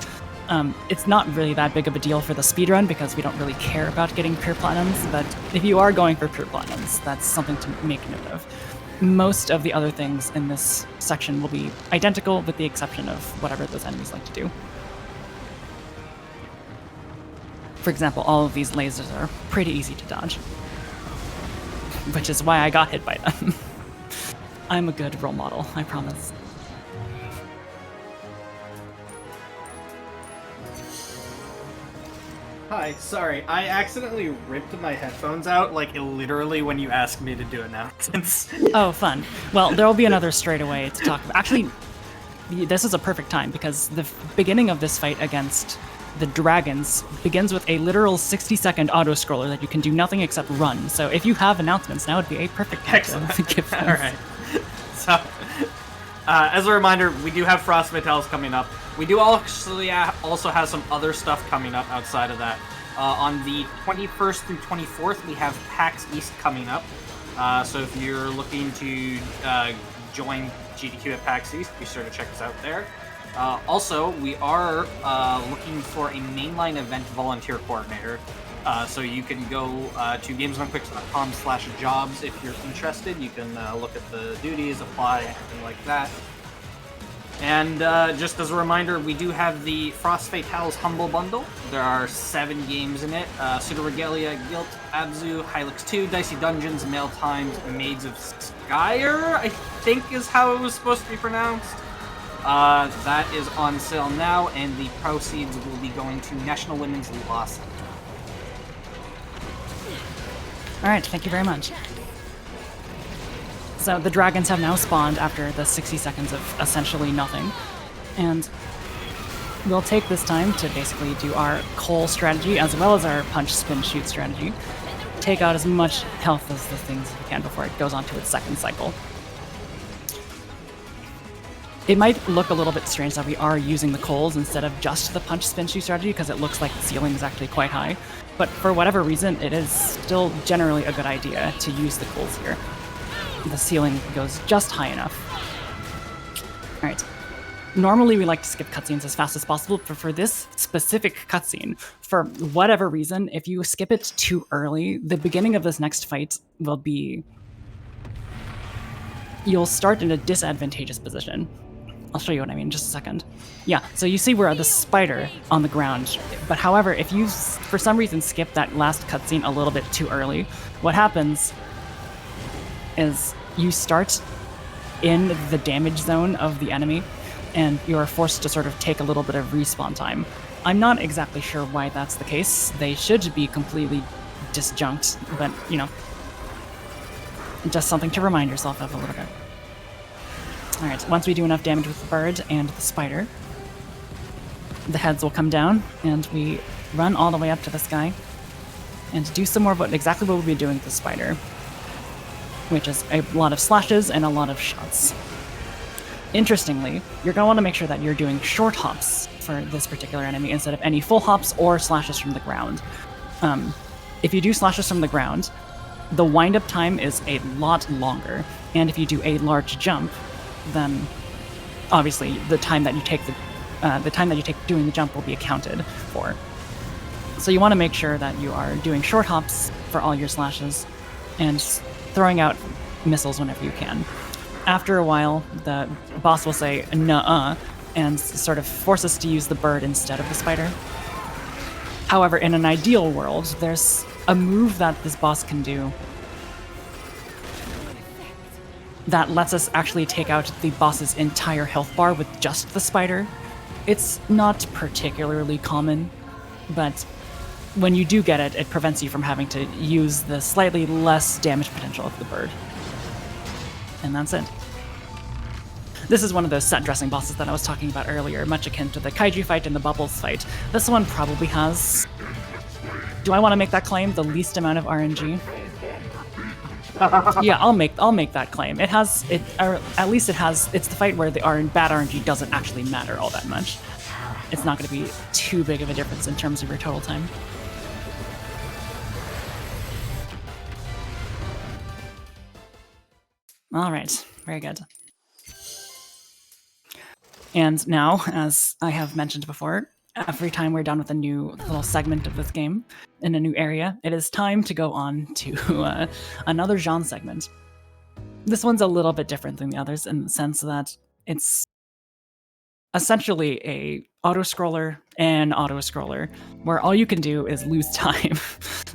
It's not really that big of a deal for the speedrun because we don't really care about getting pure platinums, but if you are going for pure platinums, that's something to make note of. Most of the other things in this section will be identical with the exception of whatever those enemies like to do. For example, all of these lasers are pretty easy to dodge, which is why I got hit by them. I'm a good role model, I promise. Hi, sorry, I accidentally ripped my headphones out, like, literally when you asked me to do announcements. Oh, fun. Well, there will be another straightaway to talk about. Actually, this is a perfect time, because the beginning of this fight against the dragons begins with a literal 60-second auto-scroller that you can do nothing except run. So if you have announcements, now would be a perfect time to give them. Alright. So, as a reminder, we do have Frost Fatals coming up. We do actually also have some other stuff coming up outside of that. On the 21st through 24th, we have PAX East coming up. So if you're looking to join GDQ at PAX East, be sure to check us out there. Also, we are looking for a mainline event volunteer coordinator. So you can go to gamesdonequick.com/jobs if you're interested. You can look at the duties, apply, anything like that. And just as a reminder, we do have the Frost Fatales Humble Bundle. There are 7 games in it. Pseudo Regalia, Guilt, Abzu, Hylix 2, Dicey Dungeons, Mail Times, Maids of Skyr, I think is how it was supposed to be pronounced. That is on sale now, and the proceeds will be going to National Women's Law Center. Alright, thank you very much. So the dragons have now spawned after the 60 seconds of essentially nothing. And we'll take this time to basically do our coal strategy as well as our punch, spin, shoot strategy. Take out as much health as the things we can before it goes on to its second cycle. It might look a little bit strange that we are using the coals instead of just the punch, spin, shoot strategy because it looks like the ceiling is actually quite high. But for whatever reason, it is still generally a good idea to use the coals here. The ceiling goes just high enough. Alright. Normally we like to skip cutscenes as fast as possible, but for this specific cutscene, for whatever reason, if you skip it too early, the beginning of this next fight will be... You'll start in a disadvantageous position. I'll show you what I mean in just a second. Yeah, so you see we're the spider on the ground, but however, if you for some reason skip that last cutscene a little bit too early, what happens is you start in the damage zone of the enemy, and you're forced to sort of take a little bit of respawn time. I'm not exactly sure why that's the case. They should be completely disjunct, but, you know, just something to remind yourself of a little bit. Alright, once we do enough damage with the bird and the spider, the heads will come down, and we run all the way up to this guy, and do some more of exactly what we'll be doing with the spider, which is a lot of slashes and a lot of shots. Interestingly, you're going to want to make sure that you're doing short hops for this particular enemy instead of any full hops or slashes from the ground. If you do slashes from the ground, the wind-up time is a lot longer, and if you do a large jump, then obviously the time that you take doing the jump will be accounted for. So you want to make sure that you are doing short hops for all your slashes and throwing out missiles whenever you can. After a while, the boss will say nuh-uh and sort of force us to use the bird instead of the spider. However, in an ideal world, there's a move that this boss can do that lets us actually take out the boss's entire health bar with just the spider. It's not particularly common, but when you do get it, it prevents you from having to use the slightly less damage potential of the bird. And that's it. This is one of those set dressing bosses that I was talking about earlier, much akin to the kaiju fight and the bubbles fight. This one probably has, do I want to make that claim, the least amount of RNG? Yeah, I'll make that claim. It has, or at least it has, it's the fight where the bad RNG doesn't actually matter all that much. It's not going to be too big of a difference in terms of your total time. All right, very good. And now, as I have mentioned before, every time we're done with a new little segment of this game in a new area, it is time to go on to another genre segment. This one's a little bit different than the others in the sense that it's essentially a auto-scroller where all you can do is lose time,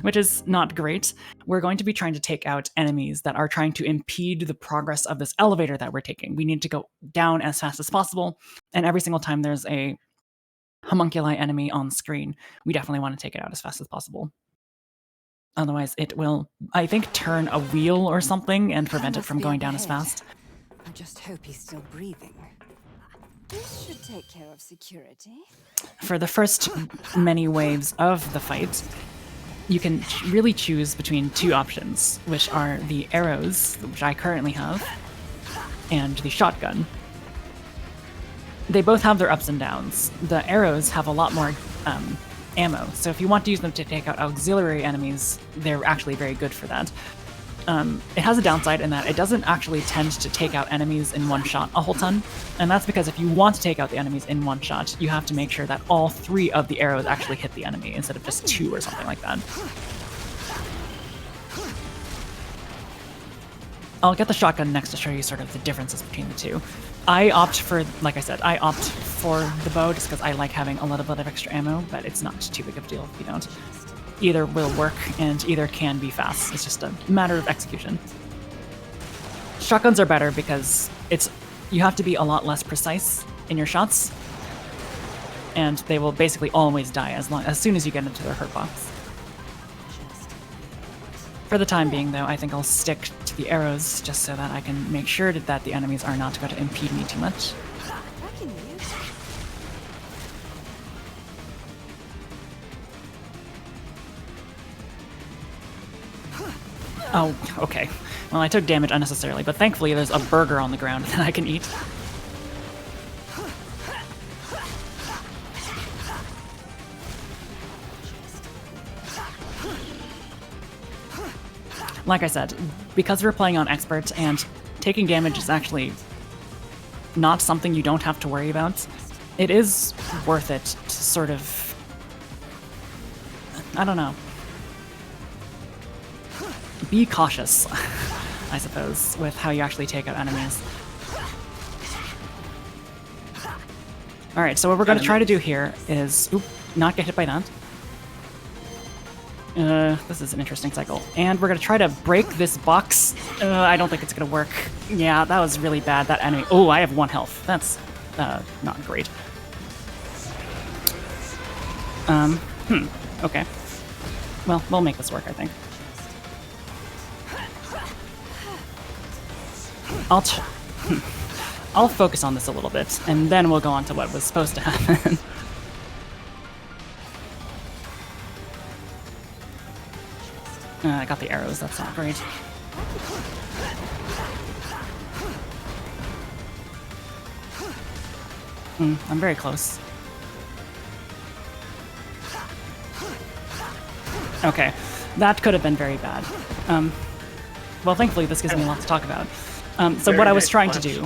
which is not great. We're going to be trying to take out enemies that are trying to impede the progress of this elevator that we're taking. We need to go down as fast as possible, and every single time there's a homunculi enemy on screen, we definitely want to take it out as fast as possible. Otherwise it will, I think, turn a wheel or something and prevent it from going down as fast. I just hope he's still breathing. This should take care of security. For the first many waves of the fight, you can really choose between two options, which are the arrows, which I currently have, and the shotgun. They both have their ups and downs. The arrows have a lot more ammo, so if you want to use them to take out auxiliary enemies, they're actually very good for that. It has a downside in that it doesn't actually tend to take out enemies in one shot a whole ton, and that's because if you want to take out the enemies in one shot, you have to make sure that all 3 of the arrows actually hit the enemy instead of just 2 or something like that. I'll get the shotgun next to show you sort of the differences between the two. I opt for, like I said, I opt for the bow just because I like having a little bit of extra ammo, but it's not too big of a deal if you don't. Either will work, and either can be fast. It's just a matter of execution. Shotguns are better because you have to be a lot less precise in your shots, and they will basically always die as soon as you get into their hurt box. For the time being, though, I think I'll stick to the arrows just so that I can make sure that the enemies are not going to impede me too much. Oh, okay. Well, I took damage unnecessarily, but thankfully there's a burger on the ground that I can eat. Like I said, because we're playing on expert and taking damage is actually not something you don't have to worry about, it is worth it to sort of, I don't know, be cautious, I suppose, with how you actually take out enemies. Alright, so what we're going to try to do here is, not get hit by that. This is an interesting cycle. And we're going to try to break this box. I don't think it's going to work. Yeah, that was really bad, that enemy. Oh, I have 1 health. That's not great. Okay. Well, we'll make this work, I think. I'll focus on this a little bit, and then we'll go on to what was supposed to happen. I got the arrows, that's not great. I'm very close. Okay, that could have been very bad. Well, thankfully this gives me a lot to talk about. So what I was trying to do,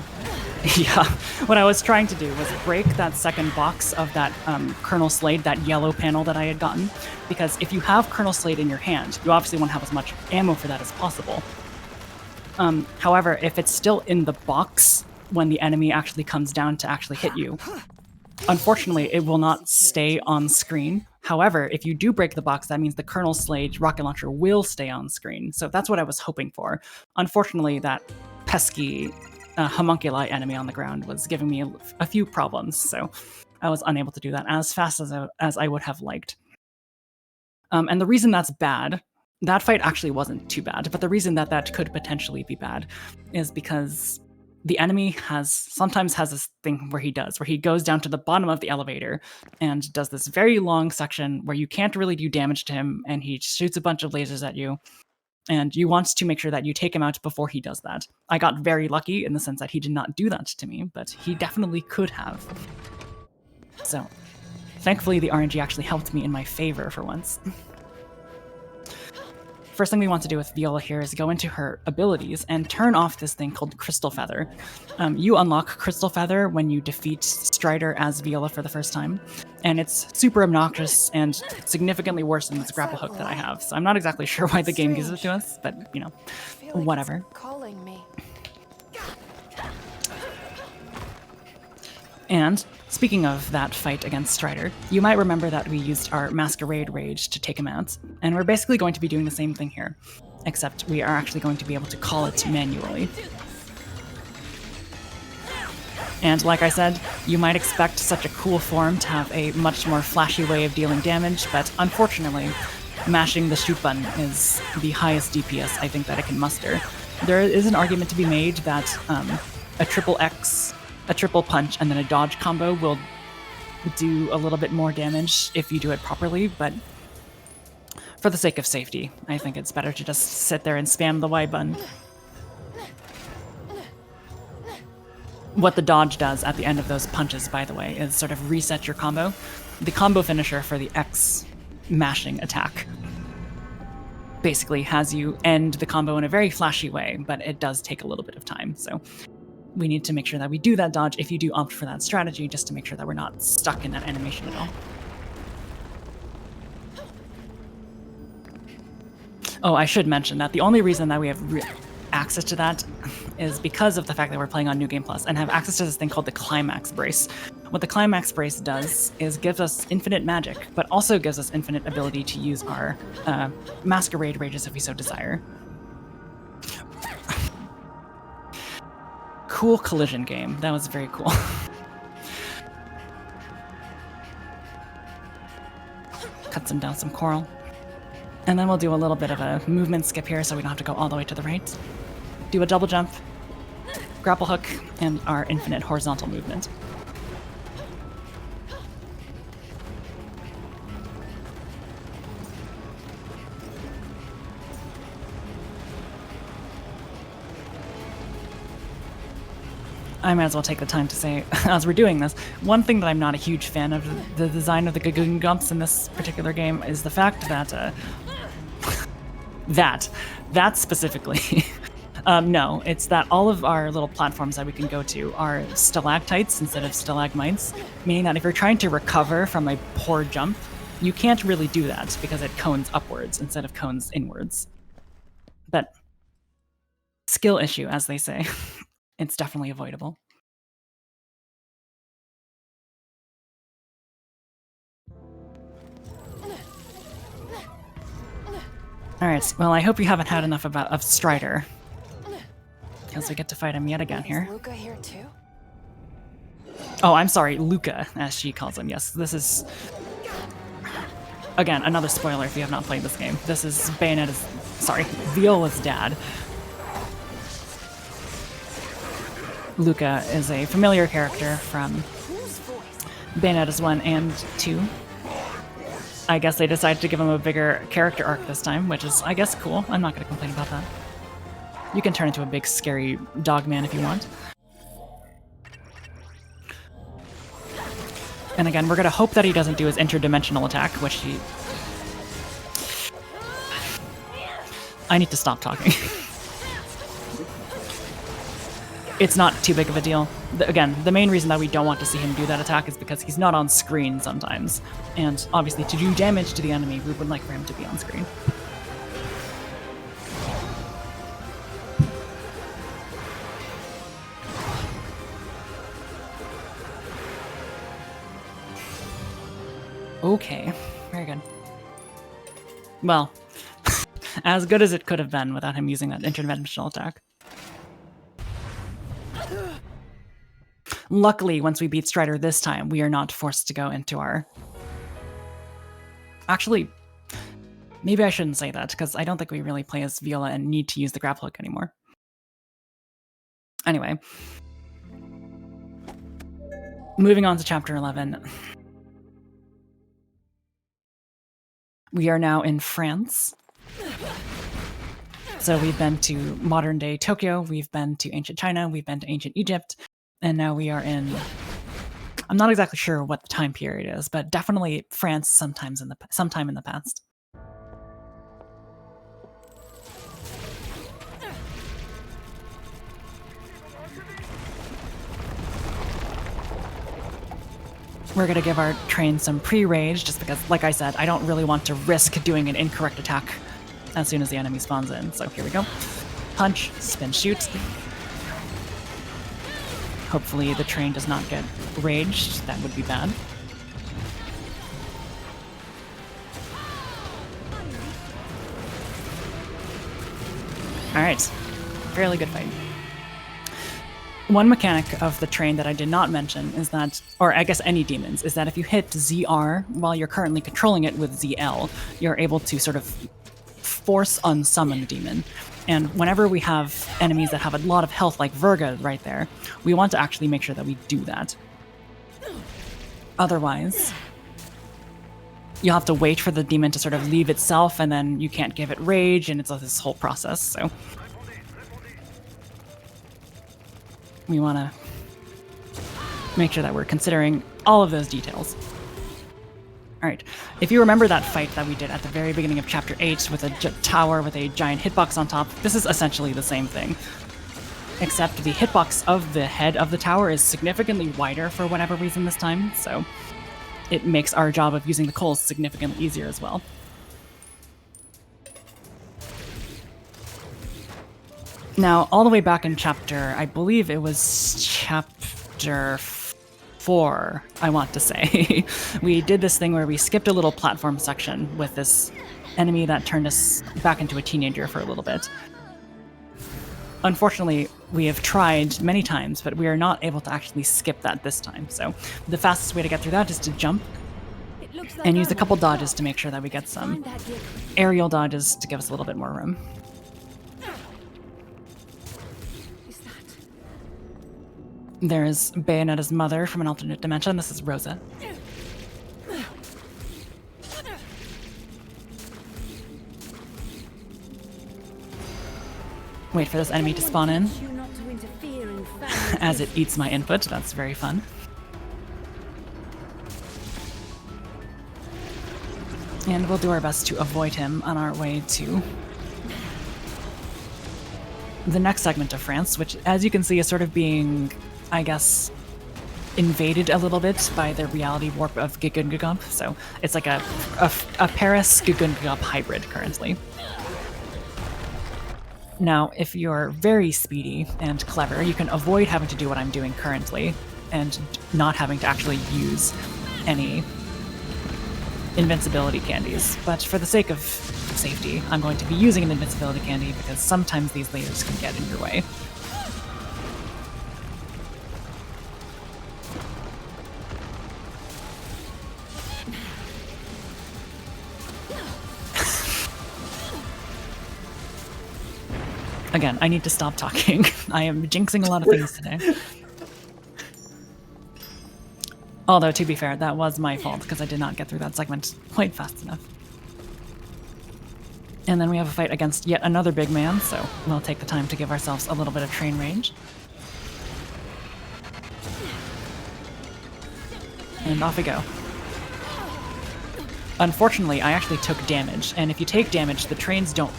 what I was trying to do was break that second box of that Colonel Slade, that yellow panel that I had gotten, because if you have Colonel Slade in your hand, you obviously want to have as much ammo for that as possible. However, if it's still in the box when the enemy actually comes down to actually hit you, unfortunately it will not stay on screen. However, if you do break the box, that means the Colonel Slade rocket launcher will stay on screen. So that's what I was hoping for. Unfortunately, that pesky homunculi enemy on the ground was giving me a few problems, so I was unable to do that as fast as I would have liked. And the reason that's bad, that fight actually wasn't too bad, but the reason that could potentially be bad is because the enemy sometimes has this thing where he goes down to the bottom of the elevator and does this very long section where you can't really do damage to him, and he shoots a bunch of lasers at you. And you want to make sure that you take him out before he does that. I got very lucky in the sense that he did not do that to me, but he definitely could have. So, thankfully the RNG actually helped me in my favor for once. First thing we want to do with Viola here is go into her abilities and turn off this thing called Crystal Feather. You unlock Crystal Feather when you defeat Strider as Viola for the first time, and it's super obnoxious and significantly worse than this grapple hook that I have. So I'm not exactly sure why the game gives it to us, but you know, whatever. Calling me. And speaking of that fight against Strider, you might remember that we used our Masquerade Rage to take him out, and we're basically going to be doing the same thing here, except we are actually going to be able to call it manually. And like I said, you might expect such a cool form to have a much more flashy way of dealing damage, but unfortunately, mashing the shoot button is the highest DPS I think that it can muster. There is an argument to be made that a triple X, a triple punch, and then a dodge combo will do a little bit more damage if you do it properly, but for the sake of safety, I think it's better to just sit there and spam the Y button. What the dodge does at the end of those punches, by the way, is sort of reset your combo. The combo finisher for the X mashing attack basically has you end the combo in a very flashy way, but it does take a little bit of time, so we need to make sure that we do that dodge if you do opt for that strategy, just to make sure that we're not stuck in that animation at all. Oh, I should mention that the only reason that we have access to that is because of the fact that we're playing on New Game Plus and have access to this thing called the Climax Brace. What the Climax Brace does is gives us infinite magic, but also gives us infinite ability to use our Masquerade Rages if we so desire. Cool collision game. That was very cool. Cuts him down some coral. And then we'll do a little bit of a movement skip here so we don't have to go all the way to the right. Do a double jump, grapple hook, and our infinite horizontal movement. I might as well take the time to say, as we're doing this, one thing that I'm not a huge fan of the design of the Gugungumps in this particular game is the fact that, that specifically, no, it's that all of our little platforms that we can go to are stalactites instead of stalagmites, meaning that if you're trying to recover from a poor jump, you can't really do that because it cones upwards instead of cones inwards. But skill issue, as they say. It's definitely avoidable. Alright, well I hope you haven't had enough of Strider. Because we get to fight him yet again here. Is Luca here too? Oh, I'm sorry, Luca, as she calls him. Yes, this is... Again, another spoiler if you have not played this game. This is Bayonetta's... Sorry, Viola's dad. Luca is a familiar character from Bayonetta's 1 and 2. I guess they decided to give him a bigger character arc this time, which is, I guess, cool. I'm not going to complain about that. You can turn into a big, scary dog man if you want. And again, we're going to hope that he doesn't do his interdimensional attack, which he... I need to stop talking. It's not too big of a deal. Again, the main reason that we don't want to see him do that attack is because he's not on screen sometimes. And obviously, to do damage to the enemy, we would like for him to be on screen. Okay, very good. Well, as good as it could have been without him using that interdimensional attack. Luckily, once we beat Strider this time, we are not forced to go into our... Actually, maybe I shouldn't say that, because I don't think we really play as Viola and need to use the grapple hook anymore. Anyway. Moving on to Chapter 11. We are now in France. So we've been to modern-day Tokyo, we've been to ancient China, we've been to ancient Egypt, and now we are in... I'm not exactly sure what the time period is, but definitely France sometime in the past. We're going to give our train some pre-rage, just because, like I said, I don't really want to risk doing an incorrect attack as soon as the enemy spawns in. So here we go. Punch, spin, shoot. Hopefully the train does not get raged. That would be bad. Alright. Fairly good fight. One mechanic of the train that I did not mention is that, or I guess any demons, is that if you hit ZR while you're currently controlling it with ZL, you're able to sort of force unsummon the demon. And whenever we have enemies that have a lot of health, like Virga right there, we want to actually make sure that we do that. Otherwise, you'll have to wait for the demon to sort of leave itself, and then you can't give it rage, and it's this whole process, so... We want to make sure that we're considering all of those details. Alright, if you remember that fight that we did at the very beginning of Chapter 8 with a tower with a giant hitbox on top, this is essentially the same thing. Except the hitbox of the head of the tower is significantly wider for whatever reason this time, so it makes our job of using the coals significantly easier as well. Now, all the way back in chapter, I believe it was chapter 4, I want to say, we did this thing where we skipped a little platform section with this enemy that turned us back into a teenager for a little bit. Unfortunately, we have tried many times, but we are not able to actually skip that this time. So the fastest way to get through that is to jump and use a couple dodges to make sure that we get some aerial dodges to give us a little bit more room. There's Bayonetta's mother from an alternate dimension. This is Rosa. Wait for this enemy to spawn in as it eats my input. That's very fun. And we'll do our best to avoid him on our way to the next segment of France, which, as you can see, is sort of being, I guess, invaded a little bit by the reality warp of Gugungagump. So it's like a Paris Gugungagump hybrid currently. Now, if you're very speedy and clever, you can avoid having to do what I'm doing currently and not having to actually use any invincibility candies. But for the sake of safety, I'm going to be using an invincibility candy because sometimes these lasers can get in your way. Again, I need to stop talking. I am jinxing a lot of things today. Although, to be fair, that was my fault because I did not get through that segment quite fast enough. And then we have a fight against yet another big man, so we'll take the time to give ourselves a little bit of train range. And off we go. Unfortunately, I actually took damage, and if you take damage, the trains don't...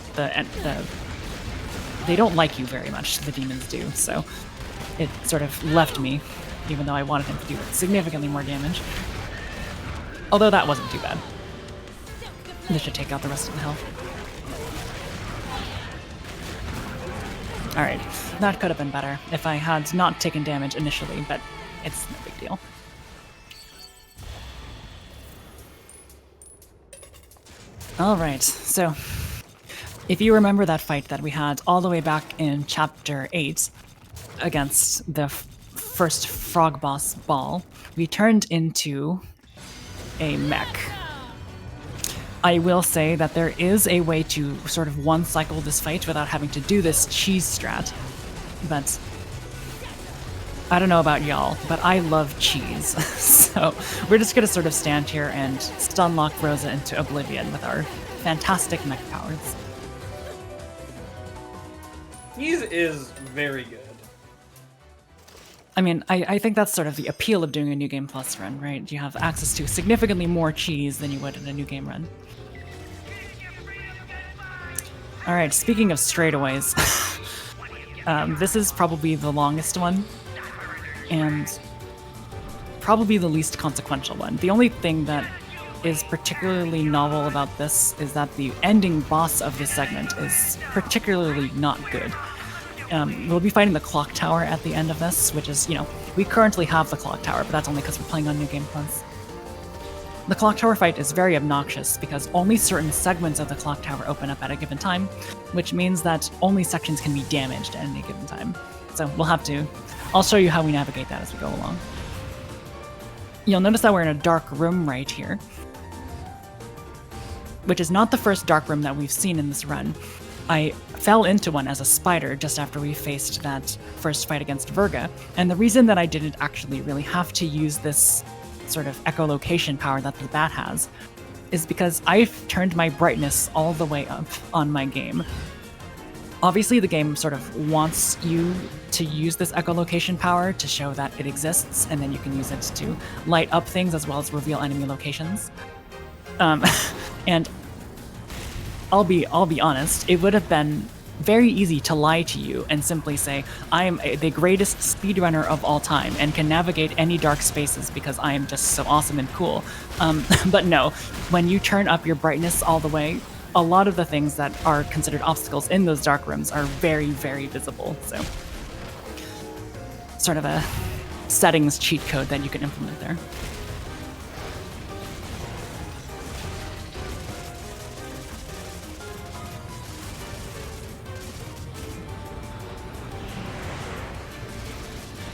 They don't like you very much, the demons do, so it sort of left me, even though I wanted him to do significantly more damage. Although that wasn't too bad. This should take out the rest of the health. Alright, that could have been better if I had not taken damage initially, but it's no big deal. Alright, so if you remember that fight that we had all the way back in Chapter 8 against the first frog boss Ball, we turned into a mech. I will say that there is a way to sort of one-cycle this fight without having to do this cheese strat, but I don't know about y'all, but I love cheese. So we're just gonna sort of stand here and stun-lock Rosa into oblivion with our fantastic mech powers. Cheese is very good. I mean, I think that's sort of the appeal of doing a New Game Plus run, right? You have access to significantly more cheese than you would in a New Game run. Alright, speaking of straightaways, this is probably the longest one, and probably the least consequential one. The only thing that is particularly novel about this is that the ending boss of this segment is particularly not good. We'll be fighting the clock tower at the end of this, which is, you know, we currently have the clock tower, but that's only because we're playing on New Game Plus. The clock tower fight is very obnoxious because only certain segments of the clock tower open up at a given time, which means that only sections can be damaged at any given time. So we'll have to... I'll show you how we navigate that as we go along. You'll notice that we're in a dark room right here, which is not the first dark room that we've seen in this run. I fell into one as a spider just after we faced that first fight against Virga, and the reason that I didn't actually really have to use this sort of echolocation power that the bat has is because I've turned my brightness all the way up on my game. Obviously, the game sort of wants you to use this echolocation power to show that it exists, and then you can use it to light up things as well as reveal enemy locations. And I'll be honest, it would have been very easy to lie to you and simply say, I am the greatest speedrunner of all time and can navigate any dark spaces because I am just so awesome and cool. But no, when you turn up your brightness all the way, a lot of the things that are considered obstacles in those dark rooms are very, very visible. So sort of a settings cheat code that you can implement there.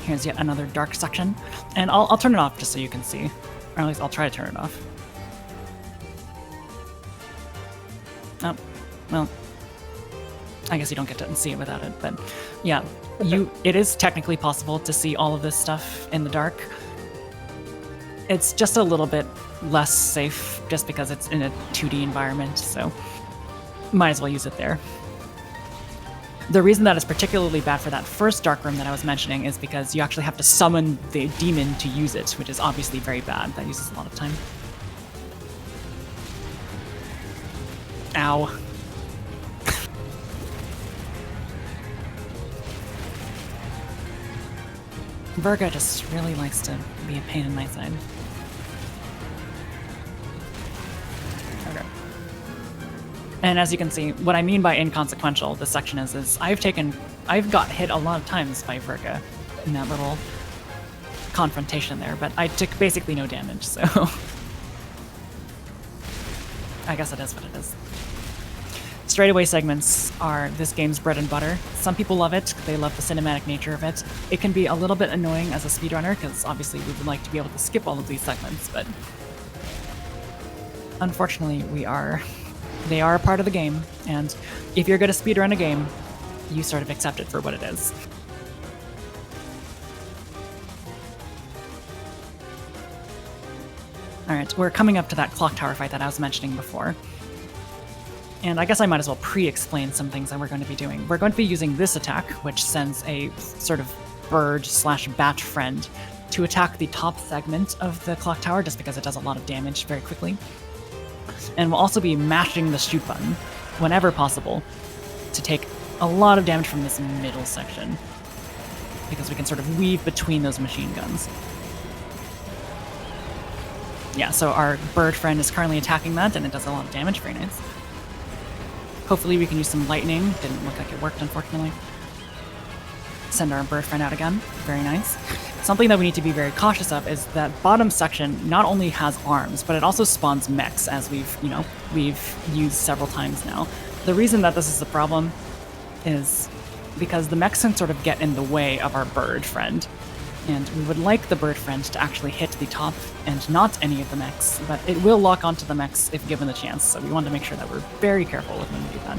Here's yet another dark section, and I'll turn it off just so you can see, or at least I'll try to turn it off. Oh, well, I guess you don't get to see it without it, but yeah, it is technically possible to see all of this stuff in the dark. It's just a little bit less safe just because it's in a 2D environment, so might as well use it there. The reason that is particularly bad for that first dark room that I was mentioning is because you actually have to summon the demon to use it, which is obviously very bad. That uses a lot of time. Ow. Virga just really likes to be a pain in my side. Okay. And as you can see, what I mean by inconsequential, this section is I've got hit a lot of times by Virga in that little confrontation there, but I took basically no damage, so I guess it is what it is. Straightaway segments are this game's bread and butter. Some people love it, they love the cinematic nature of it. It can be a little bit annoying as a speedrunner, because obviously we would like to be able to skip all of these segments, but unfortunately they are a part of the game, and if you're going to speedrun a game, you sort of accept it for what it is. Alright, we're coming up to that clock tower fight that I was mentioning before. And I guess I might as well pre-explain some things that we're going to be doing. We're going to be using this attack, which sends a sort of bird/bat friend to attack the top segment of the clock tower, just because it does a lot of damage very quickly. And we'll also be mashing the shoot button whenever possible to take a lot of damage from this middle section, because we can sort of weave between those machine guns. Yeah, so our bird friend is currently attacking that, and it does a lot of damage. Very nice. Hopefully we can use some lightning. Didn't look like it worked, unfortunately. Send our bird friend out again. Very nice. Something that we need to be very cautious of is that bottom section not only has arms, but it also spawns mechs, as we've used several times now. The reason that this is a problem is because the mechs can sort of get in the way of our bird friend. And we would like the bird friend to actually hit the top and not any of the mechs, but it will lock onto the mechs if given the chance, so we want to make sure that we're very careful with when we do that.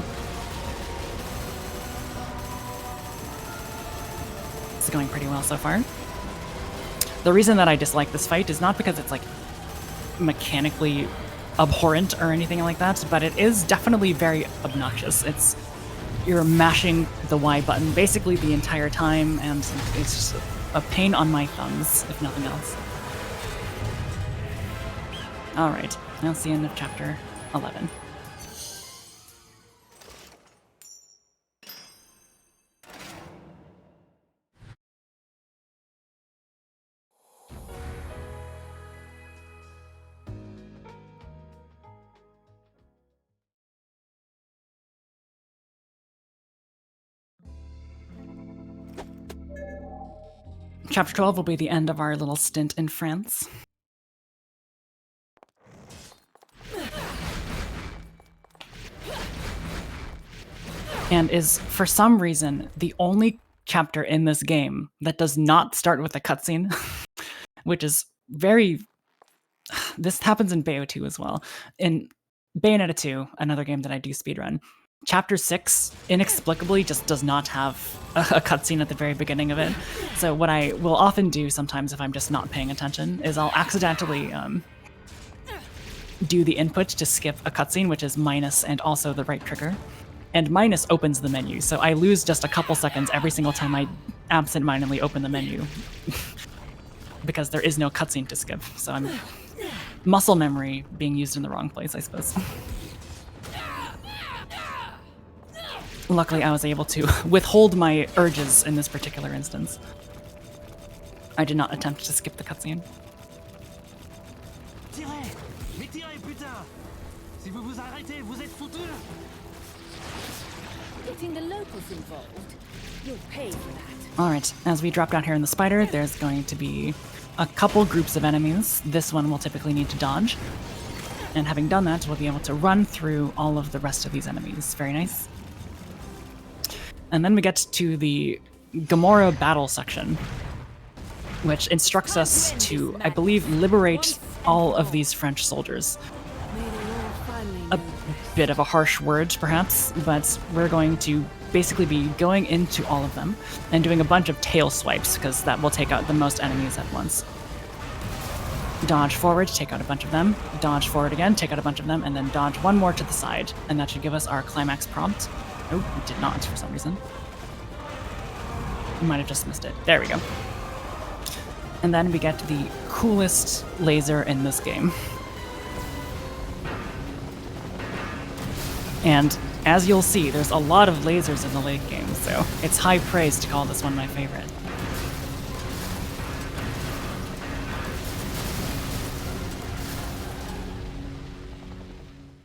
It's going pretty well so far. The reason that I dislike this fight is not because it's like mechanically abhorrent or anything like that, but it is definitely very obnoxious. You're mashing the Y button basically the entire time, and it's just a pain on my thumbs, if nothing else. Alright, that's the end of chapter 11. Chapter 12 will be the end of our little stint in France. And is, for some reason, the only chapter in this game that does not start with a cutscene, which is very... This happens in Bayo 2 as well. In Bayonetta 2, another game that I do speedrun, Chapter 6 inexplicably just does not have a cutscene at the very beginning of it. So what I will often do sometimes if I'm just not paying attention is I'll accidentally do the input to skip a cutscene, which is minus and also the right trigger. And minus opens the menu, so I lose just a couple seconds every single time I absent-mindedly open the menu. Because there is no cutscene to skip, so I'm muscle memory being used in the wrong place, I suppose. Luckily, I was able to withhold my urges in this particular instance. I did not attempt to skip the cutscene. Si vous vous arrêtez, vous êtes foutus. Getting the locals involved, you'll pay for that. Alright, as we drop down here in the spider, there's going to be a couple groups of enemies. This one will typically need to dodge. And having done that, we'll be able to run through all of the rest of these enemies. Very nice. And then we get to the Gamora battle section, which instructs us to, I believe, liberate all of these French soldiers. A bit of a harsh word, perhaps, but we're going to basically be going into all of them and doing a bunch of tail swipes, because that will take out the most enemies at once. Dodge forward to take out a bunch of them, dodge forward again, take out a bunch of them, and then dodge one more to the side, and that should give us our climax prompt. Oh, it did not for some reason. We might have just missed it. There we go. And then we get the coolest laser in this game. And as you'll see, there's a lot of lasers in the late game, so it's high praise to call this one my favorite.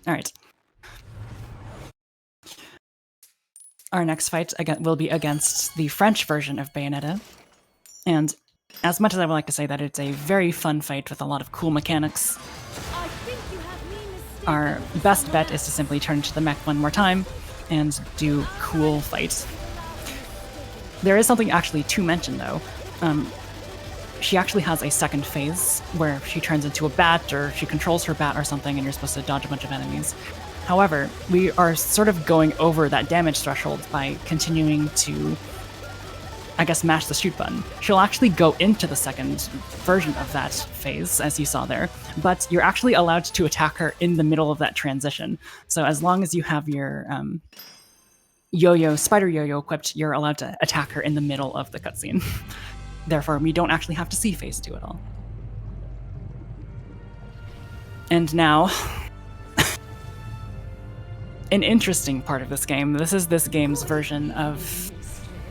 Alright. Our next fight will be against the French version of Bayonetta. And as much as I would like to say that it's a very fun fight with a lot of cool mechanics, our best bet is to simply turn into the mech one more time and do cool fights. There is something actually to mention though. She actually has a second phase where she turns into a bat, or she controls her bat or something, and you're supposed to dodge a bunch of enemies. However, we are sort of going over that damage threshold by continuing to, I guess, mash the shoot button. She'll actually go into the second version of that phase, as you saw there, but you're actually allowed to attack her in the middle of that transition. So as long as you have your spider yo-yo equipped, you're allowed to attack her in the middle of the cutscene. Therefore, we don't actually have to see phase 2 at all. And now, an interesting part of this game. This is this game's version of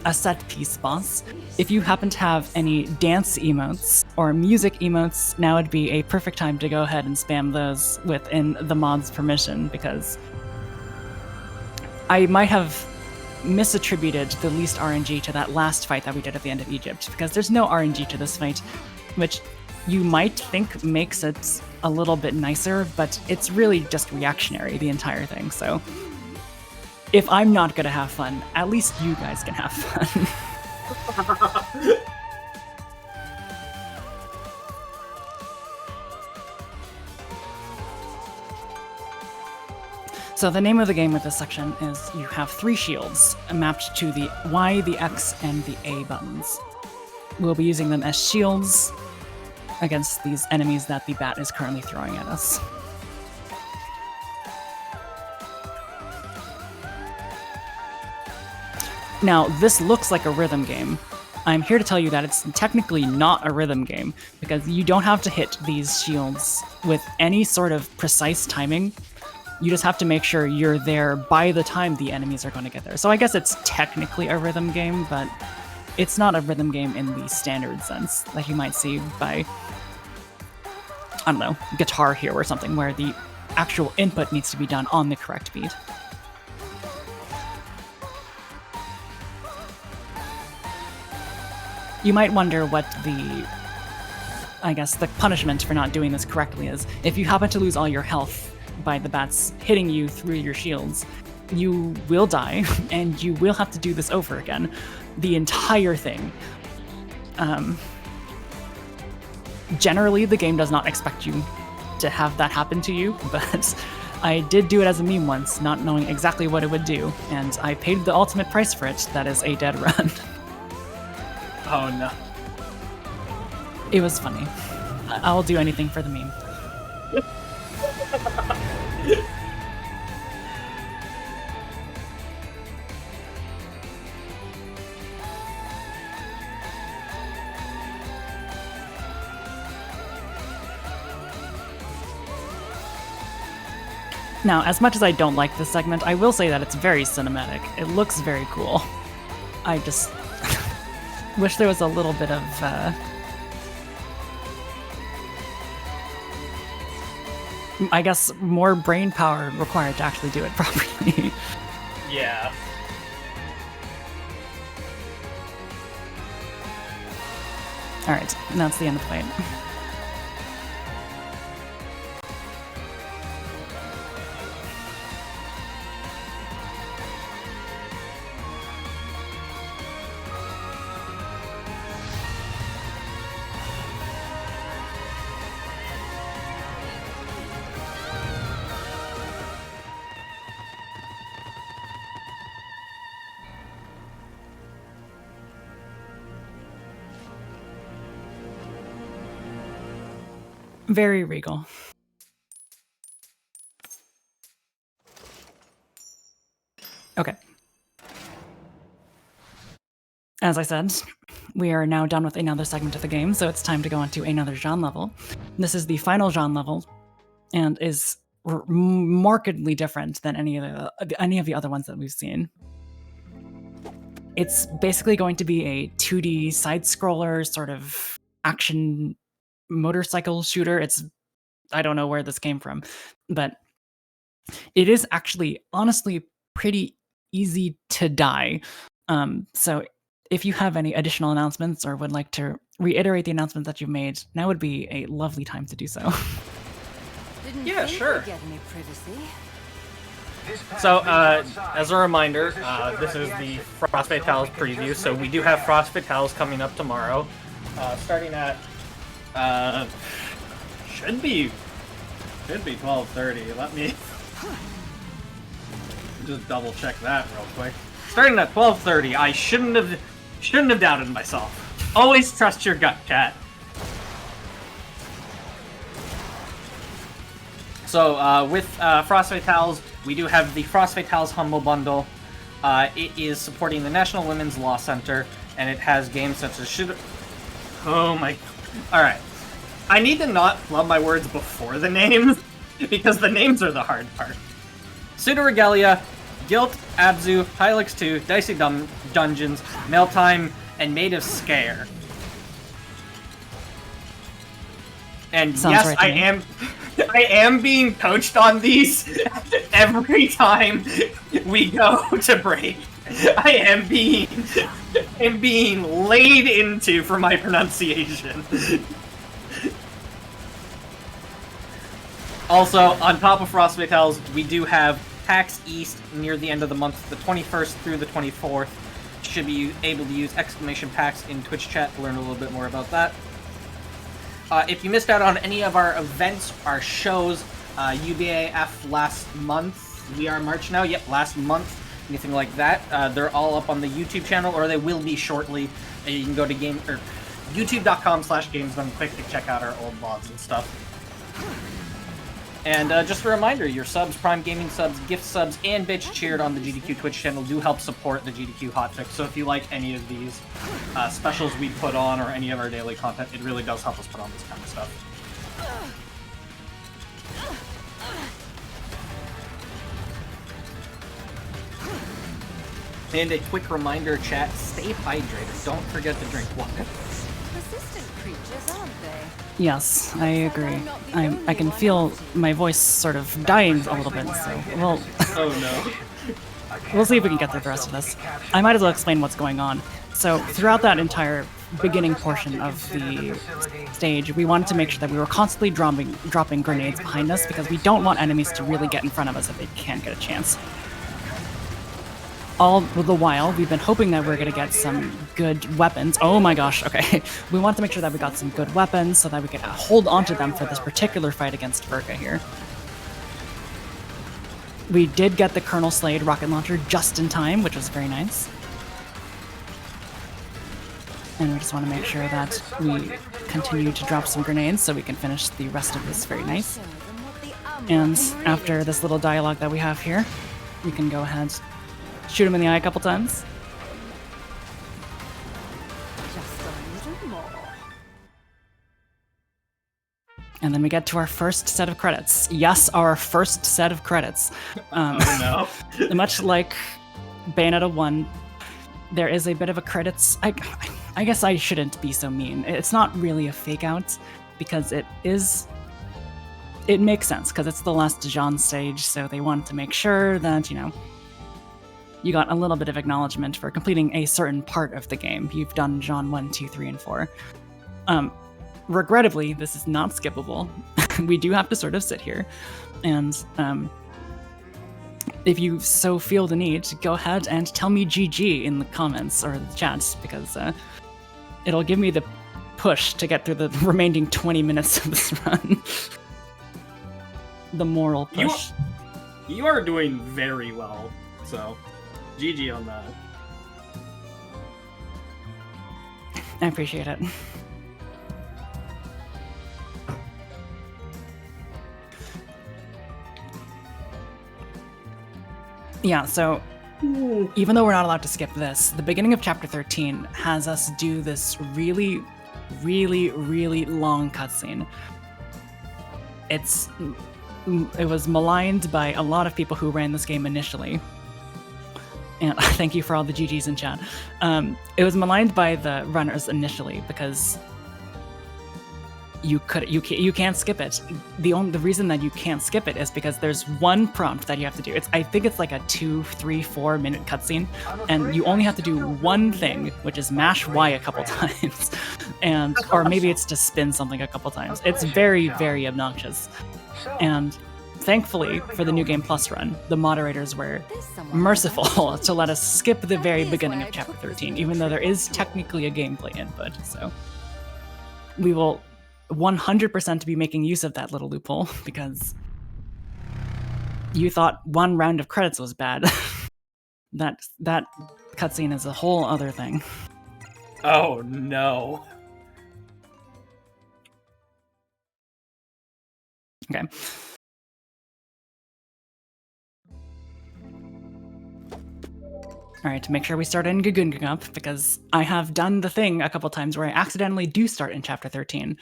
a set-piece boss. If you happen to have any dance emotes or music emotes, now would be a perfect time to go ahead and spam those within the mod's permission, because I might have misattributed the least RNG to that last fight that we did at the end of Egypt, because there's no RNG to this fight, which you might think makes it a little bit nicer, but it's really just reactionary, the entire thing. So if I'm not gonna have fun, at least you guys can have fun. So the name of the game with this section is you have 3 shields mapped to the Y, the X, and the A buttons. We'll be using them as shields against these enemies that the bat is currently throwing at us. Now, this looks like a rhythm game. I'm here to tell you that it's technically not a rhythm game, because you don't have to hit these shields with any sort of precise timing. You just have to make sure you're there by the time the enemies are going to get there. So I guess it's technically a rhythm game, but it's not a rhythm game in the standard sense that you might see by, I don't know, Guitar Hero or something, where the actual input needs to be done on the correct beat. You might wonder what the, I guess, the punishment for not doing this correctly is. If you happen to lose all your health by the bats hitting you through your shields, you will die, and you will have to do this over again. The entire thing. Generally, the game does not expect you to have that happen to you, but I did do it as a meme once, not knowing exactly what it would do, and I paid the ultimate price for it. That is a dead run. Oh no. It was funny. I'll do anything for the meme. Now, as much as I don't like this segment, I will say that it's very cinematic. It looks very cool. I just wish there was a little bit of I guess, more brain power required to actually do it properly. Yeah. Alright, and that's the end of the fight. Very regal. Okay. As I said, we are now done with another segment of the game, so it's time to go on to another Jean level. This is the final Jean level, and is markedly different than any of the other ones that we've seen. It's basically going to be a 2D side-scroller sort of action motorcycle shooter. I don't know where this came from, but it is actually honestly pretty easy to die. So if you have any additional announcements or would like to reiterate the announcements that you've made, now would be a lovely time to do so. Yeah, sure. So, as a reminder, this is the Frost Fatales preview, so we do have Frost Fatales coming up tomorrow, starting at, should be 12:30. Let me just double check that real quick. Starting at 12:30. I shouldn't have doubted myself. Always trust your gut, chat. So with Frost Fatales, we do have the Frost Fatales Humble Bundle. It is supporting the National Women's Law Center, and it has games such as Oh my... Alright. I need to not flub my words before the names, because the names are the hard part. Pseudo Regalia, Guilt, Abzu, Hylix 2, Dicey Dungeons, Mailtime, and Maid of Scare. And Sounds yes, right to me. I am being coached on these every time we go to break. I am being laid into for my pronunciation. Also, on top of Frost Fatales, we do have PAX East near the end of the month, the 21st through the 24th. Should be able to use exclamation PAX in Twitch chat to learn a little bit more about that. If you missed out on any of our events, our shows, UBAF last month, we are March now, yep, last month, anything like that, they're all up on the YouTube channel, or they will be shortly. You can go to youtube.com/gamesdonequick to check out our old VODs and stuff. And just a reminder, your subs, Prime Gaming subs, gift subs, and bitch cheered on the GDQ Twitch channel do help support the GDQ Hotfix. So if you like any of these specials we put on or any of our daily content, it really does help us put on this kind of stuff. And a quick reminder, chat, stay hydrated. Don't forget to drink water. Persistent creatures, aren't they? Yes, I agree. I can feel my voice sort of dying a little bit, so Oh no. we'll see if we can get through the rest of this. I might as well explain what's going on. So throughout that entire beginning portion of the stage, we wanted to make sure that we were constantly dropping grenades behind us because we don't want enemies to really get in front of us if they can't get a chance. All the while, we've been hoping that we're going to get some good weapons. Oh my gosh, okay. We want to make sure that we got some good weapons so that we could hold onto them for this particular fight against Virga here. We did get the Colonel Slade rocket launcher just in time, which was very nice. And we just want to make sure that we continue to drop some grenades so we can finish the rest of this very nice. And after this little dialogue that we have here, we can go ahead, shoot him in the eye a couple times. Just a little more. And then we get to our first set of credits. Yes, our first set of credits. Oh no. Much like Bayonetta 1, there is a bit of a credits... I guess I shouldn't be so mean. It's not really a fake out, because it is it makes sense because it's the last Dijon stage, so they wanted to make sure that, you know, you got a little bit of acknowledgement for completing a certain part of the game. You've done Dijon 1, 2, 3, and 4. Regrettably, this is not skippable. We do have to sort of sit here, and if you so feel the need, go ahead and tell me GG in the comments or the chats, because it'll give me the push to get through the remaining 20 minutes of this run. The moral push. You are doing very well, so GG on that. I appreciate it. Yeah, so even though we're not allowed to skip this, the beginning of chapter 13 has us do this really, really, really long cutscene. It was maligned by a lot of people who ran this game initially. And thank you for all the GGs in chat. It was maligned by the runners initially because you can't skip it. The reason that you can't skip it is because there's one prompt that you have to do. I think it's like a 2, 3, 4 minute cutscene, and you only have to do one thing, which is mash Y a couple times, or maybe it's to spin something a couple times. It's very, very obnoxious. And thankfully for the New Game Plus run, the moderators were merciful to let us skip the very beginning of chapter 13, even though there is technically a gameplay input. So we will 100% be making use of that little loophole, because you thought one round of credits was bad. that cutscene is a whole other thing. Oh no. Okay. Alright, to make sure we start in Gagungang up, because I have done the thing a couple times where I accidentally do start in chapter 13.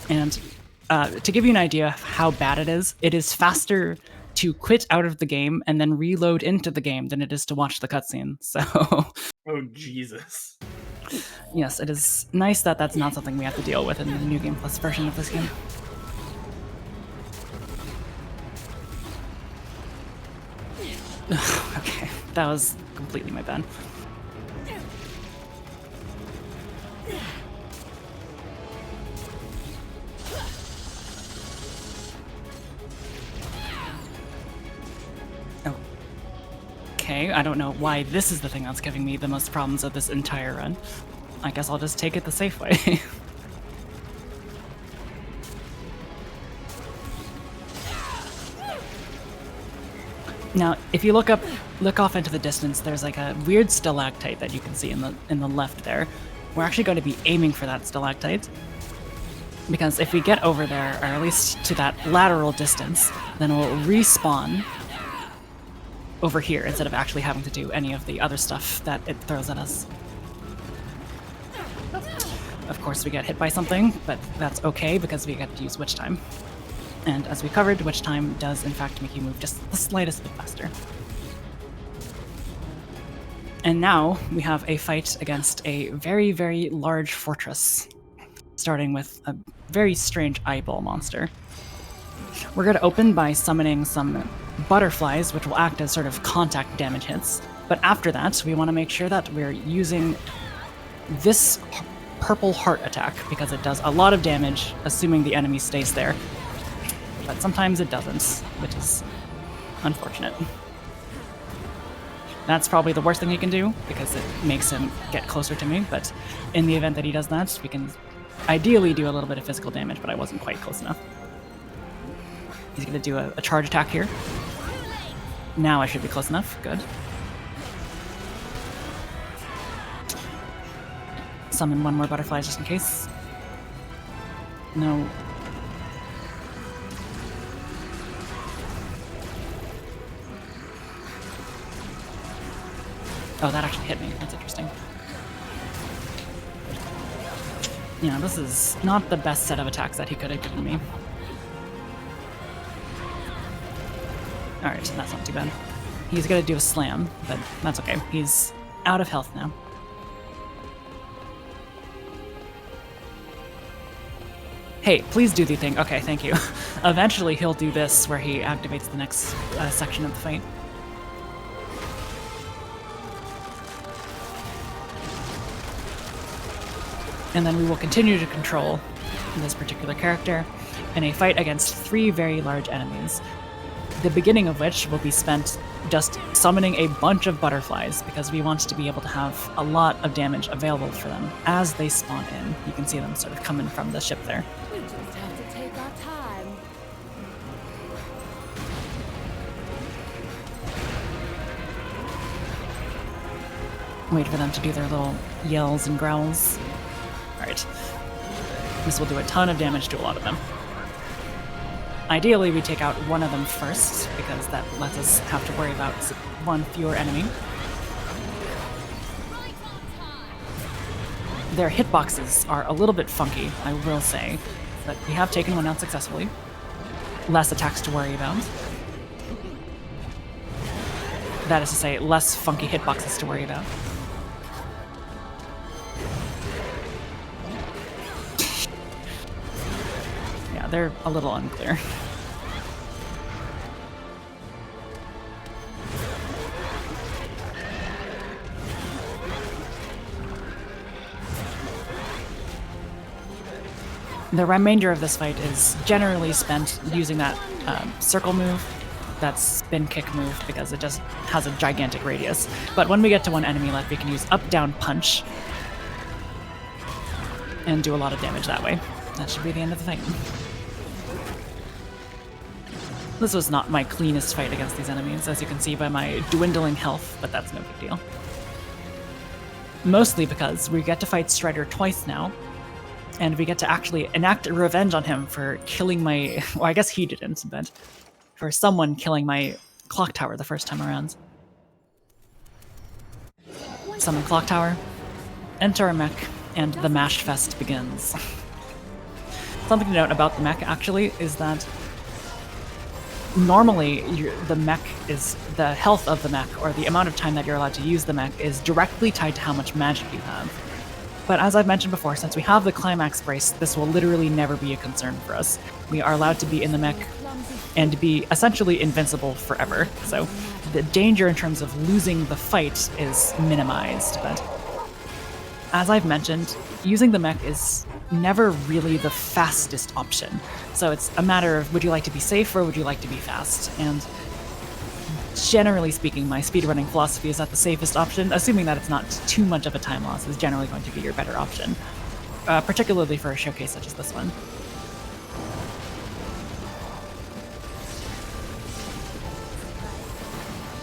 And to give you an idea of how bad it is faster to quit out of the game and then reload into the game than it is to watch the cutscene. So, oh Jesus. Yes, it is nice that that's not something we have to deal with in the New Game Plus version of this game. Okay, that was completely my bad. Okay, I don't know why this is the thing that's giving me the most problems of this entire run. I guess I'll just take it the safe way. Now, if you look off into the distance, there's like a weird stalactite that you can see in the left there. We're actually going to be aiming for that stalactite, because if we get over there, or at least to that lateral distance, then we'll respawn over here instead of actually having to do any of the other stuff that it throws at us. Of course, we get hit by something, but that's okay because we get to use Witch Time. And as we covered, Witch Time does in fact make you move just the slightest bit faster. And now we have a fight against a very, very large fortress, starting with a very strange eyeball monster. We're going to open by summoning some butterflies, which will act as sort of contact damage hits. But after that, we want to make sure that we're using this purple heart attack, because it does a lot of damage, assuming the enemy stays there. But sometimes it doesn't, which is unfortunate. That's probably the worst thing he can do, because it makes him get closer to me, but in the event that he does that, we can ideally do a little bit of physical damage, but I wasn't quite close enough. He's going to do a charge attack here. Now I should be close enough. Good. Summon one more butterfly just in case. No. Oh, that actually hit me. That's interesting. Yeah, this is not the best set of attacks that he could have given me. Alright, that's not too bad. He's gonna do a slam, but that's okay. He's out of health now. Hey, please do the thing. Okay, thank you. Eventually he'll do this where he activates the next section of the fight. And then we will continue to control this particular character in a fight against 3 very large enemies. The beginning of which will be spent just summoning a bunch of butterflies, because we want to be able to have a lot of damage available for them as they spawn in. You can see them sort of coming from the ship there. We just have to take our time. Wait for them to do their little yells and growls. Alright. This will do a ton of damage to a lot of them. Ideally, we take out one of them first, because that lets us have to worry about one fewer enemy. Their hitboxes are a little bit funky, I will say, but we have taken one out successfully. Less attacks to worry about. That is to say, less funky hitboxes to worry about. Yeah, they're a little unclear. The remainder of this fight is generally spent using that circle move, that spin kick move, because it just has a gigantic radius. But when we get to one enemy left, we can use up, down, punch, and do a lot of damage that way. That should be the end of the fight. This was not my cleanest fight against these enemies, as you can see by my dwindling health, but that's no big deal. Mostly because we get to fight Strider twice now, and we get to actually enact revenge on him for killing my... well, I guess he didn't, but for someone killing my clock tower the first time around. Summon clock tower, enter a mech, and the mash fest begins. Something to note about the mech, actually, is that normally the mech is... the health of the mech, or the amount of time that you're allowed to use the mech, is directly tied to how much magic you have. But as I've mentioned before, since we have the Climax Brace, this will literally never be a concern for us. We are allowed to be in the mech and be essentially invincible forever. So the danger in terms of losing the fight is minimized. But as I've mentioned, using the mech is never really the fastest option. So it's a matter of, would you like to be safe or would you like to be fast? And generally speaking, my speedrunning philosophy is that the safest option, assuming that it's not too much of a time loss, is generally going to be your better option, particularly for a showcase such as this one.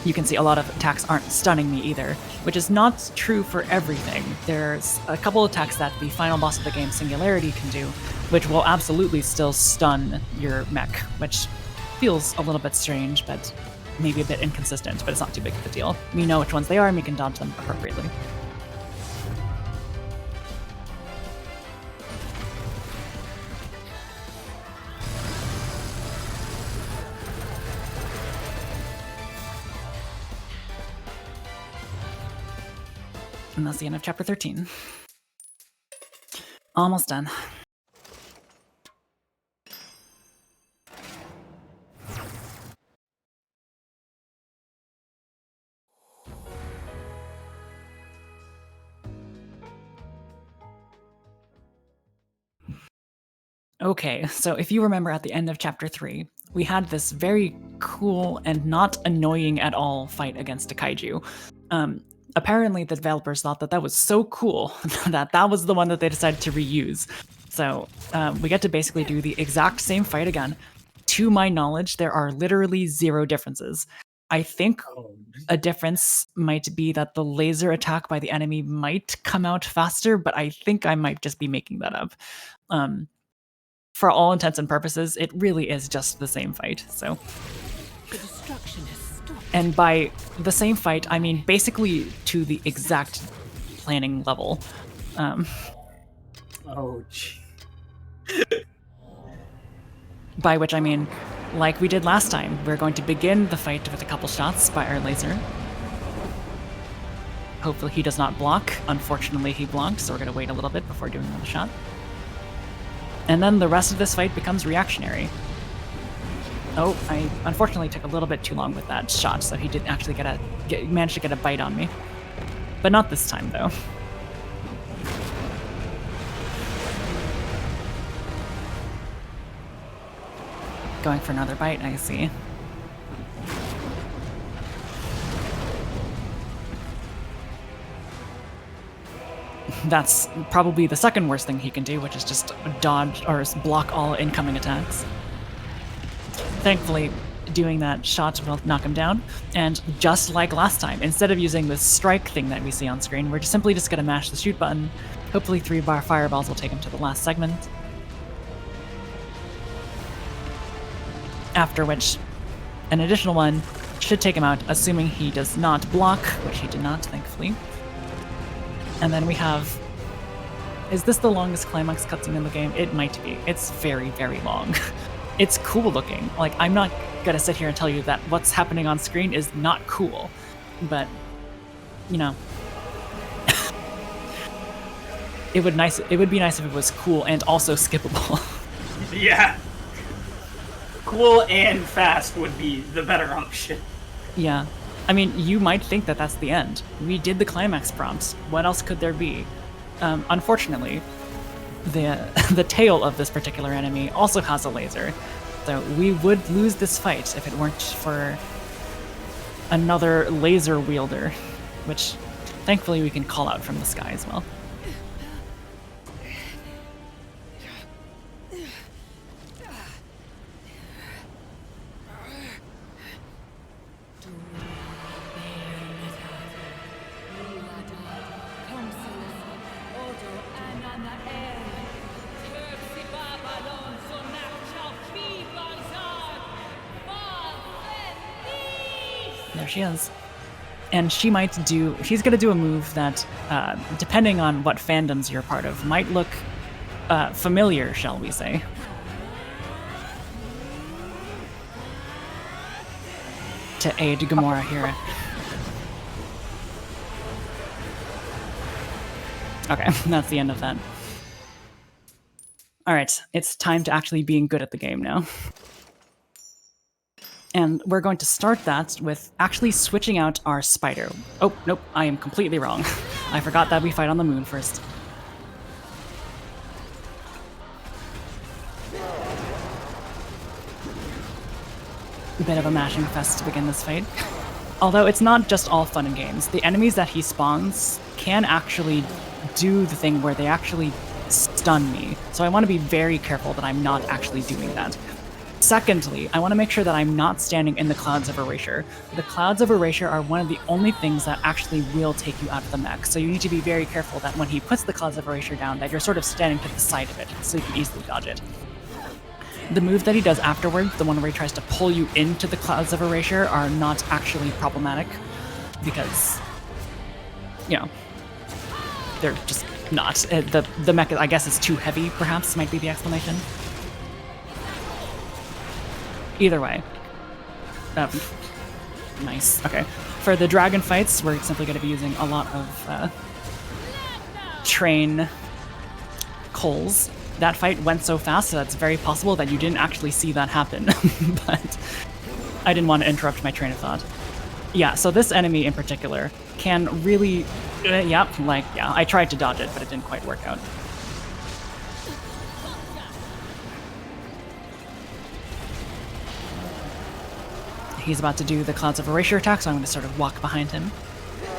You can see a lot of attacks aren't stunning me either, which is not true for everything. There's a couple attacks that the final boss of the game, Singularity, can do, which will absolutely still stun your mech, which feels a little bit strange, but maybe a bit inconsistent, but it's not too big of a deal. We know which ones they are and we can dodge them appropriately. And that's the end of chapter 13. Almost done. Okay, so if you remember at the end of chapter 3, we had this very cool and not annoying at all fight against a kaiju. Apparently the developers thought that that was so cool that that was the one that they decided to reuse. So we get to basically do the exact same fight again. To my knowledge, there are literally 0 differences. I think a difference might be that the laser attack by the enemy might come out faster, but I think I might just be making that up. For all intents and purposes, it really is just the same fight, so... The destruction has stopped. And by the same fight, I mean basically to the exact planning level. Oh, gee. By which I mean, like we did last time, we're going to begin the fight with a couple shots by our laser. Hopefully he does not block. Unfortunately, he blocked, so we're going to wait a little bit before doing another shot. And then the rest of this fight becomes reactionary. Oh, I unfortunately took a little bit too long with that shot, so he did actually manage to get a bite on me. But not this time, though. Going for another bite, I see. That's probably the second worst thing he can do, which is just dodge or block all incoming attacks. Thankfully, doing that shot will knock him down, and just like last time, instead of using this strike thing that we see on screen, we're simply just gonna mash the shoot button. Hopefully 3 fireballs will take him to the last segment. After which, an additional one should take him out, assuming he does not block, which he did not, thankfully. And then we have... Is this the longest climax cutscene in the game? It might be. It's very, very long. It's cool looking. Like, I'm not gonna sit here and tell you that what's happening on screen is not cool. But, you know... it would be nice if it was cool and also skippable. Yeah. Cool and fast would be the better option. Yeah. I mean, you might think that that's the end. We did the climax prompts. What else could there be? Unfortunately, the tail of this particular enemy also has a laser, so we would lose this fight if it weren't for another laser wielder, which thankfully we can call out from the sky as well. There she is. And she's gonna do a move that, depending on what fandoms you're part of, might look familiar, shall we say. To aid Gamora here. Okay, that's the end of that. Alright, it's time to actually being good at the game now. And we're going to start that with actually switching out our spider. Oh, nope, I am completely wrong. I forgot that we fight on the moon first. A bit of a mashing fest to begin this fight. Although it's not just all fun and games. The enemies that he spawns can actually do the thing where they actually stun me. So I want to be very careful that I'm not actually doing that. Secondly, I want to make sure that I'm not standing in the Clouds of Erasure. The Clouds of Erasure are one of the only things that actually will take you out of the mech, so you need to be very careful that when he puts the Clouds of Erasure down, that you're sort of standing to the side of it, so you can easily dodge it. The move that he does afterwards, the one where he tries to pull you into the Clouds of Erasure, are not actually problematic, because, you know, they're just not. The mech, I guess, is too heavy, perhaps, might be the explanation. Either way. Nice. Okay. For the dragon fights, we're simply going to be using a lot of train coals. That fight went so fast that it's very possible that you didn't actually see that happen, but I didn't want to interrupt my train of thought. Yeah, so this enemy in particular can really... I tried to dodge it, but it didn't quite work out. He's about to do the Clouds of Erasure attack, so I'm going to sort of walk behind him.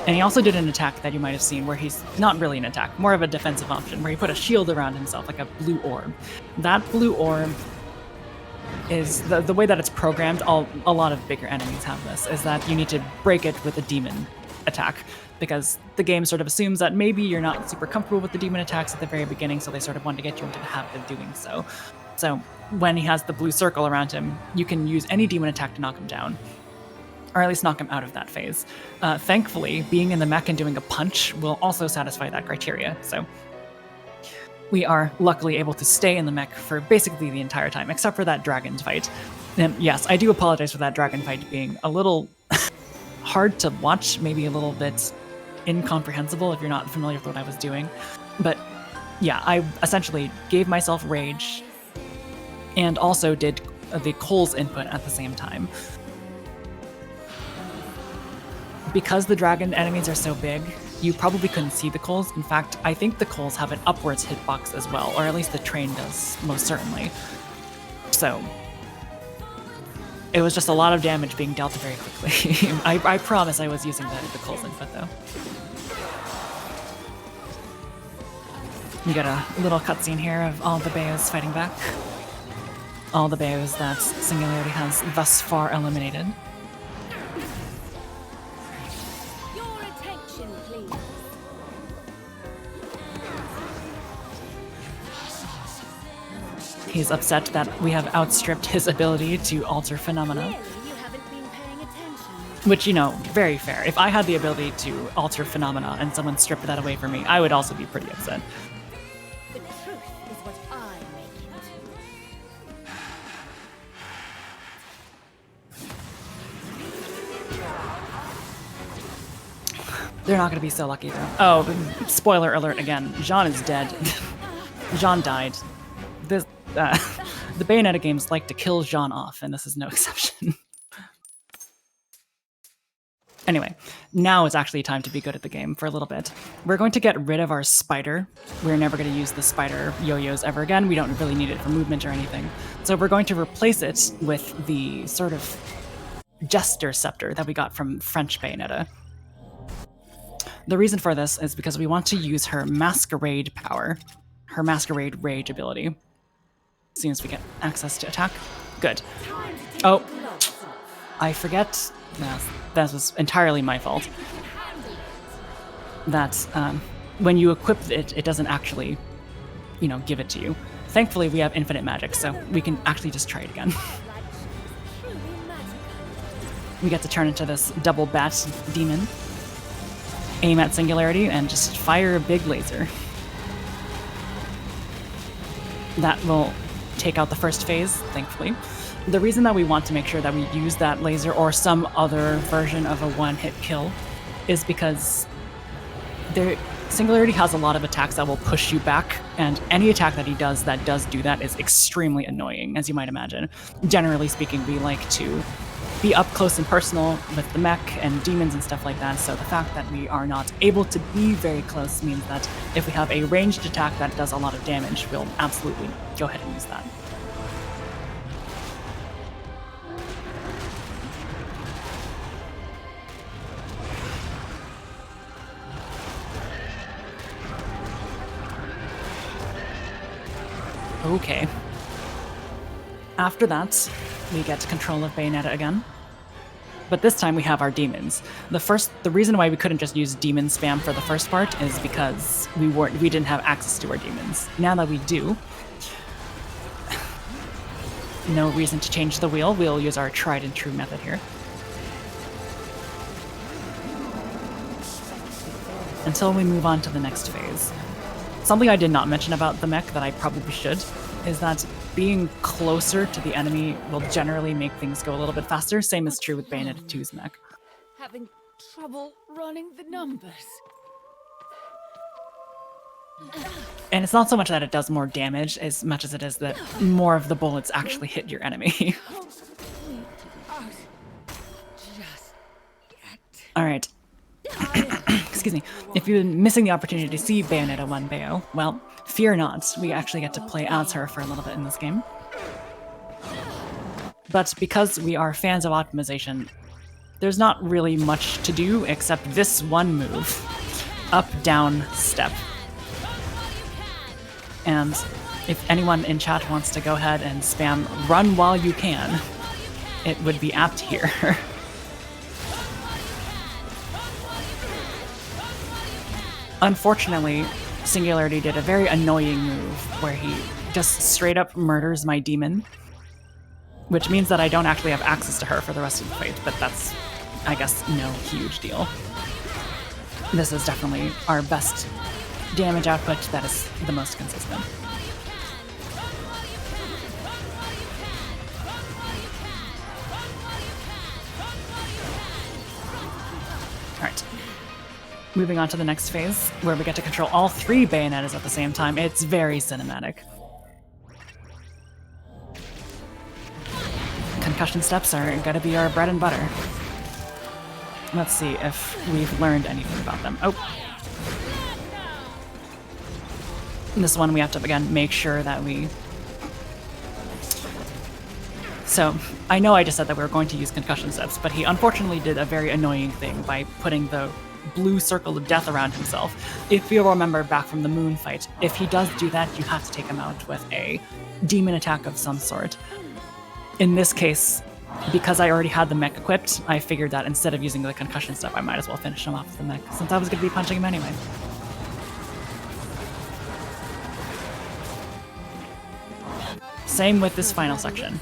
And he also did an attack that you might have seen where he's not really an attack, more of a defensive option, where he put a shield around himself, like a blue orb. That blue orb is, the way that it's programmed, a lot of bigger enemies have this, is that you need to break it with a demon attack, because the game sort of assumes that maybe you're not super comfortable with the demon attacks at the very beginning, so they sort of want to get you into the habit of doing so. So when he has the blue circle around him, you can use any demon attack to knock him down, or at least knock him out of that phase. Thankfully, being in the mech and doing a punch will also satisfy that criteria, so we are luckily able to stay in the mech for basically the entire time, except for that dragon fight. And yes, I do apologize for that dragon fight being a little hard to watch, maybe a little bit incomprehensible if you're not familiar with what I was doing, but yeah, I essentially gave myself rage and also did the Cole's input at the same time. Because the dragon enemies are so big, you probably couldn't see the Coles. In fact, I think the Coles have an upwards hitbox as well, or at least the train does, most certainly. So, it was just a lot of damage being dealt very quickly. I promise I was using the Cole's input though. We got a little cutscene here of all the Bayos fighting back. All the Bayos that Singularity has thus far eliminated. Your attention, please. He's upset that we have outstripped his ability to alter phenomena. Clearly, you haven't been paying attention. Which, you know, very fair. If I had the ability to alter phenomena and someone stripped that away from me, I would also be pretty upset. The truth is what I make it. They're not going to be so lucky, though. Oh, spoiler alert again. Jean is dead. Jean died. This, the Bayonetta games like to kill Jean off, and this is no exception. Anyway, now is actually time to be good at the game for a little bit. We're going to get rid of our spider. We're never going to use the spider yo-yos ever again. We don't really need it for movement or anything. So we're going to replace it with the sort of jester scepter that we got from French Bayonetta. The reason for this is because we want to use her masquerade power, her masquerade rage ability. As soon as we get access to attack. Good. Oh, I forget. That was entirely my fault. That when you equip it, it doesn't actually, you know, give it to you. Thankfully, we have infinite magic, so we can actually just try it again. We get to turn into this double bat demon, aim at Singularity, and just fire a big laser. That will take out the first phase, thankfully. The reason that we want to make sure that we use that laser or some other version of a one-hit kill is because Singularity has a lot of attacks that will push you back, and any attack that he does that does do that is extremely annoying, as you might imagine. Generally speaking, we like to be up close and personal with the mech and demons and stuff like that, so the fact that we are not able to be very close means that if we have a ranged attack that does a lot of damage, we'll absolutely go ahead and use that. Okay. After that, we get control of Bayonetta again. But this time we have our demons. The reason why we couldn't just use demon spam for the first part is because we didn't have access to our demons. Now that we do, no reason to change the wheel. We'll use our tried and true method here. Until we move on to the next phase. Something I did not mention about the mech that I probably should is that being closer to the enemy will generally make things go a little bit faster. Same is true with Bayonetta 2's mech. Having trouble running the numbers. And it's not so much that it does more damage as much as it is that more of the bullets actually hit your enemy. Alright. Excuse me. If you've been missing the opportunity to see Bayonetta 1 Bayo, well, fear not. We actually get to play as her for a little bit in this game. But because we are fans of optimization, there's not really much to do except this one move. Up, down, step. And if anyone in chat wants to go ahead and spam run while you can, it would be apt here. Unfortunately, Singularity did a very annoying move where he just straight up murders my demon, which means that I don't actually have access to her for the rest of the fight, but that's, I guess, no huge deal. This is definitely our best damage output that is the most consistent. Alright. moving on to the next phase, where we get to control all 3 Bayonettas at the same time. It's very cinematic. Concussion steps are gonna be our bread and butter. Let's see if we've learned anything about them. Oh. This one we have to, again, make sure that we... So, I know I just said that we were going to use concussion steps, but he unfortunately did a very annoying thing by putting the blue circle of death around himself. If you'll remember back from the moon fight, if he does do that, you have to take him out with a demon attack of some sort. In this case, because I already had the mech equipped, I figured that instead of using the concussion step, I might as well finish him off with the mech, since I was going to be punching him anyway. Same with this final section.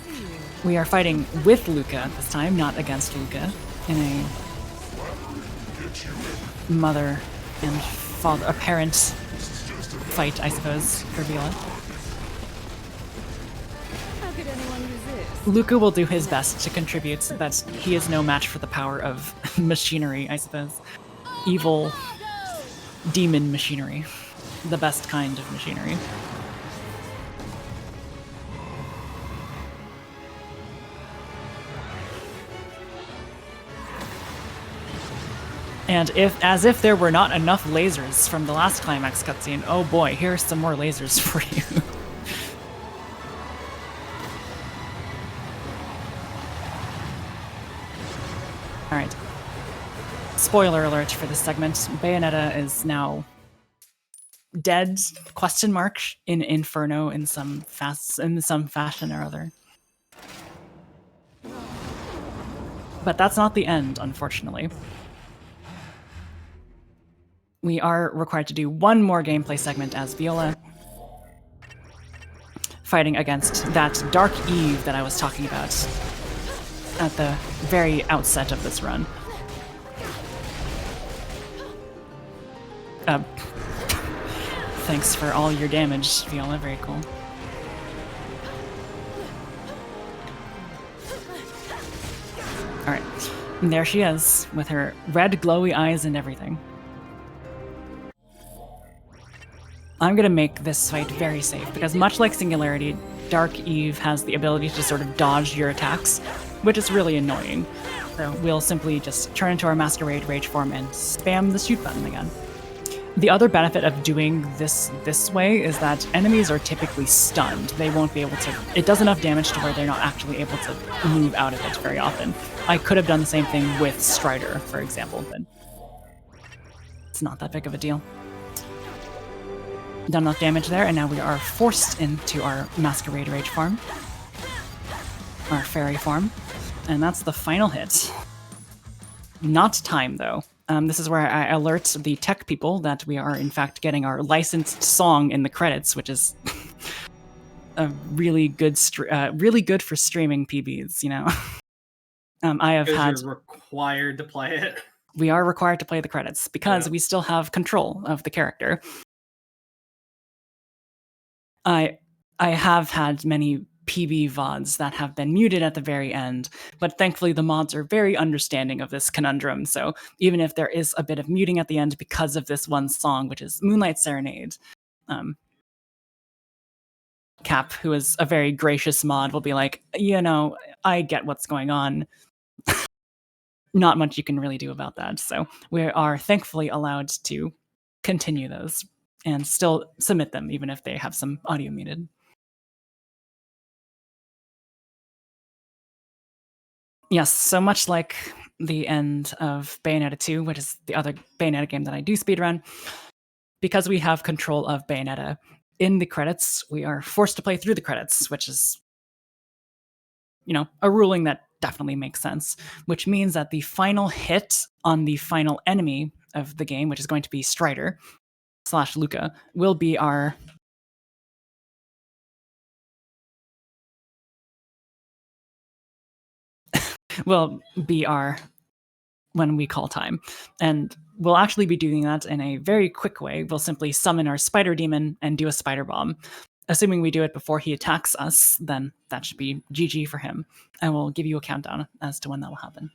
We are fighting with Luca this time, not against Luca, in a mother and father, a parent fight, I suppose, for Viola. How could anyone resist? Luca will do his best to contribute, but he is no match for the power of machinery, I suppose. Evil demon machinery. The best kind of machinery. And as if there were not enough lasers from the last climax cutscene, oh boy, here's some more lasers for you. Alright. Spoiler alert for this segment. Bayonetta is now dead, question mark, in Inferno in some fashion or other. But that's not the end, unfortunately. We are required to do one more gameplay segment as Viola, fighting against that Dark Eve that I was talking about at the very outset of this run. Thanks for all your damage, Viola, very cool. Alright, and there she is, with her red glowy eyes and everything. I'm gonna make this fight very safe, because much like Singularity, Dark Eve has the ability to sort of dodge your attacks, which is really annoying. So we'll simply just turn into our Masquerade Rage form and spam the shoot button again. The other benefit of doing this way is that enemies are typically stunned. They won't be able to... It does enough damage to where they're not actually able to move out of it very often. I could have done the same thing with Strider, for example, but it's not that big of a deal. Done enough damage there, and now we are forced into our Masquerade Rage form. Our fairy form. And that's the final hit. Not time, though. This is where I alert the tech people that we are, in fact, getting our licensed song in the credits, which is a really good for streaming PBs, you know? I have had... You're required to play it. We are required to play the credits, because we still have control of the character. I have had many PB VODs that have been muted at the very end, but thankfully the mods are very understanding of this conundrum, so even if there is a bit of muting at the end because of this one song, which is Moonlight Serenade, Cap, who is a very gracious mod, will be like, you know, I get what's going on. Not much you can really do about that, so we are thankfully allowed to continue those and still submit them, even if they have some audio muted. Yes, so much like the end of Bayonetta 2, which is the other Bayonetta game that I do speedrun, because we have control of Bayonetta, in the credits, we are forced to play through the credits, which is, you know, a ruling that definitely makes sense, which means that the final hit on the final enemy of the game, which is going to be Strider / Luca, will be our when we call time. And we'll actually be doing that in a very quick way. We'll simply summon our spider demon and do a spider bomb. Assuming we do it before he attacks us, then that should be GG for him. And we'll give you a countdown as to when that will happen.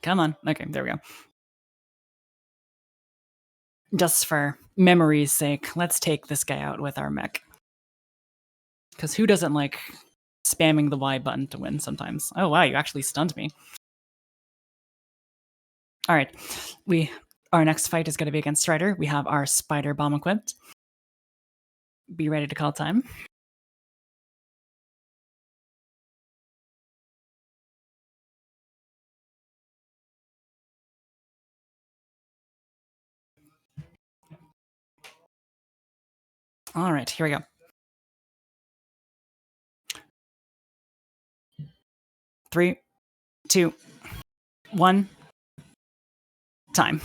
Come on. Okay, there we go. Just for memory's sake, let's take this guy out with our mech. Because who doesn't like spamming the Y button to win sometimes? Oh wow, you actually stunned me. All right, our next fight is going to be against Strider. We have our spider bomb equipped. Be ready to call time. All right, here we go. 3, 2, 1, time.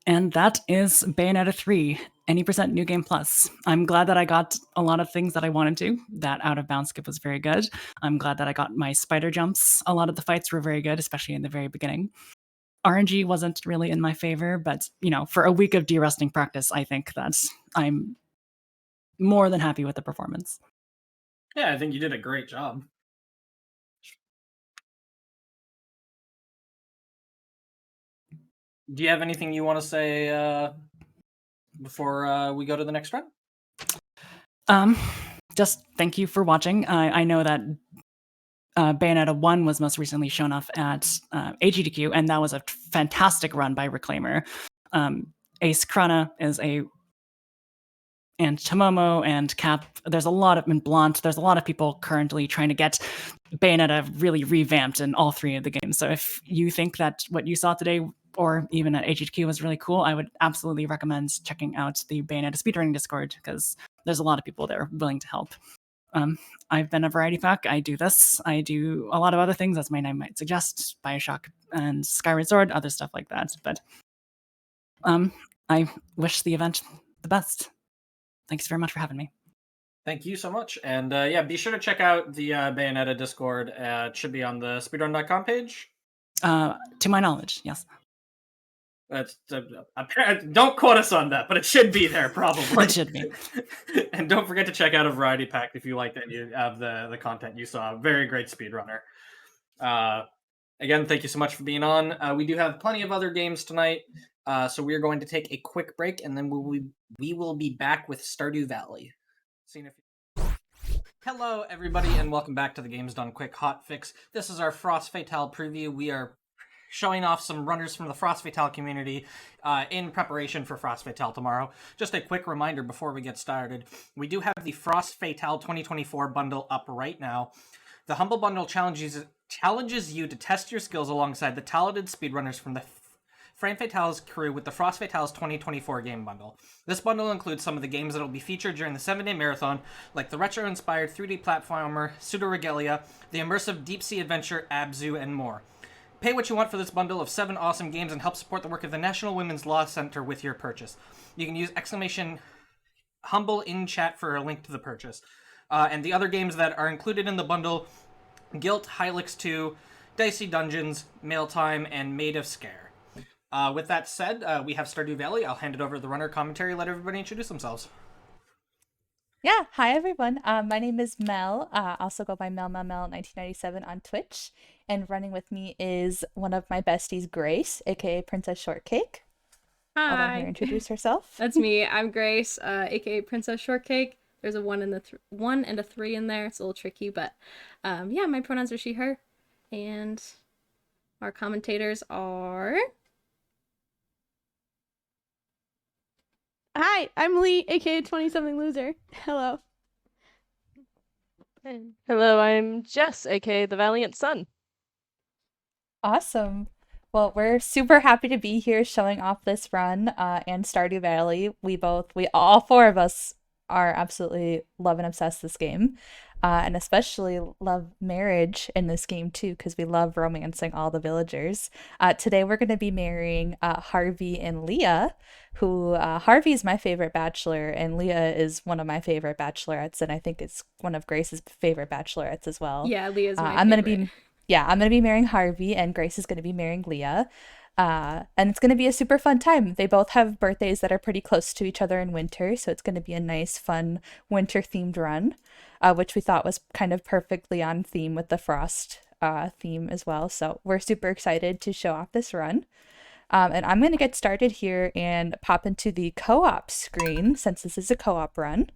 And that is Bayonetta 3, any percent new game plus. I'm glad that I got a lot of things that I wanted to. That out of bounds skip was very good. I'm glad that I got my spider jumps. A lot of the fights were very good, especially in the very beginning. RNG wasn't really in my favor, but for a week of de-rusting practice, I think that I'm more than happy with the performance. Yeah, I think you did a great job. Do you have anything you want to say before we go to the next round? Just thank you for watching. I know that Bayonetta 1 was most recently shown off at GDQ, and that was a fantastic run by Reclaimer. Ace Krana is and Tomomo and Cap. There's a lot of, and Blunt, there's a lot of people currently trying to get Bayonetta really revamped in all 3 of the games. So if you think that what you saw today, or even at HHQ, was really cool, I would absolutely recommend checking out the Bayonetta speedrunning Discord, because there's a lot of people there willing to help. I've been a variety pack. I do this. I do a lot of other things, as my name might suggest, Bioshock and Skyward Sword, other stuff like that. But I wish the event the best. Thanks very much for having me. Thank you so much. And yeah, be sure to check out the Bayonetta Discord. It should be on the speedrun.com page. To my knowledge, yes. That's don't quote us on that, but it should be there probably. It should be. And don't forget to check out a variety pack if you like any of the content you saw. Very great speedrunner. Again, thank you so much for being on. We do have plenty of other games tonight, so we're going to take a quick break, and then we will be back with Stardew Valley. Hello, everybody, and welcome back to the Games Done Quick Hotfix. This is our Frost Fatale preview. We are showing off some runners from the Frost Fatale community in preparation for Frost Fatale tomorrow. Just a quick reminder before we get started, we do have the Frost Fatale 2024 bundle up right now. The Humble Bundle challenges you to test your skills alongside the talented speedrunners from the Frame Fatale's crew with the Frost Fatale's 2024 game bundle. This bundle includes some of the games that will be featured during the 7-day marathon, like the retro-inspired 3D platformer Pseudo Regalia, the immersive deep-sea adventure Abzu, and more. Pay what you want for this bundle of 7 awesome games and help support the work of the National Women's Law Center with your purchase. You can use !humble in chat for a link to the purchase. And the other games that are included in the bundle: Guilt, Hylix 2, Dicey Dungeons, Mail Time, and Maid of Scare. With that said, we have Stardew Valley. I'll hand it over to the runner commentary. Let everybody introduce themselves. Yeah, hi everyone. My name is Mel. Also go by Mel1997 on Twitch. And running with me is one of my besties, Grace, aka Princess Shortcake. Hi. I'll let her introduce herself. That's me. I'm Grace, aka Princess Shortcake. There's a 1 and 1 and a 3 in there. It's a little tricky, but yeah, my pronouns are she, her. And our commentators are... Hi, I'm Lee, aka 20-something loser. Hello. Hello, I'm Jess, aka the Valiant Sun. Awesome. Well, we're super happy to be here showing off this run and Stardew Valley. We all 4 of us are absolutely love and obsessed this game. And especially love marriage in this game too, because we love romancing all the villagers. Today we're going to be marrying Harvey and Leah, who Harvey is my favorite bachelor and Leah is one of my favorite bachelorettes, and I think it's one of Grace's favorite bachelorettes as well. Yeah, Leah's my I'm favorite. gonna be marrying Harvey, and Grace is going to be marrying Leah. And it's going to be a super fun time. They both have birthdays that are pretty close to each other in winter, so it's going to be a nice, fun winter-themed run, which we thought was kind of perfectly on theme with the Frost theme as well. So we're super excited to show off this run. And I'm going to get started here and pop into the co-op screen since this is a co-op run.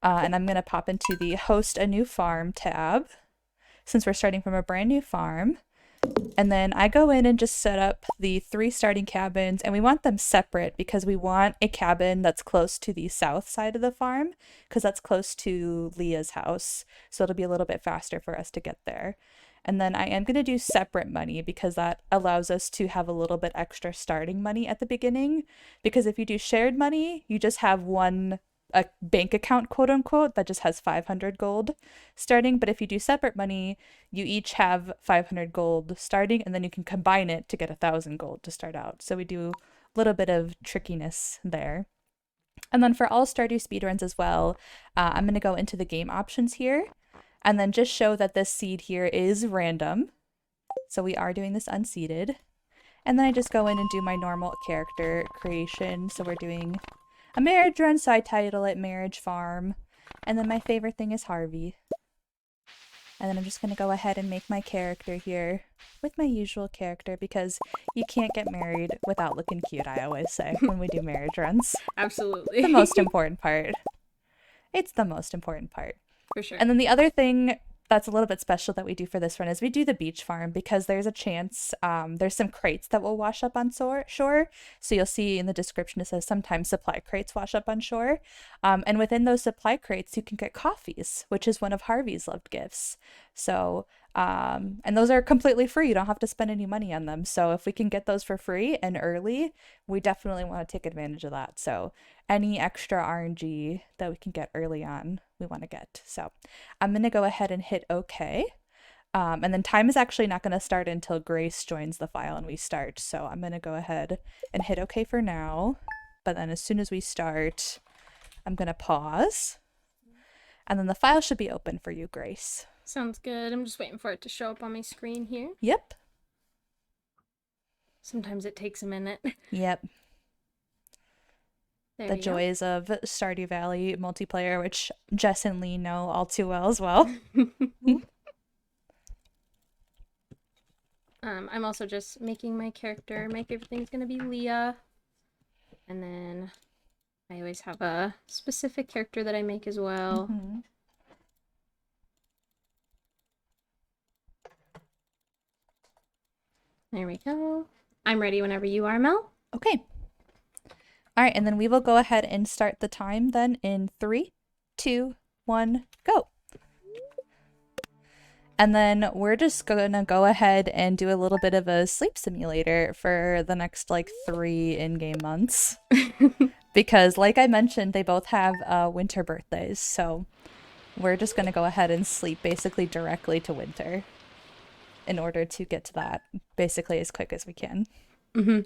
And I'm going to pop into the Host a New Farm tab since we're starting from a brand new farm. And then I go in and just set up the 3 starting cabins, and we want them separate because we want a cabin that's close to the south side of the farm because that's close to Leah's house. So it'll be a little bit faster for us to get there. And then I am going to do separate money because that allows us to have a little bit extra starting money at the beginning. Because if you do shared money, you just have a bank account, quote unquote, that just has 500 gold starting. But if you do separate money, you each have 500 gold starting, and then you can combine it to get 1,000 gold to start out. So we do a little bit of trickiness there. And then for all Stardew speedruns as well, I'm going to go into the game options here and then just show that this seed here is random. So we are doing this unseeded. And then I just go in and do my normal character creation. So we're doing a marriage run, so I title it Marriage Farm. And then my favorite thing is Harvey. And then I'm just going to go ahead and make my character here with my usual character because you can't get married without looking cute, I always say, when we do marriage runs. Absolutely. The most important part. It's the most important part. For sure. And then the other thing that's a little bit special that we do for this run is we do the beach farm because there's a chance there's some crates that will wash up on shore. So you'll see in the description it says sometimes supply crates wash up on shore. And within those supply crates you can get coffees, which is one of Harvey's loved gifts. So and those are completely free. You don't have to spend any money on them. So if we can get those for free and early, we definitely want to take advantage of that. So any extra RNG that we can get early on, we want to get. So I'm going to go ahead and hit OK. And then time is actually not going to start until Grace joins the file and we start. So I'm going to go ahead and hit OK for now. But then as soon as we start, I'm going to pause. And then the file should be open for you, Grace. Sounds good. I'm just waiting for it to show up on my screen here. Yep. Sometimes it takes a minute. Yep. There The we go. joys of Stardew Valley multiplayer, which Jess and Lee know all too well as well. I'm also just making my character. My favorite thing is going to be Leah. And then I always have a specific character that I make as well. Mm-hmm. There we go. I'm ready whenever you are, Mel. Okay. All right, and then we will go ahead and start the time then in 3, 2, 1, go. And then we're just gonna go ahead and do a little bit of a sleep simulator for the next like 3 in-game months. Because like I mentioned, they both have winter birthdays, so we're just gonna go ahead and sleep basically directly to winter in order to get to that basically as quick as we can. Mm-hmm.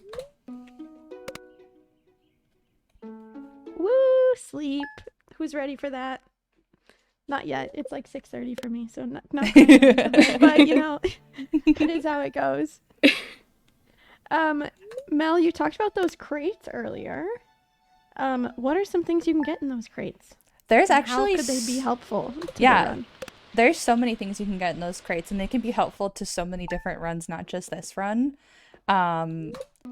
Woo, sleep. Who's ready for that? Not yet. It's like 6:30 for me, so not quite. But you know, it is how it goes. Mel, you talked about those crates earlier. What are some things you can get in those crates? There's And actually how could they be helpful to the yeah. run? There's so many things you can get in those crates, and they can be helpful to so many different runs, not just this run.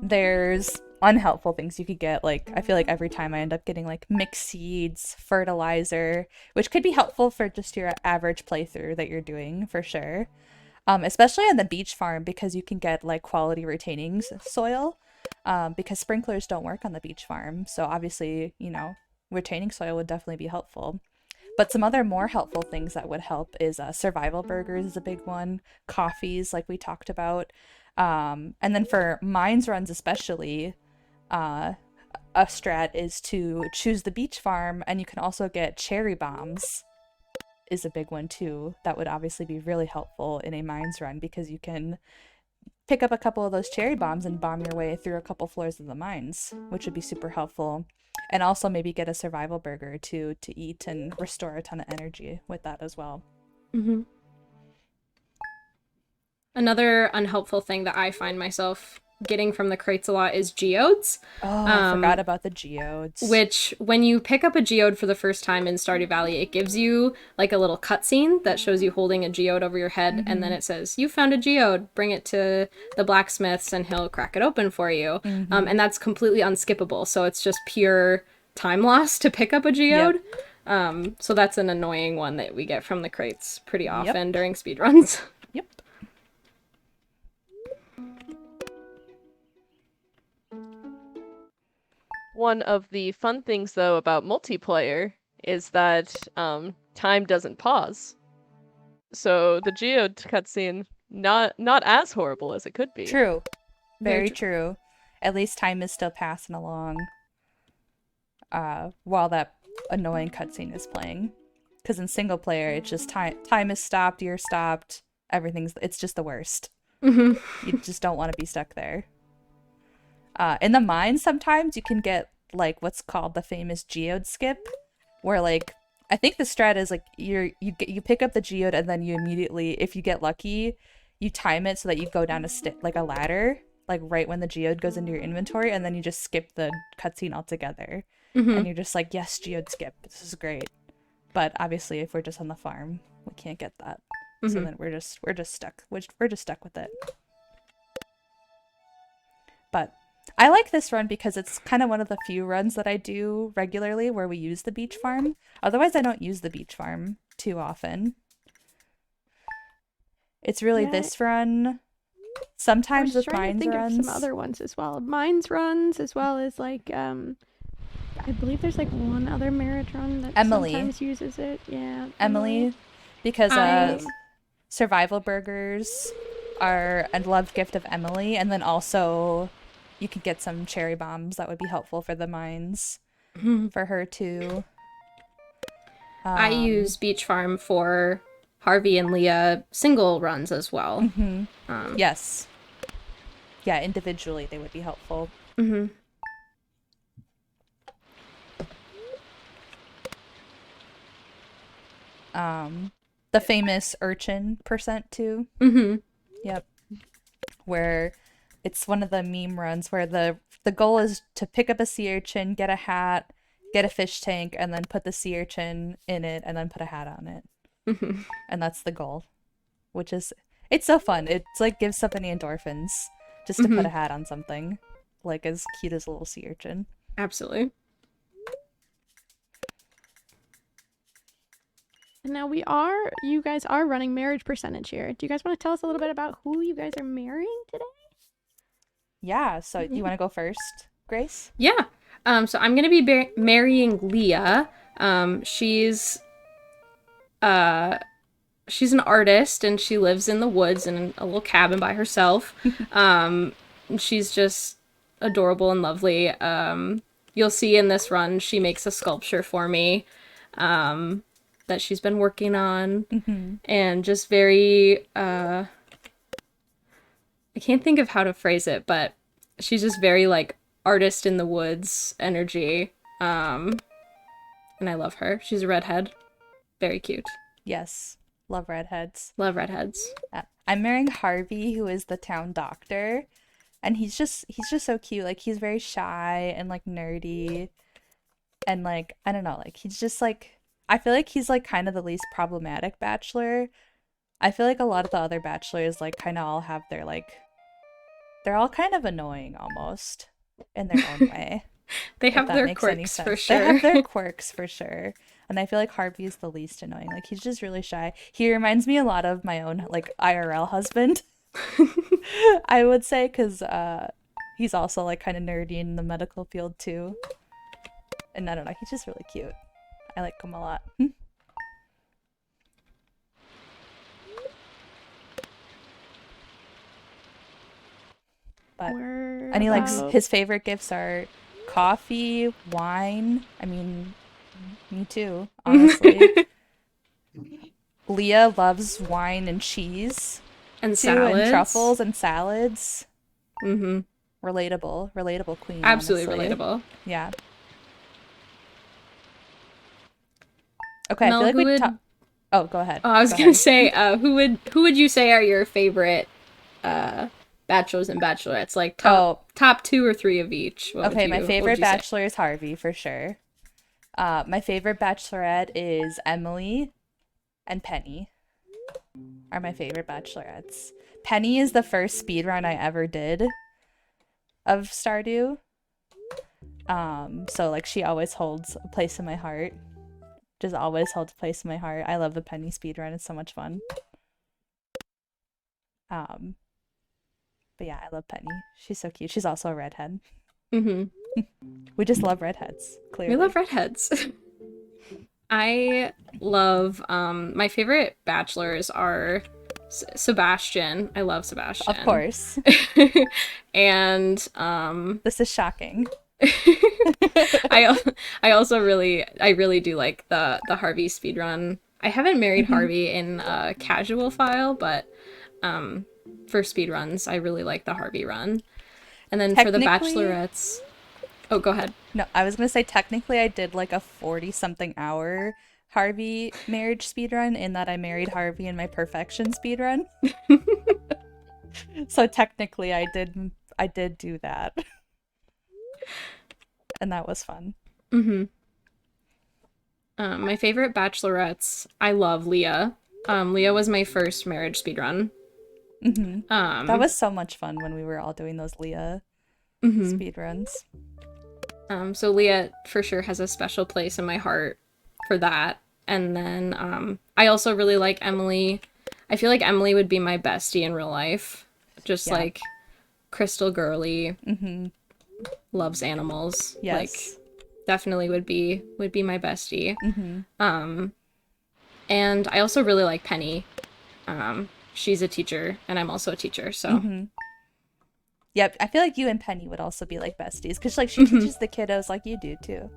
There's unhelpful things you could get, like I feel like every time I end up getting like mixed seeds, fertilizer, which could be helpful for just your average playthrough that you're doing for sure. Especially on the beach farm because you can get like quality retaining soil, because sprinklers don't work on the beach farm. So obviously, you know, retaining soil would definitely be helpful. But some other more helpful things that would help is survival burgers is a big one, coffees like we talked about. And then for mines runs especially, a strat is to choose the beach farm, and you can also get cherry bombs is a big one too. That would obviously be really helpful in a mines run because you can pick up a couple of those cherry bombs and bomb your way through a couple floors of the mines, which would be super helpful. And also maybe get a survival burger to eat and restore a ton of energy with that as well. Mm-hmm. Another unhelpful thing that I find myself getting from the crates a lot is geodes. Oh, I forgot about the geodes. Which, when you pick up a geode for the first time in Stardew Valley, it gives you like a little cutscene that shows you holding a geode over your head, and then it says, "You found a geode. Bring it to the blacksmiths, and he'll crack it open for you." And that's completely unskippable. So it's just pure time loss to pick up a geode. So that's an annoying one that we get from the crates pretty often during speedruns. Yep. One of the fun things, though, about multiplayer is that time doesn't pause. So the geode cutscene, not as horrible as it could be. True. Very true. At least time is still passing along while that annoying cutscene is playing. Because in single player, it's just time is stopped, you're stopped, it's just the worst. You just don't want to be stuck there. In the mines, sometimes you can get like what's called the famous geode skip, where like I think the strat is like you pick up the geode and then you immediately, if you get lucky, you time it so that you go down like a ladder, like right when the geode goes into your inventory, and then you just skip the cutscene altogether, and you're just like, yes, geode skip, this is great. But obviously, if we're just on the farm, we can't get that. So then we're just stuck. We're just stuck with it. But I like this run because it's kind of one of the few runs that I do regularly where we use the beach farm. Otherwise, I don't use the beach farm too often. It's really this run. Sometimes with mines runs. Of some other ones as well. Mines runs, as well as like I believe there's like one other marriage run that sometimes uses it. Yeah. Emily, because survival burgers are a loved gift of Emily, and then also you could get some cherry bombs that would be helpful for the mines for her too. I use Beach Farm for Harvey and Leah single runs as well. Yes. Yeah, individually they would be helpful. The famous urchin percent too. Yep. Where it's one of the meme runs where the goal is to pick up a sea urchin, get a hat, get a fish tank, and then put the sea urchin in it, and then put a hat on it. And that's the goal, which is, it's so fun. It's like gives somebody endorphins just to put a hat on something like as cute as a little sea urchin. Absolutely. And now you guys are running marriage percentage here. Do you guys want to tell us a little bit about who you guys are marrying today? Yeah, so do you want to go first, Grace? Yeah. So I'm going to be marrying Leah. She's an artist, and she lives in the woods in a little cabin by herself. She's just adorable and lovely. You'll see in this run, she makes a sculpture for me that she's been working on, and just very, I can't think of how to phrase it, but she's just very like artist in the woods energy. And I love her. She's a redhead. Very cute. Yes. Love redheads. Love redheads. I'm marrying Harvey, who is the town doctor. And he's just so cute. Like, he's very shy and like nerdy. And like, I don't know, like he's just like, I feel like he's like kind of the least problematic bachelor. I feel like a lot of the other bachelors like kind of all have their like, they're all kind of annoying almost in their own way. They have their quirks for sure. They have their quirks for sure. And I feel like Harvey is the least annoying. Like, he's just really shy. He reminds me a lot of my own like IRL husband. I would say, because he's also like kind of nerdy in the medical field too. And I don't know, he's just really cute. I like him a lot. But and he likes, his favorite gifts are coffee, wine. I mean, me too, honestly. Leah loves wine and cheese. And salads. And truffles and salads. Relatable queen. Absolutely honestly. relatable. Yeah. Okay, Mel, I feel like oh, go ahead. Oh, I was gonna say, who would you say are your favorite bachelors and bachelorettes, like top 2 or 3 of each. Okay, my favorite what would you say? bachelor is Harvey for sure. My favorite bachelorette is Emily, and Penny are my favorite bachelorettes. Penny is the first speedrun I ever did of Stardew. So like she always holds a place in my heart. Just always holds a place in my heart. I love the Penny speedrun. It's so much fun. But yeah, I love Penny. She's so cute. She's also a redhead. We just love redheads, clearly. We love redheads. I love, my favorite bachelors are Sebastian. I love Sebastian. Of course. And, this is shocking. I also really do like the Harvey speedrun. I haven't married Harvey in a casual file, but, for speedruns, I really like the Harvey run. And then for the bachelorettes... Oh, go ahead. No, I was going to say technically I did like a 40-something hour Harvey marriage speedrun in that I married Harvey in my perfection speedrun. So technically I did do that. And that was fun. My favorite bachelorettes, I love Leah. Leah was my first marriage speedrun. That was so much fun when we were all doing those Leah speedruns. So Leah for sure has a special place in my heart for that. And then I also really like Emily. I feel like Emily would be my bestie in real life. Just like crystal girly, loves animals. Yes. Like definitely would be my bestie. And I also really like Penny. She's a teacher and I'm also a teacher, so Yep, I feel like you and Penny would also be like besties because like she teaches the kiddos like you do too.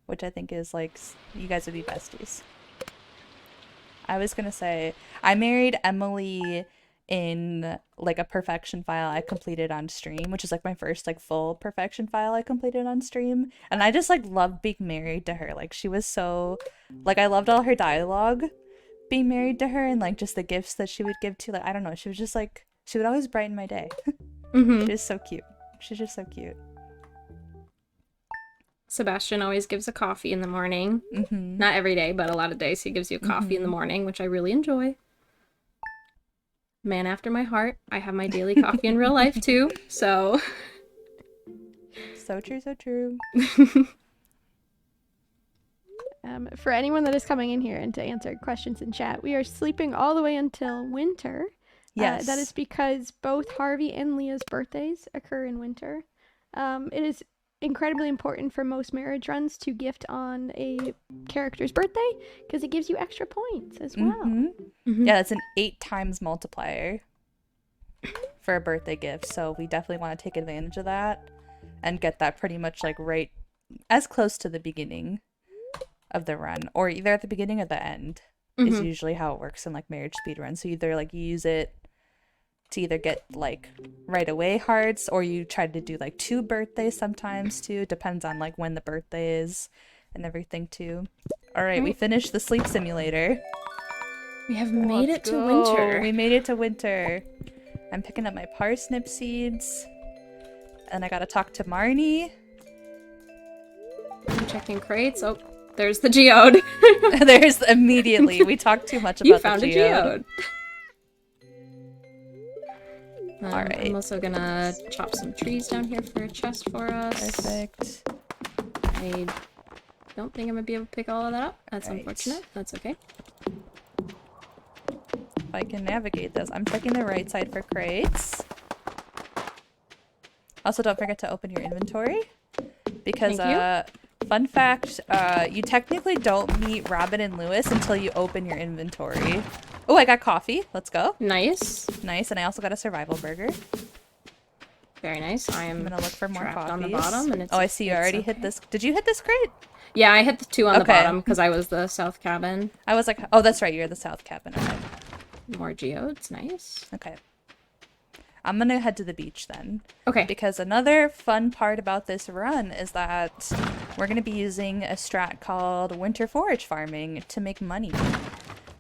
Which I think is like you guys would be besties. I was gonna say I married Emily in like a perfection file I completed on stream, which is like my first like full perfection file I completed on stream, and I just like loved being married to her. Like she was so like I loved all her dialogue being married to her and like just the gifts that she would give to like I don't know, she was just like she would always brighten my day. She's so cute. She's just so cute. Sebastian always gives a coffee in the morning. Not every day, but a lot of days he gives you a coffee in the morning, which I really enjoy. Man after my heart. I have my daily coffee in real life too, so. So true, so true. For anyone that is coming in here and to answer questions in chat, we are sleeping all the way until winter. Yes. That is because both Harvey and Leah's birthdays occur in winter. It is incredibly important for most marriage runs to gift on a character's birthday because it gives you extra points as well. Yeah, that's an 8 times multiplier for a birthday gift, so we definitely want to take advantage of that and get that pretty much like right as close to the beginning of the run, or either at the beginning or the end is usually how it works in like marriage speedruns. So either like you use it to either get like right away hearts, or you try to do like 2 birthdays sometimes too. Depends on like when the birthday is and everything too. All right, we finished the sleep simulator. We have made it to winter. We made it to winter. I'm picking up my parsnip seeds, and I gotta talk to Marnie. I'm checking crates. Oh, there's the geode. There's immediately. We talked too much about you found the a geode. All right. I'm also gonna chop some trees down here for a chest for us. Perfect. I don't think I'm gonna be able to pick all of that up. That's unfortunate. That's okay. If I can navigate this. I'm checking the right side for crates. Also, don't forget to open your inventory. Because, fun fact, you technically don't meet Robin and Lewis until you open your inventory. Oh, I got coffee. Let's go. Nice. Nice, and I also got a survival burger. Very nice. I'm gonna look for more coffees. on the bottom. And I see you already hit this. Did you hit this crate? Yeah, I hit the 2 on the bottom because I was the south cabin. I was like, oh, that's right. You're the south cabin. Okay. More geodes. Nice. Okay. I'm gonna head to the beach then. Okay. Because another fun part about this run is that we're gonna be using a strat called winter forage farming to make money.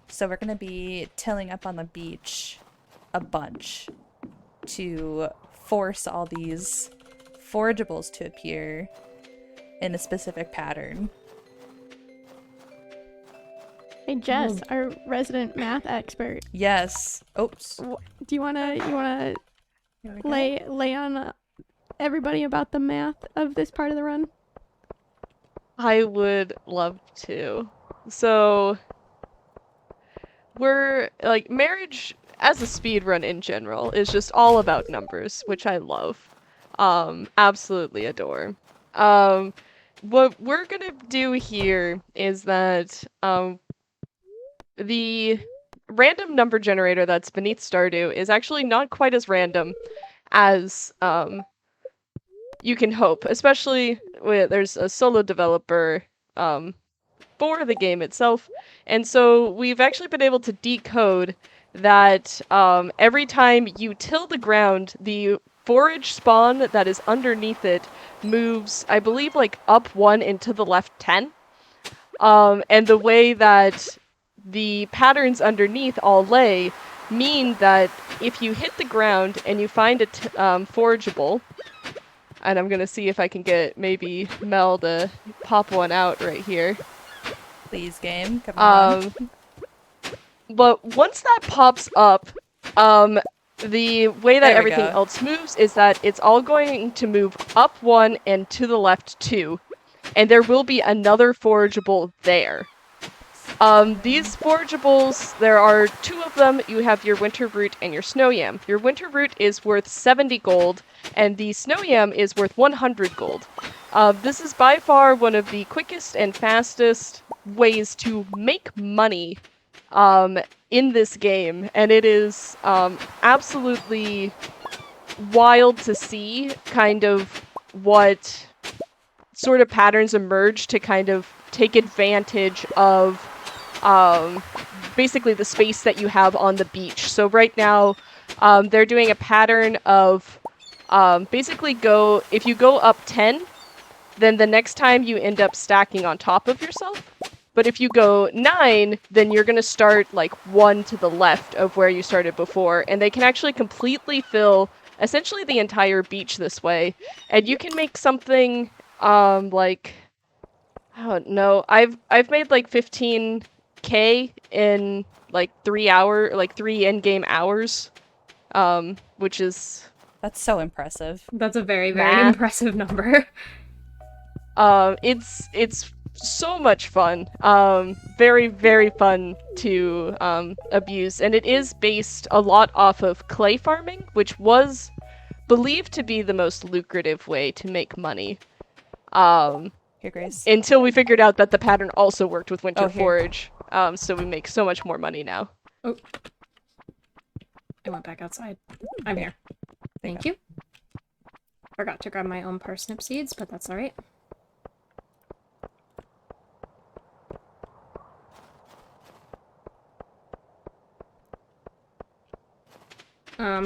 So we're gonna be tilling up on the beach a bunch to force all these forageables to appear in a specific pattern. Hey Jess, our resident math expert. Yes. Oops. Do you wanna lay on everybody about the math of this part of the run? I would love to. So, we're like marriage as a speed run in general is just all about numbers, which I love. Absolutely adore. What we're gonna do here is that the random number generator that's beneath Stardew is actually not quite as random as you can hope, especially when there's a solo developer for the game itself. And so we've actually been able to decode that every time you till the ground, the forage spawn that is underneath it moves, I believe, like up 1 and to the left 10. And the way that the patterns underneath all lay mean that if you hit the ground and you find a forageable, and I'm gonna see if I can get maybe Mel to pop one out right here. Please, game, come on. But once that pops up, the way that everything go. else moves is that it's all going to move up 1 and to the left 2, and there will be another forageable there. These forageables, there are 2 of them. You have your winter root and your snow yam. Your winter root is worth 70 gold, and the snow yam is worth 100 gold. This is by far one of the quickest and fastest ways to make money in this game, and it is absolutely wild to see kind of what sort of patterns emerge to kind of take advantage of basically the space that you have on the beach. So right now, they're doing a pattern of basically if you go up 10, then the next time you end up stacking on top of yourself. But if you go 9, then you're going to start like 1 to the left of where you started before. And they can actually completely fill essentially the entire beach this way. And you can make something like, I don't know, I've made like 15k in like 3 in-game hours, which is... That's so impressive. That's a very, very impressive number. It's so much fun. Very, very fun to abuse. And it is based a lot off of clay farming, which was believed to be the most lucrative way to make money. Here, Grace. Until we figured out that the pattern also worked with winter Oh, here. forage. So we make so much more money now. Oh. I went back outside. I'm here. Thank you. Forgot to grab my own parsnip seeds, but that's alright.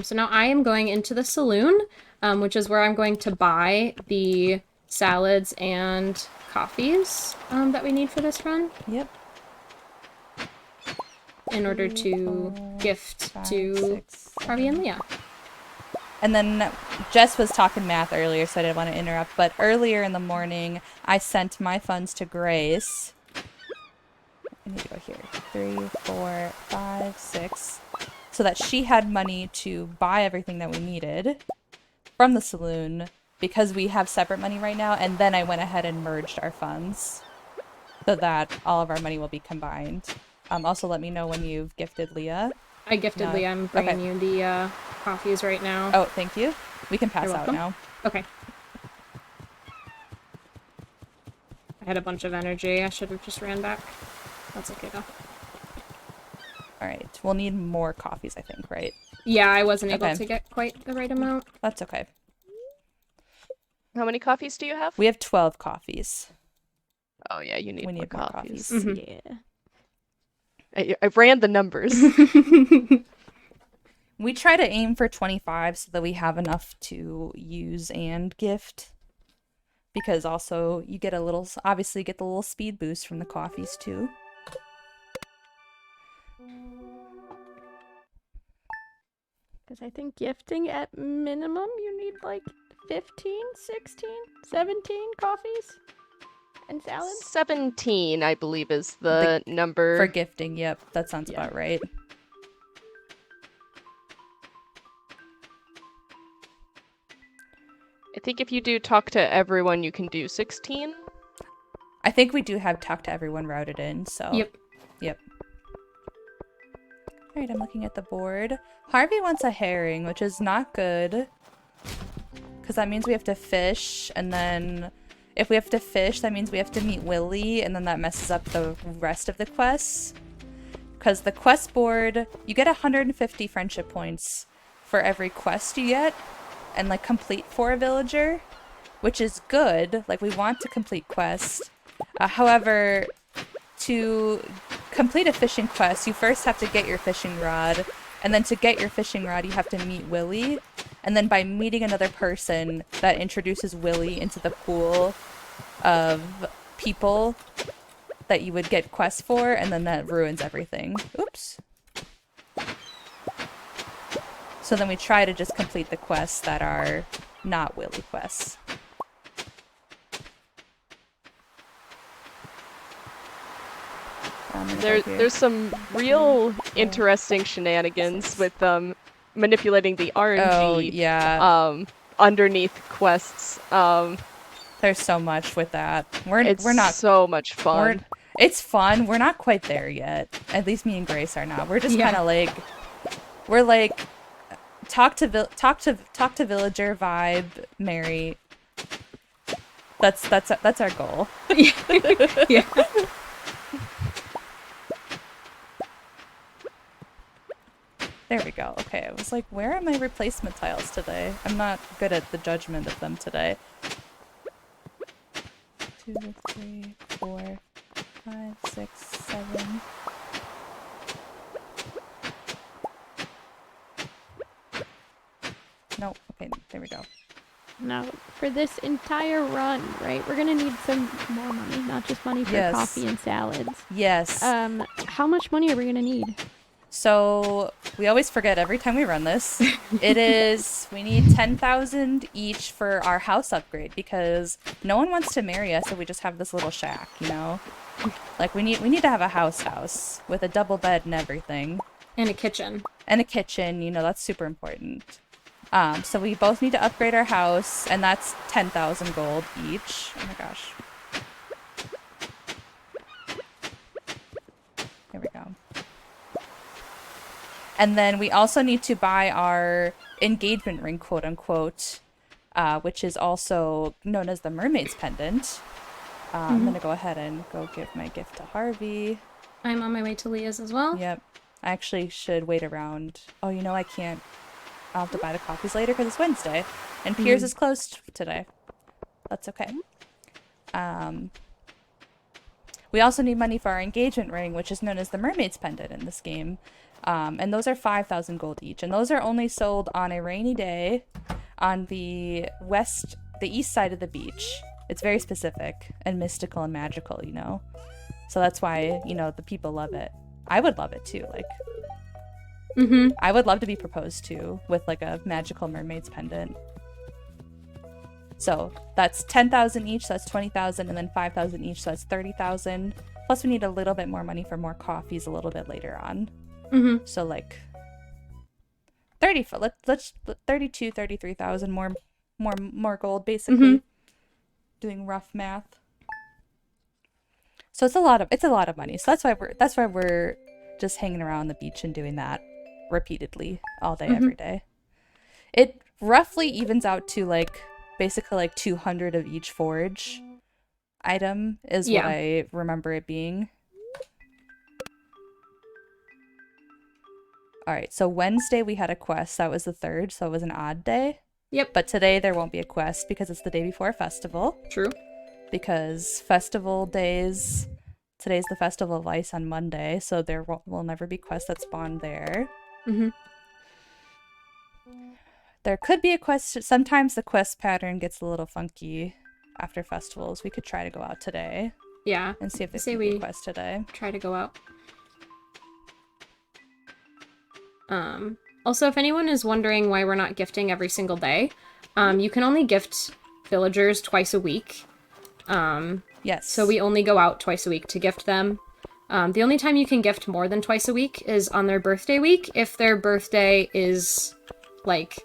So now I am going into the saloon, which is where I'm going to buy the salads and coffees that we need for this run. Yep. In order to gift to Harvey and Leah. And then Jess was talking math earlier, so I didn't want to interrupt, but earlier in the morning, I sent my funds to Grace. I need to go here. 3, 4, 5, 6. So that she had money to buy everything that we needed from the saloon, because we have separate money right now, and then I went ahead and merged our funds so that all of our money will be combined. Also, let me know when you've gifted Leah. I gifted Leah. I'm bringing you the coffees right now. Oh, thank you. We can pass You're out welcome. now. Okay. I had a bunch of energy. I should have just ran back. That's okay, though. Alright, we'll need more coffees, I think, right? Yeah, I wasn't able to get quite the right amount. That's okay. How many coffees do you have? We have 12 coffees. Oh yeah, you need We more need more coffees. coffees. Yeah. I ran the numbers. We try to aim for 25 so that we have enough to use and gift. Because also, you get obviously get the little speed boost from the coffees too. Because I think gifting at minimum, you need like 15, 16, 17 coffees and salads. 17, I believe, is the number. For gifting, yep. That sounds about right. I think if you do talk to everyone, you can do 16. I think we do have talk to everyone routed in, so. Yep. Alright, I'm looking at the board. Harvey wants a herring, which is not good. Because that means we have to fish, and then if we have to fish, that means we have to meet Willy, and then that messes up the rest of the quests. Because the quest board, you get 150 friendship points for every quest you get, and like complete for a villager, which is good. Like, we want to complete quests. However, to complete a fishing quest, you first have to get your fishing rod, and then to get your fishing rod, you have to meet Willy, and then by meeting another person, that introduces Willy into the pool of people that you would get quests for, and then that ruins everything. Oops. So then we try to just complete the quests that are not Willy quests. There's some real interesting shenanigans with manipulating the RNG underneath quests. There's so much with that. We're not so much fun. It's fun. We're not quite there yet. At least me and Grace are not. We're just kind of like, we're like, talk to villager, vibe, marry. That's our goal. Yeah. There we go. Okay, I was like, where are my replacement tiles today? I'm not good at the judgment of them today. 2, 3, 4, 5, 6, 7. No, okay, there we go. Now, for this entire run, right, we're gonna need some more money, not just money for coffee and salads. Yes. How much money are we gonna need? So, we always forget every time we run this. We need 10,000 each for our house upgrade, because no one wants to marry us if we just have this little shack, you know? Like, we need to have a house with a double bed and everything. And a kitchen. And a kitchen, you know, that's super important. So we both need to upgrade our house, and that's 10,000 gold each. Oh my gosh. There we go. And then we also need to buy our engagement ring, quote unquote, which is also known as the mermaid's pendant. I'm gonna go ahead and go give my gift to Harvey. I'm on my way to Leah's as well. Yep. I actually should wait around. Oh, you know, I can't. I'll have to buy the coffees later because it's Wednesday. And Piers is closed today. That's okay. We also need money for our engagement ring, which is known as the mermaid's pendant in this game. And those are 5,000 gold each. And those are only sold on a rainy day on the east side of the beach. It's very specific and mystical and magical, you know? So that's why, you know, the people love it. I would love it too, like... I would love to be proposed to with like a magical mermaid's pendant. So that's 10,000 each, so that's 20,000, and then 5,000 each, so that's 30,000. Plus we need a little bit more money for more coffees a little bit later on. So like 32, 33,000 more gold basically. Doing rough math. So it's a lot of money. So that's why we're just hanging around the beach and doing that repeatedly all day every day. It roughly evens out to like basically like 200 of each forage item is what I remember it being. All right, so Wednesday we had a quest. That was the 3rd, so it was an odd day. Yep. But today there won't be a quest because it's the day before a festival. True. Because festival days, today's the Festival of Ice on Monday, so there will never be quests that spawn there. There could be a quest. Sometimes the quest pattern gets a little funky after festivals. We could try to go out today. Yeah. And see if there's a quest today. Try to go out. Also, if anyone is wondering why we're not gifting every single day, you can only gift villagers twice a week. Yes. So we only go out twice a week to gift them. The only time you can gift more than twice a week is on their birthday week. If their birthday is, like,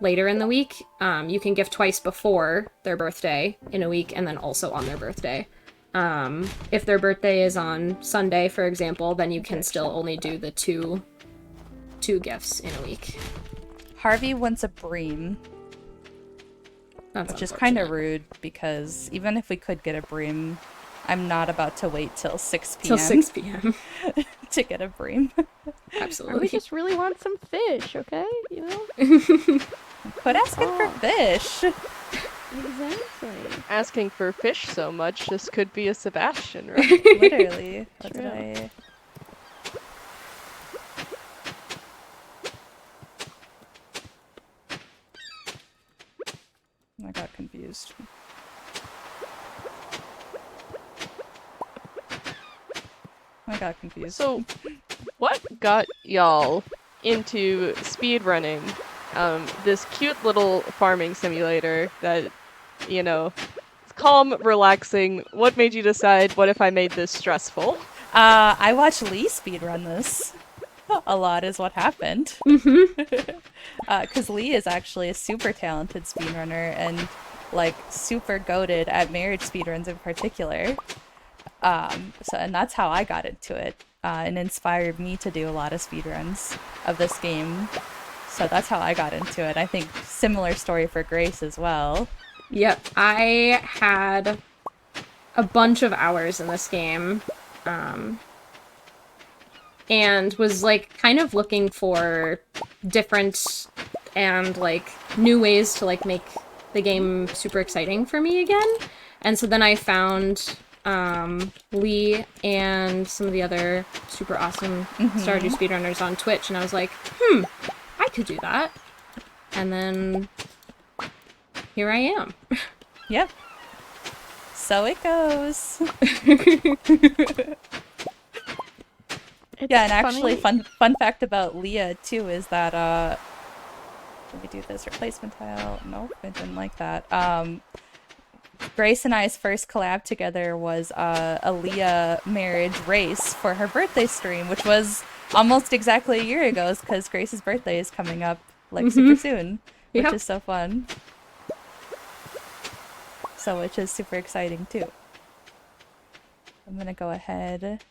later in the week, you can gift twice before their birthday in a week and then also on their birthday. If their birthday is on Sunday, for example, then you can still only do the two gifts in a week. Harvey wants a bream. That's which is kind of rude because even if we could get a bream, I'm not about to wait till 6 p.m. Till 6 p.m. to get a bream. Absolutely. We just really want some fish, okay? You know? Quit asking for fish. Exactly. Asking for fish so much, this could be a Sebastian, right? Literally. What did I... I got confused. I got confused. So, what got y'all into speedrunning this cute little farming simulator that, you know, it's calm, relaxing? What made you decide, what if I made this stressful? I watched Lee speedrun this. A lot is what happened. Because Lee is actually a super talented speedrunner and, like, super goated at marriage speedruns in particular. And that's how I got into it, and inspired me to do a lot of speedruns of this game. So that's how I got into it. I think similar story for Grace as well. Yep, I had a bunch of hours in this game, and was, like, kind of looking for different and, like, new ways to, like, make the game super exciting for me again. And so then I found Lee and some of the other super awesome Stardew speedrunners on Twitch, and I was like, I could do that. And then here I am. Yep. So it goes. Yeah, and actually, fun fact about Leah too is that let me do this replacement tile. Nope, I didn't like that. Grace and I's first collab together was a Leah marriage race for her birthday stream, which was almost exactly a year ago, because Grace's birthday is coming up like super soon, which is so fun. So, which is super exciting too. I'm gonna go ahead.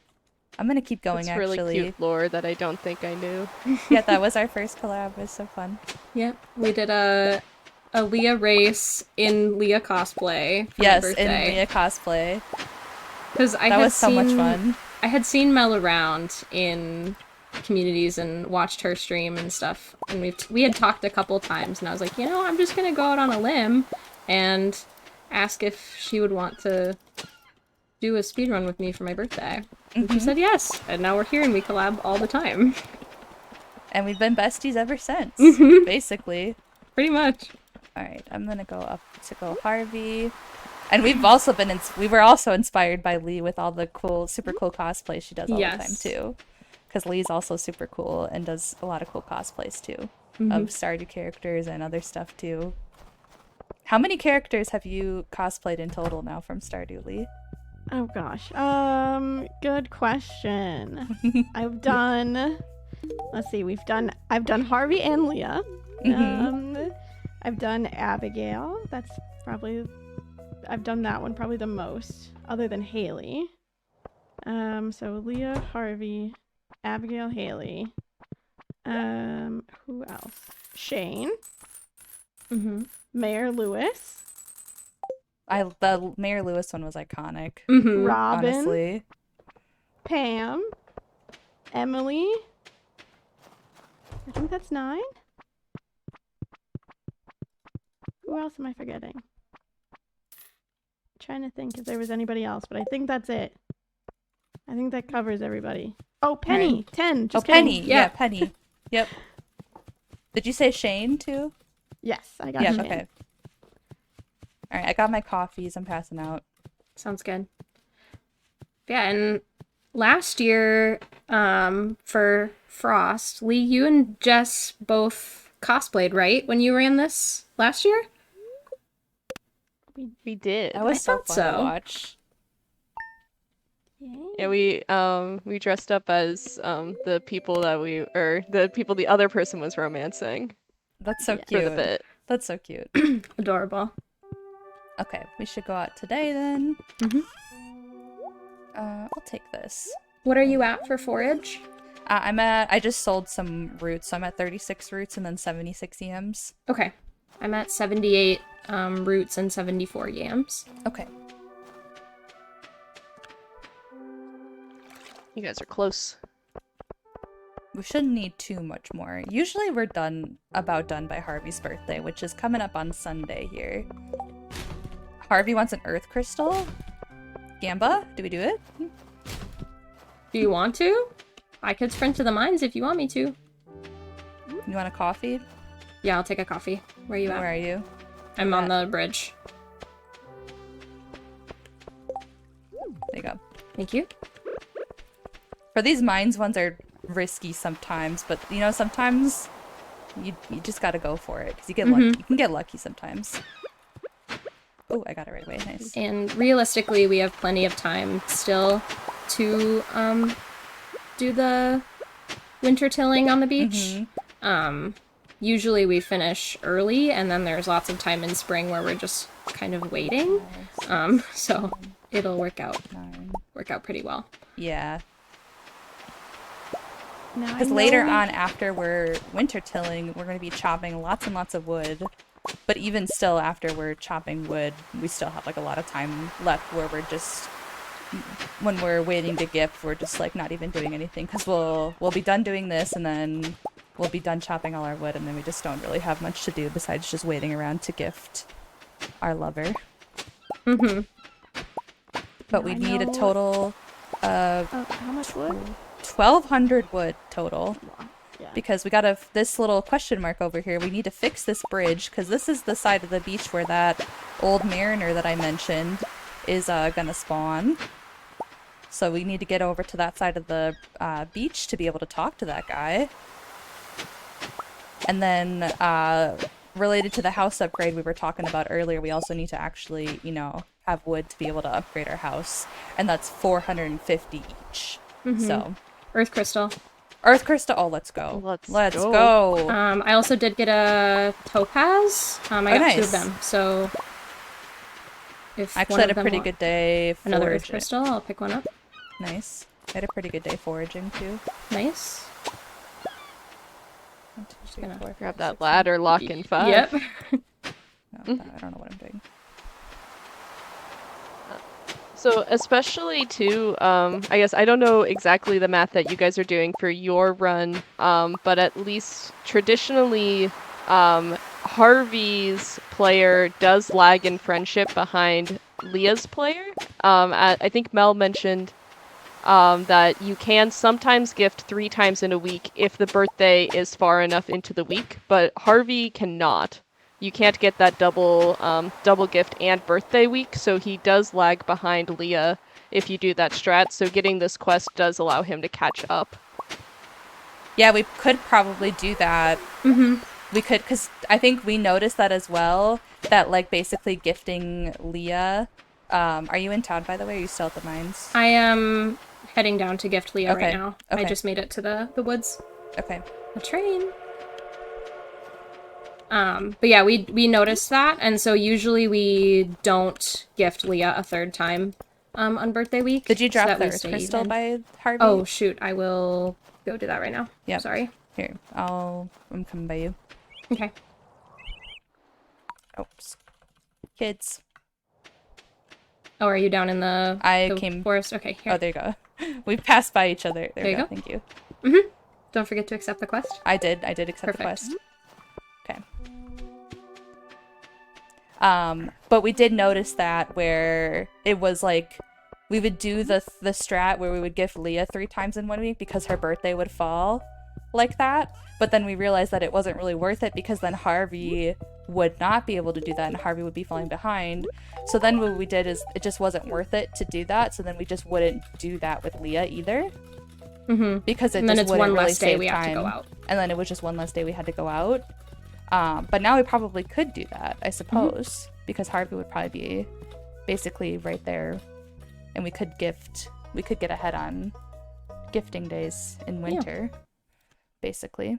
I'm gonna keep going. That's really cute lore that I don't think I knew. Yeah, that was our first collab. It was so fun. Yep, we did a Leah race in Leah cosplay for yes, my birthday. in Leah cosplay. Because that was so much fun. I had seen Mel around in communities and watched her stream and stuff, and we had talked a couple times, and I was like, you know, I'm just gonna go out on a limb and ask if she would want to do a speedrun with me for my birthday. And she said yes, and now we're here and we collab all the time. And we've been besties ever since, basically. Pretty much. Alright, I'm gonna go up to go Harvey. And we've also been we were also inspired by Lee with all the cool, super cool cosplays she does all the time too. Because Lee's also super cool and does a lot of cool cosplays too. Of Stardew characters and other stuff too. How many characters have you cosplayed in total now from Stardew, Lee? Oh gosh. Good question. I've done, let's see, I've done Harvey and Leah. I've done Abigail. That's probably, I've done that one probably the most, other than Haley. So Leah, Harvey, Abigail, Haley. Who else? Shane. Mayor Lewis. The Mayor Lewis one was iconic. Robin. Honestly. Pam. Emily. I think that's 9. Who else am I forgetting? Trying to think if there was anybody else, but I think that's it. I think that covers everybody. Oh, Penny. Right. 10. Just kidding. Penny. Yeah, Penny. Yep. Did you say Shane too? Yes, I got Shane. Okay. Alright, I got my coffees. I'm passing out. Sounds good. Yeah, and last year, for Frost, Lee, you and Jess both cosplayed, right? When you ran this last year? We did. That was I so thought fun so. to watch. Yeah, we dressed up as the people that the other person was romancing. That's so For cute. the bit. That's so cute. Adorable. Okay, we should go out today then. Mm-hmm. I'll take this. What are you at for forage? I just sold some roots, so I'm at 36 roots and then 76 yams. Okay. I'm at 78 roots and 74 yams. Okay. You guys are close. We shouldn't need too much more. Usually we're about done by Harvey's birthday, which is coming up on Sunday here. Harvey wants an earth crystal. Gamba, do we do it? Do you want to? I could sprint to the mines if you want me to. You want a coffee? Yeah, I'll take a coffee. Where are you at? Where are you? I'm on the bridge. There you go. Thank you. For these mines ones are risky sometimes, but you know, sometimes you just gotta go for it because you get lucky. You can get lucky sometimes. Oh, I got it right away. Nice. And realistically, we have plenty of time still to do the winter tilling on the beach. Usually we finish early, and then there's lots of time in spring where we're just kind of waiting. So it'll work out pretty well. Yeah. Because later on, after we're winter tilling, we're going to be chopping lots and lots of wood. But even still, after we're chopping wood, we still have like a lot of time left where we're just, when we're waiting to gift, we're just like not even doing anything. Because we'll be done doing this, and then we'll be done chopping all our wood, and then we just don't really have much to do besides just waiting around to gift our lover. But we need a total of how much wood? 1,200 wood total. Because we got this little question mark over here. We need to fix this bridge because this is the side of the beach where that old mariner that I mentioned is gonna spawn. So we need to get over to that side of the beach to be able to talk to that guy. And then related to the house upgrade we were talking about earlier, we also need to actually, you know, have wood to be able to upgrade our house. And that's 450 each. So Earth crystal. Earth crystal. Oh, let's go. Let's go. I also did get a topaz. I got 2 of them. So if I actually had a pretty good day foraging. Another earth crystal, I'll pick one up. Nice. I had a pretty good day foraging too. Nice. 1, 2, 3, 4, Grab that ladder, lock in 5. Yep. No, I don't know what I'm doing. So especially too, I guess I don't know exactly the math that you guys are doing for your run, but at least traditionally, Harvey's player does lag in friendship behind Leah's player. I think Mel mentioned that you can sometimes gift 3 times in a week if the birthday is far enough into the week, but Harvey cannot. You can't get that double gift and birthday week, so he does lag behind Leah if you do that strat, so getting this quest does allow him to catch up. Yeah, we could probably do that. We could, because I think we noticed that as well, that like basically gifting Leah. Are you in town, by the way, or are you still at the mines? I am heading down to gift Leah right now. I just made it to the woods. Okay. A train. But yeah, we noticed that, and so usually we don't gift Leah a 3rd time on birthday week. Did you drop so the earth crystal by Harvey? Oh shoot, I will go do that right now. Yeah. Sorry. Here, I'm coming by you. Okay. Oops. Kids. Oh, are you down in the forest? Okay, here. Oh, there you go. We passed by each other. There you go. Thank you. Don't forget to accept the quest. I did accept the quest. Okay. But we did notice that where it was like we would do the strat where we would gift Leah 3 times in 1 week because her birthday would fall like that. But then we realized that it wasn't really worth it because then Harvey would not be able to do that and Harvey would be falling behind. So then what we did is it just wasn't worth it to do that. So then we just wouldn't do that with Leah either. Because it And then just it's wouldn't one really less day save we have to go time. out. And then it was just one less day we had to go out. But now we probably could do that, I suppose, because Harvey would probably be basically right there, and we could get ahead on gifting days in winter, basically.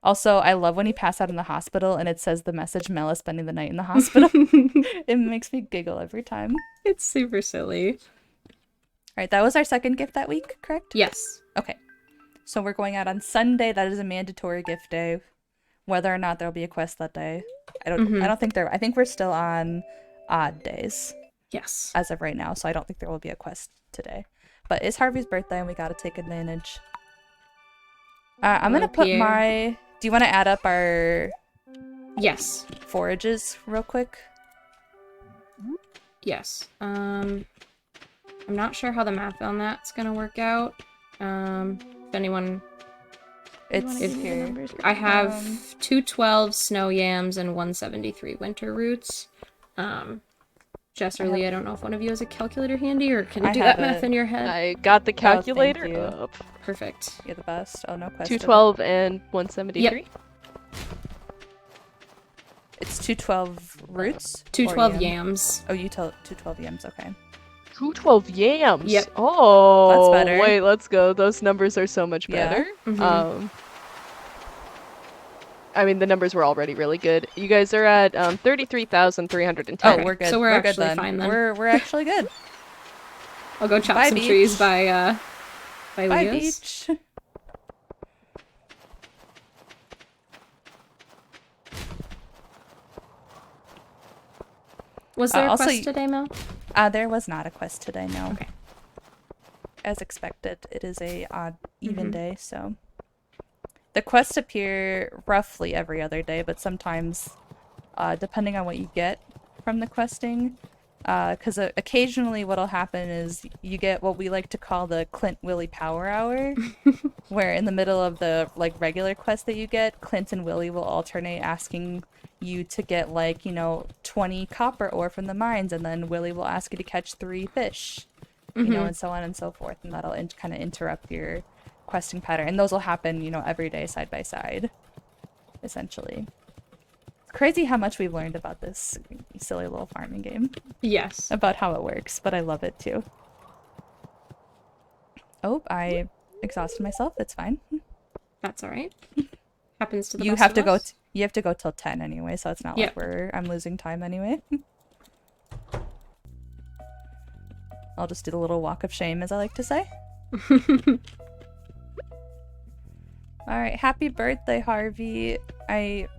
Also, I love when he passed out in the hospital and it says the message Mel is spending the night in the hospital. It makes me giggle every time. It's super silly. All right, that was our second gift that week, correct? Yes. Okay. So we're going out on Sunday. That is a mandatory gift day. Whether or not there'll be a quest that day, I don't think there. I think we're still on odd days. Yes. As of right now, so I don't think there will be a quest today. But it's Harvey's birthday, and we got to take advantage. I'm gonna put my. Do you want to add up our? Yes. Forages real quick. Yes. I'm not sure how the math on that's gonna work out. If anyone. It's here. I have 212 snow yams and 173 winter roots. Jess or Lee, I don't know if one of you has a calculator handy or can you do that math in your head? I got the calculator you. up. Perfect. You're the best. Oh, no question. 212 and 173? Yep. It's 212 roots? 212 yams. Oh, you tell 212 yams, okay. 212 yams? Yep. Oh, That's better. Wait, let's go. Those numbers are so much Yeah. better. I mean, the numbers were already really good. You guys are at 33,310. Oh, we're good. So we're actually good fine then. We're actually good. I'll go chop Bye, some beach. trees by Bye, Leo's. beach. Was there a Also, quest today, Mel? There was not a quest today, no. Okay. As expected, it is a odd even day, so the quests appear roughly every other day, but sometimes, depending on what you get from the questing, because occasionally what'll happen is you get what we like to call the Clint Willie Power Hour, where in the middle of the regular quest that you get, Clint and Willie will alternate asking you to get 20 copper ore from the mines, and then Willie will ask you to catch 3 fish, you know, and so on and so forth, and that'll kind of interrupt your questing pattern, and those will happen, every day side by side, essentially. It's crazy how much we've learned about this silly little farming game. Yes. About how it works, but I love it too. Oh, I exhausted myself. It's fine. That's all right. Happens to the You best have of to go. us. You have to go till 10 anyway, so it's not Yep. like I'm losing time anyway. I'll just do the little walk of shame, as I like to say. All right, happy birthday, Harvey. I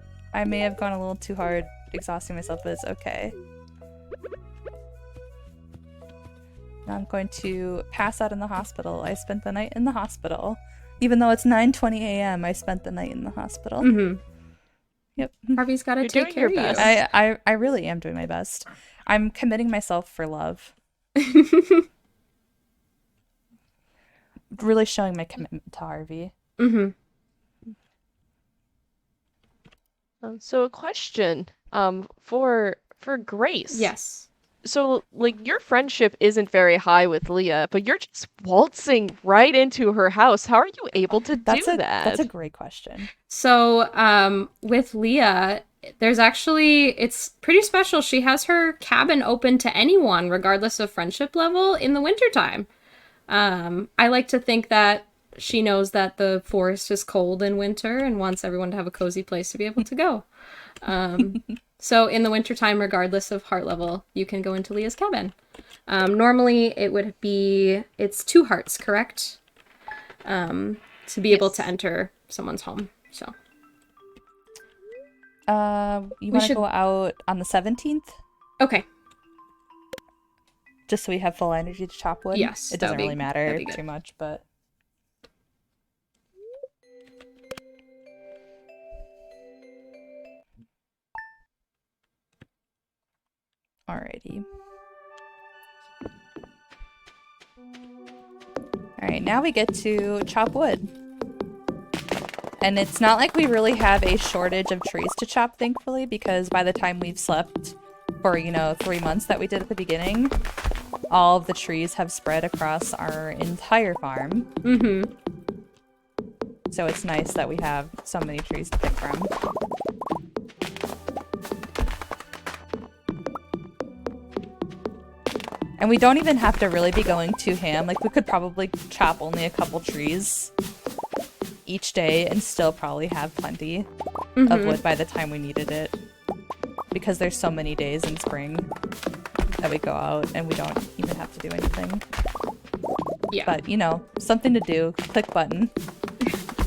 may have gone a little too hard exhausting myself, but it's okay. Now I'm going to pass out in the hospital. I spent the night in the hospital. Even though it's 9:20 a.m., I spent the night in the hospital. Yep. Harvey's got to You're take doing care your of you. best. I really am doing my best. I'm committing myself for love. Really showing my commitment to Harvey. So a question for Grace. Yes. So your friendship isn't very high with Leah, but you're just waltzing right into her house. How are you able to do that? That's a great question. So, with Leah, it's pretty special. She has her cabin open to anyone, regardless of friendship level, in the wintertime. I like to think that she knows that the forest is cold in winter and wants everyone to have a cozy place to be able to go. So in the wintertime, regardless of heart level, you can go into Leah's cabin. Normally it's 2 hearts, correct? To be able to enter someone's home, so. You want to go out on the 17th? Okay. Just so we have full energy to chop wood? Yes, It doesn't really matter that'd be good. too much, but... Alrighty. Alright, now we get to chop wood. And it's not like we really have a shortage of trees to chop, thankfully, because by the time we've slept for, 3 months that we did at the beginning, all of the trees have spread across our entire farm. Mm-hmm. So it's nice that we have so many trees to pick from. And we don't even have to really be going too ham. Like, we could probably chop only a couple trees each day and still probably have plenty of wood by the time we needed it. Because there's so many days in spring that we go out and we don't even have to do anything. Yeah. But, something to do. Click button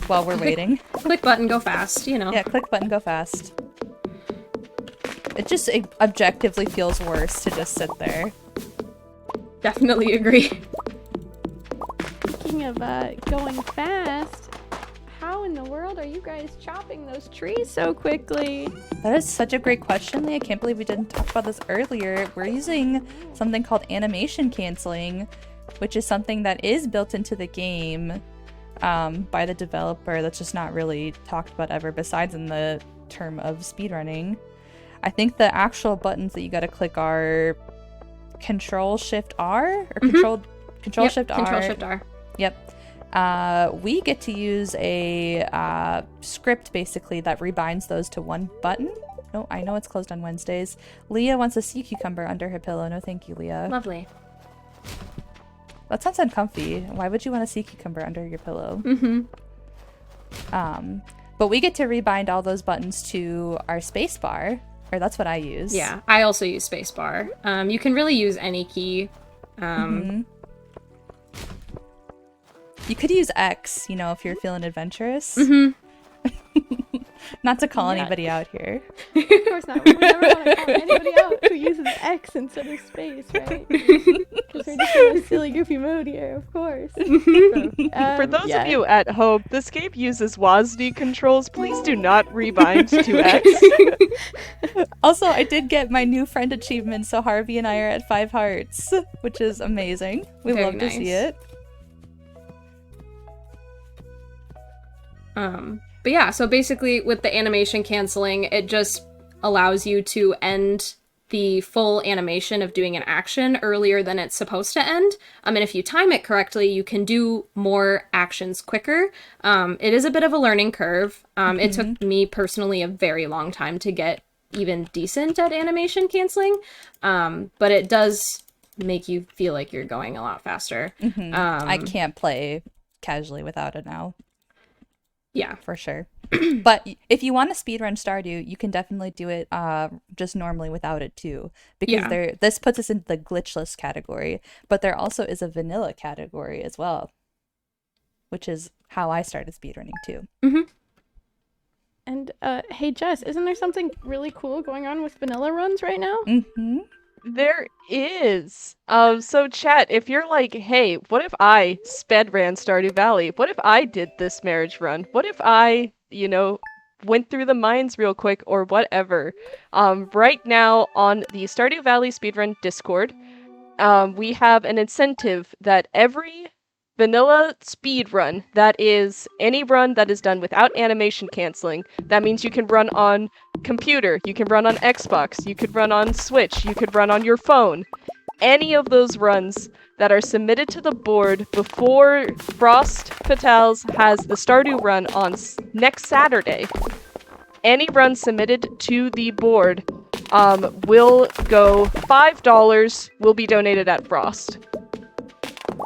while we're waiting. Click button, go fast, Yeah, click button, go fast. It just objectively feels worse to just sit there. Definitely agree. Speaking of going fast, how in the world are you guys chopping those trees so quickly? That is such a great question, Lee. I can't believe we didn't talk about this earlier. We're using something called animation canceling, which is something that is built into the game by the developer that's just not really talked about ever besides in the term of speedrunning. I think the actual buttons that you gotta click are Control-Shift-R? Or Control-Shift-R? Control-Shift-R. Yep. We get to use a script, basically, that rebinds those to one button. No, I know it's closed on Wednesdays. Leah wants a sea cucumber under her pillow. No, thank you, Leah. Lovely. That sounds uncomfy. Why would you want a sea cucumber under your pillow? Mm-hmm. But we get to rebind all those buttons to our space bar. Or that's what I use. Yeah, I also use spacebar. You can really use any key. You could use X, if you're feeling adventurous. Mm-hmm. Not to call anybody out here. Of course not. We never want to call anybody out who uses X instead of space, right? Because we're just in a silly, goofy mode here, of course. For those of you at home, this game uses WASD controls. Please do not rebind to X. Also, I did get my new friend achievement, so Harvey and I are at 5 hearts, which is amazing. We Very love to see it. But yeah, so basically with the animation canceling, it just allows you to end the full animation of doing an action earlier than it's supposed to end. And if you time it correctly, you can do more actions quicker. It is a bit of a learning curve. It took me personally a very long time to get even decent at animation canceling. But it does make you feel like you're going a lot faster. I can't play casually without it now. Yeah, for sure. But if you want to speedrun Stardew, you can definitely do it just normally without it too. Because this puts us into the glitchless category, but there also is a vanilla category as well, which is how I started speedrunning too. And hey Jess, isn't there something really cool going on with vanilla runs right now? There is. So chat, if you're like, hey, what if I sped ran Stardew Valley? What if I did this marriage run? What if I, went through the mines real quick or whatever? Right now on the Stardew Valley speedrun Discord, we have an incentive that every vanilla speed run, that is any run that is done without animation canceling. That means you can run on computer, you can run on Xbox, you could run on Switch, you could run on your phone. Any of those runs that are submitted to the board before Frost Fatales has the Stardew run on next Saturday. Any run submitted to the board will go $5 will be donated at Frost.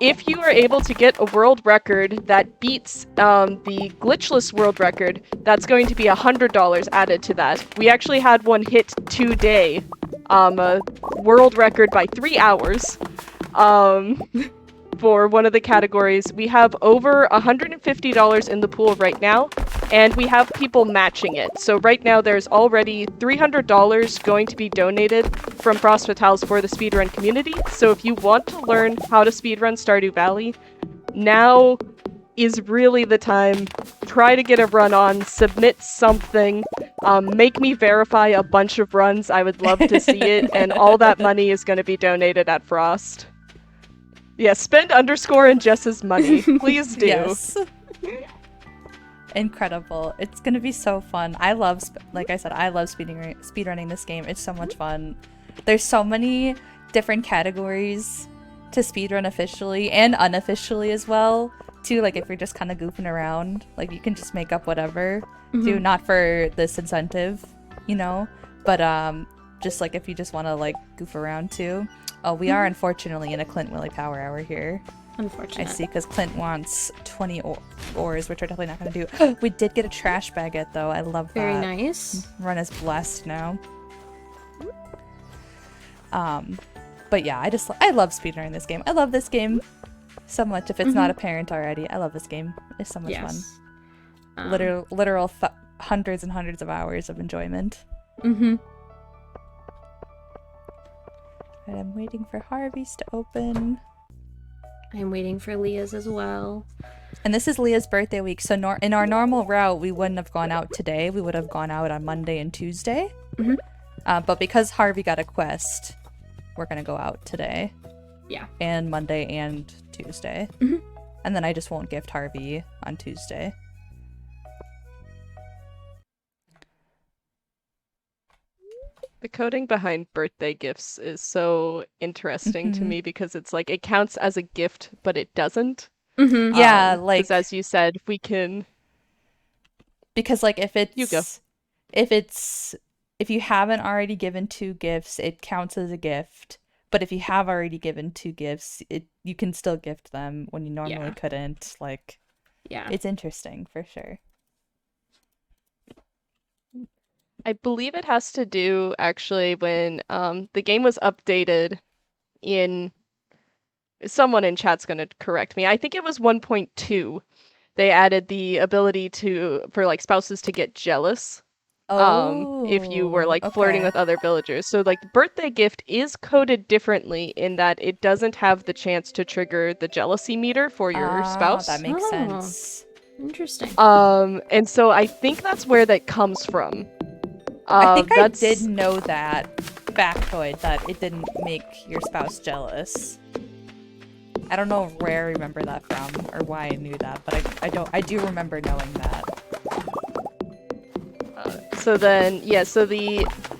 If you are able to get a world record that beats the glitchless world record, that's going to be $100 added to that. We actually had one hit today, a world record by 3 hours for one of the categories. We have over $150 in the pool right now, and we have people matching it. So right now there's already $300 going to be donated from Frost Fatales for the speedrun community. So if you want to learn how to speedrun Stardew Valley, now is really the time. Try to get a run on, submit something, make me verify a bunch of runs. I would love to see it, and all that money is going to be donated at Frost. Yeah, spend underscore and Jess's money. Please do. Yes. Incredible. It's gonna be so fun. I love, like I said, I love speedrunning this game. It's so much fun. There's so many different categories to speedrun officially and unofficially as well, too. Like if you're just kind of goofing around, like you can just make up whatever, do not for this incentive, you know, but just like if you just want to like goof around too. Oh, we are unfortunately in a Clint Willie power hour here. Unfortunate. I see, because Clint wants 20 ores, which we're definitely not going to do. We did get a trash baguette, though. I love that. Very nice. Run is blessed now. But yeah, I love speedrunning this game. I love this game so much. If it's not apparent already, I love this game. It's so much fun. Literal hundreds and hundreds of hours of enjoyment. Mm-hmm. And I'm waiting for Harvey's to open. I'm waiting for Leah's as well. And this is Leah's birthday week, so in our normal route, we wouldn't have gone out today. We would have gone out on Monday and Tuesday. But because Harvey got a quest, we're going to go out today. Yeah. And Monday and Tuesday. And then I just won't gift Harvey on Tuesday. The coding behind birthday gifts is so interesting to me because it's like it counts as a gift, but it doesn't. Yeah, like as you said, we can. Because like if You go. if you haven't already given 2 gifts, it counts as a gift. But if you have already given 2 gifts, you can still gift them when you normally couldn't. Like, yeah, it's interesting for sure. I believe it has to do actually when the game was updated in. Someone in chat's going to correct me. I think it was 1.2. They added the ability for like spouses to get jealous. If you were like flirting with other villagers. So like the birthday gift is coded differently in that it doesn't have the chance to trigger the jealousy meter for your spouse. That makes sense. Interesting. And so I think that's where that comes from. I think I did know that factoid, that it didn't make your spouse jealous. I don't know where I remember that from or why I knew that, but I do remember knowing that. So then, yeah, so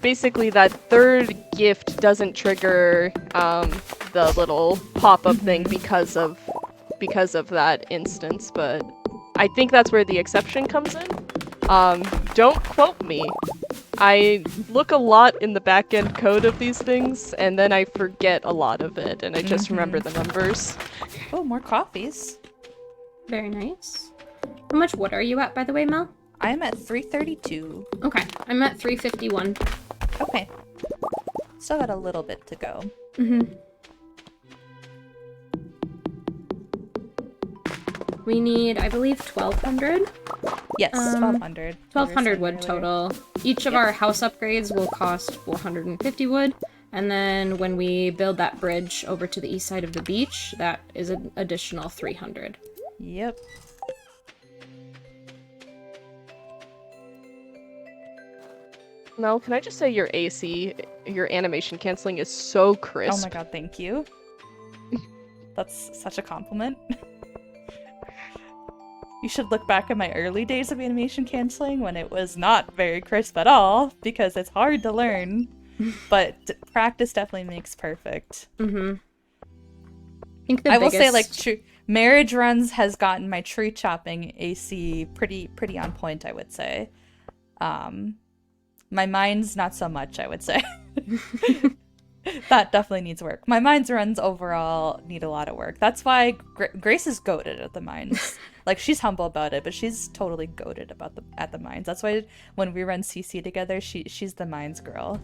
basically that third gift doesn't trigger the little pop-up thing because of that instance, but I think that's where the exception comes in. Don't quote me. I look a lot in the back-end code of these things, and then I forget a lot of it, and I just remember the numbers. Oh, more coffees. Very nice. How much wood are you at, by the way, Mel? I'm at 332. Okay, I'm at 351. Okay. Still got a little bit to go. We need, I believe, 1,200. Yes, 1,200. 1,200 wood total. Each of our house upgrades will cost 450 wood. And then when we build that bridge over to the east side of the beach, that is an additional 300. Yep. Mel, can I just say your AC, your animation canceling is so crisp. Oh my god, thank you. That's such a compliment. You should look back at my early days of animation canceling when it was not very crisp at all, because it's hard to learn. But practice definitely makes perfect. I will say, like, Marriage Runs has gotten my tree chopping AC pretty on point, I would say. My mind's not so much, I would say. That definitely needs work. My mind's runs overall need a lot of work. That's why Grace is goated at the mines. Like, she's humble about it, but she's totally goated at the mines. That's why when we run CC together, she's the mines girl.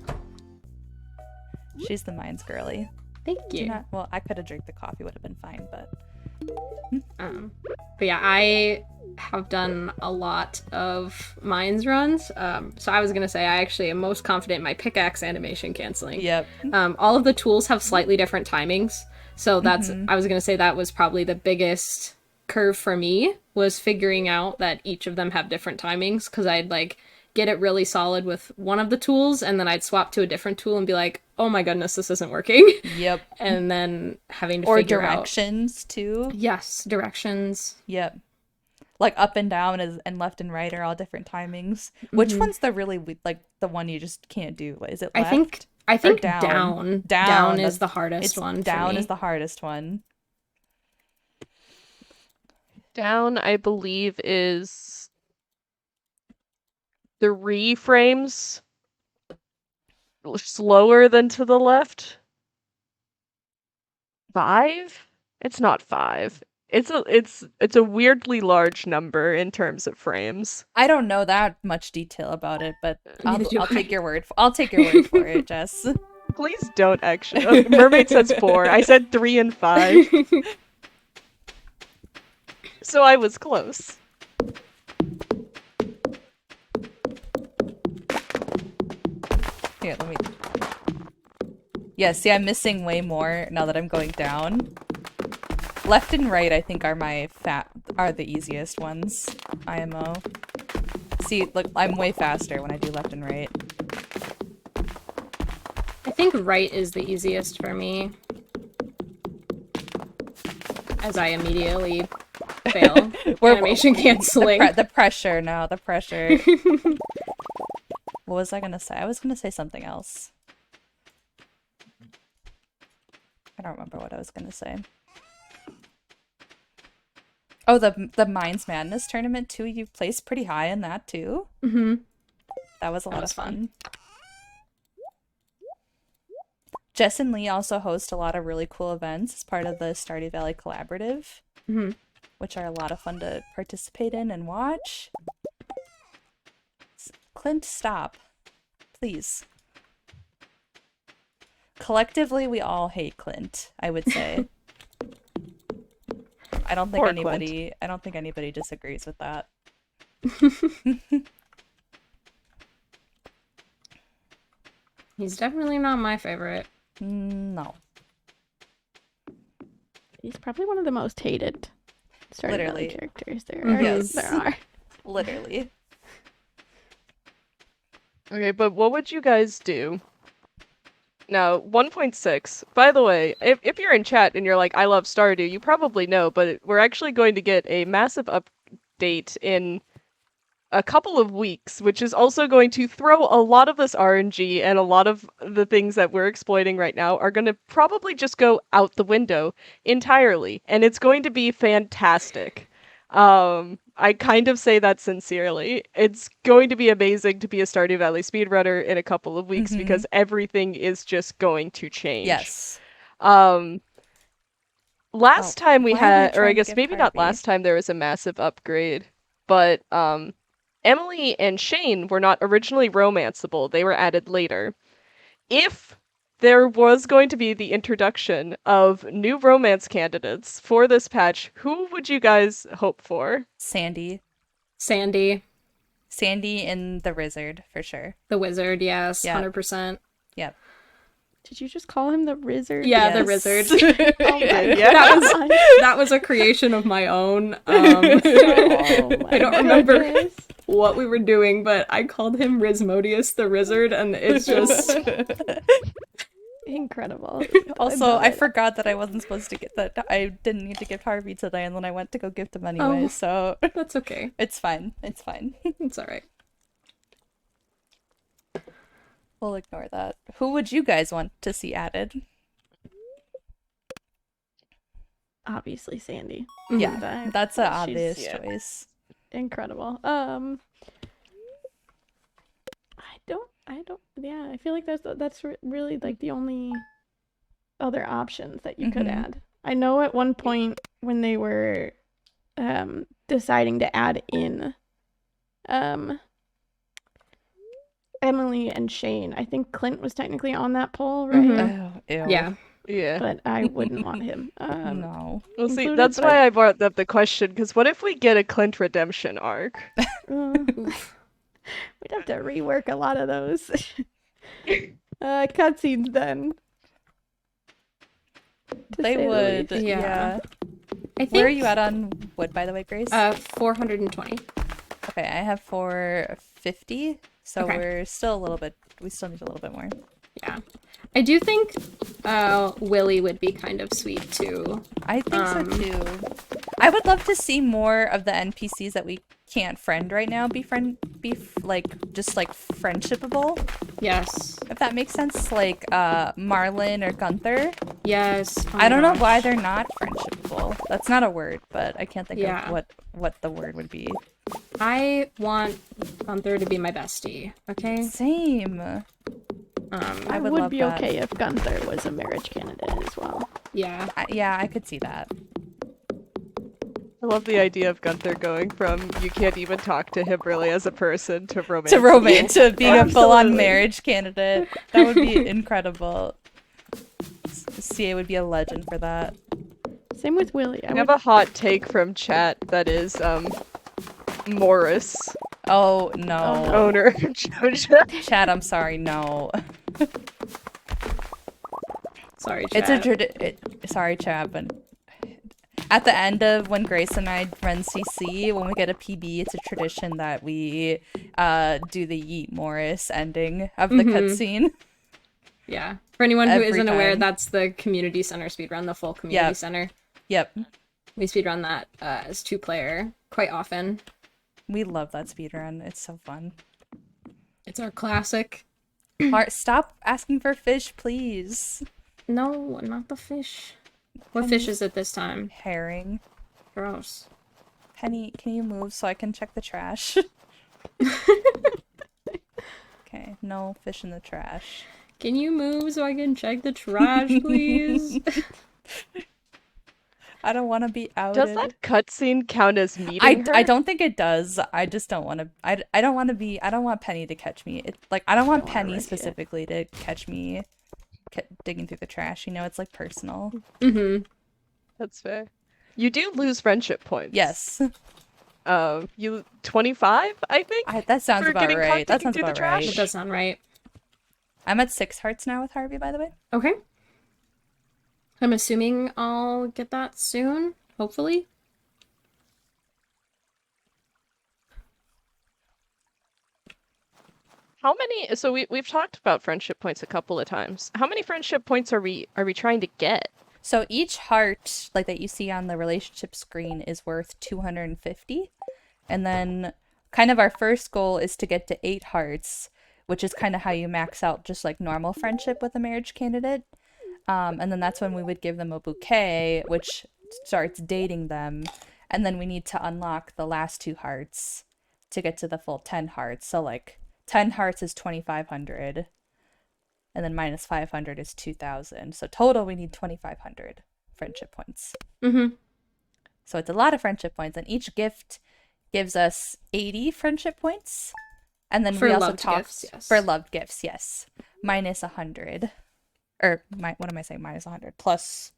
She's the mines girly. Thank you. Well, I could have drank the coffee, would have been fine, but. But yeah, I have done a lot of mines runs. So I was gonna say I actually am most confident in my pickaxe animation canceling. Yep. All of the tools have slightly different timings. So that's I was gonna say that was probably the biggest curve for me, was figuring out that each of them have different timings, because I'd like get it really solid with one of the tools and then I'd swap to a different tool and be like, oh my goodness, this isn't working. Yep. And then having to or figure directions out... too. Yes, directions. Yep. Like up and down and left and right are all different timings. Which Mhm. one's the really like the one you just can't do? Is it I left? think or down. Down. Down is That's- the hardest it's one for Down me. is the hardest one. Down, I believe, is 3 frames slower than to the left. 5? It's not 5. It's a weirdly large number in terms of frames. I don't know that much detail about it, but Neither do I'll I. take your word. I'll take your word for it, Jess. Please don't actually. Mermaid says 4. I said 3 and 5. So I was close. Here, let me. Yeah, see, I'm missing way more now that I'm going down. Left and right, I think, are the easiest ones. IMO. See, look, I'm way faster when I do left and right. I think right is the easiest for me. As I immediately fail. Animation canceling. The pressure, no, the pressure. What was I gonna say? I was gonna say something else. I don't remember what I was gonna say. Oh, the Minds Madness tournament too. You placed pretty high in that too. Mm-hmm. That was a lot of fun. Jess and Lee also host a lot of really cool events as part of the Stardew Valley Collaborative, which are a lot of fun to participate in and watch. Clint, stop. Please. Collectively, we all hate Clint, I would say. I don't think anybody disagrees with that. He's definitely not my favorite. No. He's probably one of the most hated Stardew Valley Literally. characters there Yes. there are. Literally. Okay, but what would you guys do? Now, 1.6. By the way, if you're in chat and you're like, I love Stardew, you probably know, but we're actually going to get a massive update in a couple of weeks, which is also going to throw a lot of this RNG and a lot of the things that we're exploiting right now are going to probably just go out the window entirely, and it's going to be fantastic. I kind of say that sincerely. It's going to be amazing to be a Stardew Valley speedrunner in a couple of weeks because everything is just going to change. Yes. Last time we why am I had, or I trying to guess get maybe not Harvey? last time there was a massive upgrade, but Emily and Shane were not originally romanceable. They were added later. If there was going to be the introduction of new romance candidates for this patch, who would you guys hope for? Sandy. Sandy. Sandy and the Wizard, for sure. The Wizard, yes, Yeah. 100%. Yep. Did you just call him the Wizard? Yeah, the Yes. Wizard. Oh my Yeah. God. That was a creation of my own. Oh I don't remember goodness. what we were doing, but I called him Rismodius the Wizard, and it's just Incredible. Also, love I it. forgot that I wasn't supposed to get that. I didn't need to gift Harvey today, and then I went to go gift him anyway, Oh. so that's okay. it's fine. It's fine. It's alright. We'll ignore that. Who would you guys want to see added? Obviously Sandy. Yeah, that's an she's obvious choice. Incredible. I feel like that's really like the only other options that you could Mhm. add. I know at one point when they were deciding to add in Emily and Shane, I think Clint was technically on that poll, right? Mhm. Oh, ew. Yeah. Yeah. But I wouldn't want him. No. Well, see, included, that's but- why I brought up the question, because what if we get a Clint redemption arc? We'd have to rework a lot of those cutscenes then. to They say the would. least. Yeah. I think Where are you at on wood, by the way, Grace? 420. Okay, I have 450, so Okay. we're still a little bit. We still need a little bit more. Yeah. I do think Willy would be kind of sweet too. I think so too. I would love to see more of the NPCs that we can't friend right now be just like friendshipable. Yes. If that makes sense, like Marlin or Gunther. Yes. Oh I don't know gosh. why they're not friendshipable. That's not a word, but I can't think Yeah. of what the word would be. I want Gunther to be my bestie. Okay. Same. I would would love be that. okay if Gunther was a marriage candidate as well. Yeah. Yeah, I could see that. I love the idea of Gunther going from you can't even talk to him really as a person to romance. To romance, to being a full-on Absolutely. marriage candidate. That would be incredible. CA would be a legend for that. Same with Willie. I have a hot take from chat that is Morris. Oh no. Owner of JoJo. Chad, I'm sorry, no. Sorry, Chad. It's a sorry, Chad, but at the end of when Grace and I run CC, when we get a PB, it's a tradition that we do the Yeet Morris ending of the cutscene. Yeah. For anyone who Every isn't aware, time. that's the community center speedrun, the full community center. Yep. We speedrun that as 2-player quite often. We love that speedrun. It's so fun. It's our classic. Stop asking for fish, please. No, not the fish. What fish is it this time? Herring. Gross. Penny, can you move so I can check the trash? Okay, no fish in the trash. Can you move so I can check the trash, please? I don't want to be outed. Does that cutscene count as meeting her? I don't think it does. I just don't want to. I don't want to be. I don't want Penny to catch me. I don't want Penny specifically to catch me digging through the trash. You know, it's like personal. Mm-hmm. That's fair. You do lose friendship points. Yes. You 25, I think. That sounds for about getting right. caught That digging sounds through the about trash. right. It does sound right. I'm at 6 hearts now with Harvey, by the way. Okay. I'm assuming I'll get that soon, hopefully. How many? So we've talked about friendship points a couple of times. How many friendship points are we trying to get? So each heart, like that you see on the relationship screen, is worth 250. And then kind of our first goal is to get to 8 hearts, which is kind of how you max out just like normal friendship with a marriage candidate. And then that's when we would give them a bouquet, which starts dating them. And then we need to unlock the last 2 hearts to get to the full 10 hearts. So like 10 hearts is 2,500. And then minus 500 is 2,000. So total, we need 2,500 friendship points. Mm-hmm. So it's a lot of friendship points. And each gift gives us 80 friendship points. And then For we also loved talked gifts, yes. for loved gifts, yes. Minus 100. Or what am I saying? Minus 100. Plus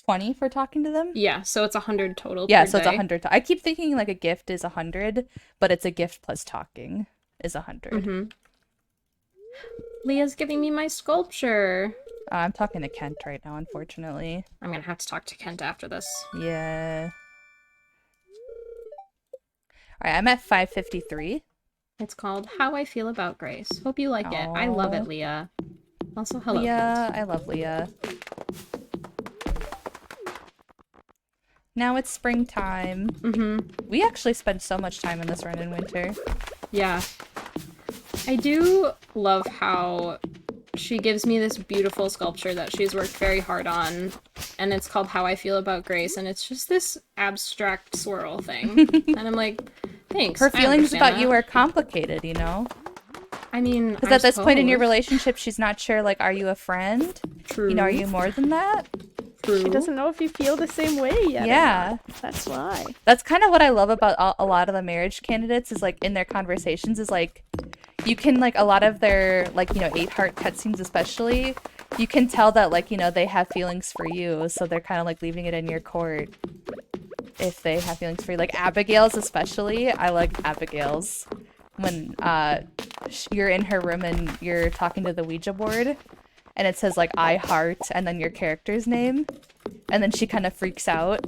20 for talking to them? Yeah, so it's 100 total. Yeah, per so it's day. 100. I keep thinking like a gift is 100, but it's a gift plus talking is 100. Mm-hmm. Leah's giving me my sculpture. I'm talking to Kent right now, unfortunately. I'm gonna have to talk to Kent after this. Yeah. Alright, I'm at 553. It's called How I Feel About Grace. Hope you like it. I love it, Leah. Also, hello, Leah, Kent. I love Leah. Now it's springtime. Mm-hmm. We actually spend so much time in this run in winter. Yeah. I do love how she gives me this beautiful sculpture that she's worked very hard on, and it's called How I Feel About Grace, and it's just this abstract swirl thing. And I'm like, thanks. Her I feelings understand about you that. are complicated, you know? I mean, Because at this point in your suppose. relationship, she's not sure, like, are you a friend? True. You know, are you more than that? True. She doesn't know if you feel the same way yet. or Yeah. not. That's why. That's kind of what I love about a lot of the marriage candidates is, like, in their conversations is, like, you can, like, a lot of their, like, you know, 8-heart cutscenes especially, you can tell that, like, you know, they have feelings for you, so they're kind of, like, leaving it in your court if they have feelings for you. Like, Abigail's especially. I like Abigail's. When you're in her room and you're talking to the Ouija board, and it says, like, I heart, and then your character's name, and then she kind of freaks out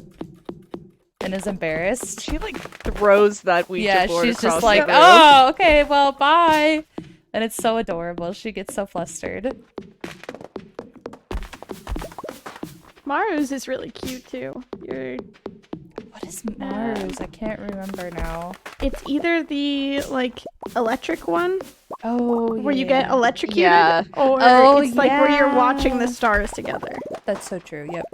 and is embarrassed. She like throws that Ouija board she's across just like, the room. oh, okay, well, bye. And it's so adorable. She gets so flustered. Maru's is really cute too. You're What is Mars? I can't remember now. It's either the like electric one, where you yeah. get electrocuted, Yeah. or it's like where you're watching the stars together. That's so true. Yep.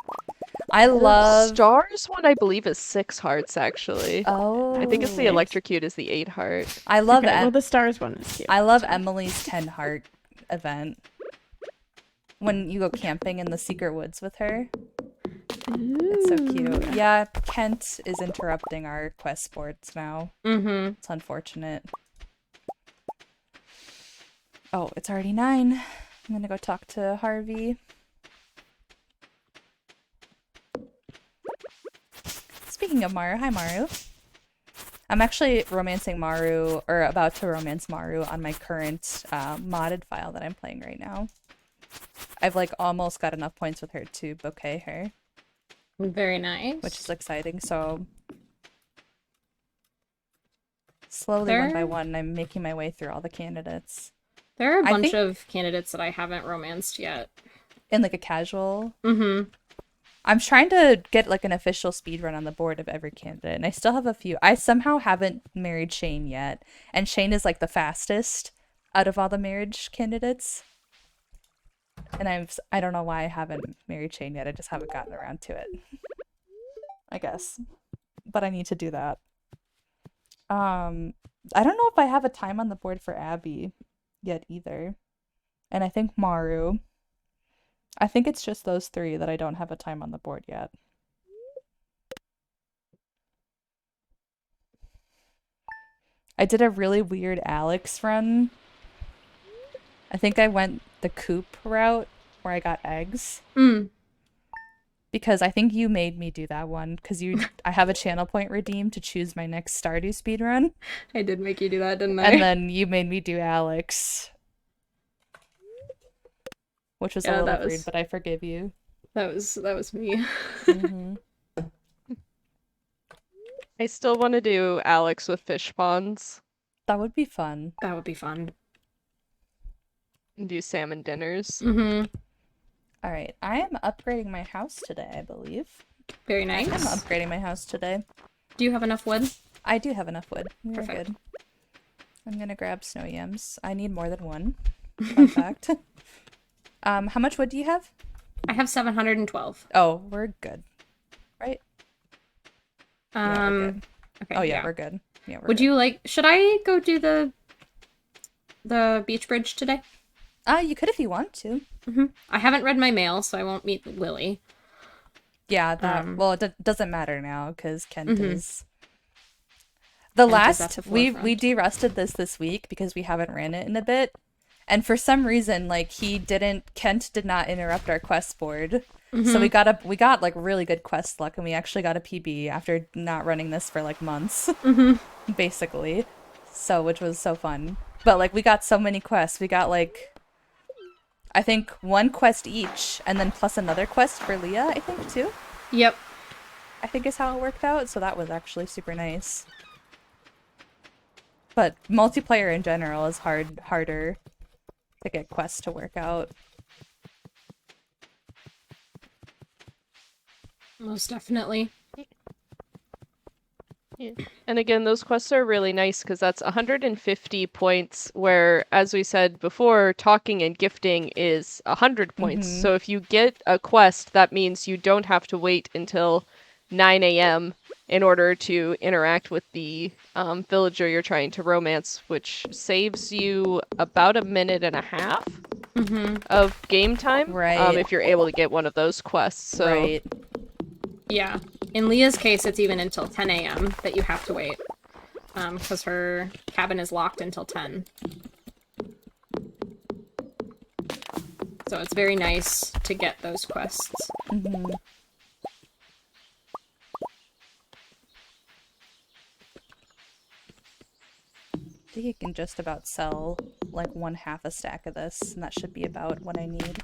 I love Stars one. I believe is 6 hearts actually. Oh. I think it's the electrocute is the 8 heart. I love Okay, well, the stars one is cute. I love Emily's 10 heart event. When you go camping in the secret woods with her. It's so cute. Yeah, Kent is interrupting our quest boards now. Mm-hmm. It's unfortunate. Oh, it's already 9. I'm gonna go talk to Harvey. Speaking of Maru, hi Maru. I'm actually romancing Maru, or about to romance Maru on my current modded file that I'm playing right now. I've like almost got enough points with her to bouquet her. Very nice. Which is exciting, so slowly one by one I'm making my way through all the candidates. There are a I bunch think- of candidates that I haven't romanced yet. In like a casual. Mm-hmm. I'm trying to get like an official speed run on the board of every candidate, and I still have a few. I somehow haven't married Shane yet, and Shane is like the fastest out of all the marriage candidates. And I don't know why I haven't married Shane yet. I just haven't gotten around to it. I guess. But I need to do that. I don't know if I have a time on the board for Abby yet either. And I think Maru. I think it's just those 3 that I don't have a time on the board yet. I did a really weird Alex run. I think I went the coop route where I got eggs. Because I think you made me do that one because I have a channel point redeemed to choose my next Stardew speedrun. I did make you do that, didn't I? And then you made me do Alex. Which was a little rude, but I forgive you. That was me. I still want to do Alex with fish ponds. That would be fun. That would be fun. And do salmon dinners. Mm-hmm. All right, I am upgrading my house today, I believe. Very nice. I'm upgrading my house today. Do you have enough wood? I do have enough wood. We're Perfect. good. I'm gonna grab snow yams. I need more than one. Fun fact. How much wood do you have? I have 712. Oh, we're good. Right? Yeah, we're good. Okay. Oh yeah, we're good. Yeah, we're Would you like? Should I go do the beach bridge today? You could if you want to. I haven't read my mail, so I won't meet Lily. Yeah, that. Well, it doesn't matter now because Kent Mhm. is. The Kent is at last the we forefront. de-rusted this week because we haven't ran it in a bit, and for some reason, like Kent did not interrupt our quest board, so we got like really good quest luck, and we actually got a PB after not running this for like months, basically. So which was so fun, but like we got so many quests. We got like. I think 1 quest each, and then plus another quest for Leah, I think, too. Yep. I think is how it worked out, so that was actually super nice. But multiplayer in general is harder to get quests to work out. Most definitely. Yeah. And again, those quests are really nice because that's 150 points, where, as we said before, talking and gifting is 100 points. So if you get a quest, that means you don't have to wait until 9 a.m. in order to interact with the villager you're trying to romance, which saves you about 1.5 minutes of game time, Right. if you're able to get one of those quests. So Right. Yeah. In Leah's case, it's even until 10 a.m. that you have to wait. Because her cabin is locked until 10. So it's very nice to get those quests. I think you can just about sell like 1/2 a stack of this, and that should be about what I need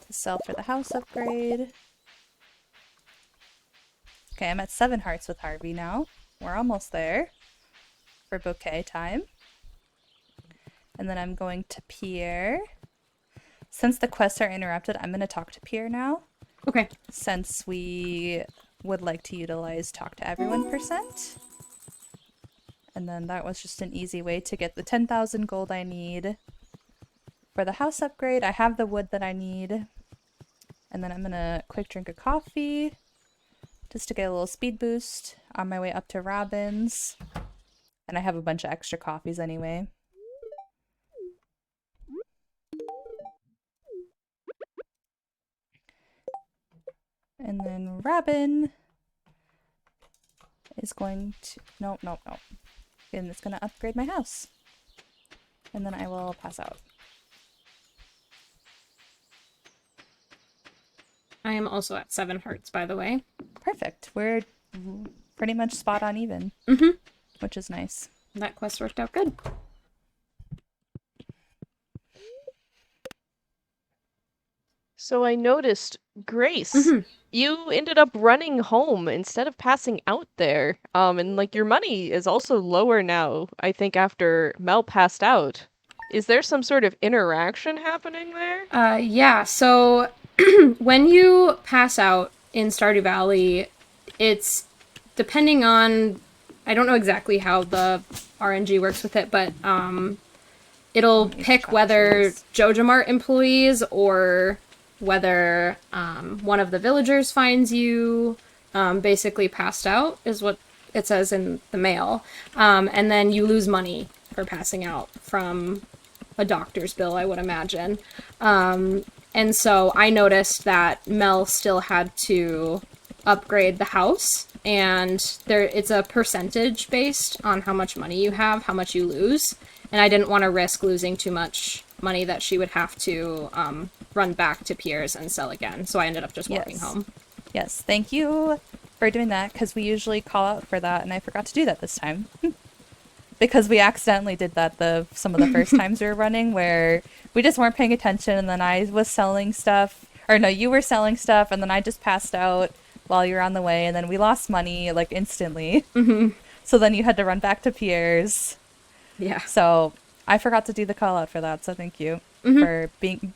to sell for the house upgrade. Okay, I'm at 7 hearts with Harvey now. We're almost there for bouquet time. And then I'm going to Pierre. Since the quests are interrupted, I'm going to talk to Pierre now. Okay. Since we would like to utilize Talk to Everyone %. And then that was just an easy way to get the 10,000 gold I need. For the house upgrade, I have the wood that I need. And then I'm gonna quick drink a coffee just to get a little speed boost on my way up to Robin's. And I have a bunch of extra coffees anyway. And then Robin is going to... Nope. And it's going to upgrade my house. And then I will pass out. I am also at 7 hearts, by the way. Perfect. We're pretty much spot on even. Mm-hmm. Which is nice. That quest worked out good. So I noticed, Grace, you ended up running home instead of passing out there. And like your money is also lower now, I think, after Mel passed out. Is there some sort of interaction happening there? Yeah, so when you pass out in Stardew Valley, it's depending on, I don't know exactly how the RNG works with it, but it'll pick whether Joja Mart employees or whether one of the villagers finds you basically passed out, is what it says in the mail. And then you lose money for passing out from a doctor's bill, I would imagine. And so I noticed that Mel still had to upgrade the house, and it's a percentage based on how much money you have, how much you lose. And I didn't want to risk losing too much money that she would have to run back to Pierre's and sell again. So I ended up just walking home. Yes, thank you for doing that, because we usually call out for that, and I forgot to do that this time. Because we accidentally did that some of the first times we were running, where we just weren't paying attention, and then I was selling stuff. Or no, you were selling stuff, and then I just passed out while you were on the way, and then we lost money, like, instantly. So then you had to run back to Pierre's. Yeah. So I forgot to do the call out for that, so thank you for being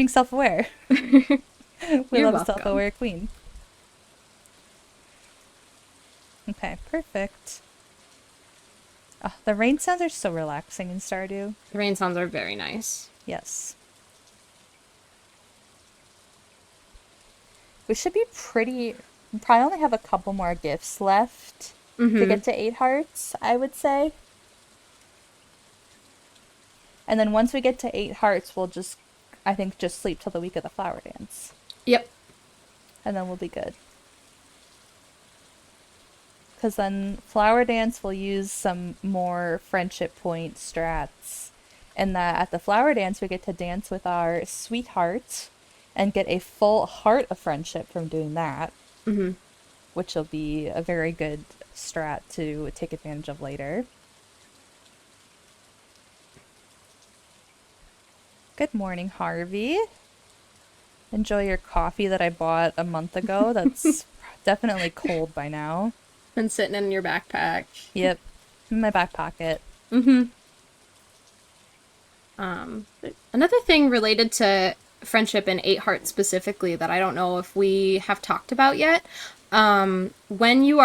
self-aware. We You're love a welcome. self-aware queen. Okay, perfect. Oh, the rain sounds are so relaxing in Stardew. The rain sounds are very nice. Yes. We should be pretty... We probably only have a couple more gifts left to get to 8 hearts, I would say. And then once we get to 8 hearts, we'll just, I think, just sleep till the week of the flower dance. Yep. And then we'll be good. Because then flower dance will use some more friendship point strats. And that at the flower dance, we get to dance with our sweetheart and get a full heart of friendship from doing that. Which will be a very good strat to take advantage of later. Good morning, Harvey. Enjoy your coffee that I bought a month ago. That's definitely cold by now. Been sitting in your backpack. Yep. In my back pocket. Another thing related to friendship and 8 hearts specifically that I don't know if we have talked about yet. When you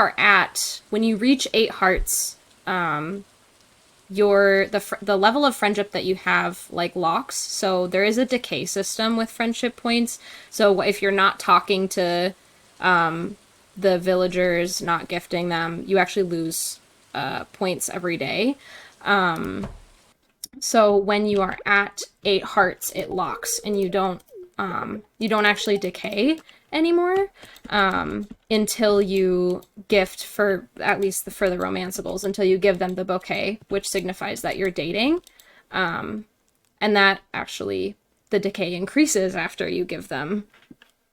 reach 8 hearts, the level of friendship that you have like locks. So there is a decay system with friendship points. So if you're not talking to the villagers, not gifting them, you actually lose points every day. So when you are at 8 hearts, it locks, and you don't actually decay anymore until you gift, for at least for the romanceables, until you give them the bouquet, which signifies that you're dating. And that actually, the decay increases after you give them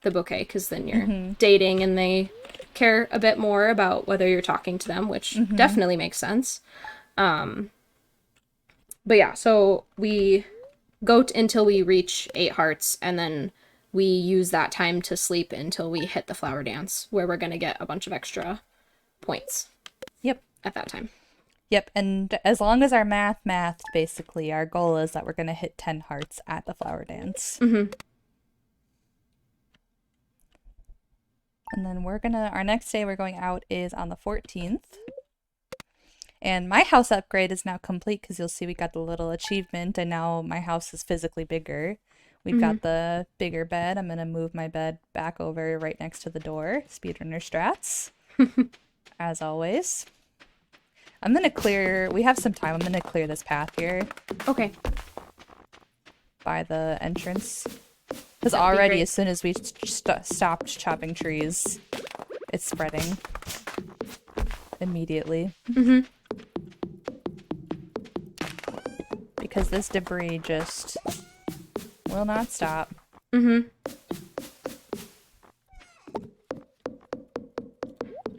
the bouquet, because then you're dating and they care a bit more about whether you're talking to them, which definitely makes sense. But yeah, so we go until we reach 8 hearts, and then we use that time to sleep until we hit the flower dance, where we're going to get a bunch of extra points. Yep. At that time. Yep, and as long as our math, basically, our goal is that we're going to hit 10 hearts at the flower dance. And then our next day we're going out is on the 14th. And my house upgrade is now complete because you'll see we got the little achievement and now my house is physically bigger. We've got the bigger bed. I'm going to move my bed back over right next to the door. Speedrunner strats. As always. I'm going to clear... We have some time. I'm going to clear this path here. Okay. By the entrance. Because already, as soon as we stopped chopping trees, it's spreading. Immediately. Because this debris just will not stop.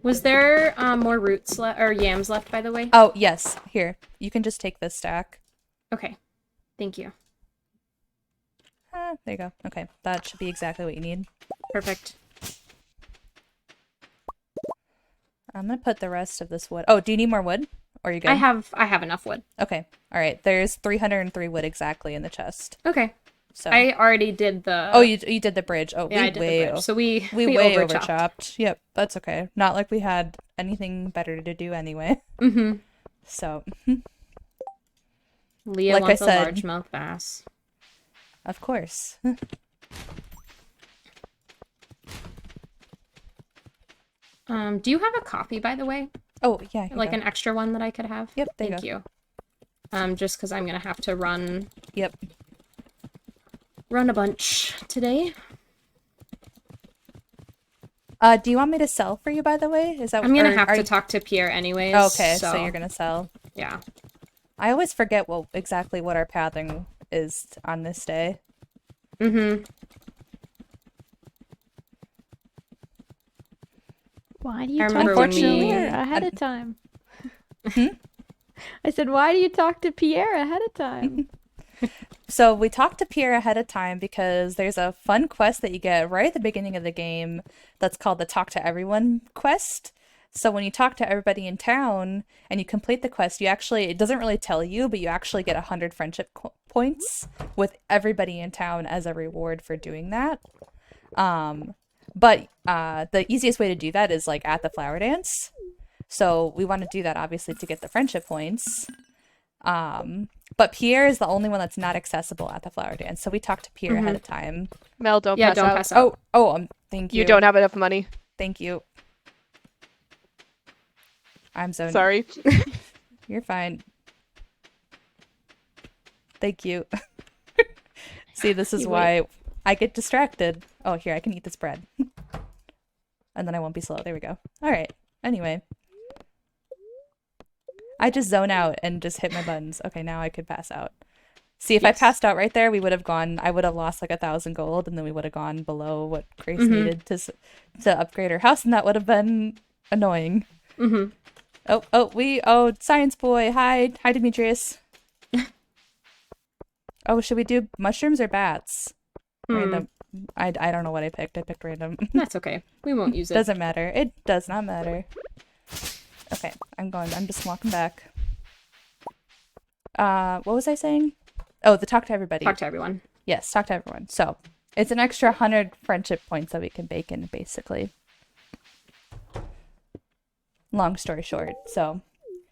Was there more roots left or yams left, by the way? Oh, yes. Here. You can just take this stack. Okay. Thank you. There you go. Okay. That should be exactly what you need. Perfect. I'm gonna put the rest of this wood. Oh, do you need more wood? Or are you good? I have enough wood. Okay. All right. There's 303 wood exactly in the chest. Okay. So I already did the... Oh, you did the bridge. Oh, yeah, I did the bridge. So we way overchopped. Yep, that's okay. Not like we had anything better to do anyway. So Leah like wants I said, a largemouth bass. Of course. Do you have a copy, by the way? Oh, yeah. Like an extra one that I could have? Yep, there Thank you you. Just because I'm going to have to run... Yep. Run a bunch today. Do you want me to sell for you, by the way? Is that I'm going to have to talk to F.E.A.R anyways. Okay, so you're going to sell. Yeah. I always forget exactly what our pathing is on this day. Why do you talk to Pierre ahead of time? I said, why do you talk to Pierre ahead of time? So we talked to F.E.A.R ahead of time because there's a fun quest that you get right at the beginning of the game that's called the Talk to Everyone quest. So when you talk to everybody in town and you complete the quest, it doesn't really tell you, but you actually get 100 friendship points with everybody in town as a reward for doing that. But the easiest way to do that is like at the flower dance. So we want to do that obviously to get the friendship points. But F.E.A.R is the only one that's not accessible at the flower dance. So we talked to F.E.A.R ahead of time. Mel, don't pass out. Thank you. You don't have enough money. Thank you. I'm so sorry. You're fine. Thank you. See, this is why I get distracted. Oh, here, I can eat this bread. And then I won't be slow. There we go. All right. Anyway. I just zone out and just hit my buttons. Okay, now I could pass out. See, if I passed out right there, I would have lost like 1,000 gold, and then we would have gone below what Grace needed to upgrade her house, and that would have been annoying. Oh, Science Boy. Hi, Demetrius. Oh, should we do mushrooms or bats? Random. I don't know what I picked. I picked random. That's okay. We won't use it. Doesn't matter. It does not matter. Okay, I'm just walking back. What was I saying? Oh, the talk to everybody. Talk to everyone. Yes, talk to everyone. So, it's an extra 100 friendship points that we can bake in, basically. Long story short. So,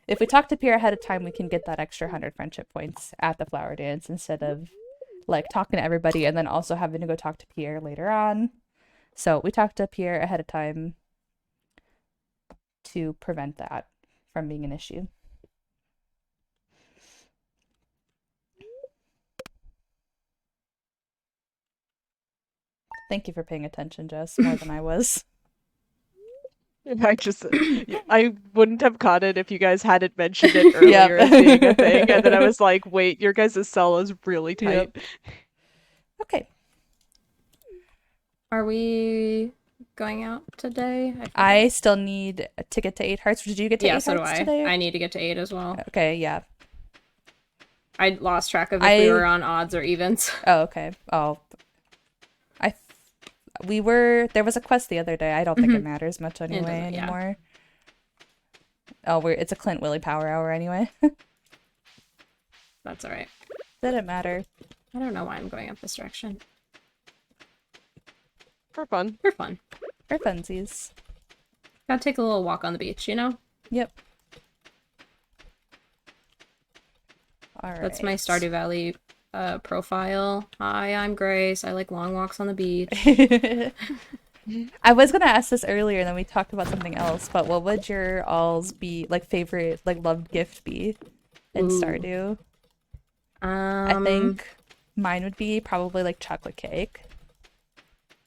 if we talk to F.E.A.R ahead of time, we can get that extra 100 friendship points at the flower dance instead of, like, talking to everybody and then also having to go talk to F.E.A.R later on. So, we talked to F.E.A.R ahead of time to prevent that from being an issue. Thank you for paying attention, Jess, more than I was. I wouldn't have caught it if you guys hadn't mentioned it earlier as being a thing, and then I was like, wait, your guys' cell is really tight. Yep. Okay. Are we going out today? I still need a ticket to 8 hearts. Did you get to 8 hearts today? I need to get to 8 as well. Okay, yeah. I lost track of if we were on odds or evens. Oh, okay. Oh. There was a quest the other day. I don't think it matters much anyway anymore. Oh, it's a Clint Willie power hour anyway. That's alright. Didn't matter. I don't know why I'm going up this direction. For fun. For fun. For funsies. Gotta take a little walk on the beach, you know? Yep. All That's my Stardew Valley profile. Hi, I'm Grace. I like long walks on the beach. I was gonna ask this earlier, and then we talked about something else. But what would your all's be like favorite, like loved gift be in Stardew? I think mine would be probably like chocolate cake.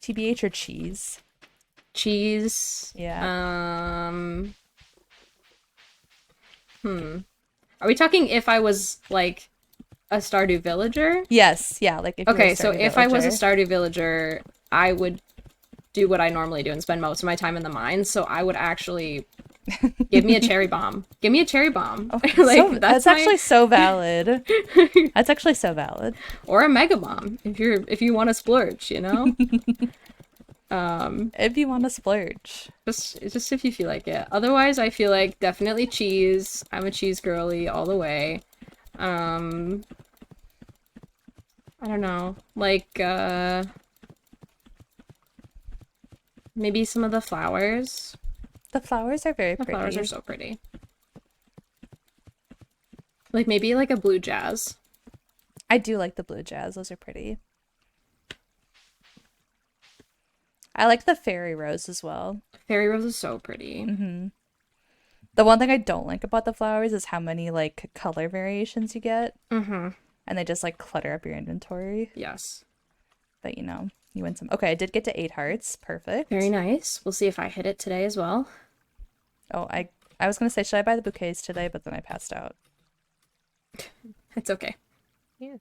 TBH or cheese? Cheese. Yeah. Are we talking if I was like a Stardew villager? Yes. Yeah. Like if you were a okay, so Stardew if I was a villager. Stardew villager, I would do what I normally do and spend most of my time in the mines. So I would actually give me a cherry bomb. Give me a cherry bomb. That's actually so valid. That's actually so valid. Or a mega bomb if you want to splurge, you know. If you want to splurge, just if you feel like it. Otherwise, I feel like definitely cheese. I'm a cheese girly all the way. I don't know, like maybe some of the flowers. The flowers are very pretty. The flowers are so pretty. Like maybe like a blue jazz. I do like the blue jazz. Those are pretty. I like the fairy rose as well. Fairy rose is so pretty. The one thing I don't like about the flowers is how many like color variations you get. And they just like clutter up your inventory. Yes. But you know, you win some. Okay, I did get to 8 hearts. Perfect. Very nice. We'll see if I hit it today as well. Oh, I was gonna say, should I buy the bouquets today? But then I passed out. It's okay. Yeah.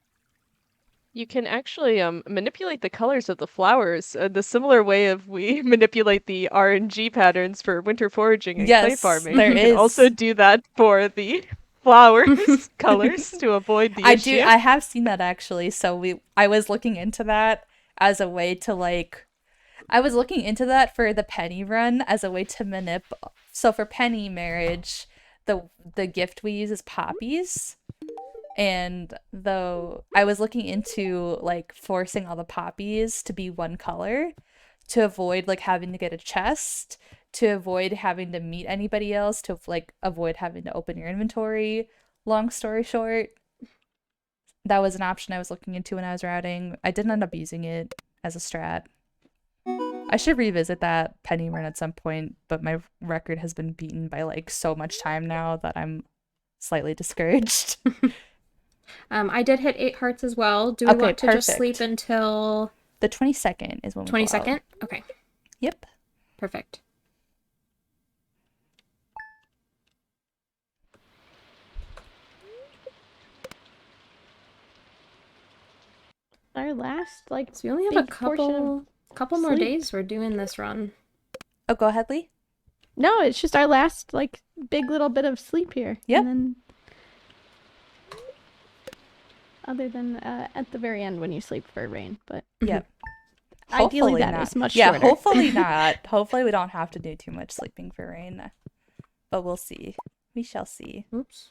You can actually manipulate the colors of the flowers the similar way of we manipulate the RNG patterns for winter foraging and clay farming. There you is. can also do that for the flowers colors to avoid the issue. I have seen that actually. So I was looking into that as a way to like, I was looking into that for the penny run as a way to So for penny marriage, the gift we use is poppies. And though I was looking into like forcing all the poppies to be one color to avoid like having to get a chest, to avoid having to meet anybody else, to like avoid having to open your inventory. Long story short, that was an option I was looking into when I was routing. I didn't end up using it as a strat. I should revisit that penny run at some point, but my record has been beaten by like so much time now that I'm slightly discouraged. I did hit 8 hearts as well. Do we want to just sleep until the 22nd is when we 22nd? Okay. Yep. Perfect. Our last like so we only have a couple more days we're doing this run. Oh, go ahead, Lee. No, it's just our last like big little bit of sleep here. Yep. And then other than at the very end when you sleep for rain, but yep. Ideally Hopefully that not. is much yeah, shorter. hopefully not. Hopefully we don't have to do too much sleeping for rain. But we'll see. We shall see. Oops.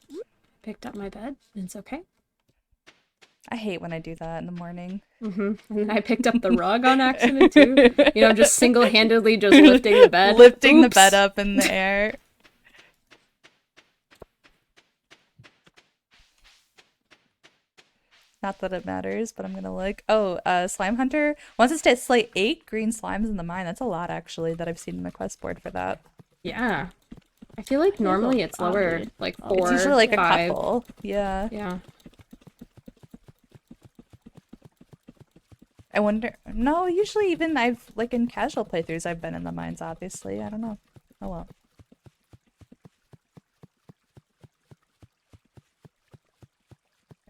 Picked up my bed. It's okay. I hate when I do that in the morning. And then I picked up the rug on accident too. You know, just single-handedly just lifting the bed. Lifting the bed up in the air. Not that it matters, but I'm gonna look. Oh, Slime Hunter. Once it hits like 8 green slimes in the mine, that's a lot actually that I've seen in the quest board for that. Yeah. I feel like normally it's lower, like 4, It's usually like 5. a couple. Yeah. Yeah. I wonder. No, usually even I've like in casual playthroughs I've been in the mines. Obviously, I don't know. Oh well.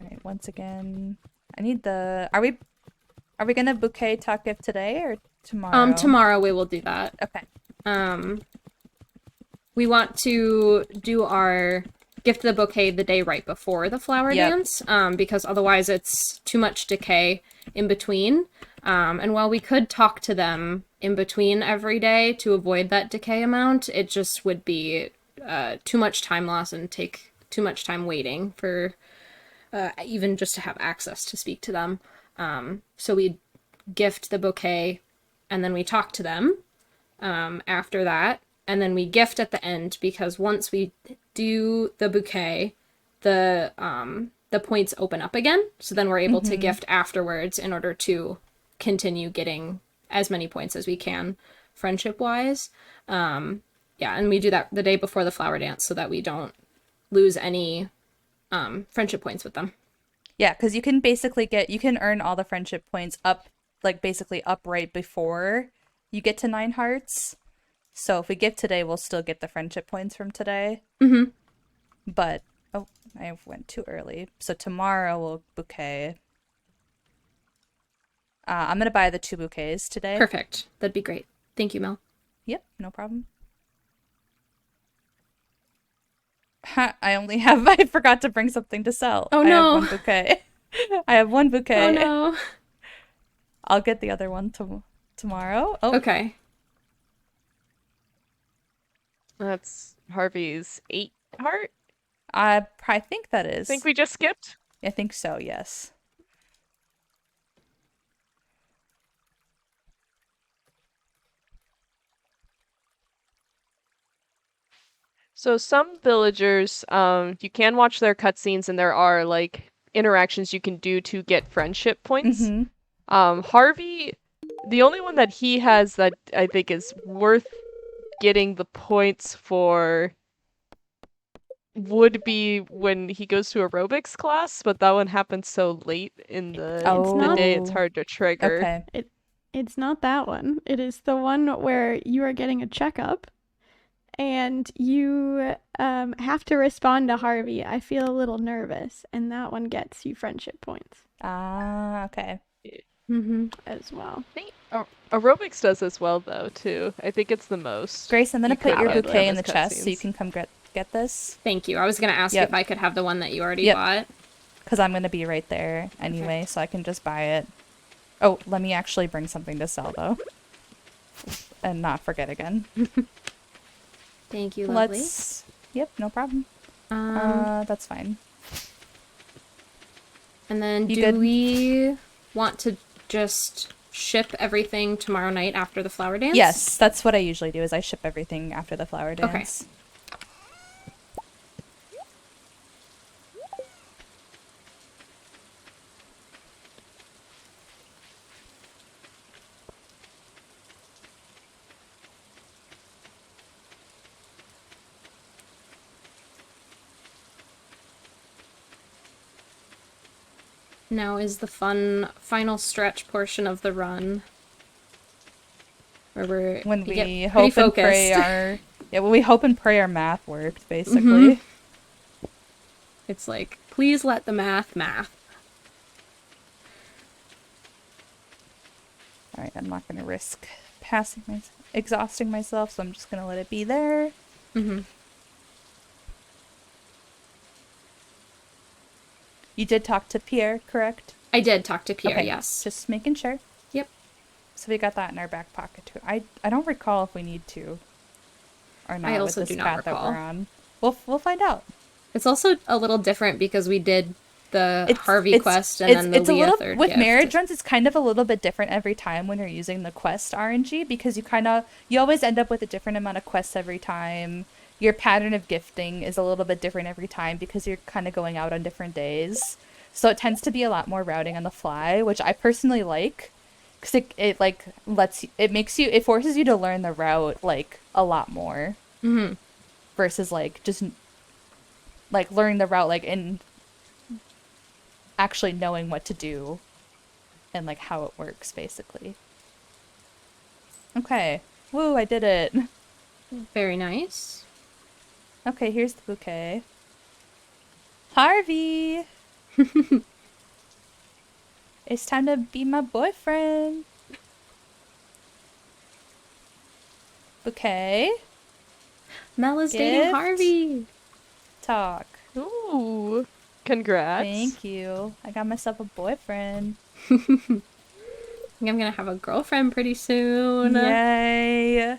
All right. Once again, I need the. Are we gonna bouquet talk gift today or tomorrow? Tomorrow we will do that. Okay. We want to do our gift the bouquet the day right before the flower dance, because otherwise it's too much decay in between. And while we could talk to them in between every day to avoid that decay amount, it just would be too much time loss and take too much time waiting for even just to have access to speak to them. So we gift the bouquet and then we talk to them. after that, and then we gift at the end, because once we do the bouquet, the points open up again, so then we're able to gift afterwards in order to continue getting as many points as we can friendship wise. Yeah, and we do that the day before the flower dance so that we don't lose any friendship points with them. Yeah, because you can basically you can earn all the friendship points up, like basically up right before you get to 9 hearts. So if we gift today, we'll still get the friendship points from today. But, oh, I went too early. So tomorrow we'll bouquet. I'm going to buy the 2 bouquets today. Perfect. That'd be great. Thank you, Mel. Yep, no problem. I forgot to bring something to sell. Oh, I no. have 1 bouquet. I have 1 bouquet. Oh, no. I'll get the other one tomorrow. Oh. Okay. That's Harvey's 8 heart? I think that is. Think we just skipped? I think so, yes. So some villagers, you can watch their cutscenes, and there are like interactions you can do to get friendship points. Harvey, the only one that he has that I think is worth getting the points for would be when he goes to aerobics class, but that one happens so late in the day it's hard to trigger. Okay. It's not that one. It is the one where you are getting a checkup and you have to respond to Harvey. I feel a little nervous, and that one gets you friendship points. Ah, okay. As well. Aerobics does as well, though, too. I think it's the most. Grace, I'm going to put your could bouquet have in the as chest so you cutscenes. can come get this. Thank you. I was going to ask if I could have the one that you already bought. Because I'm going to be right there anyway, so I can just buy it. Oh, let me actually bring something to sell, though. And not forget again. Thank you, lovely. Yep, no problem. That's fine. And then You good? we want to just ship everything tomorrow night after the flower dance? Yes, that's what I usually do, is I ship everything after the flower dance. Okay. Now is the fun final stretch portion of the run, where When we get we pretty hope and pray focused. when we hope and pray our math worked, basically. It's like, please let the math. Alright, I'm not going to risk exhausting myself, so I'm just going to let it be there. You did talk to Pierre, correct? I did talk to Pierre, Okay, yes. Just making sure. Yep. So we got that in our back pocket too. I don't recall if we need to or not. I also with this do not path recall. that we're on. We'll find out. It's also a little different because we did the Harvey quest and then the it's a Leah little third with gift. marriage runs. It's kind of a little bit different every time when you're using the quest RNG, because you always end up with a different amount of quests every time. Your pattern of gifting is a little bit different every time because you're kind of going out on different days. So it tends to be a lot more routing on the fly, which I personally like, because it like it forces you to learn the route like a lot more, versus like just like learning the route like in actually knowing what to do and like how it works basically. Okay, woo! I did it. Very nice. Okay, here's the bouquet. Harvey! It's time to be my boyfriend. Bouquet. Mel is dating Harvey. Talk. Ooh, congrats. Thank you. I got myself a boyfriend. I think I'm gonna have a girlfriend pretty soon. Yay!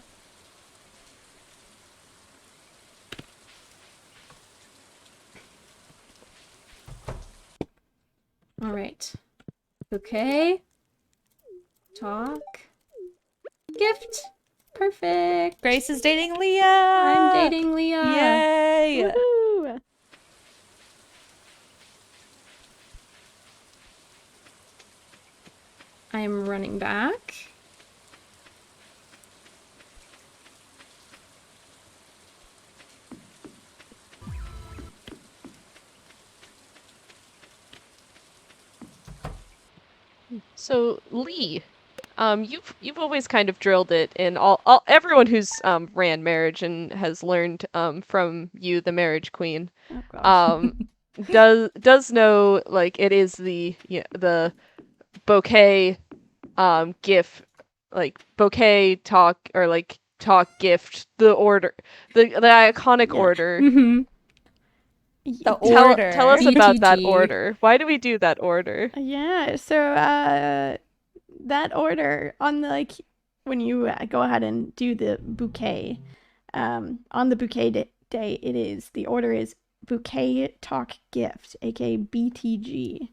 All right. Okay. Talk. Gift. Perfect. Grace is dating Leah. I'm dating Leah. Yay. Woohoo! I am running back. So Lee, you've always kind of drilled it in all everyone who's ran marriage and has learned from you, the marriage queen, Oh gosh. does know like it is the bouquet gift, like bouquet talk, or like talk gift, the order, the iconic order. Mm-hmm. The order. Tell us about that BTG. order. Why do we do that order? Yeah, so that order on the when you go ahead and do the bouquet, on the bouquet day, the order is bouquet talk gift, aka BTG.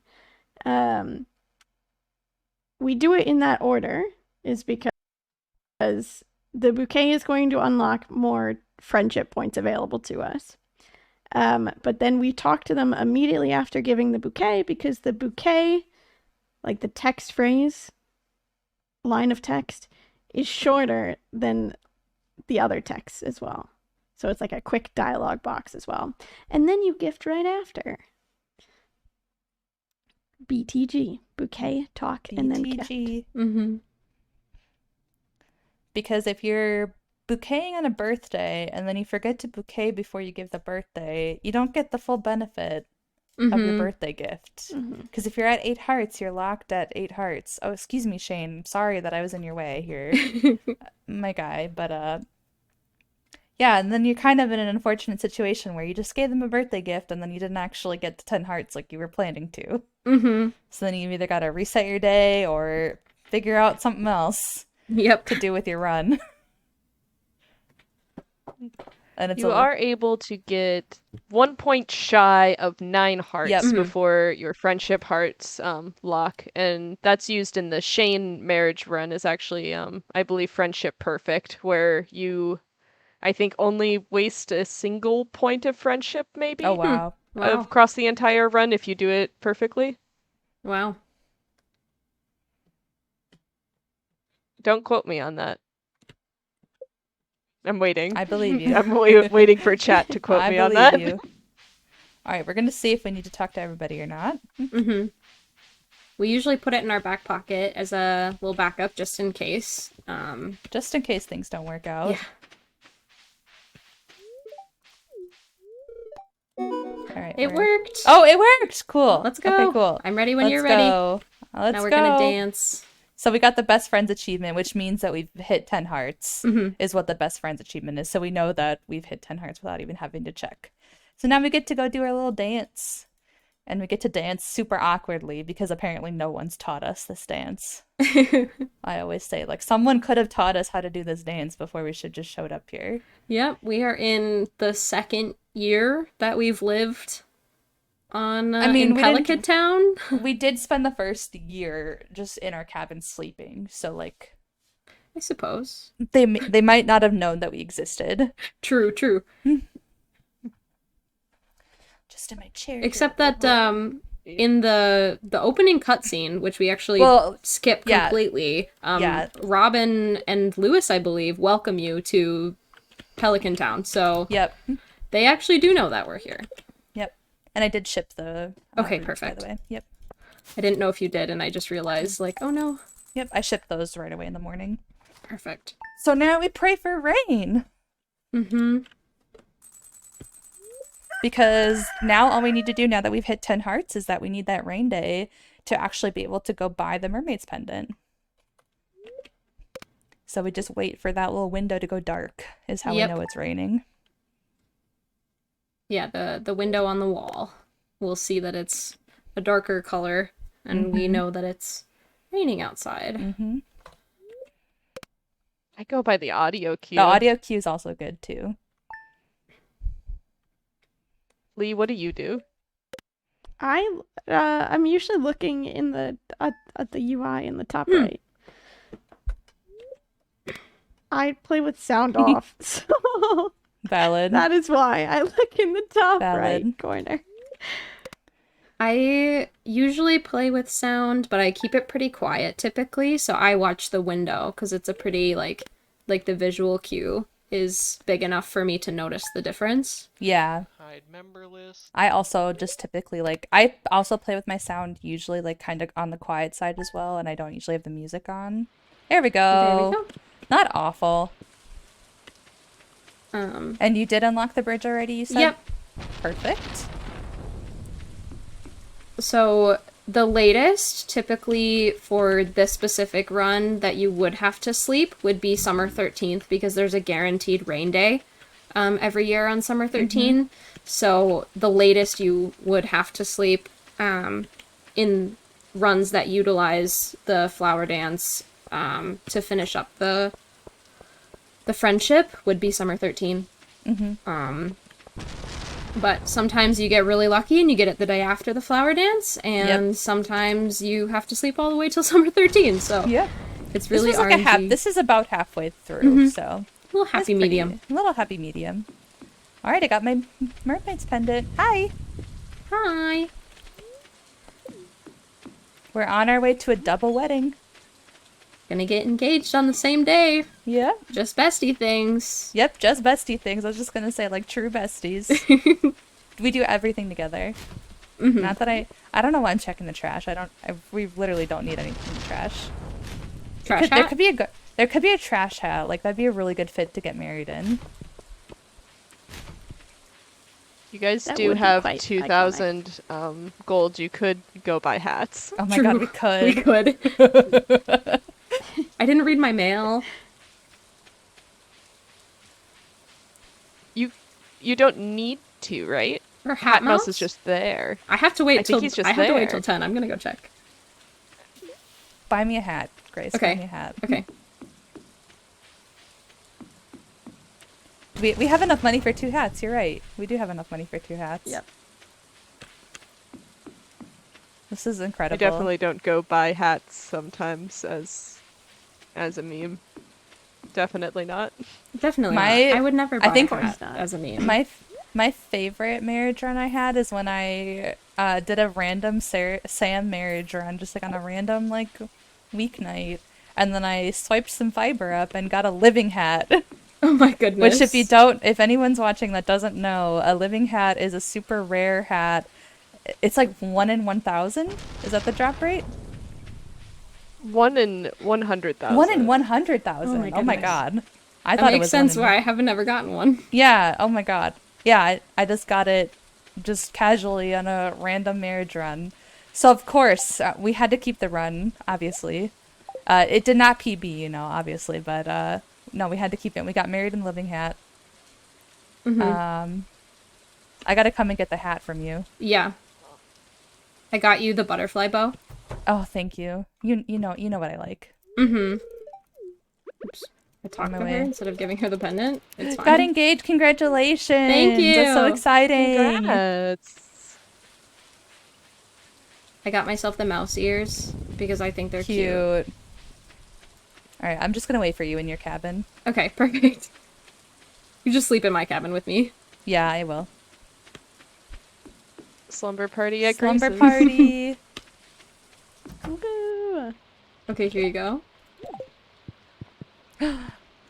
We do it in that order is because the bouquet is going to unlock more friendship points available to us. But then we talk to them immediately after giving the bouquet, because the bouquet, like the text phrase, line of text, is shorter than the other texts as well. So it's like a quick dialogue box as well. And then you gift right after. BTG, bouquet, talk, and then gift. Mm-hmm. Because if you're bouqueting on a birthday and then you forget to bouquet before you give the birthday, you don't get the full benefit of your birthday gift. Because if you're at 8 hearts, you're locked at 8 hearts. Oh, excuse me, Shane. Sorry that I was in your way here, my guy. But yeah, and then you're kind of in an unfortunate situation where you just gave them a birthday gift and then you didn't actually get the 10 hearts like you were planning to. Mm-hmm. So then you've either got to reset your day or figure out something else to do with your run. And it's You are able to get 1 point shy of 9 hearts before your friendship hearts lock, and that's used in the Shane marriage run is actually I believe friendship perfect, where you I think only waste a single point of friendship maybe. Oh wow. Across the entire run if you do it perfectly. Wow. Don't quote me on that. I'm waiting. I believe you. I'm waiting for chat to quote me on that. I believe you. All right, we're going to see if we need to talk to everybody or not. Mm-hmm. We usually put it in our back pocket as a little backup just in case. Just in case things don't work out. Yeah. All right. It worked. Oh, it worked. Cool. Let's go. Okay, cool. I'm ready when you're Let's ready. go. Let's now we're go. gonna dance. So we got the best friends achievement, which means that we've hit 10 hearts, is what the best friends achievement is. So we know that we've hit 10 hearts without even having to check. So now we get to go do our little dance. And we get to dance super awkwardly because apparently no one's taught us this dance. I always say, like, someone could have taught us how to do this dance before we should just showed up here. Yep, we are in the 2nd year that we've lived on in Pelican Town. We did spend the first year just in our cabin sleeping, so like I suppose they might not have known that we existed. True. Just in my chair. Except that in the opening cutscene, which we actually skip completely, Robin and Lewis, I believe, welcome you to Pelican Town. So they actually do know that we're here. And I did ship the okay, roots, perfect. By the way. Yep. I didn't know if you did, and I just realized, like, oh no. Yep, I shipped those right away in the morning. Perfect. So now we pray for rain. Because now all we need to do, now that we've hit 10 hearts, is that we need that rain day to actually be able to go buy the mermaid's pendant. So we just wait for that little window to go dark, is how we know it's raining. Yeah, the window on the wall. We'll see that it's a darker color, and we know that it's raining outside. I go by the audio cue. The audio cue is also good, too. Lee, what do you do? I'm usually looking in the at the UI in the top right. I play with sound off, so Valid. that is why I look in the top Valid. right corner. I usually play with sound, but I keep it pretty quiet typically, so I watch the window because it's a pretty like the visual cue is big enough for me to notice the difference. Yeah. Hide member list. I also just typically like I also play with my sound usually like kind of on the quiet side as well, and I don't usually have the music on. There we go. There we go. Not awful. And you did unlock the bridge already, you said? Yep. Perfect. So the latest, typically for this specific run that you would have to sleep would be summer 13th because there's a guaranteed rain day every year on summer 13. So the latest you would have to sleep in runs that utilize the flower dance to finish up the friendship would be summer 13. But sometimes you get really lucky and you get it the day after the flower dance, and sometimes you have to sleep all the way till summer 13. So it's really this was like RNG. this is about halfway through, so a little happy medium. A little happy medium. All right, I got my mermaid's pendant. Hi. Hi. We're on our way to a double wedding. Gonna get engaged on the same day. Yeah. Just bestie things. Yep, just bestie things. I was just gonna say, like, true besties. We do everything together. Not that I don't know why I'm checking the trash. We literally don't need anything in the trash. Trash There hat? could be a trash hat. Like, that'd be a really good fit to get married in. You guys That do would be have quite 2,000 gold. You could go buy hats. Oh my god, we could. We could. I didn't read my mail. You don't need to, right? Or hat mouse is just there. I have to wait till he's just I have to wait there. till 10. I'm gonna go check. Buy me a hat, Grace. Okay. Buy me a hat. Okay. We have enough money for 2 hats. You're right. We do have enough money for 2 hats. Yep. This is incredible. I definitely don't go buy hats sometimes as a meme. Definitely not. Definitely not. I would never buy I think a hat as a meme. My favorite marriage run I had is when I did a random Sam marriage run, just like on a random like weeknight, and then I swiped some fiber up and got a living hat. Oh my goodness. Which if anyone's watching that doesn't know, a living hat is a super rare hat. It's like 1 in 1,000. Is that the drop rate? 1 in 100,000. 1 in 100,000. Oh my god. I That thought it makes was sense 1 in why I have never gotten one. Yeah, oh my god. Yeah, I just got it just casually on a random marriage run. So of course, we had to keep the run, obviously. It did not PB, obviously, but no, we had to keep it. We got married in living hat. I gotta come and get the hat from you. Yeah. I got you the butterfly bow. Oh, thank you. You know what I like. Oops. I talked On my to her way. instead of giving her the pendant. It's fine. Got engaged. Congratulations. Thank you. That's so exciting. Congrats. I got myself the mouse ears because I think they're cute. All right, I'm just gonna wait for you in your cabin. Okay, perfect. You just sleep in my cabin with me. Yeah, I will. Slumber party at Slumber Grace's. party. Woohoo. Okay, here you go.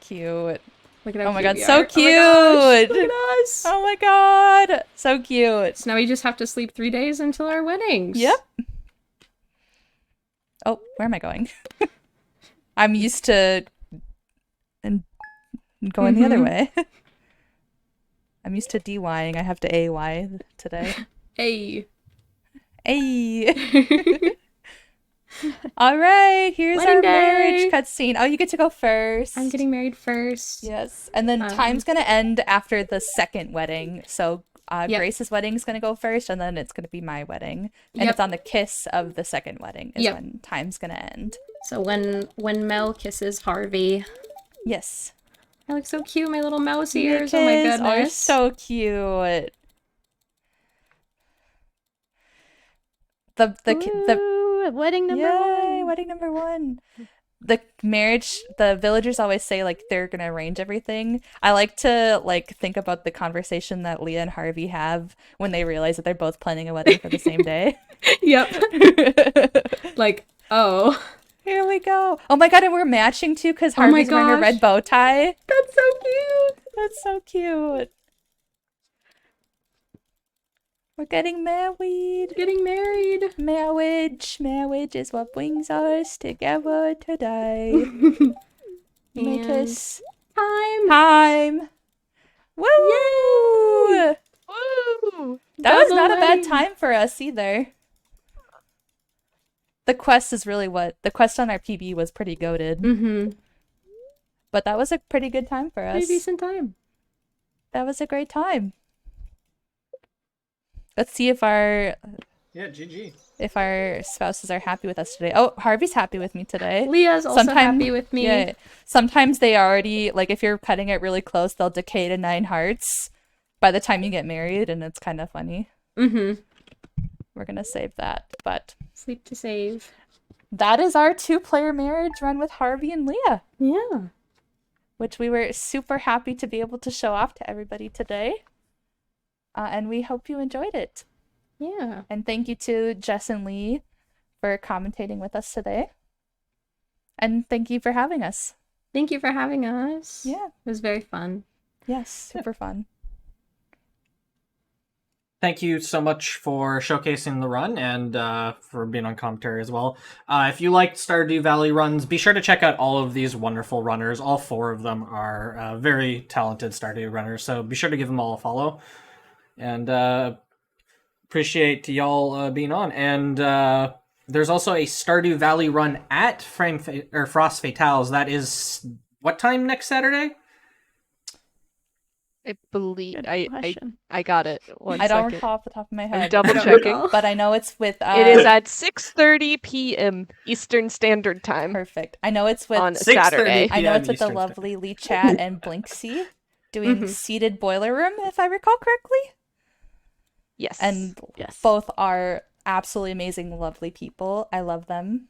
Cute. Look at how Oh my cute god, we so are. cute! Oh my gosh, look at us! Oh my god, so cute. So now we just have to sleep 3 days until our weddings. Yep. Oh, where am I going? I'm used to and going the other way. I'm used to DYing. I have to AY today. Hey. Hey. All right, here's Wedding our day. marriage cutscene. Oh, you get to go first. I'm getting married first. Yes, and then time's gonna end after the second wedding. So Yep. Grace's wedding is gonna go first, and then it's gonna be my wedding, and Yep. it's on the kiss of the second wedding is Yep. when time's gonna end. So when Mel kisses Harvey. Yes. I look so cute, my little mouse Your ears. Oh my kids are goodness. so cute. The Ooh, wedding number Yay, one. wedding number 1. the villagers always say like they're gonna arrange everything. I like to like think about the conversation that Leah and Harvey have when they realize that they're both planning a wedding for the same day. Yep. Like, oh. Here we go. Oh my god, and we're matching too because Oh my Harvey's wearing a red gosh. bow tie. That's so cute. That's so cute. We're getting married. Getting married. Marriage is what brings us together today. Make And us time. Woo! Woo! That was Double not a bad wedding. time for us either. The quest is really what the quest on our PB was pretty goated. Mm-hmm. But that was a pretty good time for us. Pretty decent time. That was a great time. Let's see if our GG. If our spouses are happy with us today. Oh, Harvey's happy with me today. Leah's also happy with me. Yeah. Sometimes they already like if you're cutting it really close, they'll decay to 9 hearts by the time you get married, and it's kind of funny. Mm-hmm. We're gonna save that, but sleep to save. That is our 2-player marriage run with Harvey and Leah. Yeah. Which we were super happy to be able to show off to everybody today. And we hope you enjoyed it. Yeah. And thank you to Jess and Lee for commentating with us today. And thank you for having us. Thank you for having us. Yeah. It was very fun. Yes, super fun. Thank you so much for showcasing the run and for being on commentary as well. If you liked Stardew Valley runs, be sure to check out all of these wonderful runners. All 4 of them are very talented Stardew runners, so be sure to give them all a follow. And appreciate y'all being on. And there's also a Stardew Valley run at Frost Fatales. That is what time next Saturday? I believe I got it. I don't recall off the top of my head. I'm double checking, but I know it's with. It is at 6:30 p.m. Eastern Standard Time. Perfect. I know it's with on Saturday. I know it's with the lovely Lee Chat and Blinksy doing Seated Boiler Room, if I recall correctly. Yes. And both are absolutely amazing, lovely people. I love them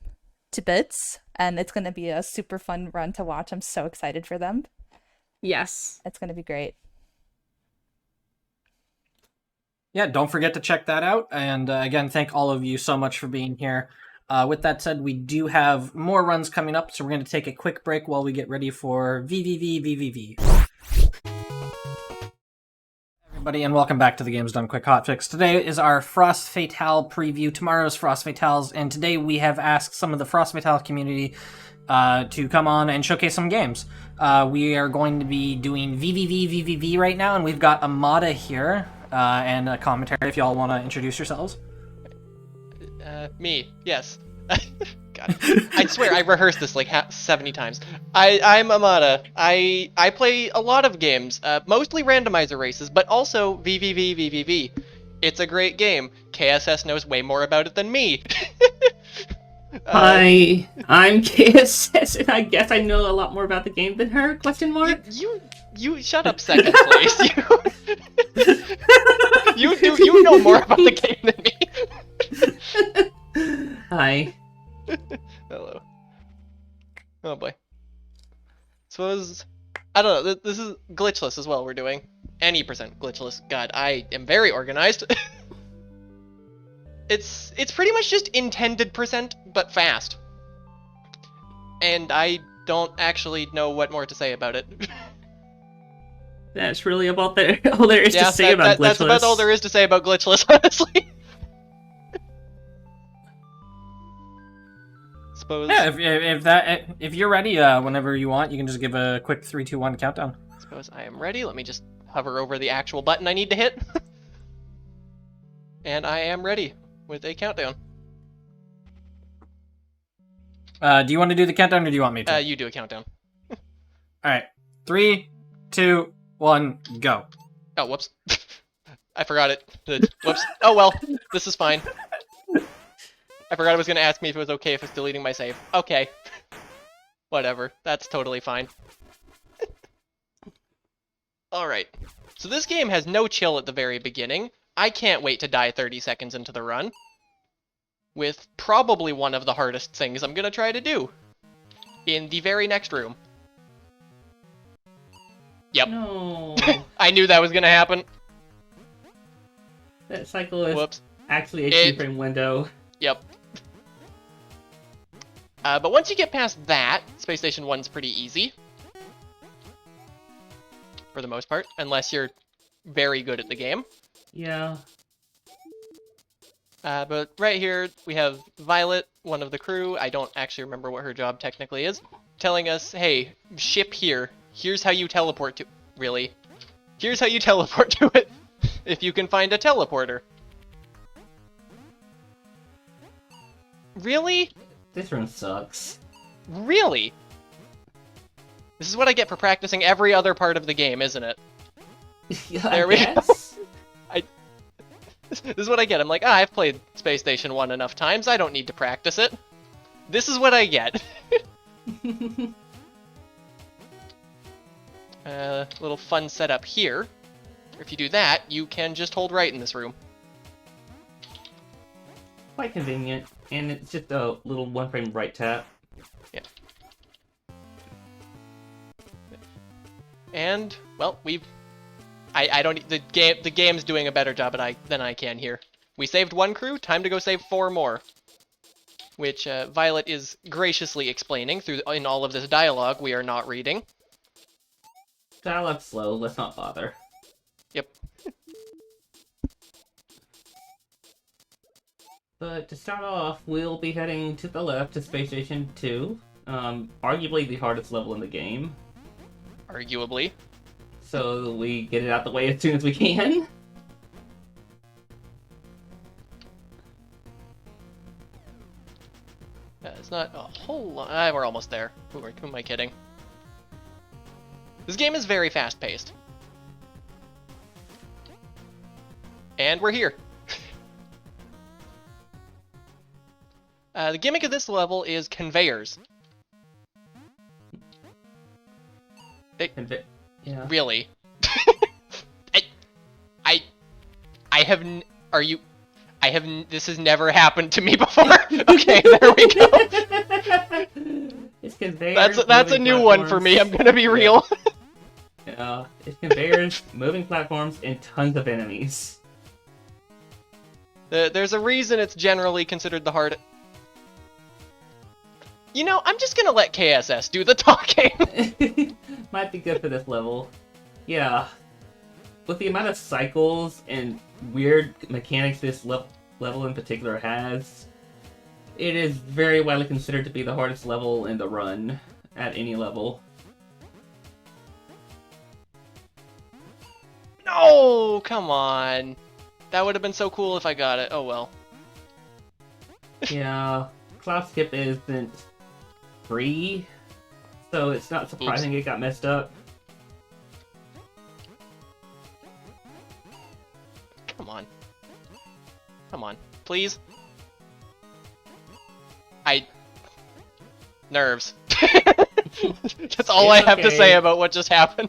to bits, and it's going to be a super fun run to watch. I'm so excited for them. Yes. It's going to be great. Yeah, don't forget to check that out. And again, thank all of you so much for being here. With that said, we do have more runs coming up, so we're going to take a quick break while we get ready for VVVVVV. Everybody, and welcome back to the Games Done Quick Hotfix. Today is our Frost Fatale preview. Tomorrow's Frost Fatales, and today we have asked some of the Frost Fatale community to come on and showcase some games. We are going to be doing VVVVVV right now, and we've got Amada here and a commentary if y'all want to introduce yourselves. Me, yes. God, I swear I rehearsed this like 70 times. I'm Amada. I play a lot of games, mostly randomizer races, but also VVVVVV. It's a great game. KSS knows way more about it than me. Hi, I'm KSS, and I guess I know a lot more about the game than her, question mark? You shut up second, please. You know more about the game than me. Hi. Hello. Oh boy. Suppose I don't know. This is glitchless as well. We're doing any percent glitchless. God, I am very organized. It's pretty much just intended percent, but fast. And I don't actually know what more to say about it. That's really about all there is to say about glitchless. That's about all there is to say about glitchless, honestly. Suppose. Yeah, if you're ready, whenever you want, you can just give a quick 3, 2, 1 countdown. Suppose I am ready. Let me just hover over the actual button I need to hit. And I am ready with a countdown. Do you want to do the countdown or do you want me to? You do a countdown. Alright. 3, 2, 1, go. Oh, whoops. I forgot it. Whoops. Oh well, this is fine. I forgot it was going to ask me if it was okay if it's deleting my save. Okay. Whatever. That's totally fine. Alright. So this game has no chill at the very beginning. I can't wait to die 30 seconds into the run. With probably one of the hardest things I'm going to try to do. In the very next room. Yep. No. I knew that was gonna happen. That cycle is Whoops. actually a keyframe window. Yep. But once you get past that, Space Station 1's pretty easy. For the most part, unless you're very good at the game. Yeah. But right here, we have Violet, one of the crew. I don't actually remember what her job technically is. Telling us, hey, ship here. Here's how you teleport to... Really? Here's how you teleport to it. If you can find a teleporter. Really? This room sucks. Really? This is what I get for practicing every other part of the game, isn't it? Yeah, there we go. This is what I get. I'm like, I've played Space Station 1 enough times. I don't need to practice it. This is what I get. Little fun setup here. If you do that, you can just hold right in this room. Quite convenient, and it's just a little one-frame right tap. Yeah. And well, I don't. The game's doing a better job than I can here. We saved one crew. Time to go save 4 more. Which Violet is graciously explaining in all of this dialogue we are not reading. Dialogue's slow. Let's not bother. Yep. But to start off, we'll be heading to the left to Space Station 2. Arguably the hardest level in the game. Arguably. So we get it out the way as soon as we can. It's not a whole lot. We're almost there. Who am I kidding? This game is very fast-paced. And we're here. The gimmick of this level is conveyors. Yeah. Really? This has never happened to me before. Okay, there we go. It's conveyors. That's a new one for me. I'm gonna be real. Yeah, it's conveyors, moving platforms, and tons of enemies. There's a reason it's generally considered the hard. You know, I'm just gonna let KSS do the talking. Might be good for this level. Yeah. With the amount of cycles and weird mechanics this level in particular has, it is very widely considered to be the hardest level in the run at any level. No, come on. That would have been so cool if I got it. Oh well. Yeah, Cloud Skip isn't free, so it's not surprising it got messed up. Come on. Come on. Please? Nerves. That's all I have to say about what just happened.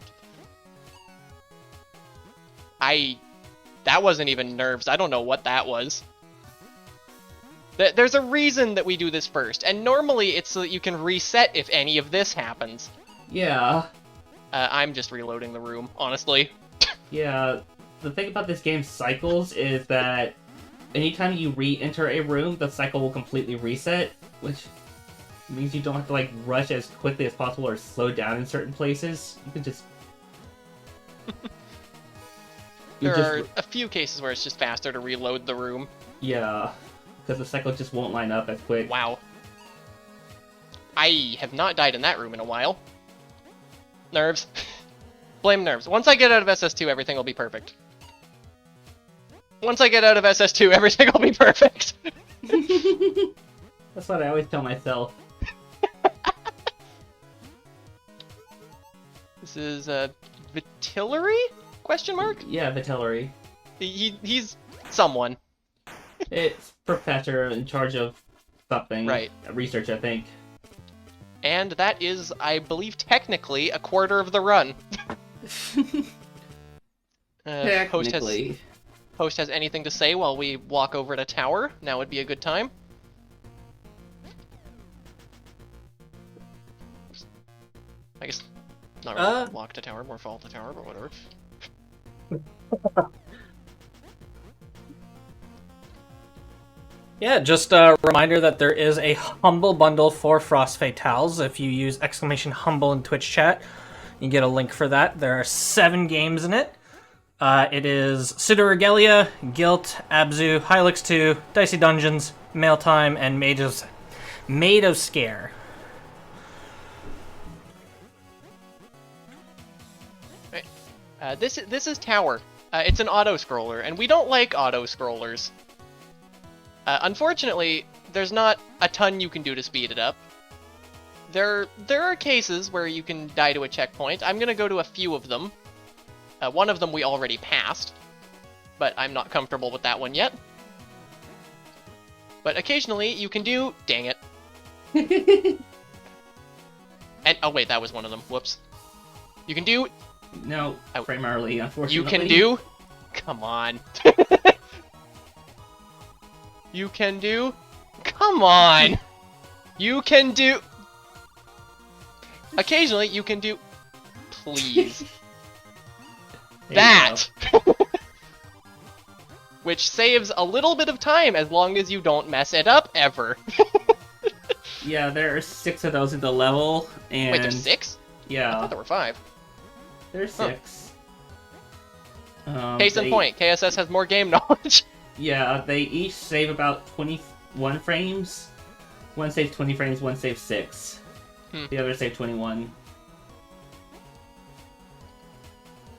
That wasn't even nerves. I don't know what that was. There's a reason that we do this first, and normally it's so that you can reset if any of this happens. Yeah. I'm just reloading the room, honestly. Yeah, the thing about this game's cycles is that anytime you re-enter a room, the cycle will completely reset, which means you don't have to like rush as quickly as possible or slow down in certain places. You can just... There are a few cases where it's just faster to reload the room. Yeah, because the cycle just won't line up as quick. Wow. I have not died in that room in a while. Nerves. Blame nerves. Once I get out of SS2, everything will be perfect. Once I get out of SS2, everything will be perfect. That's what I always tell myself. This is Vitillary? Question mark? Yeah, Vitillary. He's someone. It's professor in charge of something. Right. Research, I think. And that is, I believe, technically a quarter of the run. Technically. Host has anything to say while we walk over to tower? Now would be a good time. I guess not really block the tower, more fall the tower, but whatever. Yeah, just a reminder that there is a Humble bundle for Frost Fatales. If you use !humble in Twitch chat, you get a link for that. There are 7 games in it. It is Pseudo Regalia, Guilt, Abzu, Hylix 2, Dicey Dungeons, Mail Time, and Maid of Scare. Right. This is Tower. It's an auto-scroller, and we don't like auto-scrollers. Unfortunately, there's not a ton you can do to speed it up. There are cases where you can die to a checkpoint. I'm gonna go to a few of them. One of them we already passed, but I'm not comfortable with that one yet. But occasionally you can do... Dang it. And oh wait, that was one of them. Whoops. You can do... No, primarily, unfortunately. You can do... Come on. You can do... Come on! You can do... Occasionally, you can do... Please. That! Which saves a little bit of time as long as you don't mess it up, ever. Yeah, there are 6 of those in the level, and... Wait, there's 6? Yeah. I thought there were 5. There's 6. Case in point, KSS has more game knowledge. Yeah, they each save about 21 frames. One saves 20 frames, one saves 6. The other save 21.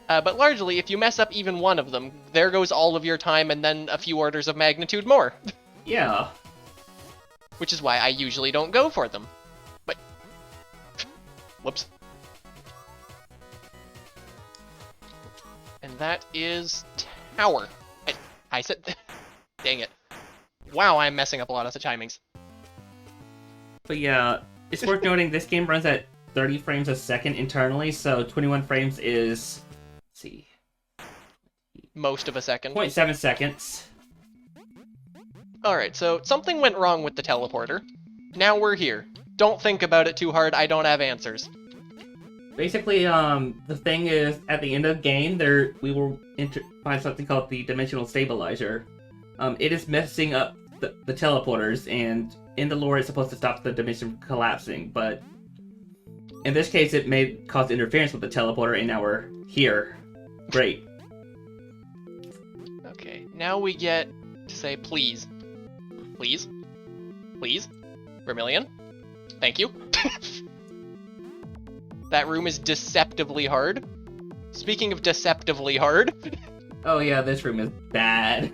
But largely, if you mess up even one of them, there goes all of your time and then a few orders of magnitude more. Yeah. Which is why I usually don't go for them. But... Whoops. And that is... Tower. I said... Dang it. Wow, I'm messing up a lot of the timings. But yeah, it's worth noting this game runs at 30 frames a second internally, so 21 frames is... Let's see. Most of a second. 0.7 seconds. Alright, so something went wrong with the teleporter. Now we're here. Don't think about it too hard, I don't have answers. Basically, the thing is, at the end of the game, we will find something called the Dimensional Stabilizer. It is messing up the teleporters, and in the lore, it's supposed to stop the dimension from collapsing, but in this case, it may cause interference with the teleporter, and now we're here. Great. Okay, now we get to say please. Please. Please. Vermilion. Thank you. That room is deceptively hard. Speaking of deceptively hard... Oh yeah, this room is bad.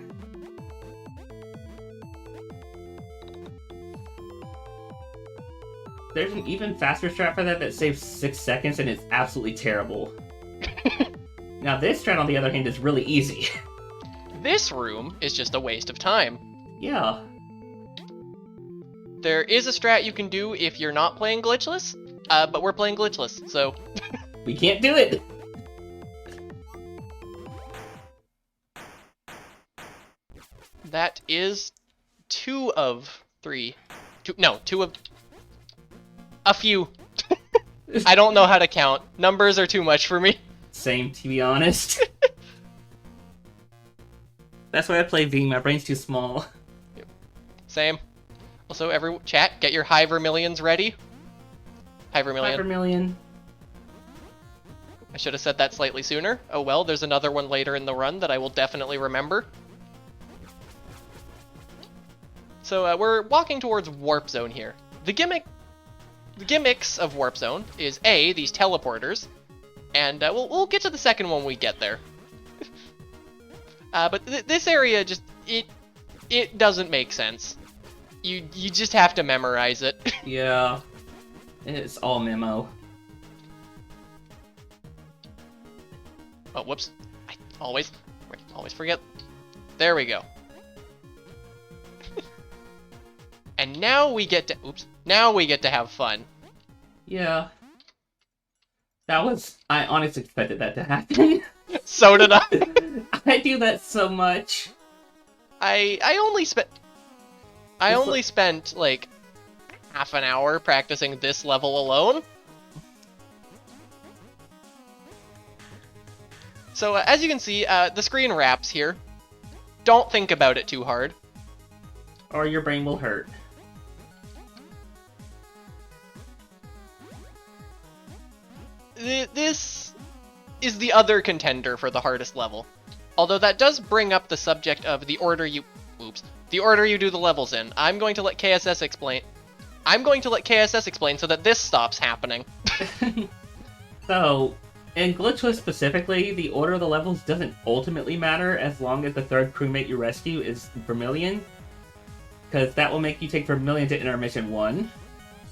There's an even faster strat for that saves 6 seconds, and it's absolutely terrible. Now this strat, on the other hand, is really easy. This room is just a waste of time. Yeah. There is a strat you can do if you're not playing glitchless, but we're playing glitchless, so... We can't do it! That is 2 of 3. 2 of... A few. I don't know how to count. Numbers are too much for me. Same, to be honest. That's why I play V, my brain's too small. Yep. Same. Also, chat, get your high vermilions ready. High vermilion. High vermilion. I should have said that slightly sooner. Oh well, there's another one later in the run that I will definitely remember. So we're walking towards Warp Zone here. The gimmicks of Warp Zone is A, these teleporters, and we'll get to the second one when we get there. But this area just, it doesn't make sense. You just have to memorize it. Yeah, it's all memo. Oh, whoops. I always forget. There we go. And now we get to, now we get to have fun. Yeah. I honestly expected that to happen. So did I. I do that so much. I only spent like half an hour practicing this level alone. So as you can see, the screen wraps here. Don't think about it too hard. Or your brain will hurt. This is the other contender for the hardest level. Although that does bring up the subject of the order you... Oops. The order you do the levels in. I'm going to let KSS explain so that this stops happening. So, in Glitchless specifically, the order of the levels doesn't ultimately matter as long as the third crewmate you rescue is Vermilion. Because that will make you take Vermilion to Intermission 1.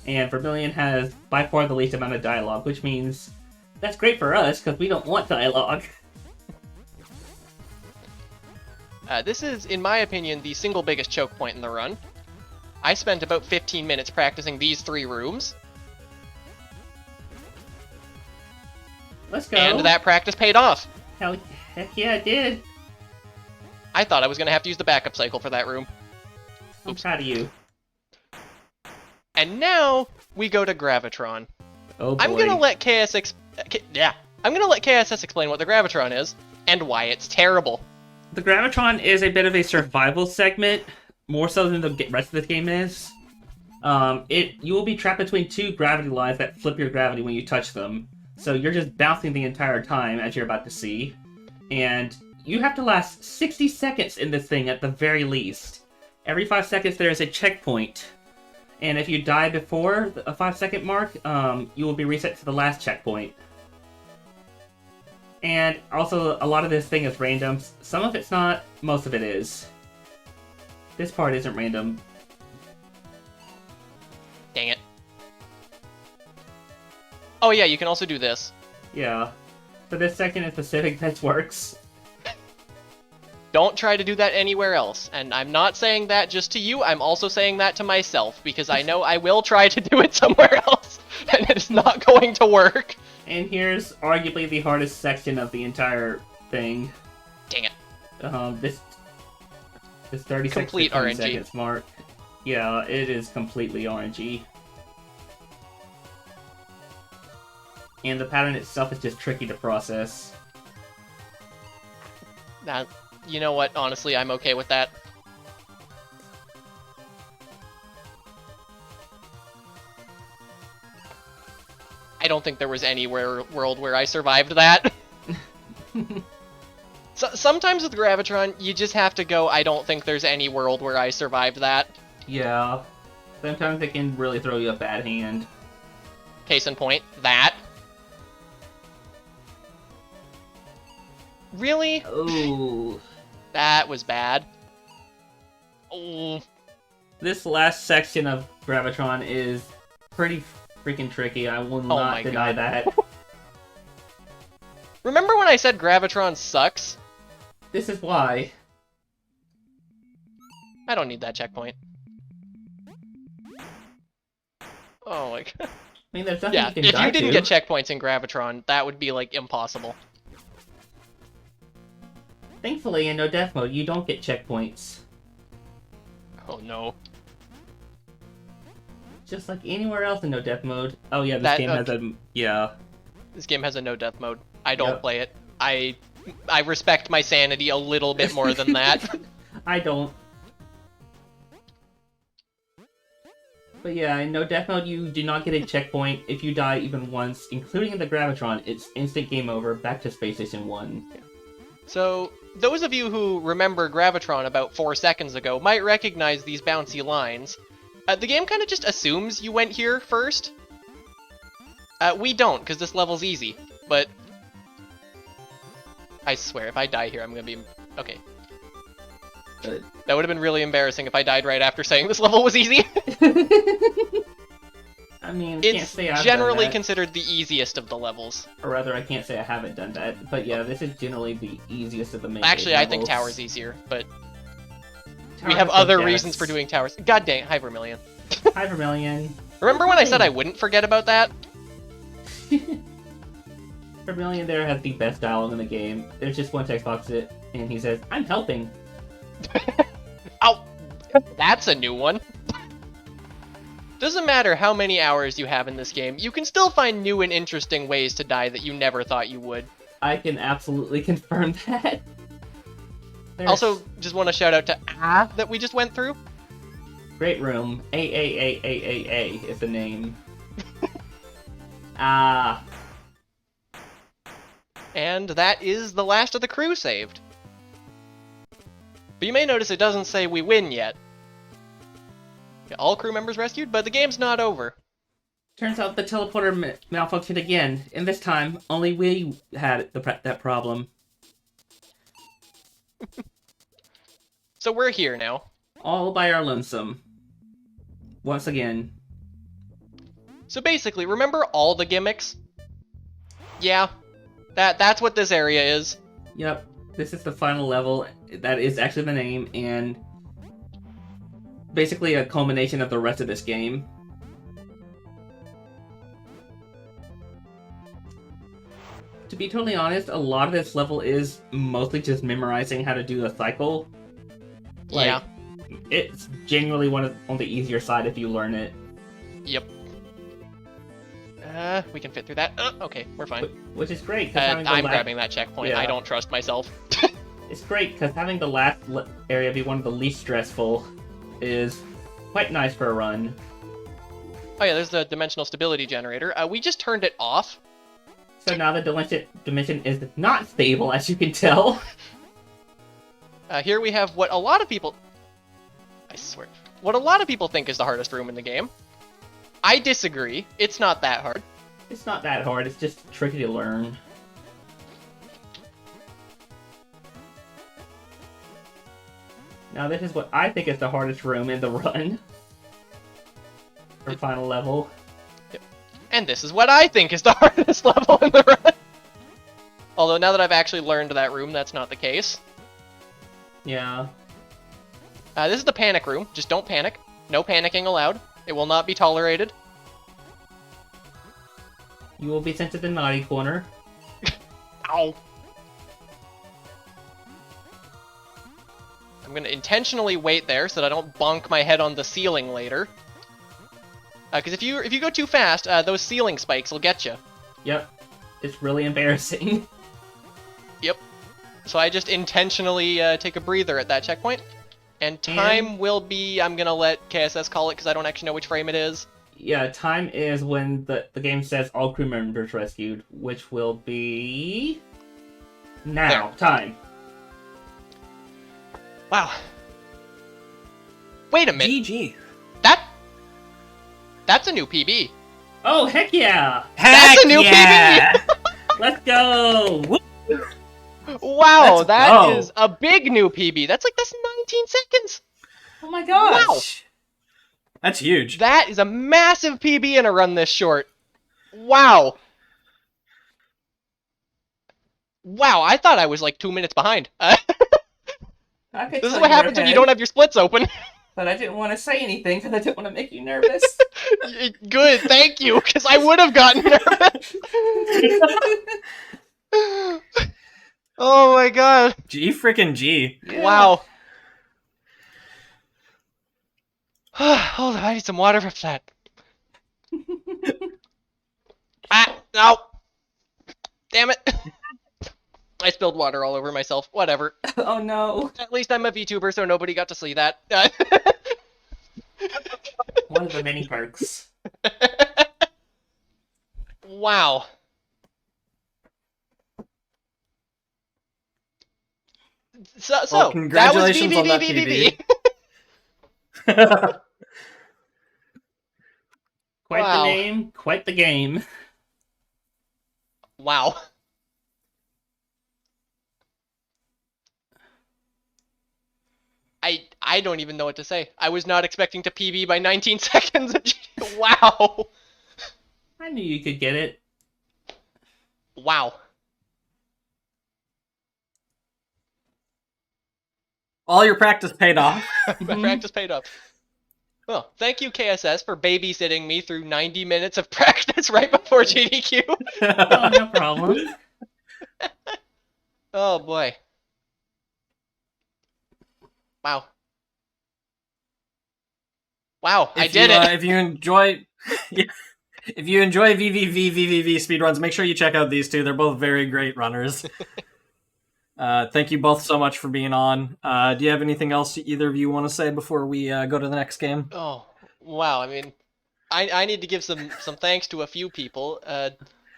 And Vermilion has by far the least amount of dialogue, which means that's great for us because we don't want dialogue. This is, in my opinion, the single biggest choke point in the run. I spent about 15 minutes practicing these 3 rooms. Let's go. And that practice paid off. Heck yeah, it did. I thought I was going to have to use the backup cycle for that room. I'm proud of you. And now we go to Gravitron. Oh boy. I'm going to let I'm going to let KSS explain what the Gravitron is and why it's terrible. The Gravitron is a bit of a survival segment, more so than the rest of the game is. You will be trapped between 2 gravity lines that flip your gravity when you touch them. So you're just bouncing the entire time, as you're about to see. And you have to last 60 seconds in this thing at the very least. Every 5 seconds there is a checkpoint. And if you die before a 5-second mark, you will be reset to the last checkpoint. And also, a lot of this thing is random. Some of it's not, most of it is. This part isn't random. Dang it. Oh yeah, you can also do this. Yeah. For this section in specific, this works. Don't try to do that anywhere else. And I'm not saying that just to you, I'm also saying that to myself, because I know I will try to do it somewhere else, and it's not going to work. And here's arguably the hardest section of the entire thing. Dang it. This 36 Complete to 20 RNG. seconds mark. Yeah, it is completely RNG. And the pattern itself is just tricky to process. Now, you know what? Honestly, I'm okay with that. I don't think there was any world where I survived that. So, sometimes with Gravitron, you just have to go, I don't think there's any world where I survived that. Yeah. Sometimes it can really throw you a bad hand. Case in point, that. Really? Ooh. That was bad. Oh. This last section of Gravitron is pretty freaking tricky. I will not deny that. Remember when I said Gravitron sucks? This is why. I don't need that checkpoint. Oh my god. I mean, there's nothing Yeah, you can if die you didn't to. get checkpoints in Gravitron, that would be, like, impossible. Thankfully, in no death mode, you don't get checkpoints. Oh no. Just like anywhere else in no death mode. Oh yeah, this game has a... Yeah. This game has a no death mode. I don't play it. I respect my sanity a little bit more than that. I don't. But yeah, in no death mode, you do not get a checkpoint. If you die even once, including in the Gravitron, it's instant game over, back to Space Station 1. So, those of you who remember Gravitron about 4 seconds ago might recognize these bouncy lines. The game kind of just assumes you went here first. We don't, because this level's easy, but... I swear, if I die here, I'm gonna be... Okay. That would have been really embarrassing if I died right after saying this level was easy. I mean, It's generally considered the easiest of the levels. Or rather, I can't say I haven't done that. But yeah, this is generally the easiest of the main Actually, game I think levels. Tower's easier, but... Tower we have still other gets- reasons for doing Towers. God dang, hi Vermilion. Hi Vermilion. Remember when I said I wouldn't forget about that? Vermilion there has the best dialogue in the game. There's just one text box it, and he says, "I'm helping." Oh, that's a new one. Doesn't matter how many hours you have in this game, you can still find new and interesting ways to die that you never thought you would. I can absolutely confirm that. Also, just want to shout out to that we just went through. Great room. A is the name. And that is the last of the crew saved. But you may notice it doesn't say we win yet. Yeah, all crew members rescued, but the game's not over. Turns out the teleporter malfunctioned again, and this time only we had that problem. So we're here now. All by our lonesome. Once again. So basically, remember all the gimmicks? Yeah, that's what this area is. Yep, this is the final level. That is actually the name, and basically a culmination of the rest of this game. To be totally honest, a lot of this level is mostly just memorizing how to do a cycle. Like, yeah. It's genuinely on the easier side if you learn it. Yep. We can fit through that. Okay, we're fine. Which is great. I'm grabbing that checkpoint. Yeah. I don't trust myself. It's great, because having the last area be one of the least stressful is quite nice for a run. Oh yeah, there's the dimensional stability generator. We just turned it off. So now the dimension is not stable, as you can tell. Here we have what a lot of people... I swear. What a lot of people think is the hardest room in the game. I disagree. It's not that hard. It's not that hard, it's just tricky to learn. Now this is what I think is the hardest room in the run. For final level. And this is what I think is the hardest level in the run. Although now that I've actually learned that room, that's not the case. Yeah. This is the panic room. Just don't panic. No panicking allowed. It will not be tolerated. You will be sent to the naughty corner. Ow. I'm gonna intentionally wait there so that I don't bonk my head on the ceiling later. Because if you go too fast, those ceiling spikes will get you. Yep. It's really embarrassing. Yep. So I just intentionally take a breather at that checkpoint. And time will be... I'm gonna let KSS call it because I don't actually know which frame it is. Yeah, time is when the game says all crew members rescued, which will be... now. There. Time. Wow. Wait a minute. GG. That's a new PB. Oh, heck yeah! That's a new PB! Let's go! Wow, that is a big new PB. That's 19 seconds. Oh my gosh. Wow. That's huge. That is a massive PB in a run this short. Wow. Wow, I thought I was 2 minutes behind. This is what happens when you don't have your splits open. But I didn't want to say anything because I didn't want to make you nervous. Good, thank you, because I would have gotten nervous. Oh my god. G freaking G. Yeah. Wow. Hold on, I need some water for that. No. Damn it. I spilled water all over myself. Whatever. Oh no. At least I'm a VTuber, so nobody got to see that. One of the many perks. Wow. So congratulations that was on that Quite the name, quite the game. Wow. I don't even know what to say. I was not expecting to PB by 19 seconds. Wow. I knew you could get it. Wow. All your practice paid off. My practice paid off. Well, thank you, KSS, for babysitting me through 90 minutes of practice right before GDQ. Oh, no problem. Oh, boy. Wow. Wow, I did it. If you enjoy... If you enjoy VVVVVV speedruns, make sure you check out these two. They're both very great runners. Thank you both so much for being on. Do you have anything else either of you want to say before we go to the next game? Oh, wow. I mean, I need to give some thanks to a few people.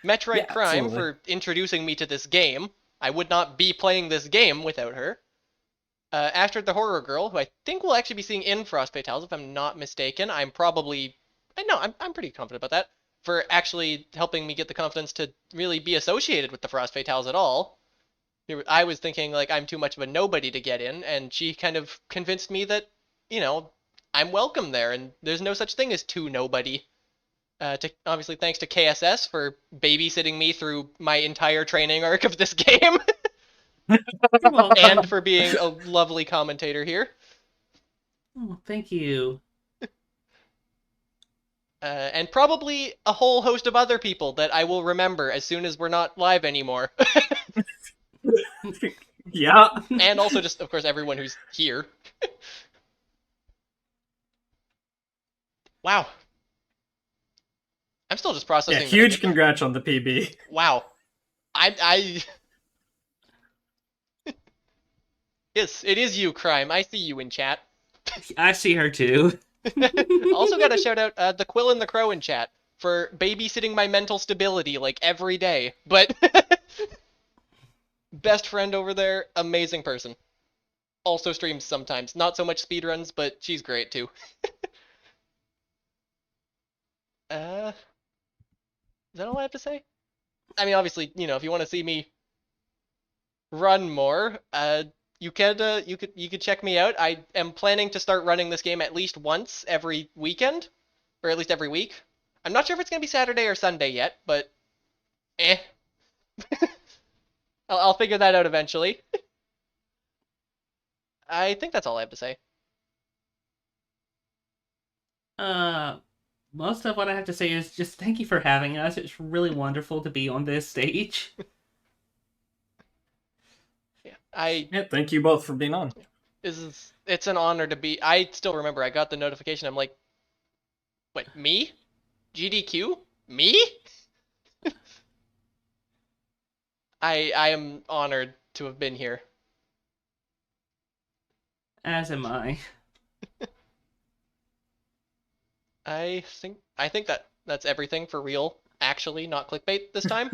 Metroid Yeah, Crime absolutely. for introducing me to this game. I would not be playing this game without her. Astrid the Horror Girl, who I think we'll actually be seeing in Frost Fatales, if I'm not mistaken. I'm pretty confident about that. For actually helping me get the confidence to really be associated with the Frost Fatales at all. I was thinking, like, I'm too much of a nobody to get in, and she kind of convinced me that, you know, I'm welcome there, and there's no such thing as too nobody. Obviously, thanks to KSS for babysitting me through my entire training arc of this game. And for being a lovely commentator here. Oh, thank you. And probably a whole host of other people that I will remember as soon as we're not live anymore. Yeah. And also just, of course, everyone who's here. Wow. I'm still just processing. Yeah, huge congrats on the PB. Wow. I Yes, it is you, Crime. I see you in chat. I see her too. Also got to shout out the Quill and the Crow in chat for babysitting my mental stability like every day. But best friend over there, amazing person. Also streams sometimes. Not so much speedruns, but she's great too. Is that all I have to say? I mean, obviously, you know, if you want to see me run more, you could check me out. I am planning to start running this game at least once every weekend, or at least every week. I'm not sure if it's gonna be Saturday or Sunday yet, but I'll figure that out eventually. I think that's all I have to say. Most of what I have to say is just thank you for having us. It's really wonderful to be on this stage. Yeah, thank you both for being on. It's an honor to be. I still remember I got the notification. I'm like, what, me? GDQ? Me? I am honored to have been here. As am I. I think that's everything for real. Actually, not clickbait this time.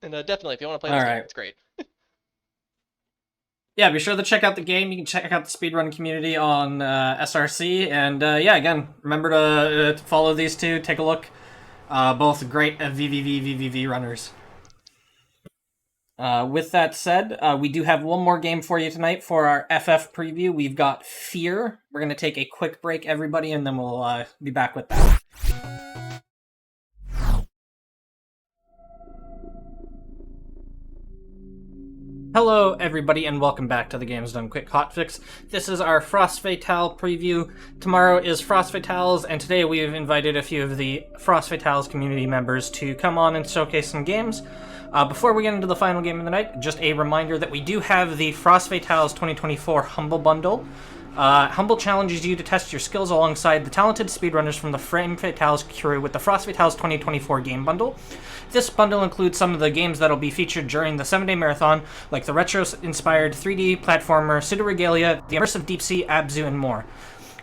And definitely, if you want to play this game, it's great. Yeah, be sure to check out the game. You can check out the speedrun community on SRC. And yeah, again, remember to follow these two. Take a look. Both great VVVVVV runners. With that said, we do have one more game for you tonight for our FF preview. We've got F.E.A.R. We're going to take a quick break, everybody, and then we'll be back with that. Hello, everybody, and welcome back to the Games Done Quick Hotfix. This is our Frost Fatale preview. Tomorrow is Frost Fatales, and today we have invited a few of the Frost Fatales community members to come on and showcase some games. Before we get into the final game of the night, just a reminder that we do have the Frost Fatales 2024 Humble Bundle. Humble challenges you to test your skills alongside the talented speedrunners from the Frame Fatales crew with the Frost Fatales 2024 game bundle. This bundle includes some of the games that will be featured during the 7-day marathon, like the retro-inspired 3D platformer Pseudo Regalia, the immersive Deep Sea Abzu, and more.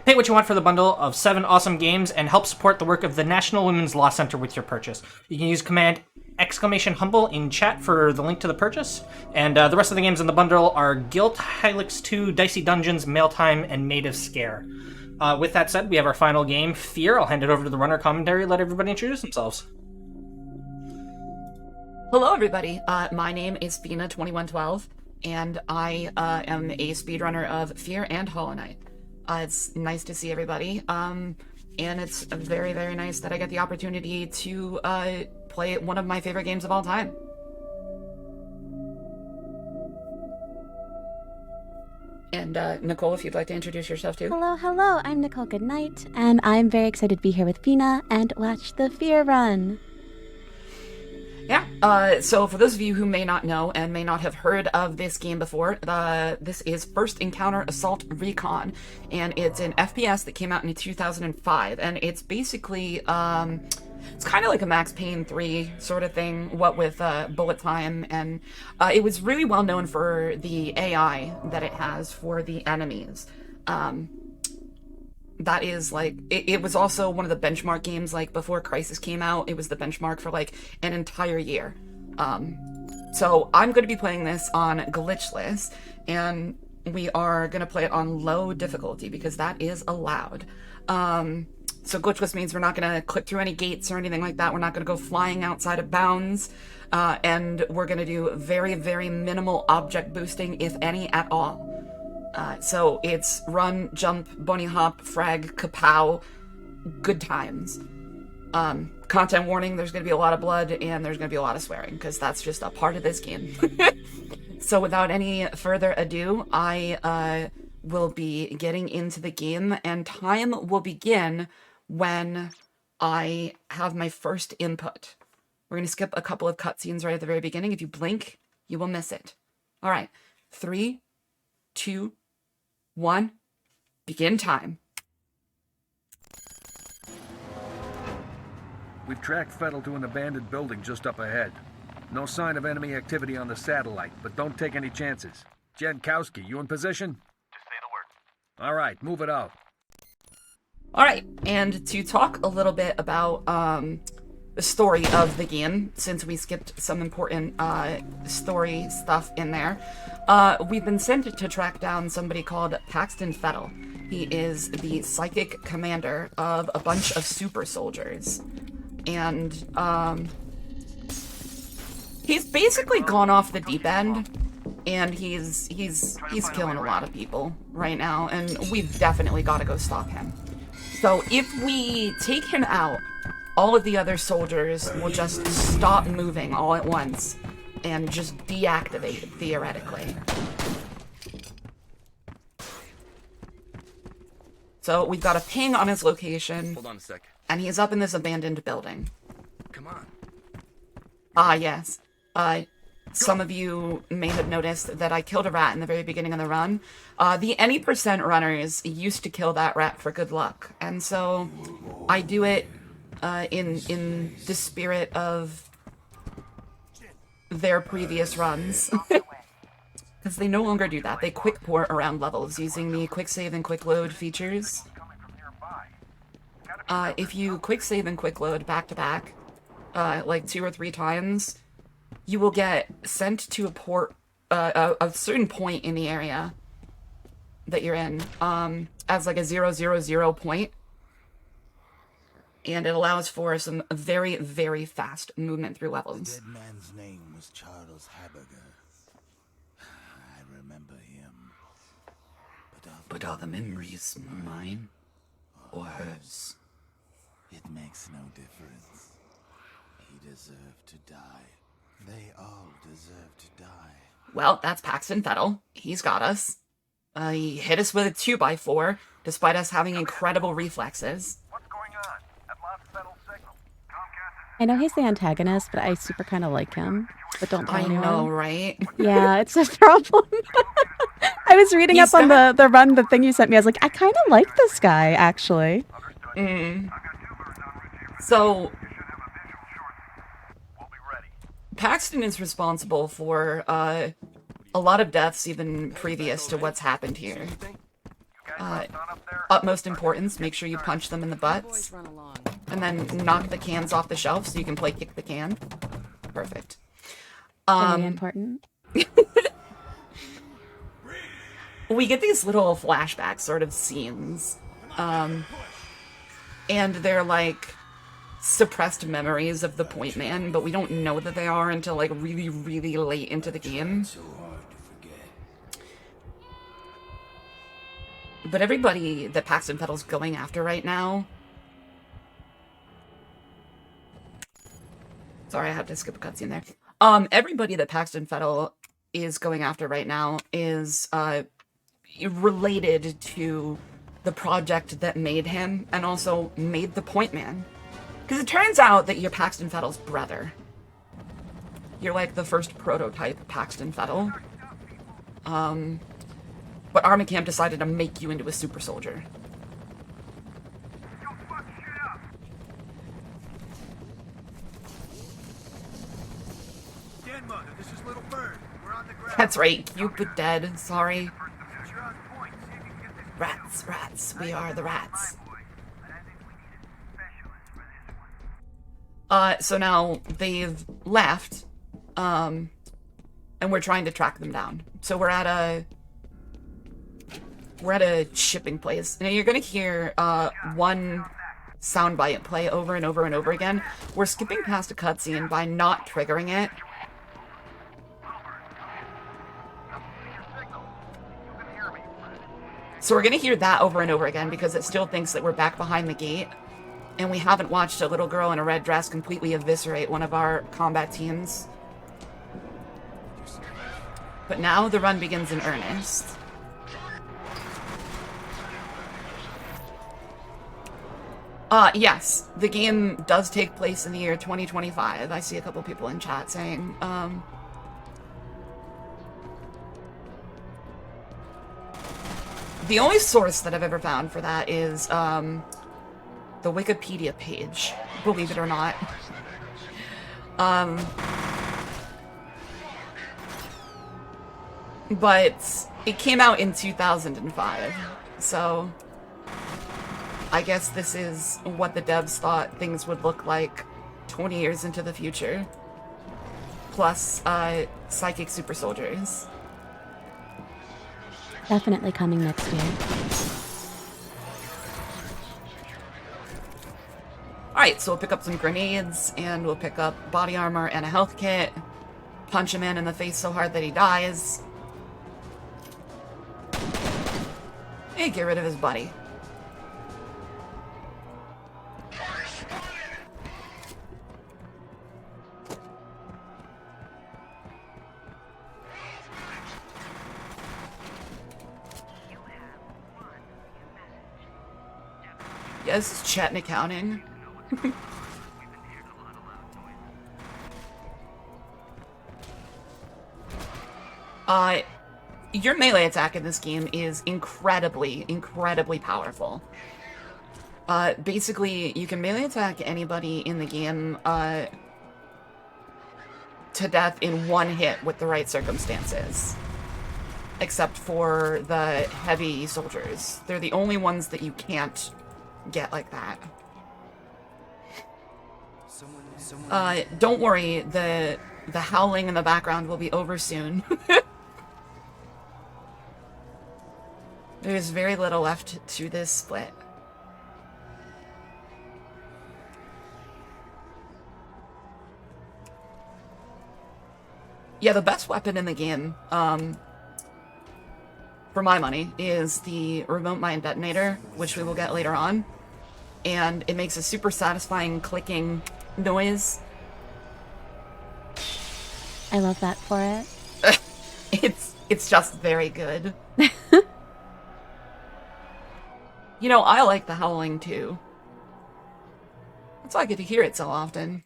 Pay what you want for the bundle of 7 awesome games and help support the work of the National Women's Law Center with your purchase. You can use command !humble in chat for the link to the purchase, and the rest of the games in the bundle are Guilt, Helix 2, Dicey Dungeons, Mail Time, and Maid of Scare. With that said, we have our final game, F.E.A.R. I'll hand it over to the runner commentary, let everybody introduce themselves. Hello everybody, my name is Fina2112, and I am a speedrunner of F.E.A.R. and Hollow Knight. It's nice to see everybody, and it's very, very nice that I get the opportunity to play one of my favorite games of all time. And Nicole, if you'd like to introduce yourself too. Hello, I'm Nicole Goodnight, and I'm very excited to be here with Fina and watch the F.E.A.R. run. Yeah, So for those of you who may not know and may not have heard of this game before, this is First Encounter Assault Recon, and it's an FPS that came out in 2005, and it's basically, it's kind of like a Max Payne 3 sort of thing, what with bullet time, and it was really well known for the AI that it has for the enemies. That is like, it was also one of the benchmark games, like before Crysis came out, it was the benchmark for like an entire year. So I'm going to be playing this on glitchless, and we are going to play it on low difficulty because that is allowed. So glitchless means we're not going to clip through any gates or anything like that. We're not going to go flying outside of bounds, and we're going to do very, very minimal object boosting, if any at all. So it's run, jump, bunny hop, frag, kapow, good times. Content warning, there's going to be a lot of blood and there's going to be a lot of swearing because that's just a part of this game. So without any further ado, I will be getting into the game, and time will begin when I have my first input. We're going to skip a couple of cutscenes right at the very beginning. If you blink, you will miss it. All right, 3, 2, 1, begin time. We've tracked Fettel to an abandoned building just up ahead. No sign of enemy activity on the satellite, but don't take any chances. Jankowski, you in position? Just say the word. All right, move it out. All right, and to talk a little bit about the story of the game, since we skipped some important story stuff in there, we've been sent to track down somebody called Paxton Fettel. He is the psychic commander of a bunch of super soldiers, and he's basically gone off the deep end, and he's killing a lot of people right now, and we've definitely got to go stop him. So if we take him out, all of the other soldiers will just stop moving all at once and just deactivate, theoretically. So we've got a ping on his location. Hold on a sec. And he is up in this abandoned building. Come on. Ah, yes. Some of you may have noticed that I killed a rat in the very beginning of the run. The any percent runners used to kill that rat for good luck. And so I do it in the spirit of their previous runs. Because they no longer do that. They quick port around levels using the quick save and quick load features. If you quick save and quick load back to back, like 2 or 3 times, you will get sent to a port, a certain point in the area that you're in, as like a 000 point. And it allows for some very, very fast movement through levels. The dead man's name was Charles Haberger. I remember him. But are the memories mine or hers? It makes no difference. He deserved to die. They all deserve to die. Well, that's Paxton Fettel. He's got us. He hit us with a 2x4, despite us having incredible reflexes. I know he's the antagonist, but I super kind of like him. But don't tell anyone. I know, right? Yeah, it's a problem. I was reading up on the run, the thing you sent me. I was like, I kind of like this guy, actually. So, Paxton is responsible for a lot of deaths even previous to what's happened here. Utmost importance, make sure you punch them in the butts. And then knock the cans off the shelf so you can play kick the can. Perfect. Very important. We get these little flashback sort of scenes. And they're like suppressed memories of the Point Man, but we don't know that they are until like really, really late into the game. But everybody that Paxton Fettel's going after right now... Sorry, I had to skip a cutscene there. Everybody that Paxton Fettel is going after right now is related to the project that made him and also made the Point Man. Because it turns out that you're Paxton Fettel's brother. You're like the first prototype Paxton Fettle. But Armacamp decided to make you into a super soldier. That's right, Cupid dead. Sorry. Rats, rats, we are the rats. So now they've left, and we're trying to track them down. So we're at a shipping place. Now you're gonna hear one soundbite play over and over and over again. We're skipping past a cutscene by not triggering it. So we're gonna hear that over and over again because it still thinks that we're back behind the gate, and we haven't watched a little girl in a red dress completely eviscerate one of our combat teams. But now the run begins in earnest. Yes, the game does take place in the year 2025. I see a couple people in chat saying, the only source that I've ever found for that is, the Wikipedia page, believe it or not. But it came out in 2005, so I guess this is what the devs thought things would look like 20 years into the future. Plus, psychic super soldiers. Definitely coming next year. Alright, so we'll pick up some grenades, and we'll pick up body armor and a health kit. Punch him in the face so hard that he dies. And get rid of his buddy. Yeah, this is chat and accounting. Your melee attack in this game is incredibly, incredibly powerful. Basically, you can melee attack anybody in the game, to death in one hit with the right circumstances. Except for the heavy soldiers. They're the only ones that you can't get like that. Don't worry, the howling in the background will be over soon. There's very little left to this split. Yeah, the best weapon in the game, for my money, is the remote mine detonator, which we will get later on. And it makes a super satisfying clicking noise. I love that for it. It's just very good. You know, I like the howling too. That's why I get to hear it so often.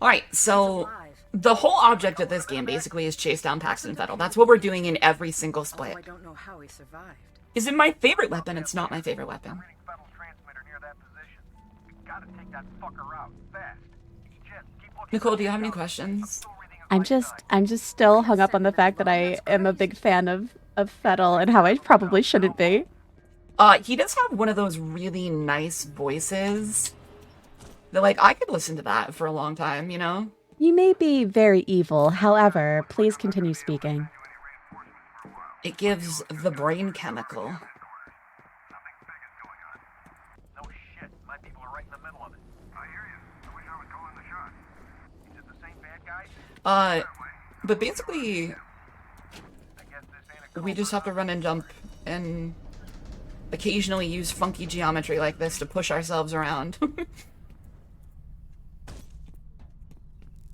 Alright, so the whole object of this game basically is chase down Paxton Fettle. That's what we're doing in every single split. I don't know how he survived. Is it my favorite weapon? It's not my favorite weapon. Nicole, do you have any questions? I'm just still hung up on the fact that I am a big fan of Fettle and how I probably shouldn't be. He does have one of those really nice voices. That, like, I could listen to that for a long time, you know? You may be very evil, however, please continue speaking. It gives the brain chemical. But basically, we just have to run and jump and occasionally use funky geometry like this to push ourselves around.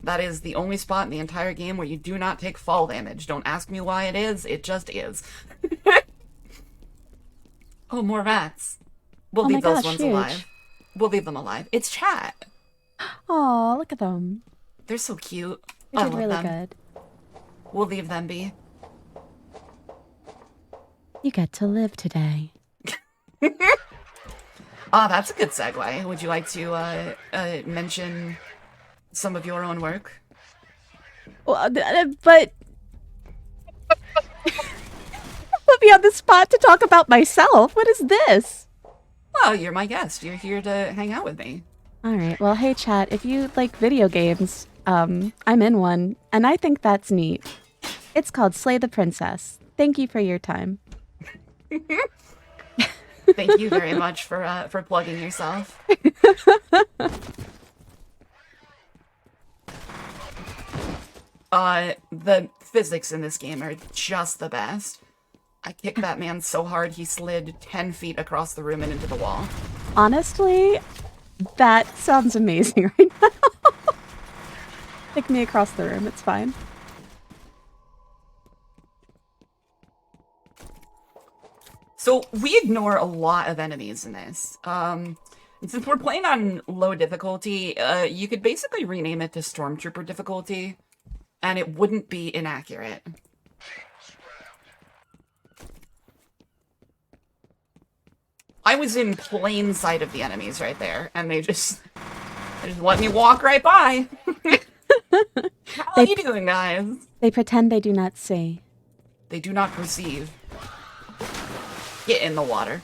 That is the only spot in the entire game where you do not take fall damage. Don't ask me why it just is. Oh, more rats. We'll leave those ones alive. We'll leave them alive. It's chat. Oh, look at them. They're so cute. They I did love really them. good. We'll leave them be. You get to live today. That's a good segue. Would you like to mention some of your own work? Well, but put me on the spot to talk about myself. What is this? Well, you're my guest. You're here to hang out with me. All right. Well, hey, chat. If you like video games, I'm in one, and I think that's neat. It's called Slay the Princess. Thank you for your time. Thank you very much for plugging yourself. The physics in this game are just the best. I kicked that man so hard he slid 10 feet across the room and into the wall. Honestly, that sounds amazing right now. Kick me across the room. It's fine. So we ignore a lot of enemies in this. And since we're playing on low difficulty, you could basically rename it to Stormtrooper difficulty, and it wouldn't be inaccurate. I was in plain sight of the enemies right there, and they just let me walk right by. How are you doing, guys? They pretend they do not see. They do not perceive. Get in the water.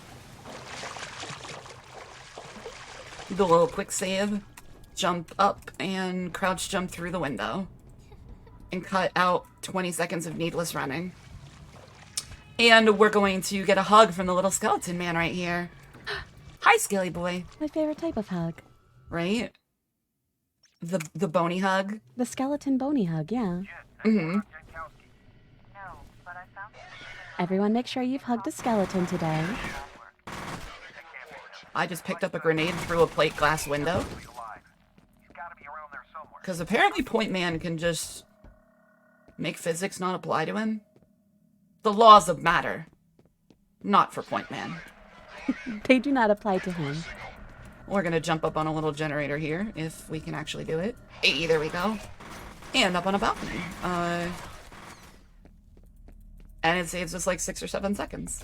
Do a little quick save. Jump up and crouch jump through the window. And cut out 20 seconds of needless running. And we're going to get a hug from the little skeleton man right here. Hi, Skelly boy. My favorite type of hug. Right? The bony hug. The skeleton bony hug, yeah. Mm-hmm. Everyone make sure you've hugged a skeleton today. I just picked up a grenade through a plate glass window. Because apparently Point Man can just make physics not apply to him. The laws of matter. Not for Point Man. They do not apply to him. We're gonna jump up on a little generator here, if we can actually do it. Hey, there we go. And up on a balcony. And it saves us like 6 or 7 seconds.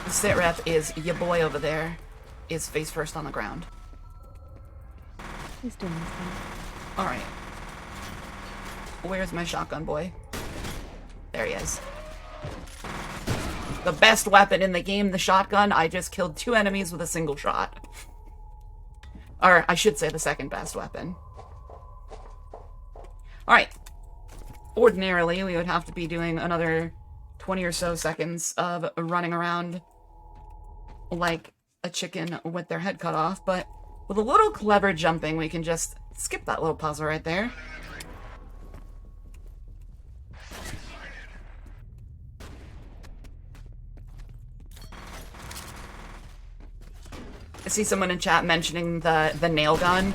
The sit rep is your boy over there is face first on the ground. He's doing his thing. Alright. Where's my shotgun boy? There he is. The best weapon in the game, the shotgun. I just killed 2 enemies with a single shot. Or, I should say the second best weapon. Alright. Ordinarily, we would have to be doing another 20 or so seconds of running around like a chicken with their head cut off, but with a little clever jumping, we can just skip that little puzzle right there. I see someone in chat mentioning the nail gun.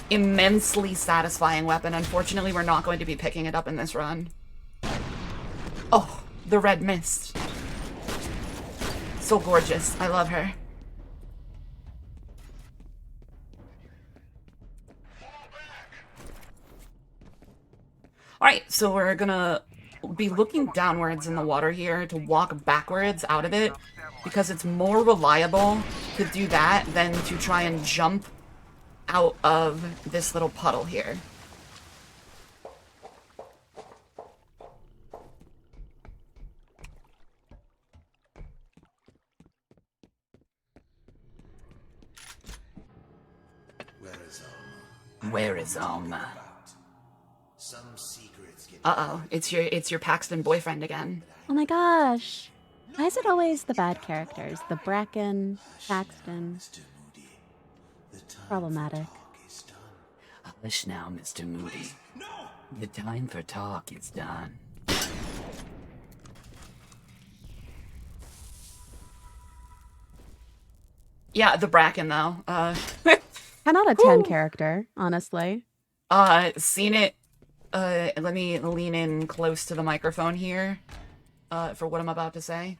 Immensely satisfying weapon. Unfortunately, we're not going to be picking it up in this run. Oh, the red mist. So gorgeous. I love her. Alright, so we're gonna be looking downwards in the water here to walk backwards out of it, because it's more reliable to do that than to try and jump out of this little puddle here. Where is Alma? Uh-oh, it's your Paxton boyfriend again. Oh my gosh. Why is it always the bad characters? The Bracken, Paxton. Problematic. Hush now, Mr. Moody. The time for talk is done. Yeah, the Bracken, though. 10 out of 10 character, honestly. Seen it let me lean in close to the microphone here, for what I'm about to say.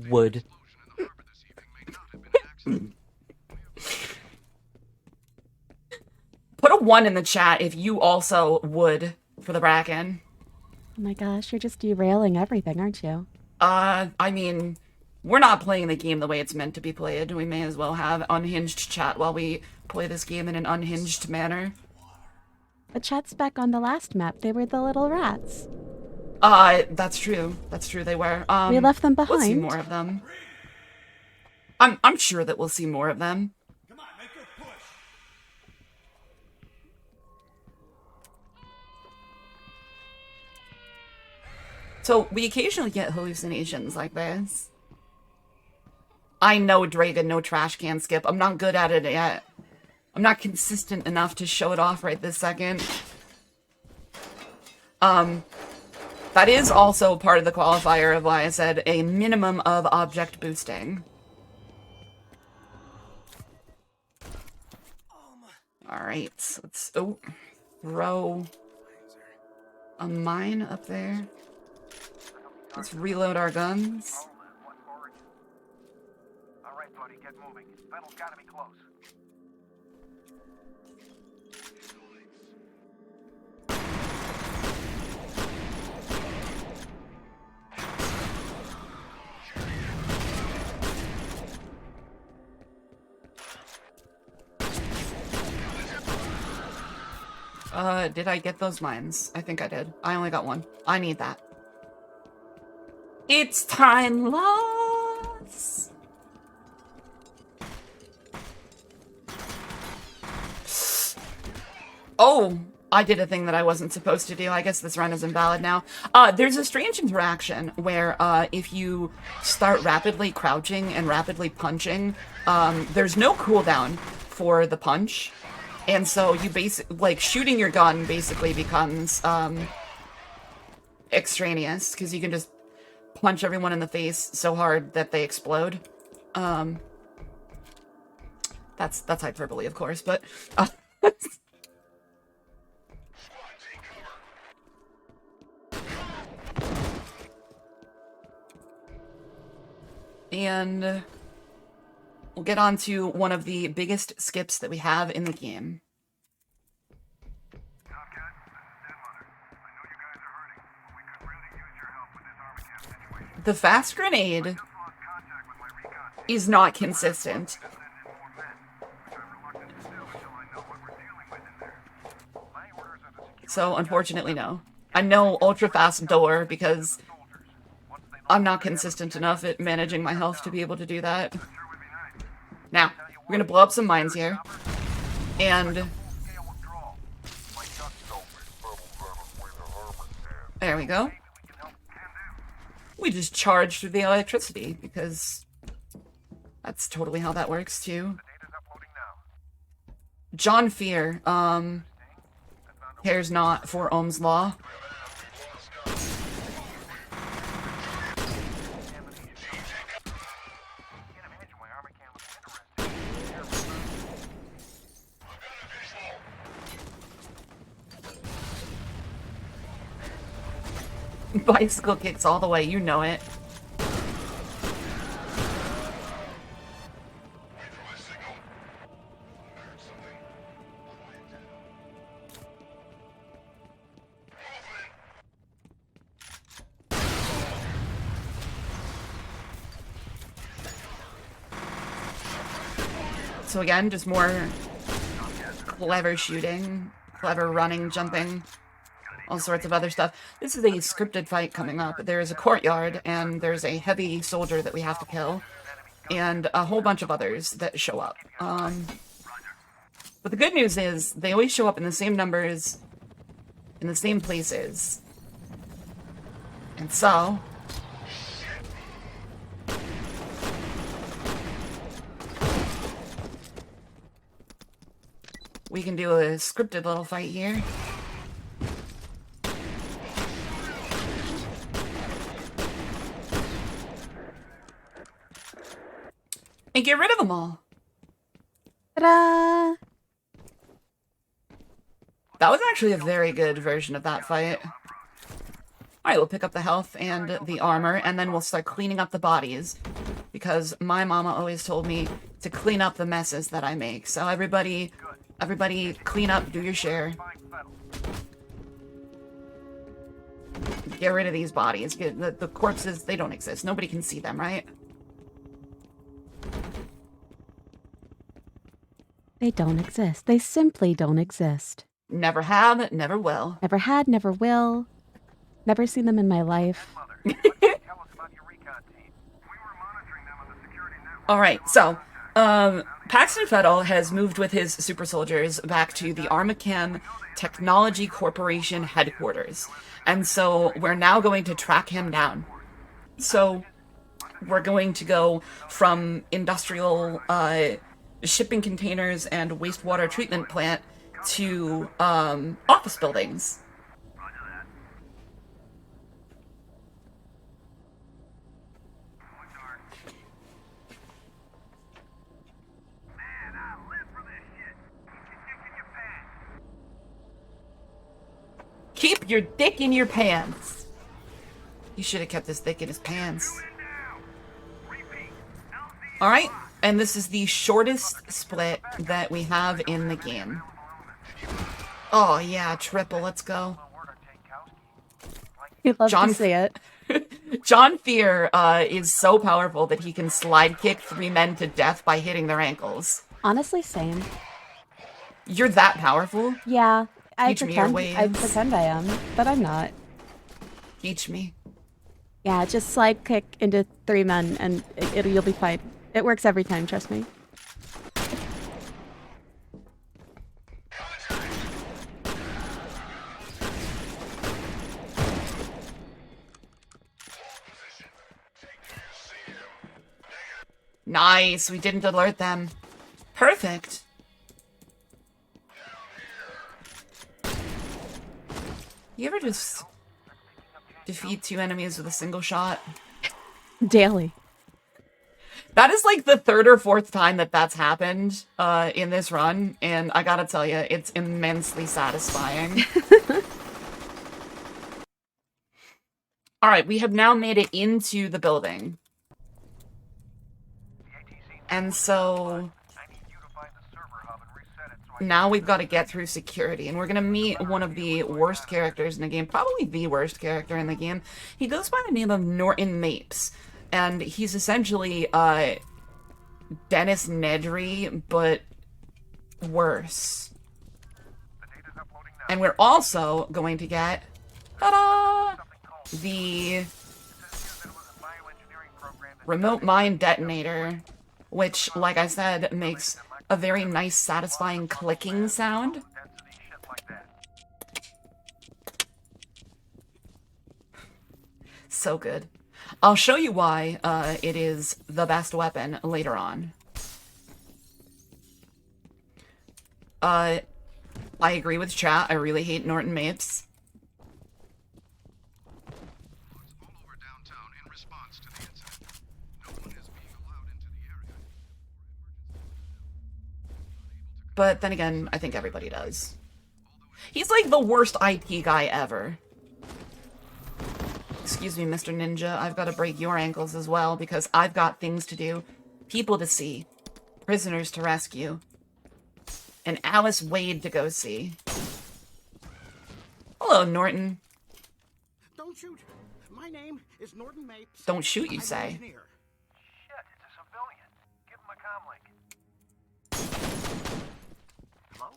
Would. Put a 1 in the chat if you also would for the Bracken. Oh my gosh, you're just derailing everything, aren't you? I mean, we're not playing the game the way it's meant to be played. We may as well have unhinged chat while we play this game in an unhinged manner. The chat's back on the last map. They were the little rats. That's true. That's true, they were. We left them We'll see behind. more of them. I'm sure that we'll see more of them. So, we occasionally get hallucinations like this. I know Dragon, no trash can skip. I'm not good at it yet. I'm not consistent enough to show it off right this second. That is also part of the qualifier of why I said a minimum of object boosting. Alright, let's throw a mine up there. Let's reload our guns. Alright, buddy, get moving. Battle's gotta be close. Did I get those mines? I think I did. I only got 1. I need that. It's time loss! Oh, I did a thing that I wasn't supposed to do. I guess this run is invalid now. There's a strange interaction where if you start rapidly crouching and rapidly punching, there's no cooldown for the punch. And so you like shooting your gun basically becomes extraneous because you can just punch everyone in the face so hard that they explode. That's hyperbole, of course, but and we'll get on to one of the biggest skips that we have in the game. The fast grenade is not consistent. So, unfortunately, no. I know ultra fast door because I'm not consistent enough at managing my health to be able to do that. Now, we're gonna blow up some mines here. And there we go. We just charge through the electricity because that's totally how that works too. John F.E.A.R. Cares not for Ohm's law. Bicycle kicks all the way, you know it. So again, just more clever shooting, clever running, jumping, all sorts of other stuff. This is a scripted fight coming up. There is a courtyard, and there's a heavy soldier that we have to kill, and a whole bunch of others that show up. But the good news is, they always show up in the same numbers, in the same places. And so we can do a scripted little fight here. And get rid of them all. Ta-da! That was actually a very good version of that fight. Alright, we'll pick up the health and the armor, and then we'll start cleaning up the bodies. Because my mama always told me to clean up the messes that I make. So everybody clean up, do your share. Get rid of these bodies. Get the corpses, they don't exist. Nobody can see them, right? They don't exist. They simply don't exist. Never have, never will. Never had, never will. Never seen them in my life. Alright, so, Paxton Fettel has moved with his super soldiers back to the Armacam Technology Corporation headquarters. And so we're now going to track him down. So we're going to go from industrial shipping containers and wastewater treatment plant to office buildings. Keep your dick in your pants. He should have kept his dick in his pants. Alright, and this is the shortest split that we have in the game. Oh yeah, triple, let's go. You'd love to see it. John F.E.A.R is so powerful that he can slide kick 3 men to death by hitting their ankles. Honestly, same. You're that powerful? Yeah, I Teach me your pretend I am, but I'm not. Teach me. Yeah, just slide kick into 3 men and you'll be fine. It works every time, trust me. Nice, we didn't alert them. Perfect. You ever just defeat 2 enemies with a single shot? Daily. That is like the 3rd or 4th time that that's happened in this run, and I gotta tell you, it's immensely satisfying. Alright, we have now made it into the building. And so now we've got to get through security, and we're going to meet one of the worst characters in the game, probably the worst character in the game. He goes by the name of Norton Mapes, and he's essentially Dennis Nedry, but worse. And we're also going to get, ta-da, the remote mine detonator, which, like I said, makes a very nice, satisfying clicking sound. So good. I'll show you why it is the best weapon later on. I agree with chat. I really hate Norton Mapes. But then again, I think everybody does. He's like the worst IT guy ever. Excuse me, Mr. Ninja, I've got to break your ankles as well because I've got things to do, people to see, prisoners to rescue, and Alice Wade to go see. Hello, Norton. Don't shoot. My name is Norton Mapes. Don't shoot, you say. Shit, it's a civilian. Give him a comm link. Hello?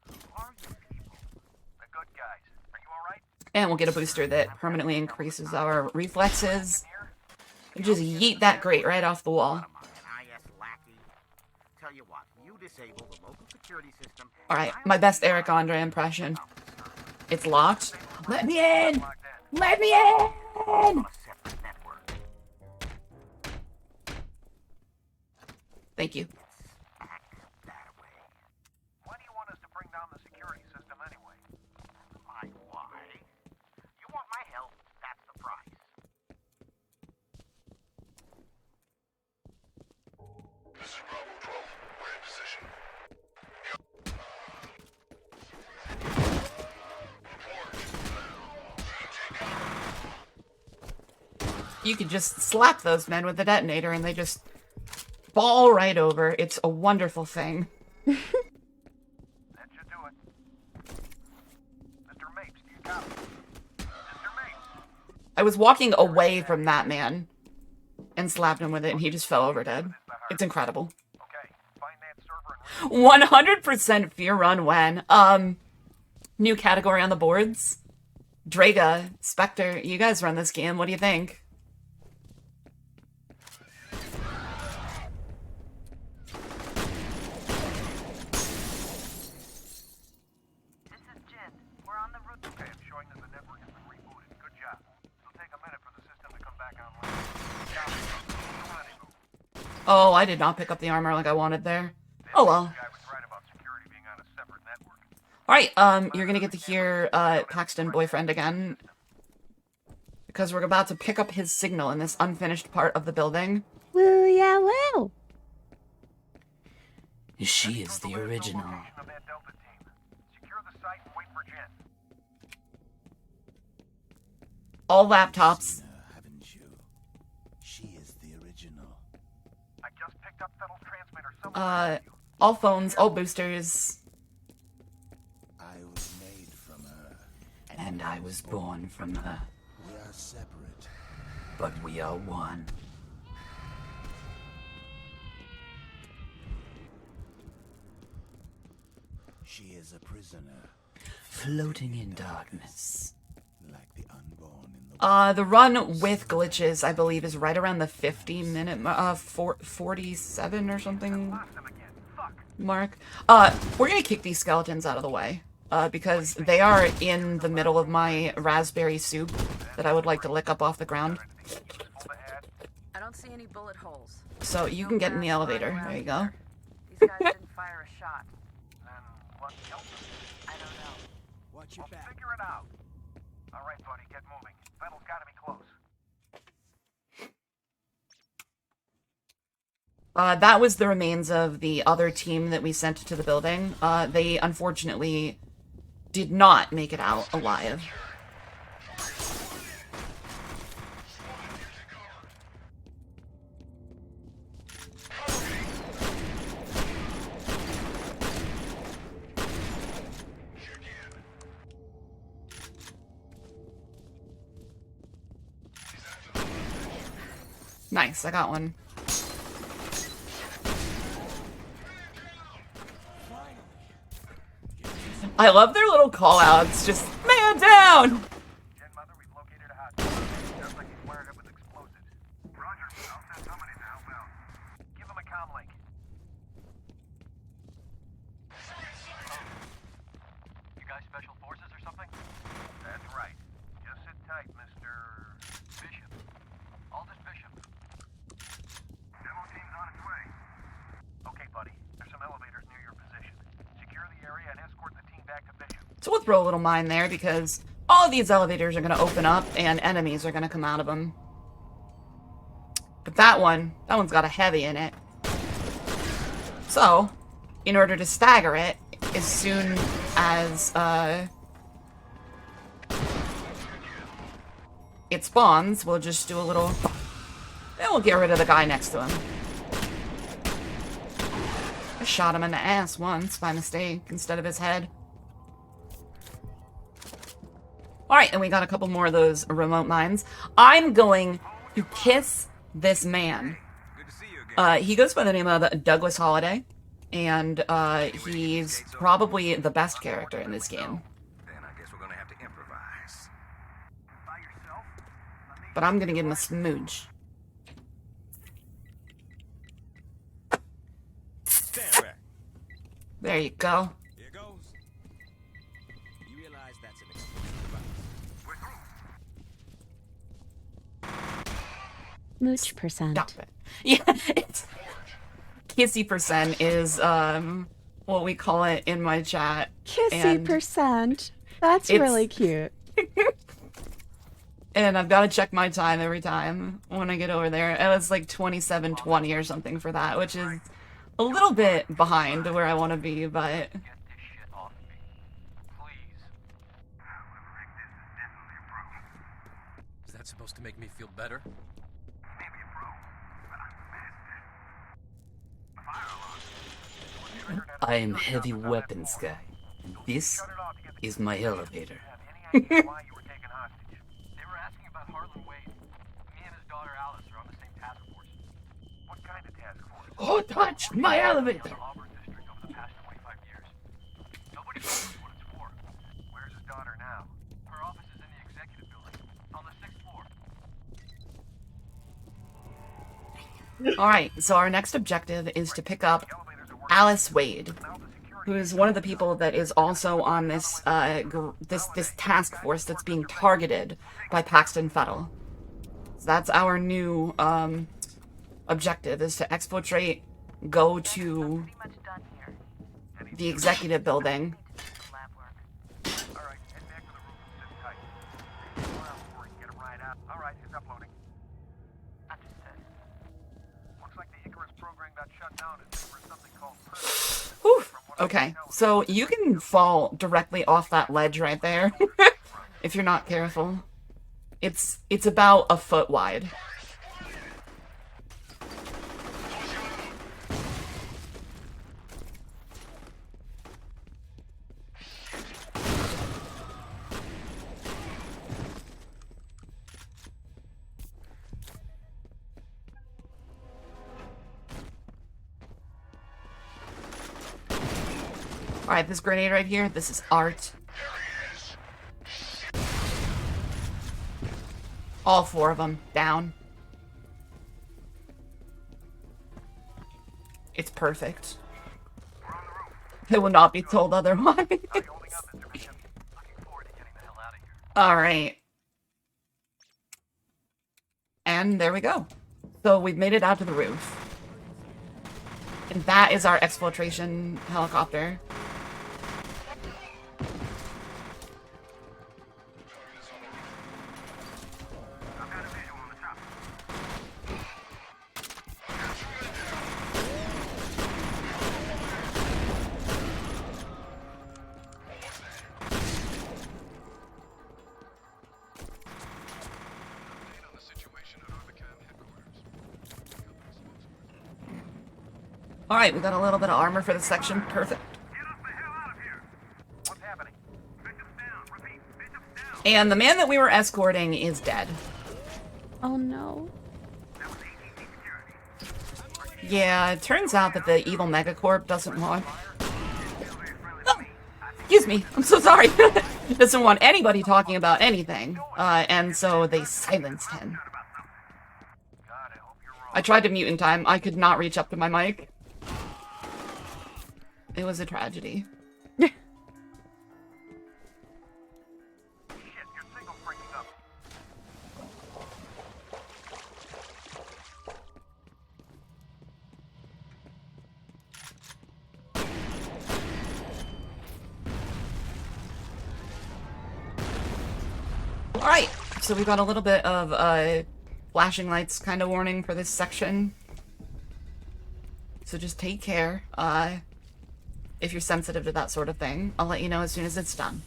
Who are you people? The good guys. Are you alright? And we'll get a booster that permanently increases our reflexes. And just yeet that grate right off the wall. Tell you what, you disable the local security system. Alright, my best Eric Andre impression. It's locked. Let me in! Let me in! Thank you. Why do you want us to bring down the security system anyway? My why? You want my help, that's the price. This is Bravo 12. We're in position. You could just slap those men with the detonator and they just fall right over. It's a wonderful thing. That should do it. Mr. Mapes, do you copy? Mr. Mapes! I was walking away from that man and slapped him with it and he just fell over dead. It's incredible. 100% F.E.A.R run when? New category on the boards. Draga, Spectre, you guys run this game. What do you think? Okay, I'm showing that the network has been rebooted. Good job. It'll take a minute for the system to come back online. Oh, I did not pick up the armor like I wanted there. Oh well. Alright, you're gonna get to hear Paxton boyfriend again. Because we're about to pick up his signal in this unfinished part of the building. Woo, yeah, woo! She is the original. All laptops. Haven't you? She is the original. I just picked up Fettle's transmitter somewhere. All phones, all boosters. I was made from her. And I was born from her. We are separate. But we are one. She is a prisoner. Floating in darkness. Like the unborn in the The run with glitches, I believe, is right around the 50-minute, 47 or something mark. We're gonna kick these skeletons out of the way, because they are in the middle of my raspberry soup that I would like to lick up off the ground. I don't see any bullet holes. So you can get in the elevator. There you go. These guys didn't fire a shot. Then what killed them? I don't know. Watch your back. Figure it out. All right, buddy, get moving. Fettle's gotta be close. That was the remains of the other team that we sent to the building. They unfortunately did not make it out alive. Nice, I got one. I love their little call-outs, just man down! Give him a comm link. You guys special forces or something? That's right. Just sit tight, Mr. Bishop. Aldous Bishop. Demo team's on its way. Okay, buddy. There's some elevators near your position. Secure the area and escort the team back to Bishop. So we'll throw a little mine there because all of these elevators are going to open up and enemies are going to come out of them. But that one's got a heavy in it. So, in order to stagger it, as soon as it spawns, we'll just do a little... Then we'll get rid of the guy next to him. I shot him in the ass once by mistake instead of his head. Alright, and we got a couple more of those remote mines. I'm going to kiss this man. He goes by the name of Douglas Holiday, and he's probably the best character in this game. Then I guess we're gonna have to improvise. By yourself? But I'm gonna give him a smooch. Stand back. There you go. Here goes. You realize that's an explosive device. Mooch percent. Stop it. Yeah, it's... Kissy percent is, what we call it in my chat. Kissy percent. That's really cute. And I've got to check my time every time when I get over there. And it's like 27:20 or something for that, which is a little bit behind where I want to be, but... Is that supposed to make me feel better? I'm heavy weapons guy. This is my elevator. They were asking about Harlan Wade. Me and his daughter Alice are on the same task force. What kind of task force? Who touched my elevator? Nobody knows what it's for. Where's his daughter now? Her office is in the executive building, on the 6th floor. Alright, so our next objective is to pick up Alice Wade, who is one of the people that is also on this this task force that's being targeted by Paxton Fettel. So that's our new objective, is to exfiltrate, go to the executive building. Alright, it's uploading. Looks like the Icarus program got shut down and for something called Whew. Okay, so you can fall directly off that ledge right there if you're not careful. It's about a foot wide. Alright, this grenade right here, this is art. All 4 of them, down. It's perfect. They will not be told otherwise. Alright. And there we go. So we've made it out to the roof. And that is our exfiltration helicopter. Alright, we got a little bit of armor for this section. Perfect. And the man that we were escorting is dead. Oh no. Yeah, it turns out that the evil megacorp doesn't want... Oh, excuse me, I'm so sorry. Doesn't want anybody talking about anything. And so they silenced him. I tried to mute in time. I could not reach up to my mic. It was a tragedy. Alright, so we got a little bit of flashing lights kind of warning for this section. So just take care. If you're sensitive to that sort of thing, I'll let you know as soon as it's done.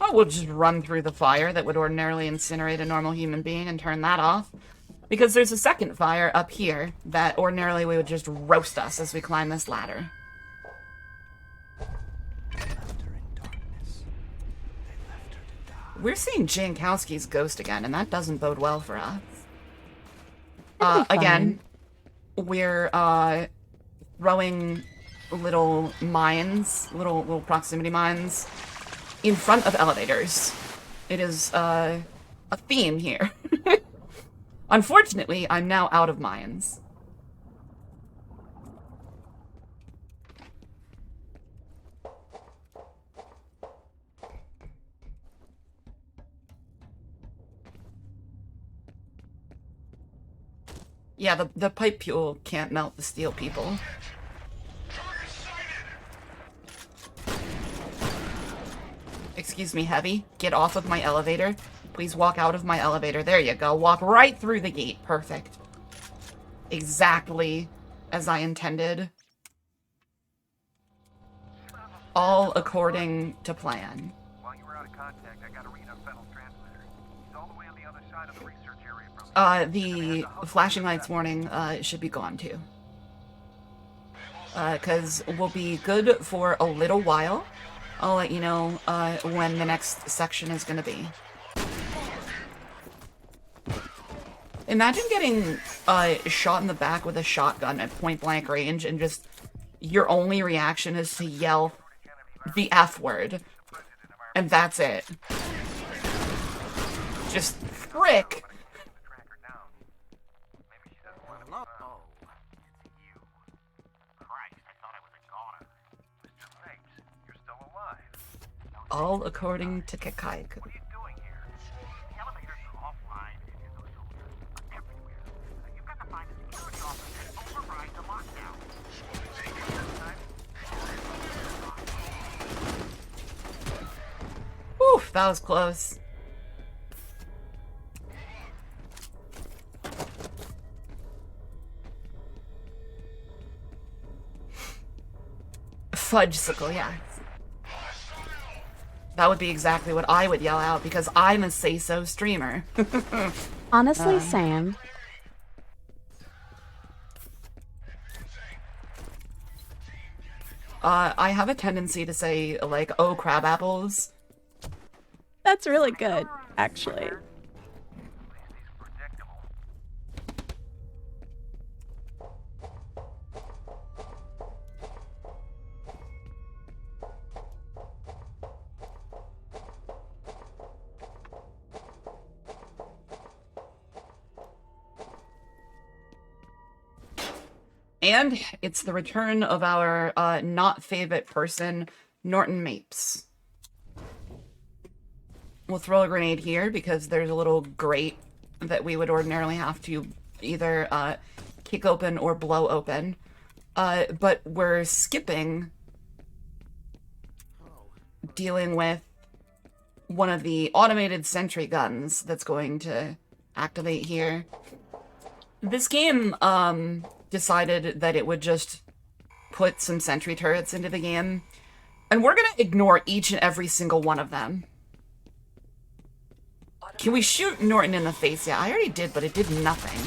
Oh, we'll just run through the fire that would ordinarily incinerate a normal human being and turn that off. Because there's a second fire up here that ordinarily we would just roast us as we climb this ladder. We're seeing Jankowski's ghost again, and that doesn't bode well for us. Again, we're throwing little mines, little proximity mines, in front of elevators. It is a theme here. Unfortunately, I'm now out of mines. Yeah, the pipe fuel can't melt the steel people. Excuse me, Heavy. Get off of my elevator. Please walk out of my elevator. There you go. Walk right through the gate. Perfect. Exactly as I intended. All according to plan. While you were out of contact, I got a read on Fennel's transmitter. He's all the way on the other side of the research area from The flashing lights warning should be gone too. Because we'll be good for a little while. I'll let you know when the next section is going to be. Imagine getting shot in the back with a shotgun at point blank range and just your only reaction is to yell the F word. And that's it. Just frick. All according to Kakaiku. Oof, that was close. Fudgesicle, yeah. That would be exactly what I would yell out because I'm a say-so streamer. Honestly, same. I have a tendency to say, like, oh, crab apples. That's really good, actually. And it's the return of our not favorite person, Norton Mapes. We'll throw a grenade here because there's a little grate that we would ordinarily have to either kick open or blow open. But we're skipping dealing with one of the automated sentry guns that's going to activate here. This game decided that it would just put some sentry turrets into the game, and we're gonna ignore each and every single one of them. Can we shoot Norton in the face? Yeah, I already did, but it did nothing.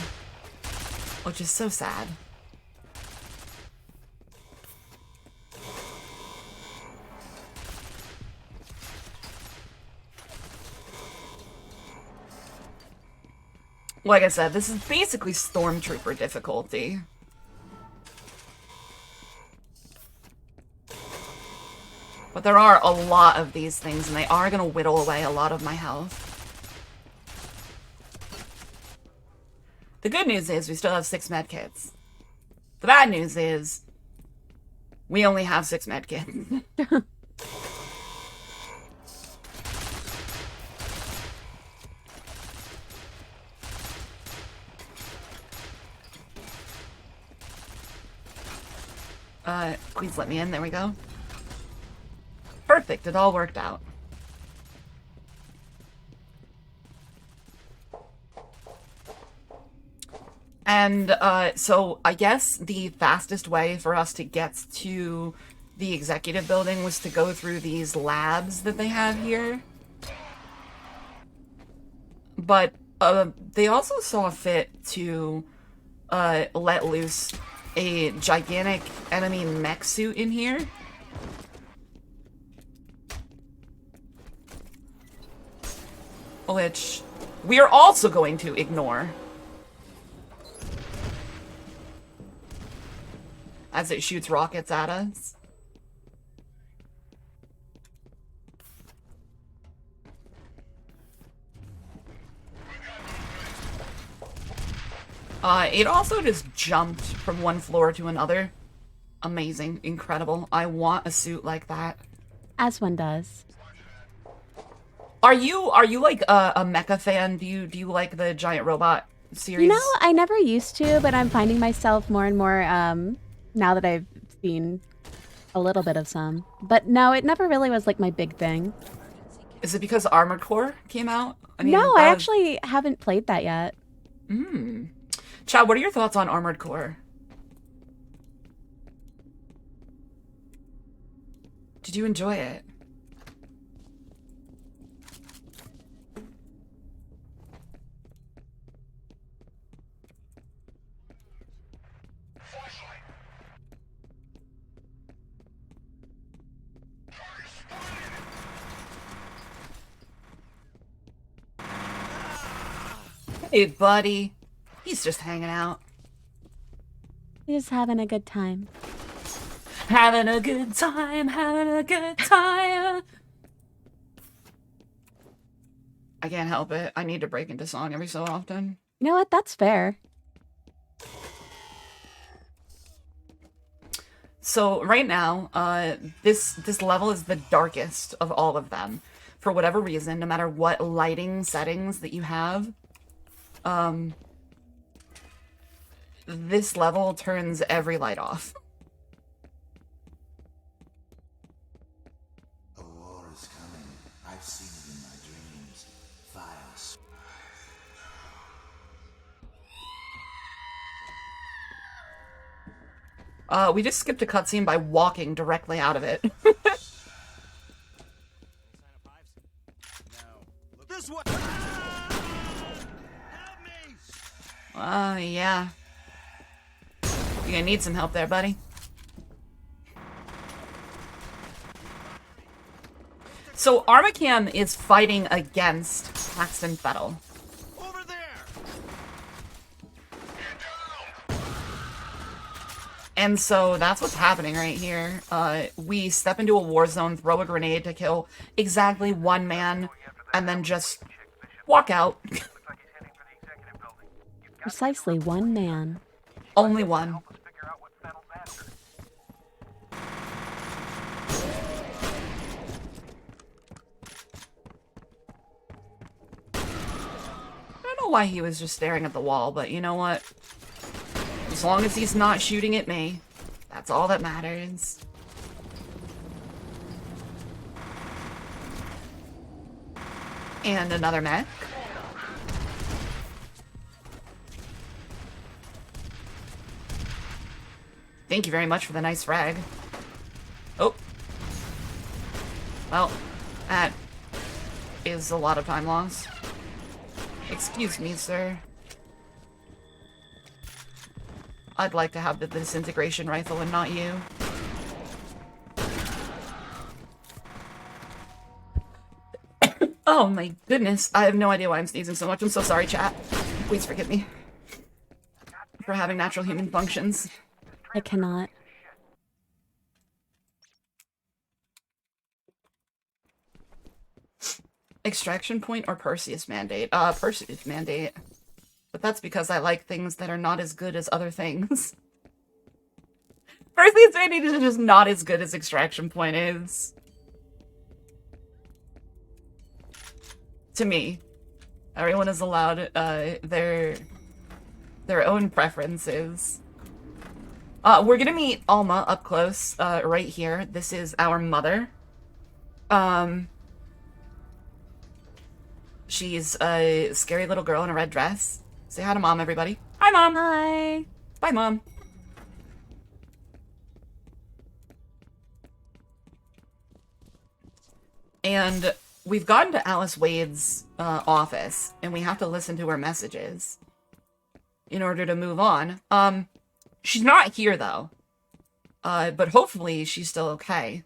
Which is so sad. Like I said, this is basically Stormtrooper difficulty. But there are a lot of these things, and they are going to whittle away a lot of my health. The good news is we still have 6 medkits. The bad news is we only have 6 medkits. Please let me in. There we go. Perfect. It all worked out. And so I guess the fastest way for us to get to the executive building was to go through these labs that they have here. But they also saw fit to let loose a gigantic enemy mech suit in here. Which we are also going to ignore. As it shoots rockets at us. It also just jumped from one floor to another. Amazing. Incredible. I want a suit like that. As one does. Are you like a mecha fan? Do you like the giant robot series? You know, I never used to, but I'm finding myself more and more now that I've seen a little bit of some. But no, it never really was like my big thing. Is it because Armored Core came out I mean, No, I actually haven't played that yet. Chad, what are your thoughts on Armored Core? Did you enjoy it? Hey, buddy. He's just hanging out. He's having a good time. Having a good time, having a good time. I can't help it. I need to break into song every so often. You know what? That's fair. So right now, this level is the darkest of all of them. For whatever reason, no matter what lighting settings that you have, this level turns every light off. A war is coming. I've seen it in my dreams. Fires. We just skipped a cutscene by walking directly out of it. This way. Yeah. You're gonna need some help there, buddy. So Armacam is fighting against Paxton Fettel. Over there. And so that's what's happening right here. We step into a war zone, throw a grenade to kill exactly one man, and then just walk out. Precisely one man. Only one. I don't know why he was just staring at the wall, but you know what? As long as he's not shooting at me, that's all that matters. And another mech. Thank you very much for the nice frag. Oh. Well, that is a lot of time loss. Excuse me, sir. I'd like to have the disintegration rifle and not you. Oh my goodness, I have no idea why I'm sneezing so much. I'm so sorry, chat. Please forgive me for having natural human functions. I cannot. Extraction point or Perseus mandate? Perseus mandate. But that's because I like things that are not as good as other things. Perseus mandate is just not as good as extraction point is. To me. Everyone is allowed their own preferences. We're gonna meet Alma up close, right here. This is our mother. She's a scary little girl in a red dress. Say hi to Mom, everybody. Hi, Mom! Hi! Bye, Mom. And we've gotten to Alice Wade's office, and we have to listen to her messages in order to move on. She's not here, though. But hopefully she's still okay.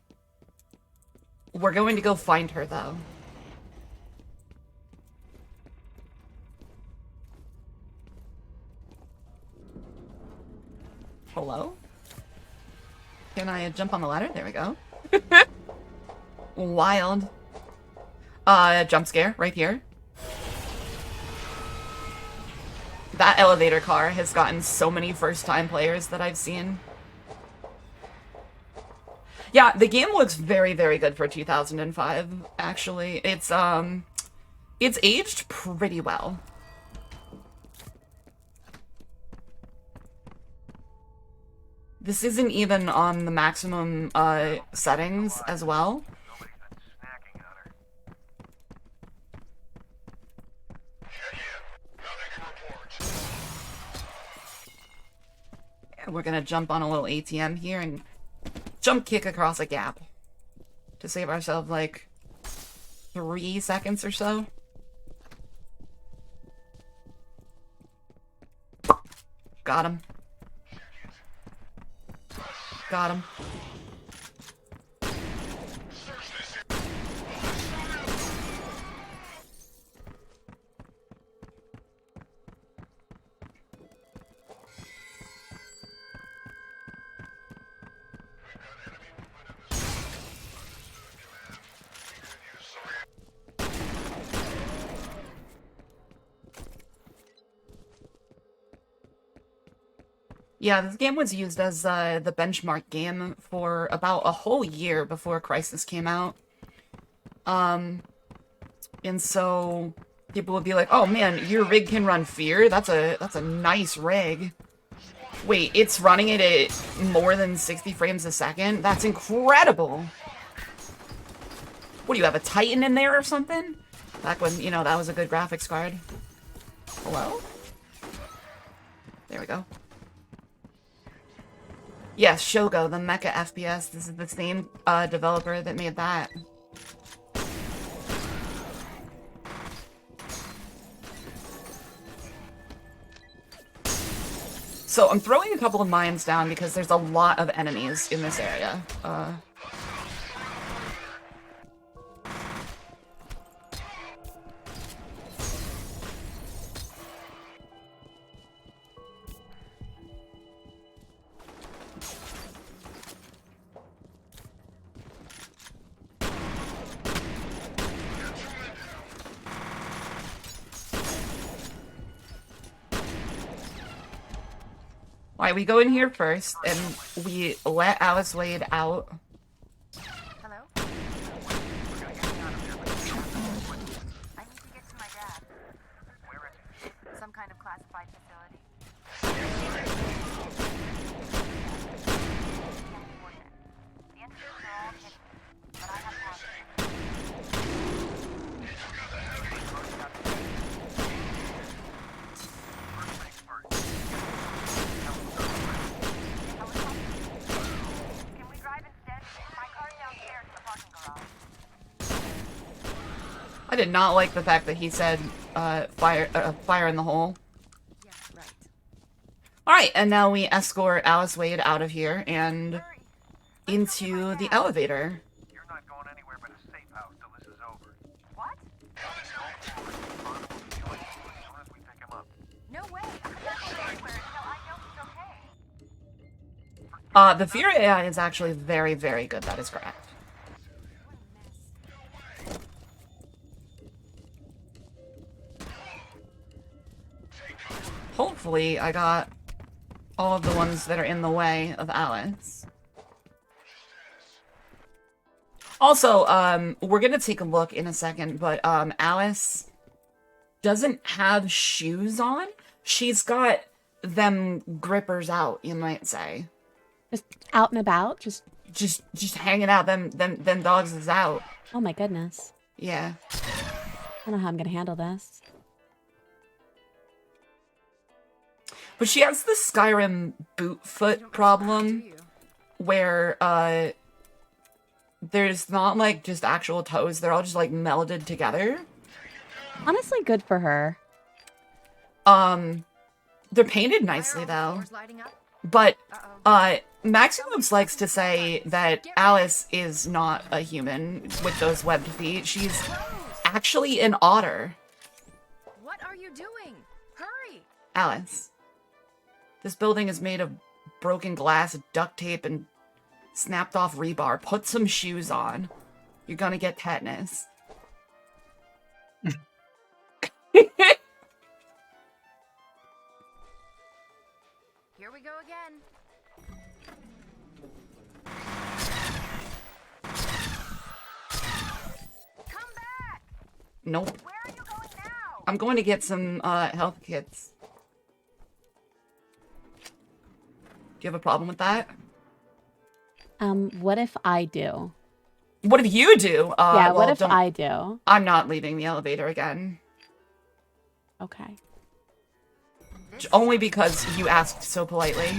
We're going to go find her, though. Hello? Can I jump on the ladder? There we go. Wild. Jump scare right here. That elevator car has gotten so many first-time players that I've seen. Yeah, the game looks very, very good for 2005, actually. It's aged pretty well. This isn't even on the maximum settings as well. we're gonna jump on a little ATM here and jump kick across a gap to save ourselves like 3 seconds or so. Got him. Got him. Yeah, this game was used as the benchmark game for about a whole year before Crisis came out. And so people would be like, "Oh man, your rig can run F.E.A.R. That's a nice rig." Wait, it's running it at more than 60 frames a second? That's incredible. What do you have, a Titan in there or something? Back when, you know, that was a good graphics card. Hello? There we go. Yes, Shogo, the mecha FPS. This is the same developer that made that. So I'm throwing a couple of mines down because there's a lot of enemies in this area. Alright, we go in here first, and we let Alice Wade out. Hello? I need to get to my dad. Where is he? Some kind of classified facility. The instruments are all hidden, but I have I did not like the fact that he said, fire in the hole. Yeah, right. Alright, and now we escort Alice Wade out of here and into the elevator. You're not going anywhere but a safe house till this is over. What? As soon as we pick him up. No way. I'm not going anywhere until I know he's okay. The F.E.A.R. AI is actually very, very good. That is correct. Hopefully, I got all of the ones that are in the way of Alice. Also, we're gonna take a look in a second, but Alice doesn't have shoes on. She's got them grippers out, you might say. Just out and about? Just hanging out. Them dogs is out. Oh my goodness. Yeah. I don't know how I'm gonna handle this. But she has the Skyrim boot foot problem where there's not like just actual toes, they're all just like melded together. Honestly, good for her. They're painted nicely though. But Maximums likes to say that Alice is not a human with those webbed feet. She's actually an otter. What are you doing? Hurry! Alice. This building is made of broken glass, duct tape, and snapped off rebar. Put some shoes on. You're gonna get tetanus. Here we go again. Come back! Nope. Where are you going now? I'm going to get some health kits. Do you have a problem with that? What if I do? What if you do? Yeah, well, what if I do? I'm not leaving the elevator again. Okay. Only because you asked so politely.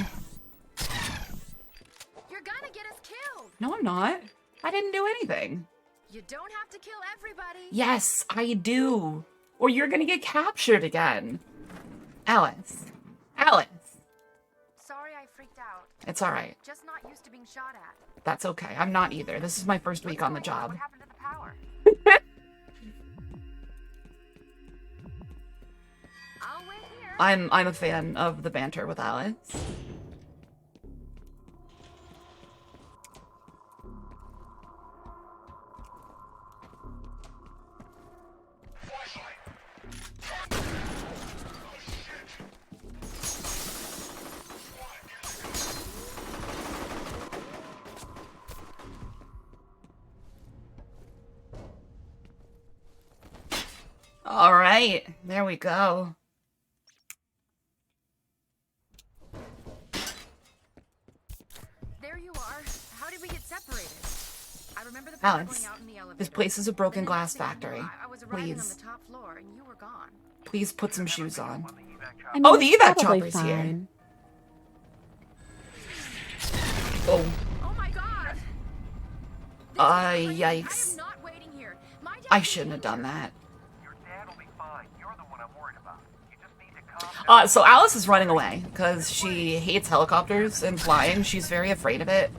No, I'm not. I didn't do anything. You don't have to kill everybody. Yes, I do. Or you're gonna get captured again. Alice. Alice. Sorry I freaked out. It's alright. Just not used to being shot at. That's okay. I'm not either. This is my first week on the job. What happened to the power? I'll wait here. I'm a fan of the banter with Alice. All right, there we go. There you are. How did we get separated? I remember the Alex, going out in the elevator. this place is a broken glass factory. I was arriving on Please, the top floor and you were gone. please put some shoes on. I mean, Oh, the it's evac probably chopper's here. fine. Oh. Oh my god! Yikes. Not waiting here. My dad I shouldn't have done that. Your dad will be fine. You're the one I'm worried about. You just need to calm down. So Alice is running away because she hates helicopters and flying. She's very afraid of it.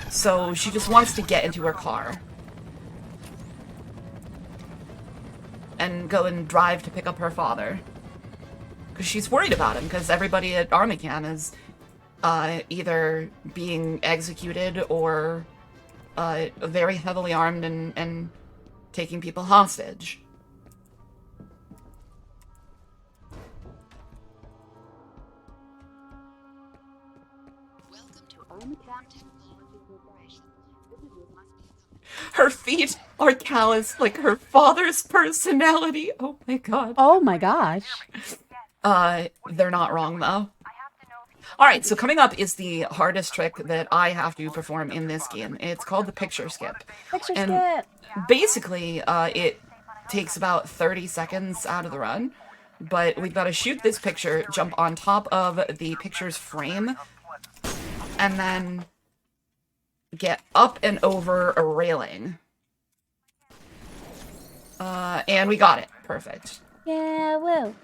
So she just wants to get into her car and go and drive to pick up her father. Because she's worried about him, because everybody at Armacam is either being executed or very heavily armed and taking people hostage. Welcome to Armacam Technology Corporation. Her feet are calloused like her father's personality. Oh my god. Oh my gosh. They're not wrong though. Alright, so coming up is the hardest trick that I have to perform in this game. It's called the picture skip. Picture And skip. basically, it takes about 30 seconds out of the run. But we've got to shoot this picture, jump on top of the picture's frame, and then get up and over a railing. And we got it. Perfect. Yeah, woo.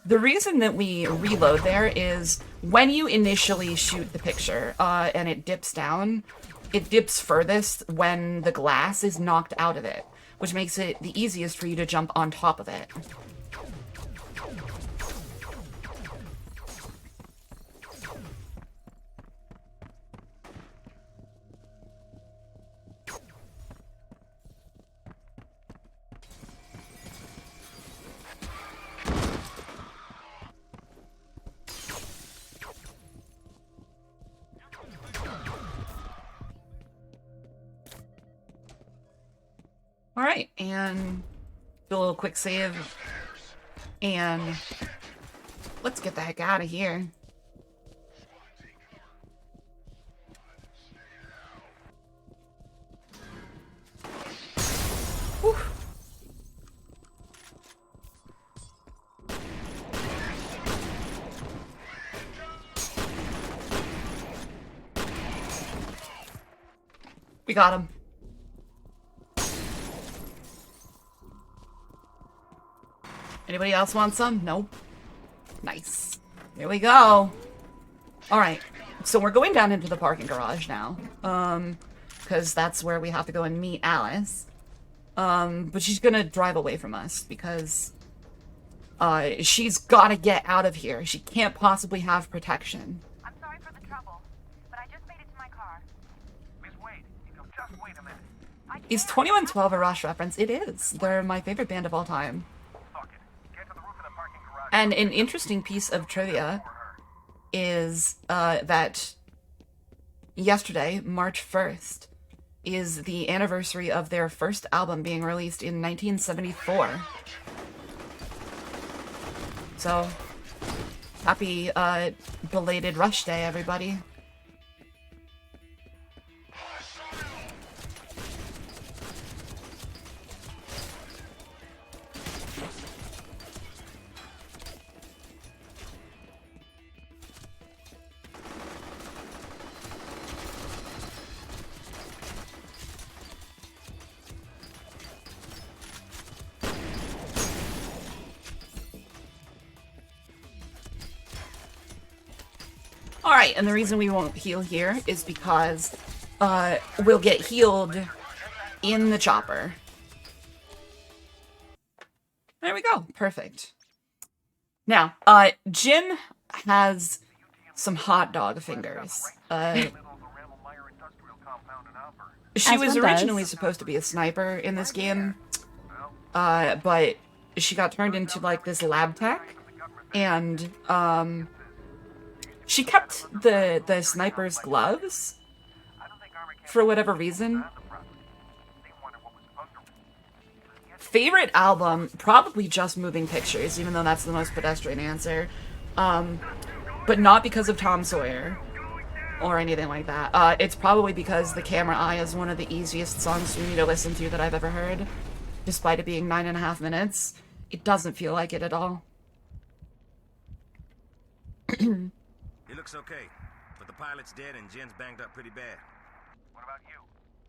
The reason that we reload there is when you initially shoot the picture and it dips down, it dips furthest when the glass is knocked out of it, which makes it the easiest for you to jump on top of it. Alright, and do a little quick save, and let's get the heck out of here. Whew. We got him. Anybody else want some? Nope. Nice. Here we go. Alright. So we're going down into the parking garage now. Because that's where we have to go and meet Alice. But she's gonna drive away from us because she's gotta get out of here. She can't possibly have protection. I'm sorry for the trouble, but I just made it to my car. Miss Wade, just wait a minute. Is 2112 a Rush reference? It is. They're my favorite band of all time. And an interesting piece of trivia is that yesterday, March 1st, is the anniversary of their first album being released in 1974. So, happy belated Rush Day, everybody. Alright, and the reason we won't heal here is because we'll get healed in the chopper. There we go. Perfect. Now, Jin has some hot dog fingers. She As was one originally does. supposed to be a sniper in this game, but she got turned into, like, this lab tech, and, she kept the sniper's gloves for whatever reason. Favorite album, probably just Moving Pictures, even though that's the most pedestrian answer. But not because of Tom Sawyer or anything like that. It's probably because The Camera Eye is one of the easiest songs for me to listen to that I've ever heard. Despite it being 9.5 minutes, it doesn't feel like it at all. It looks okay, but the pilot's dead and Jen's banged up pretty bad. What about you?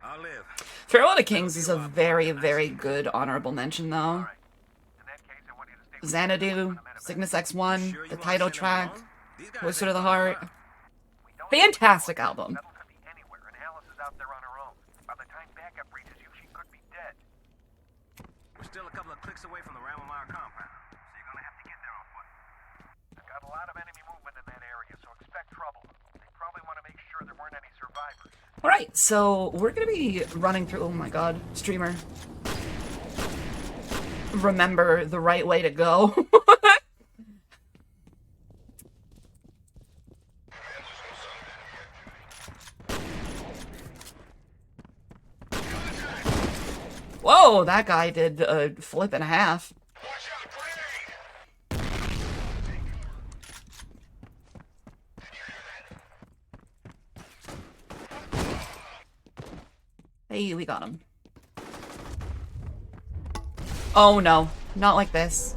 I'll live. Farewell to Kings is a very, very good honorable mention, though. Xanadu, Cygnus X1, the title track, Whisper to the Heart. Fantastic album. We're still a couple of clicks away from the Rammelmeyer compound, so you're gonna have to get there on foot. Got a lot of enemy movement in that area, so expect trouble. They probably want to make sure there weren't any survivors. Alright, so we're gonna be running through, oh my god, streamer. Remember the right way to go. Whoa, that guy did a flip and a half. Hey, we got him. Oh no, not like this.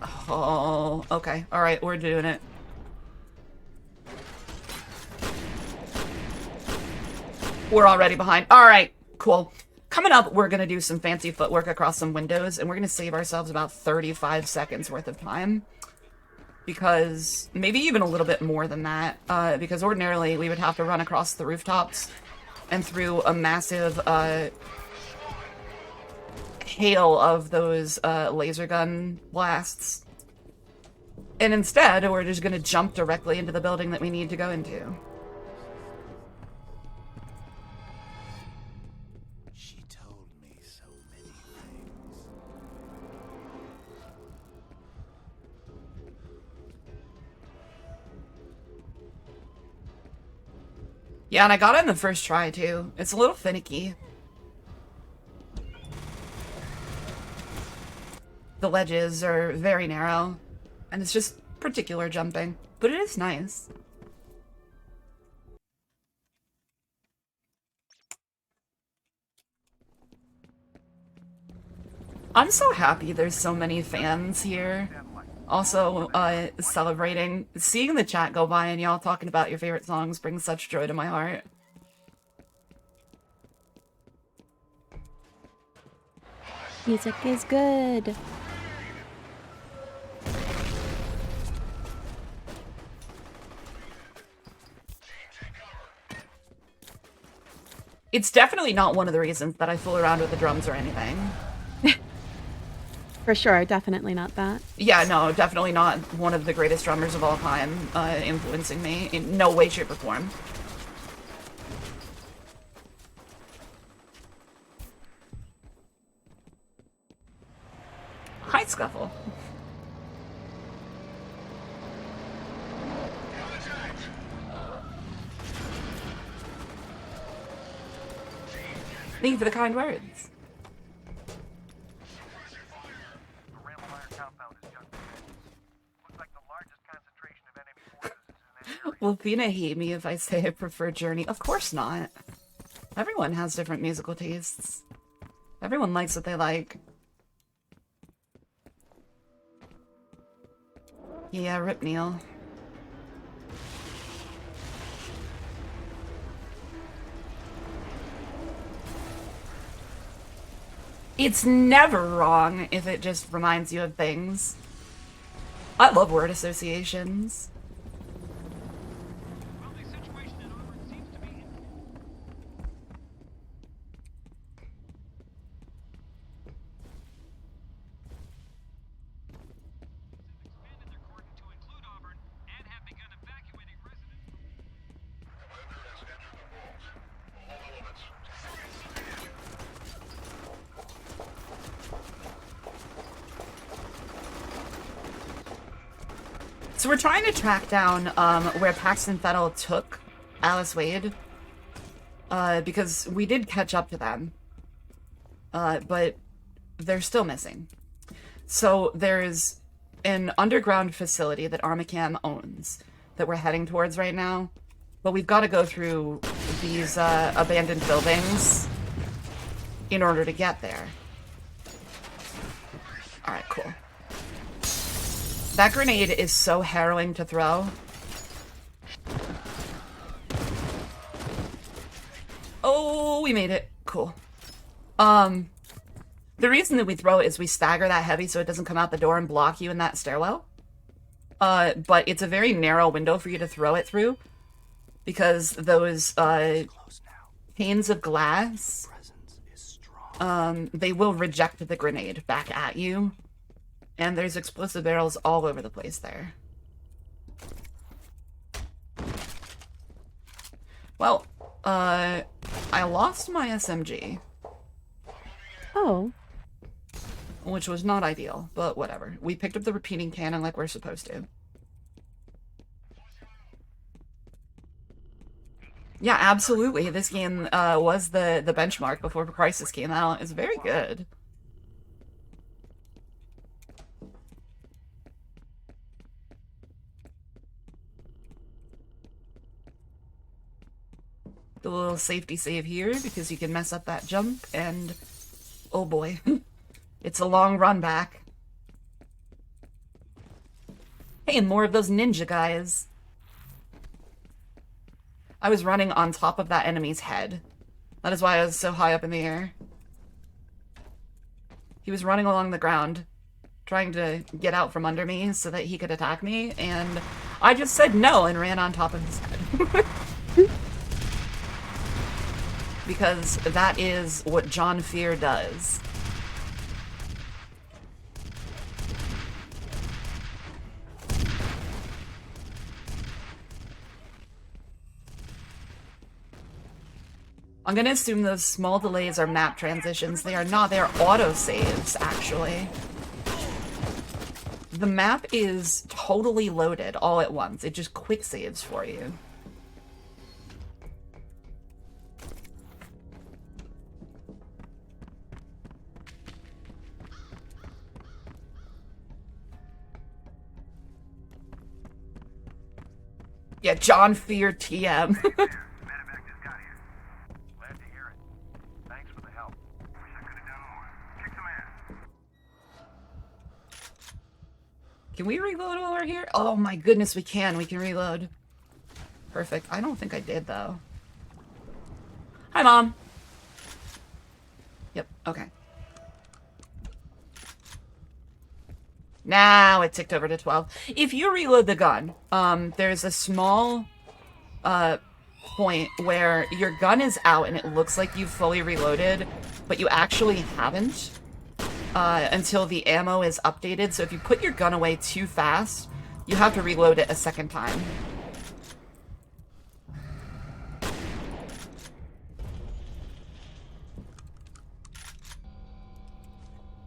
Oh, okay. Alright, we're doing it. We're already behind. Alright, cool. Coming up, we're gonna do some fancy footwork across some windows, and we're gonna save ourselves about 35 seconds worth of time. Because, maybe even a little bit more than that, because ordinarily we would have to run across the rooftops and through a massive, hail of those, laser gun blasts. And instead, we're just gonna jump directly into the building that we need to go into. She told me so many things. Yeah, and I got it in the first try, too. It's a little finicky. The ledges are very narrow, and it's just particular jumping, but it is nice. I'm so happy there's so many fans here. Also, celebrating. Seeing the chat go by and y'all talking about your favorite songs brings such joy to my heart. Music is good. It's definitely not one of the reasons that I fool around with the drums or anything. For sure, definitely not that. Yeah, no, definitely not one of the greatest drummers of all time influencing me in no way, shape, or form. Hi, Scuffle. Thank you for the kind words. Will Fina hate me if I say I prefer Journey? Of course not. Everyone has different musical tastes. Everyone likes what they like. Yeah, rip Neil. It's never wrong if it just reminds you of things. I love word associations. So we're trying to track down where Paxton Fettel took Alice Wade, because we did catch up to them, but they're still missing. So there's an underground facility that Armacam owns that we're heading towards right now, but we've got to go through these abandoned buildings in order to get there. Alright, cool. That grenade is so harrowing to throw. Oh, we made it. Cool. The reason that we throw it is we stagger that heavy so it doesn't come out the door and block you in that stairwell. But it's a very narrow window for you to throw it through, because those panes of glass, they will reject the grenade back at you. And there's explosive barrels all over the place there. Well, I lost my SMG. Oh. Which was not ideal, but whatever. We picked up the repeating cannon like we're supposed to. Yeah, absolutely. This game was the benchmark before Crisis came out. It's very good. The little safety save here, because you can mess up that jump, and oh boy, it's a long run back. Hey, and more of those ninja guys. I was running on top of that enemy's head. That is why I was so high up in the air. He was running along the ground, trying to get out from under me so that he could attack me, and I just said no and ran on top of his head. Because that is what John F.E.A.R does. I'm gonna assume those small delays are map transitions. They are not, they are auto-saves, actually. The map is totally loaded all at once. It just quick saves for you. Yeah, John F.E.A.R TM. Can we reload while we're here? Oh my goodness, we can. We can reload. Perfect. I don't think I did, though. Hi, Mom. Yep, okay. Now it ticked over to 12. If you reload the gun, there's a small point where your gun is out and it looks like you've fully reloaded, but you actually haven't until the ammo is updated. So if you put your gun away too fast, you have to reload it a second time.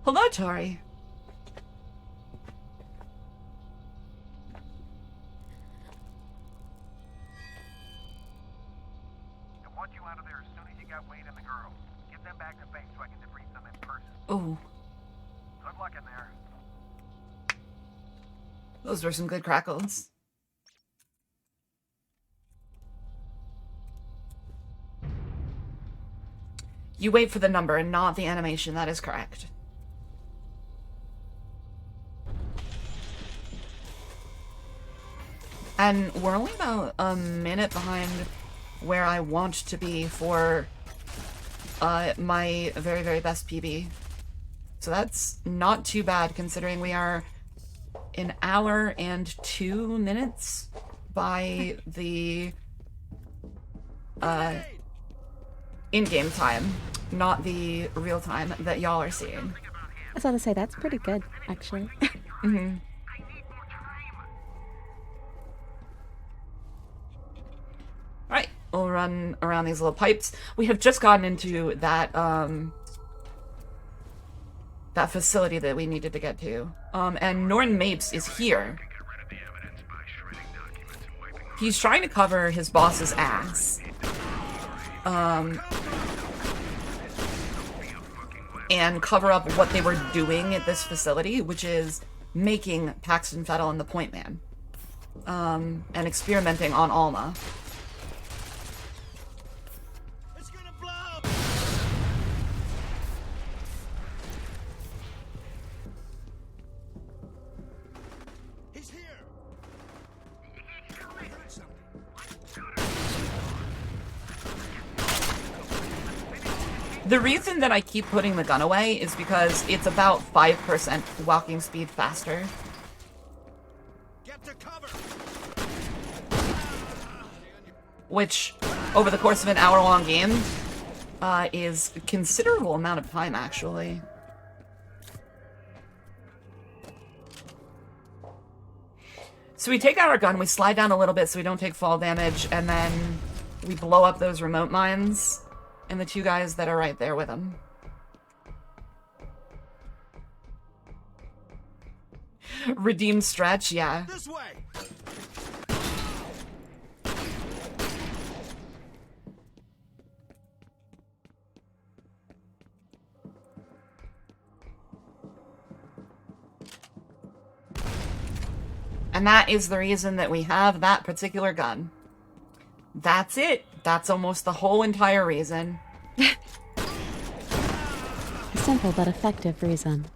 Hello, Tori. Oh. Good luck in there. Those were some good crackles. You wait for the number and not the animation, that is correct. And we're only about a minute behind where I want to be for my very, very best PB. So that's not too bad, considering we are an hour and 2 minutes by the in-game time, not the real time that y'all are seeing. I was about to say, that's pretty good, actually. Mm-hmm. Alright, we'll run around these little pipes. We have just gotten into that, that facility that we needed to get to. And Norton Mapes is here. He's trying to cover his boss's ass. And cover up what they were doing at this facility, which is making Paxton Fettel and the Point Man. And experimenting on Alma. The reason that I keep putting the gun away is because it's about 5% walking speed faster. Which, over the course of an hour-long game, is a considerable amount of time, actually. So we take out our gun, we slide down a little bit so we don't take fall damage, and then we blow up those remote mines. And the two guys that are right there with him. Redeemed stretch, yeah. This way. And that is the reason that we have that particular gun. That's it. That's almost the whole entire reason. A simple but effective reason.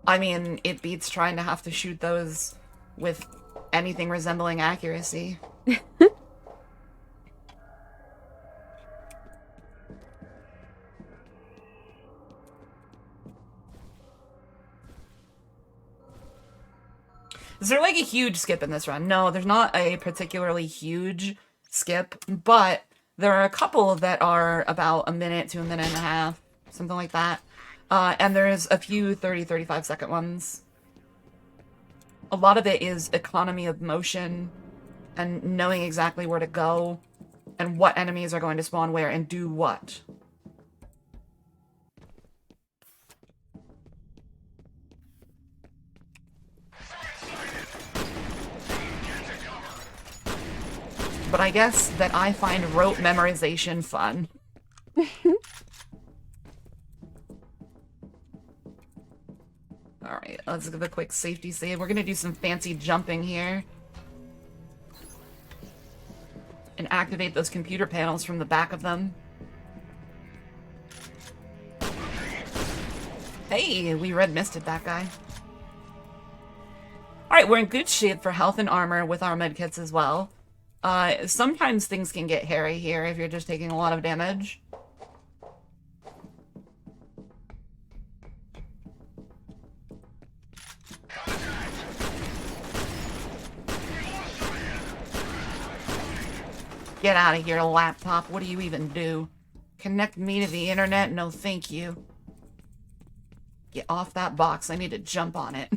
I mean, it beats trying to have to shoot those with anything resembling accuracy. Is there like a huge skip in this run? No, there's not a particularly huge skip, but there are a couple that are about a minute to a minute and a half, something like that. And there's a few 30-35 second ones. A lot of it is economy of motion and knowing exactly where to go and what enemies are going to spawn where and do what. But I guess that I find rote memorization fun. Alright, let's give a quick safety save. We're gonna do some fancy jumping here. And activate those computer panels from the back of them. Hey, we red misted that guy. Alright, we're in good shape for health and armor with our medkits as well. Sometimes things can get hairy here if you're just taking a lot of damage. Get out of here, laptop. What do you even do? Connect me to the internet? No, thank you. Get off that box. I need to jump on it.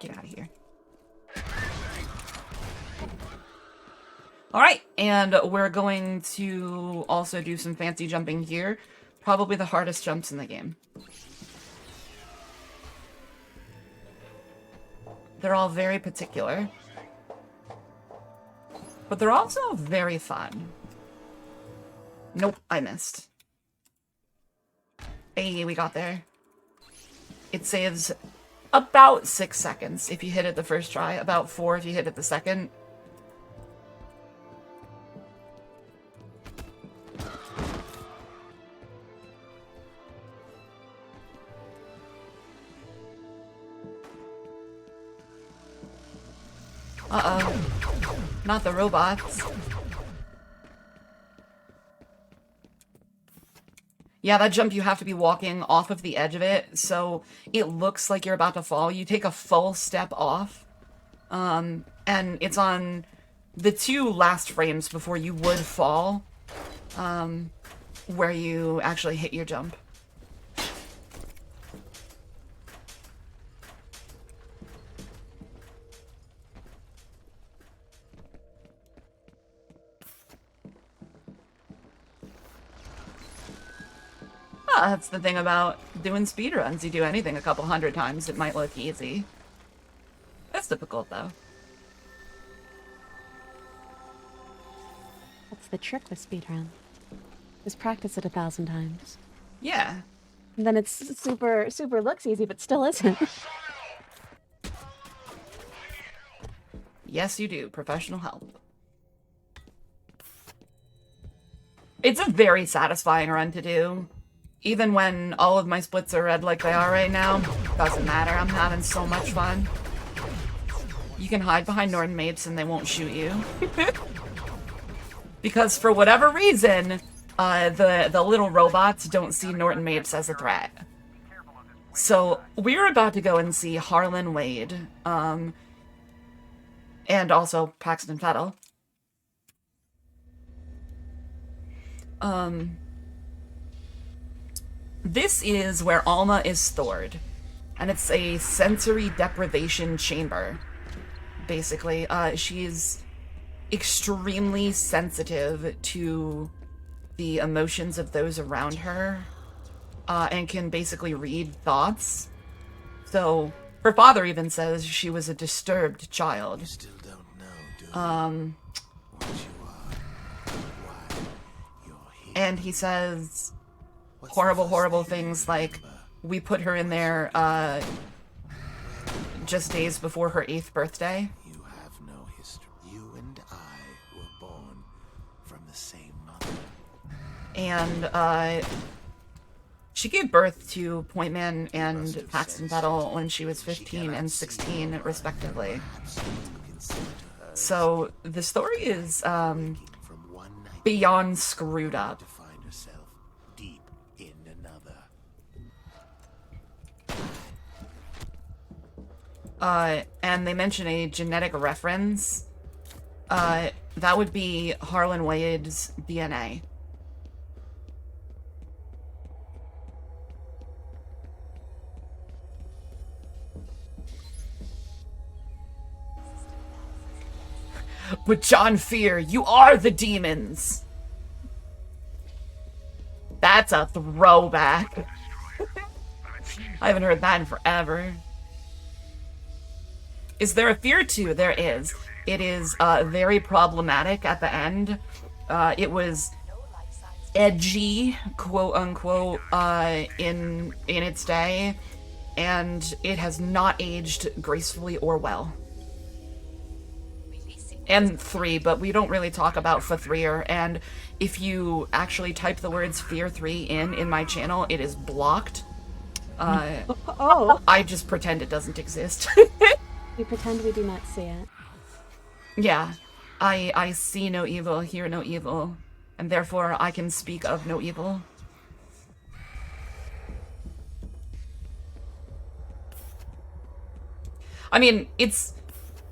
Get out of here. Alright, and we're going to also do some fancy jumping here. Probably the hardest jumps in the game. They're all very particular. But they're also very fun. Nope, I missed. Hey, we got there. It saves about 6 seconds if you hit it the first try, about 4 if you hit it the second. Uh-oh. Not the robots. Yeah, that jump, you have to be walking off of the edge of it, so it looks like you're about to fall. You take a full step off, and it's on the 2 last frames before you would fall, where you actually hit your jump. That's the thing about doing speedruns. You do anything a couple 100 times, it might look easy. That's difficult, though. That's the trick with speedrun. Just practice it 1,000 times. Yeah. And then it's super looks easy, but still isn't. Yes, you do. Professional help. It's a very satisfying run to do. Even when all of my splits are red like they are right now, doesn't matter. I'm having so much fun. You can hide behind Norton Mapes and they won't shoot you. Because for whatever reason, the little robots don't see Norton Mapes as a threat. So we're about to go and see Harlan Wade, and also Paxton Fettel. This is where Alma is stored, and it's a sensory deprivation chamber, basically. She's extremely sensitive to the emotions of those around her, and can basically read thoughts. So, her father even says she was a disturbed child. You still don't know, do you? What you are, why you're here. And he says horrible things like, we put her in there, just days before her 8th birthday. You have no history. You and I were born from the same mother. And, she gave birth to Pointman and Paxton Fettel when she was 15 and 16, respectively. So, the story is, beyond screwed up. And they mention a genetic reference. That would be Harlan Wade's DNA. But John Fear, you are the demons! That's a throwback. I haven't heard that in forever. Is there a F.E.A.R 2? There is. It is very problematic at the end. It was edgy, quote unquote, in its day, and it has not aged gracefully or well. And 3, but we don't really talk about F.E.A.R, and if you actually type the words F.E.A.R 3 in my channel, it is blocked. I just pretend it doesn't exist. We pretend we do not see it. Yeah. I see no evil, hear no evil, and therefore I can speak of no evil. I mean, it's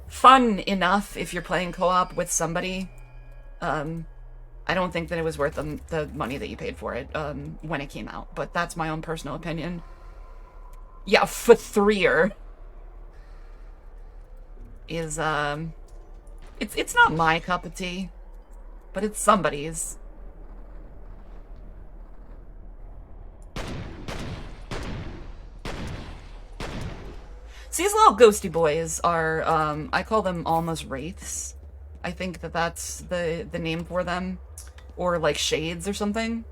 fun enough if you're playing co-op with somebody. I don't think that it was worth the money that you paid for it when it came out, but that's my own personal opinion. Yeah, F.E.A.R is, it's not my cup of tea, but it's somebody's. So these little ghosty boys are, I call them Alma's Wraiths. I think that that's the name for them. Or like shades or something.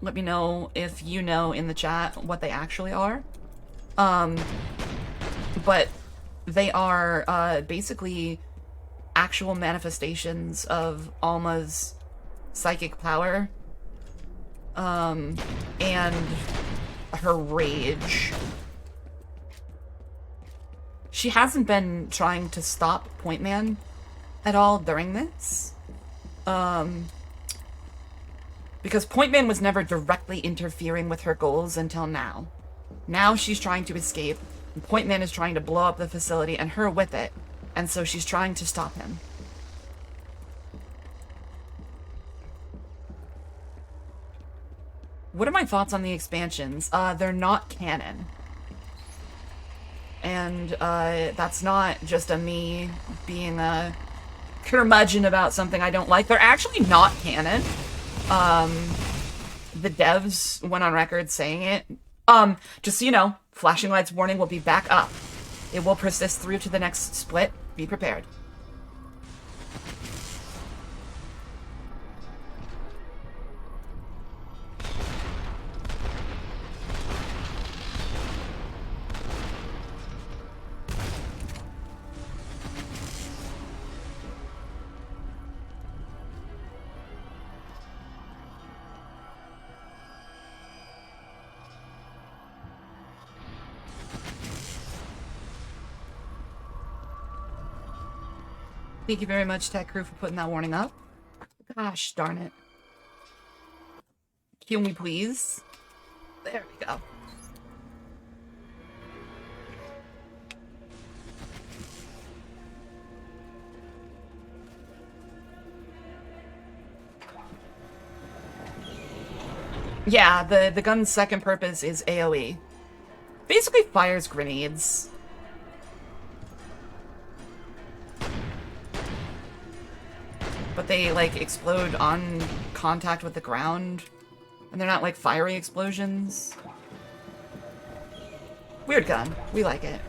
Let me know if you know in the chat what they actually are. But they are basically actual manifestations of Alma's psychic power. And her rage. she hasn't been trying to stop Point Man at all during this. Because Point Man was never directly interfering with her goals until now. Now she's trying to escape, and Point Man is trying to blow up the facility, and her with it. And so she's trying to stop him. What are my thoughts on the expansions? They're not canon. And that's not just a me being a curmudgeon about something I don't like. They're actually not canon. The devs went on record saying it. Just so you know, flashing lights warning will be back up. It will persist through to the next split. Be prepared. Thank you very much, Tech Crew, for putting that warning up. Gosh darn it. Kill me, please. There we go. Yeah, the gun's second purpose is AoE. Basically fires grenades. But they, like, explode on contact with the ground. And they're not, like, fiery explosions. Weird gun. We like it.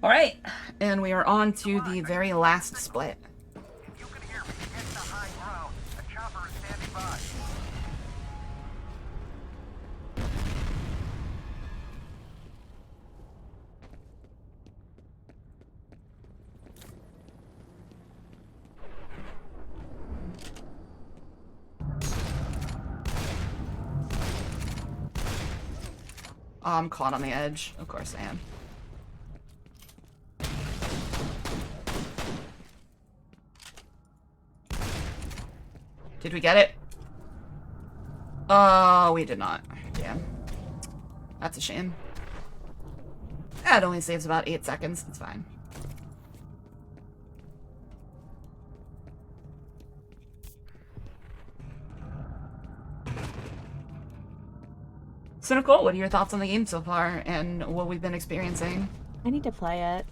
Alright, and we are on to the very last split. If you can hear me, get to high ground. A chopper is standing by. Oh, I'm caught on the edge. Of course I am. Did we get it? Oh, we did not. Damn. That's a shame. It only saves about 8 seconds. It's fine. So Nicole, what are your thoughts on the game so far and what we've been experiencing? I need to play it.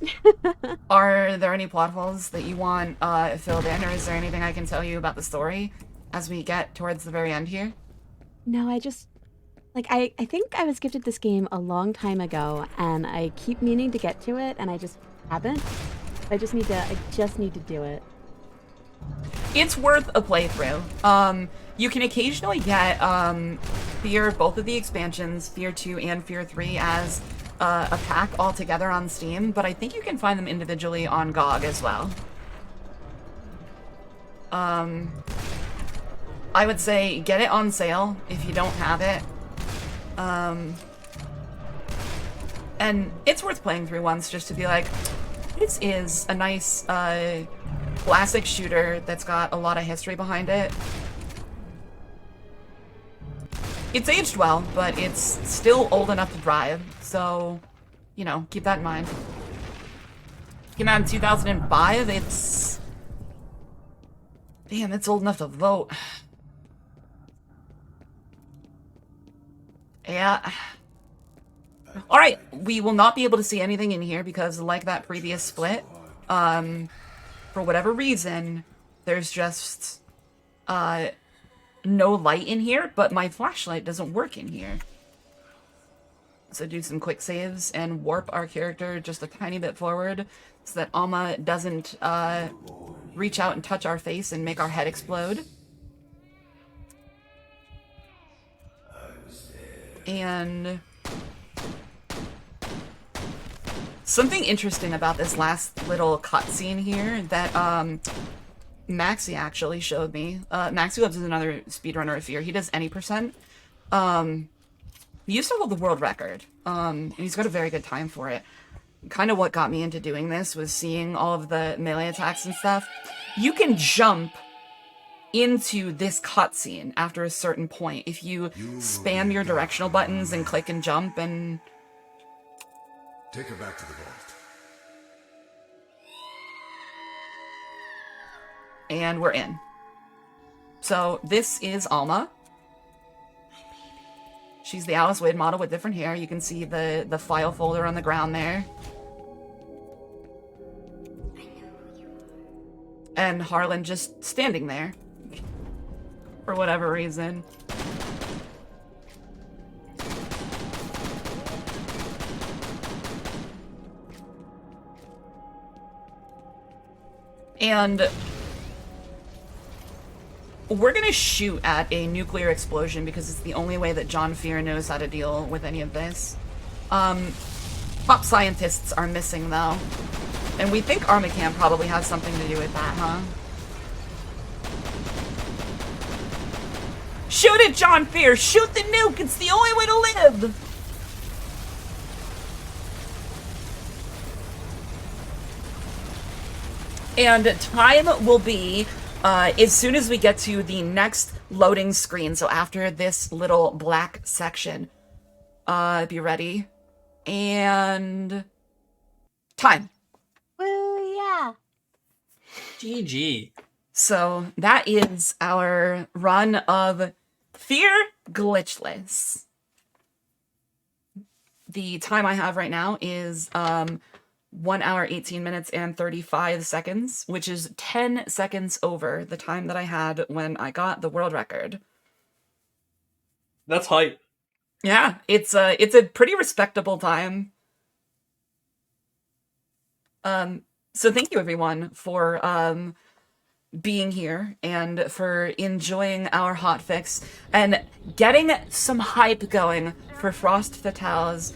Are there any plot holes that you want filled in, or is there anything I can tell you about the story as we get towards the very end here? No, I just... Like, I think I was gifted this game a long time ago, and I keep meaning to get to it, and I just haven't. I just need to do it. It's worth a playthrough. You can occasionally get F.E.A.R, both of the expansions, F.E.A.R 2 and F.E.A.R 3, as a pack all together on Steam, but I think you can find them individually on GOG as well. I would say get it on sale if you don't have it. And it's worth playing through once just to be like, this is a nice classic shooter that's got a lot of history behind it. It's aged well, but it's still old enough to drive, so, you know, keep that in mind. Came out in 2005, it's... Damn, it's old enough to vote. Yeah. Alright, we will not be able to see anything in here because, like that previous split, for whatever reason, there's just, no light in here, but my flashlight doesn't work in here. So do some quick saves and warp our character just a tiny bit forward so that Alma doesn't, reach out and touch our face and make our head explode. And Something interesting about this last little cutscene here that Maxi actually showed me. Maxi Loves is another speedrunner of F.E.A.R. He does any percent. He used to hold the world record, and he's got a very good time for it. Kind of what got me into doing this was seeing all of the melee attacks and stuff. You can jump into this cutscene after a certain point if you spam your directional buttons and click and jump and... Take her back to the vault. And we're in. So this is Alma. She's the Alice Wade model with different hair. You can see the file folder on the ground there. And Harlan just standing there. For whatever reason. And we're gonna shoot at a nuclear explosion because it's the only way that John F.E.A.R. knows how to deal with any of this. Top scientists are missing though. And we think Armacam probably has something to do with that, huh? Shoot it, John F.E.A.R. Shoot the nuke! It's the only way to live! And time will be as soon as we get to the next loading screen. So after this little black section. Be ready. And... time. Woo, yeah. GG. So that is our run of F.E.A.R. Glitchless. The time I have right now is 1 hour, 18 minutes, and 35 seconds, which is 10 seconds over the time that I had when I got the world record. That's hype. Yeah, it's a pretty respectable time. So thank you everyone for being here and for enjoying our hotfix and getting some hype going for Frost Fatales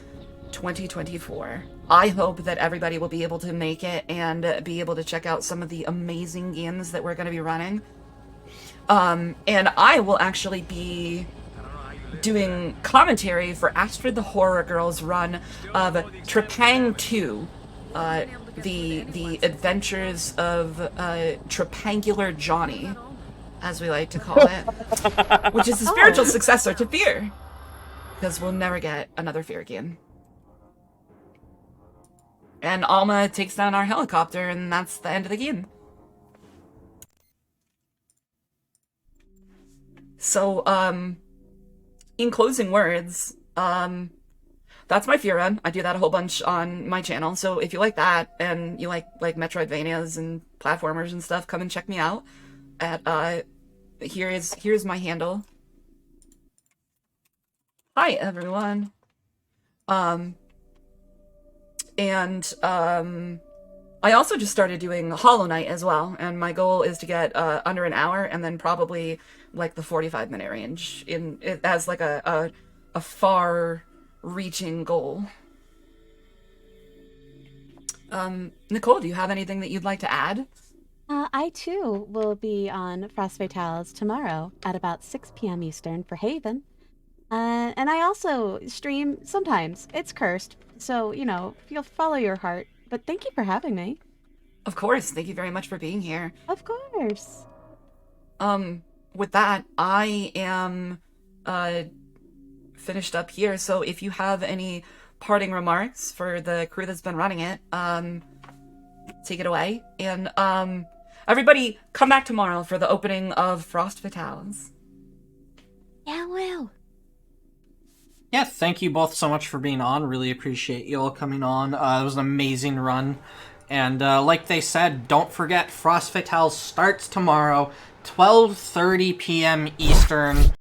2024. I hope that everybody will be able to make it and be able to check out some of the amazing games that we're going to be running. And I will actually be doing commentary for Astrid the Horror Girl's run of Trepang 2, the adventures of Trepangular Johnny, as we like to call it, which is the spiritual successor to F.E.A.R. Because we'll never get another F.E.A.R. game. And Alma takes down our helicopter, and that's the end of the game. So, in closing words, that's my F.E.A.R. run. I do that a whole bunch on my channel, so if you like that, and you like Metroidvanias and platformers and stuff, come and check me out at, here's my handle. Hi, everyone. I also just started doing Hollow Knight as well, and my goal is to get under an hour, and then probably like the 45-minute range as like a far-reaching goal. Nicole, do you have anything that you'd like to add? I too will be on Frost Fatales tomorrow at about 6 p.m. Eastern for Haven. And I also stream sometimes. It's cursed, so, you know, you'll follow your heart. But thank you for having me. Of course. Thank you very much for being here. Of course. With that, I am finished up here, so if you have any parting remarks for the crew that's been running it, take it away. And everybody, come back tomorrow for the opening of Frost Fatales. Yeah, well. Yeah, thank you both so much for being on. Really appreciate you all coming on. It was an amazing run. And like they said, don't forget, Frost Fatales starts tomorrow, 12:30 p.m. Eastern.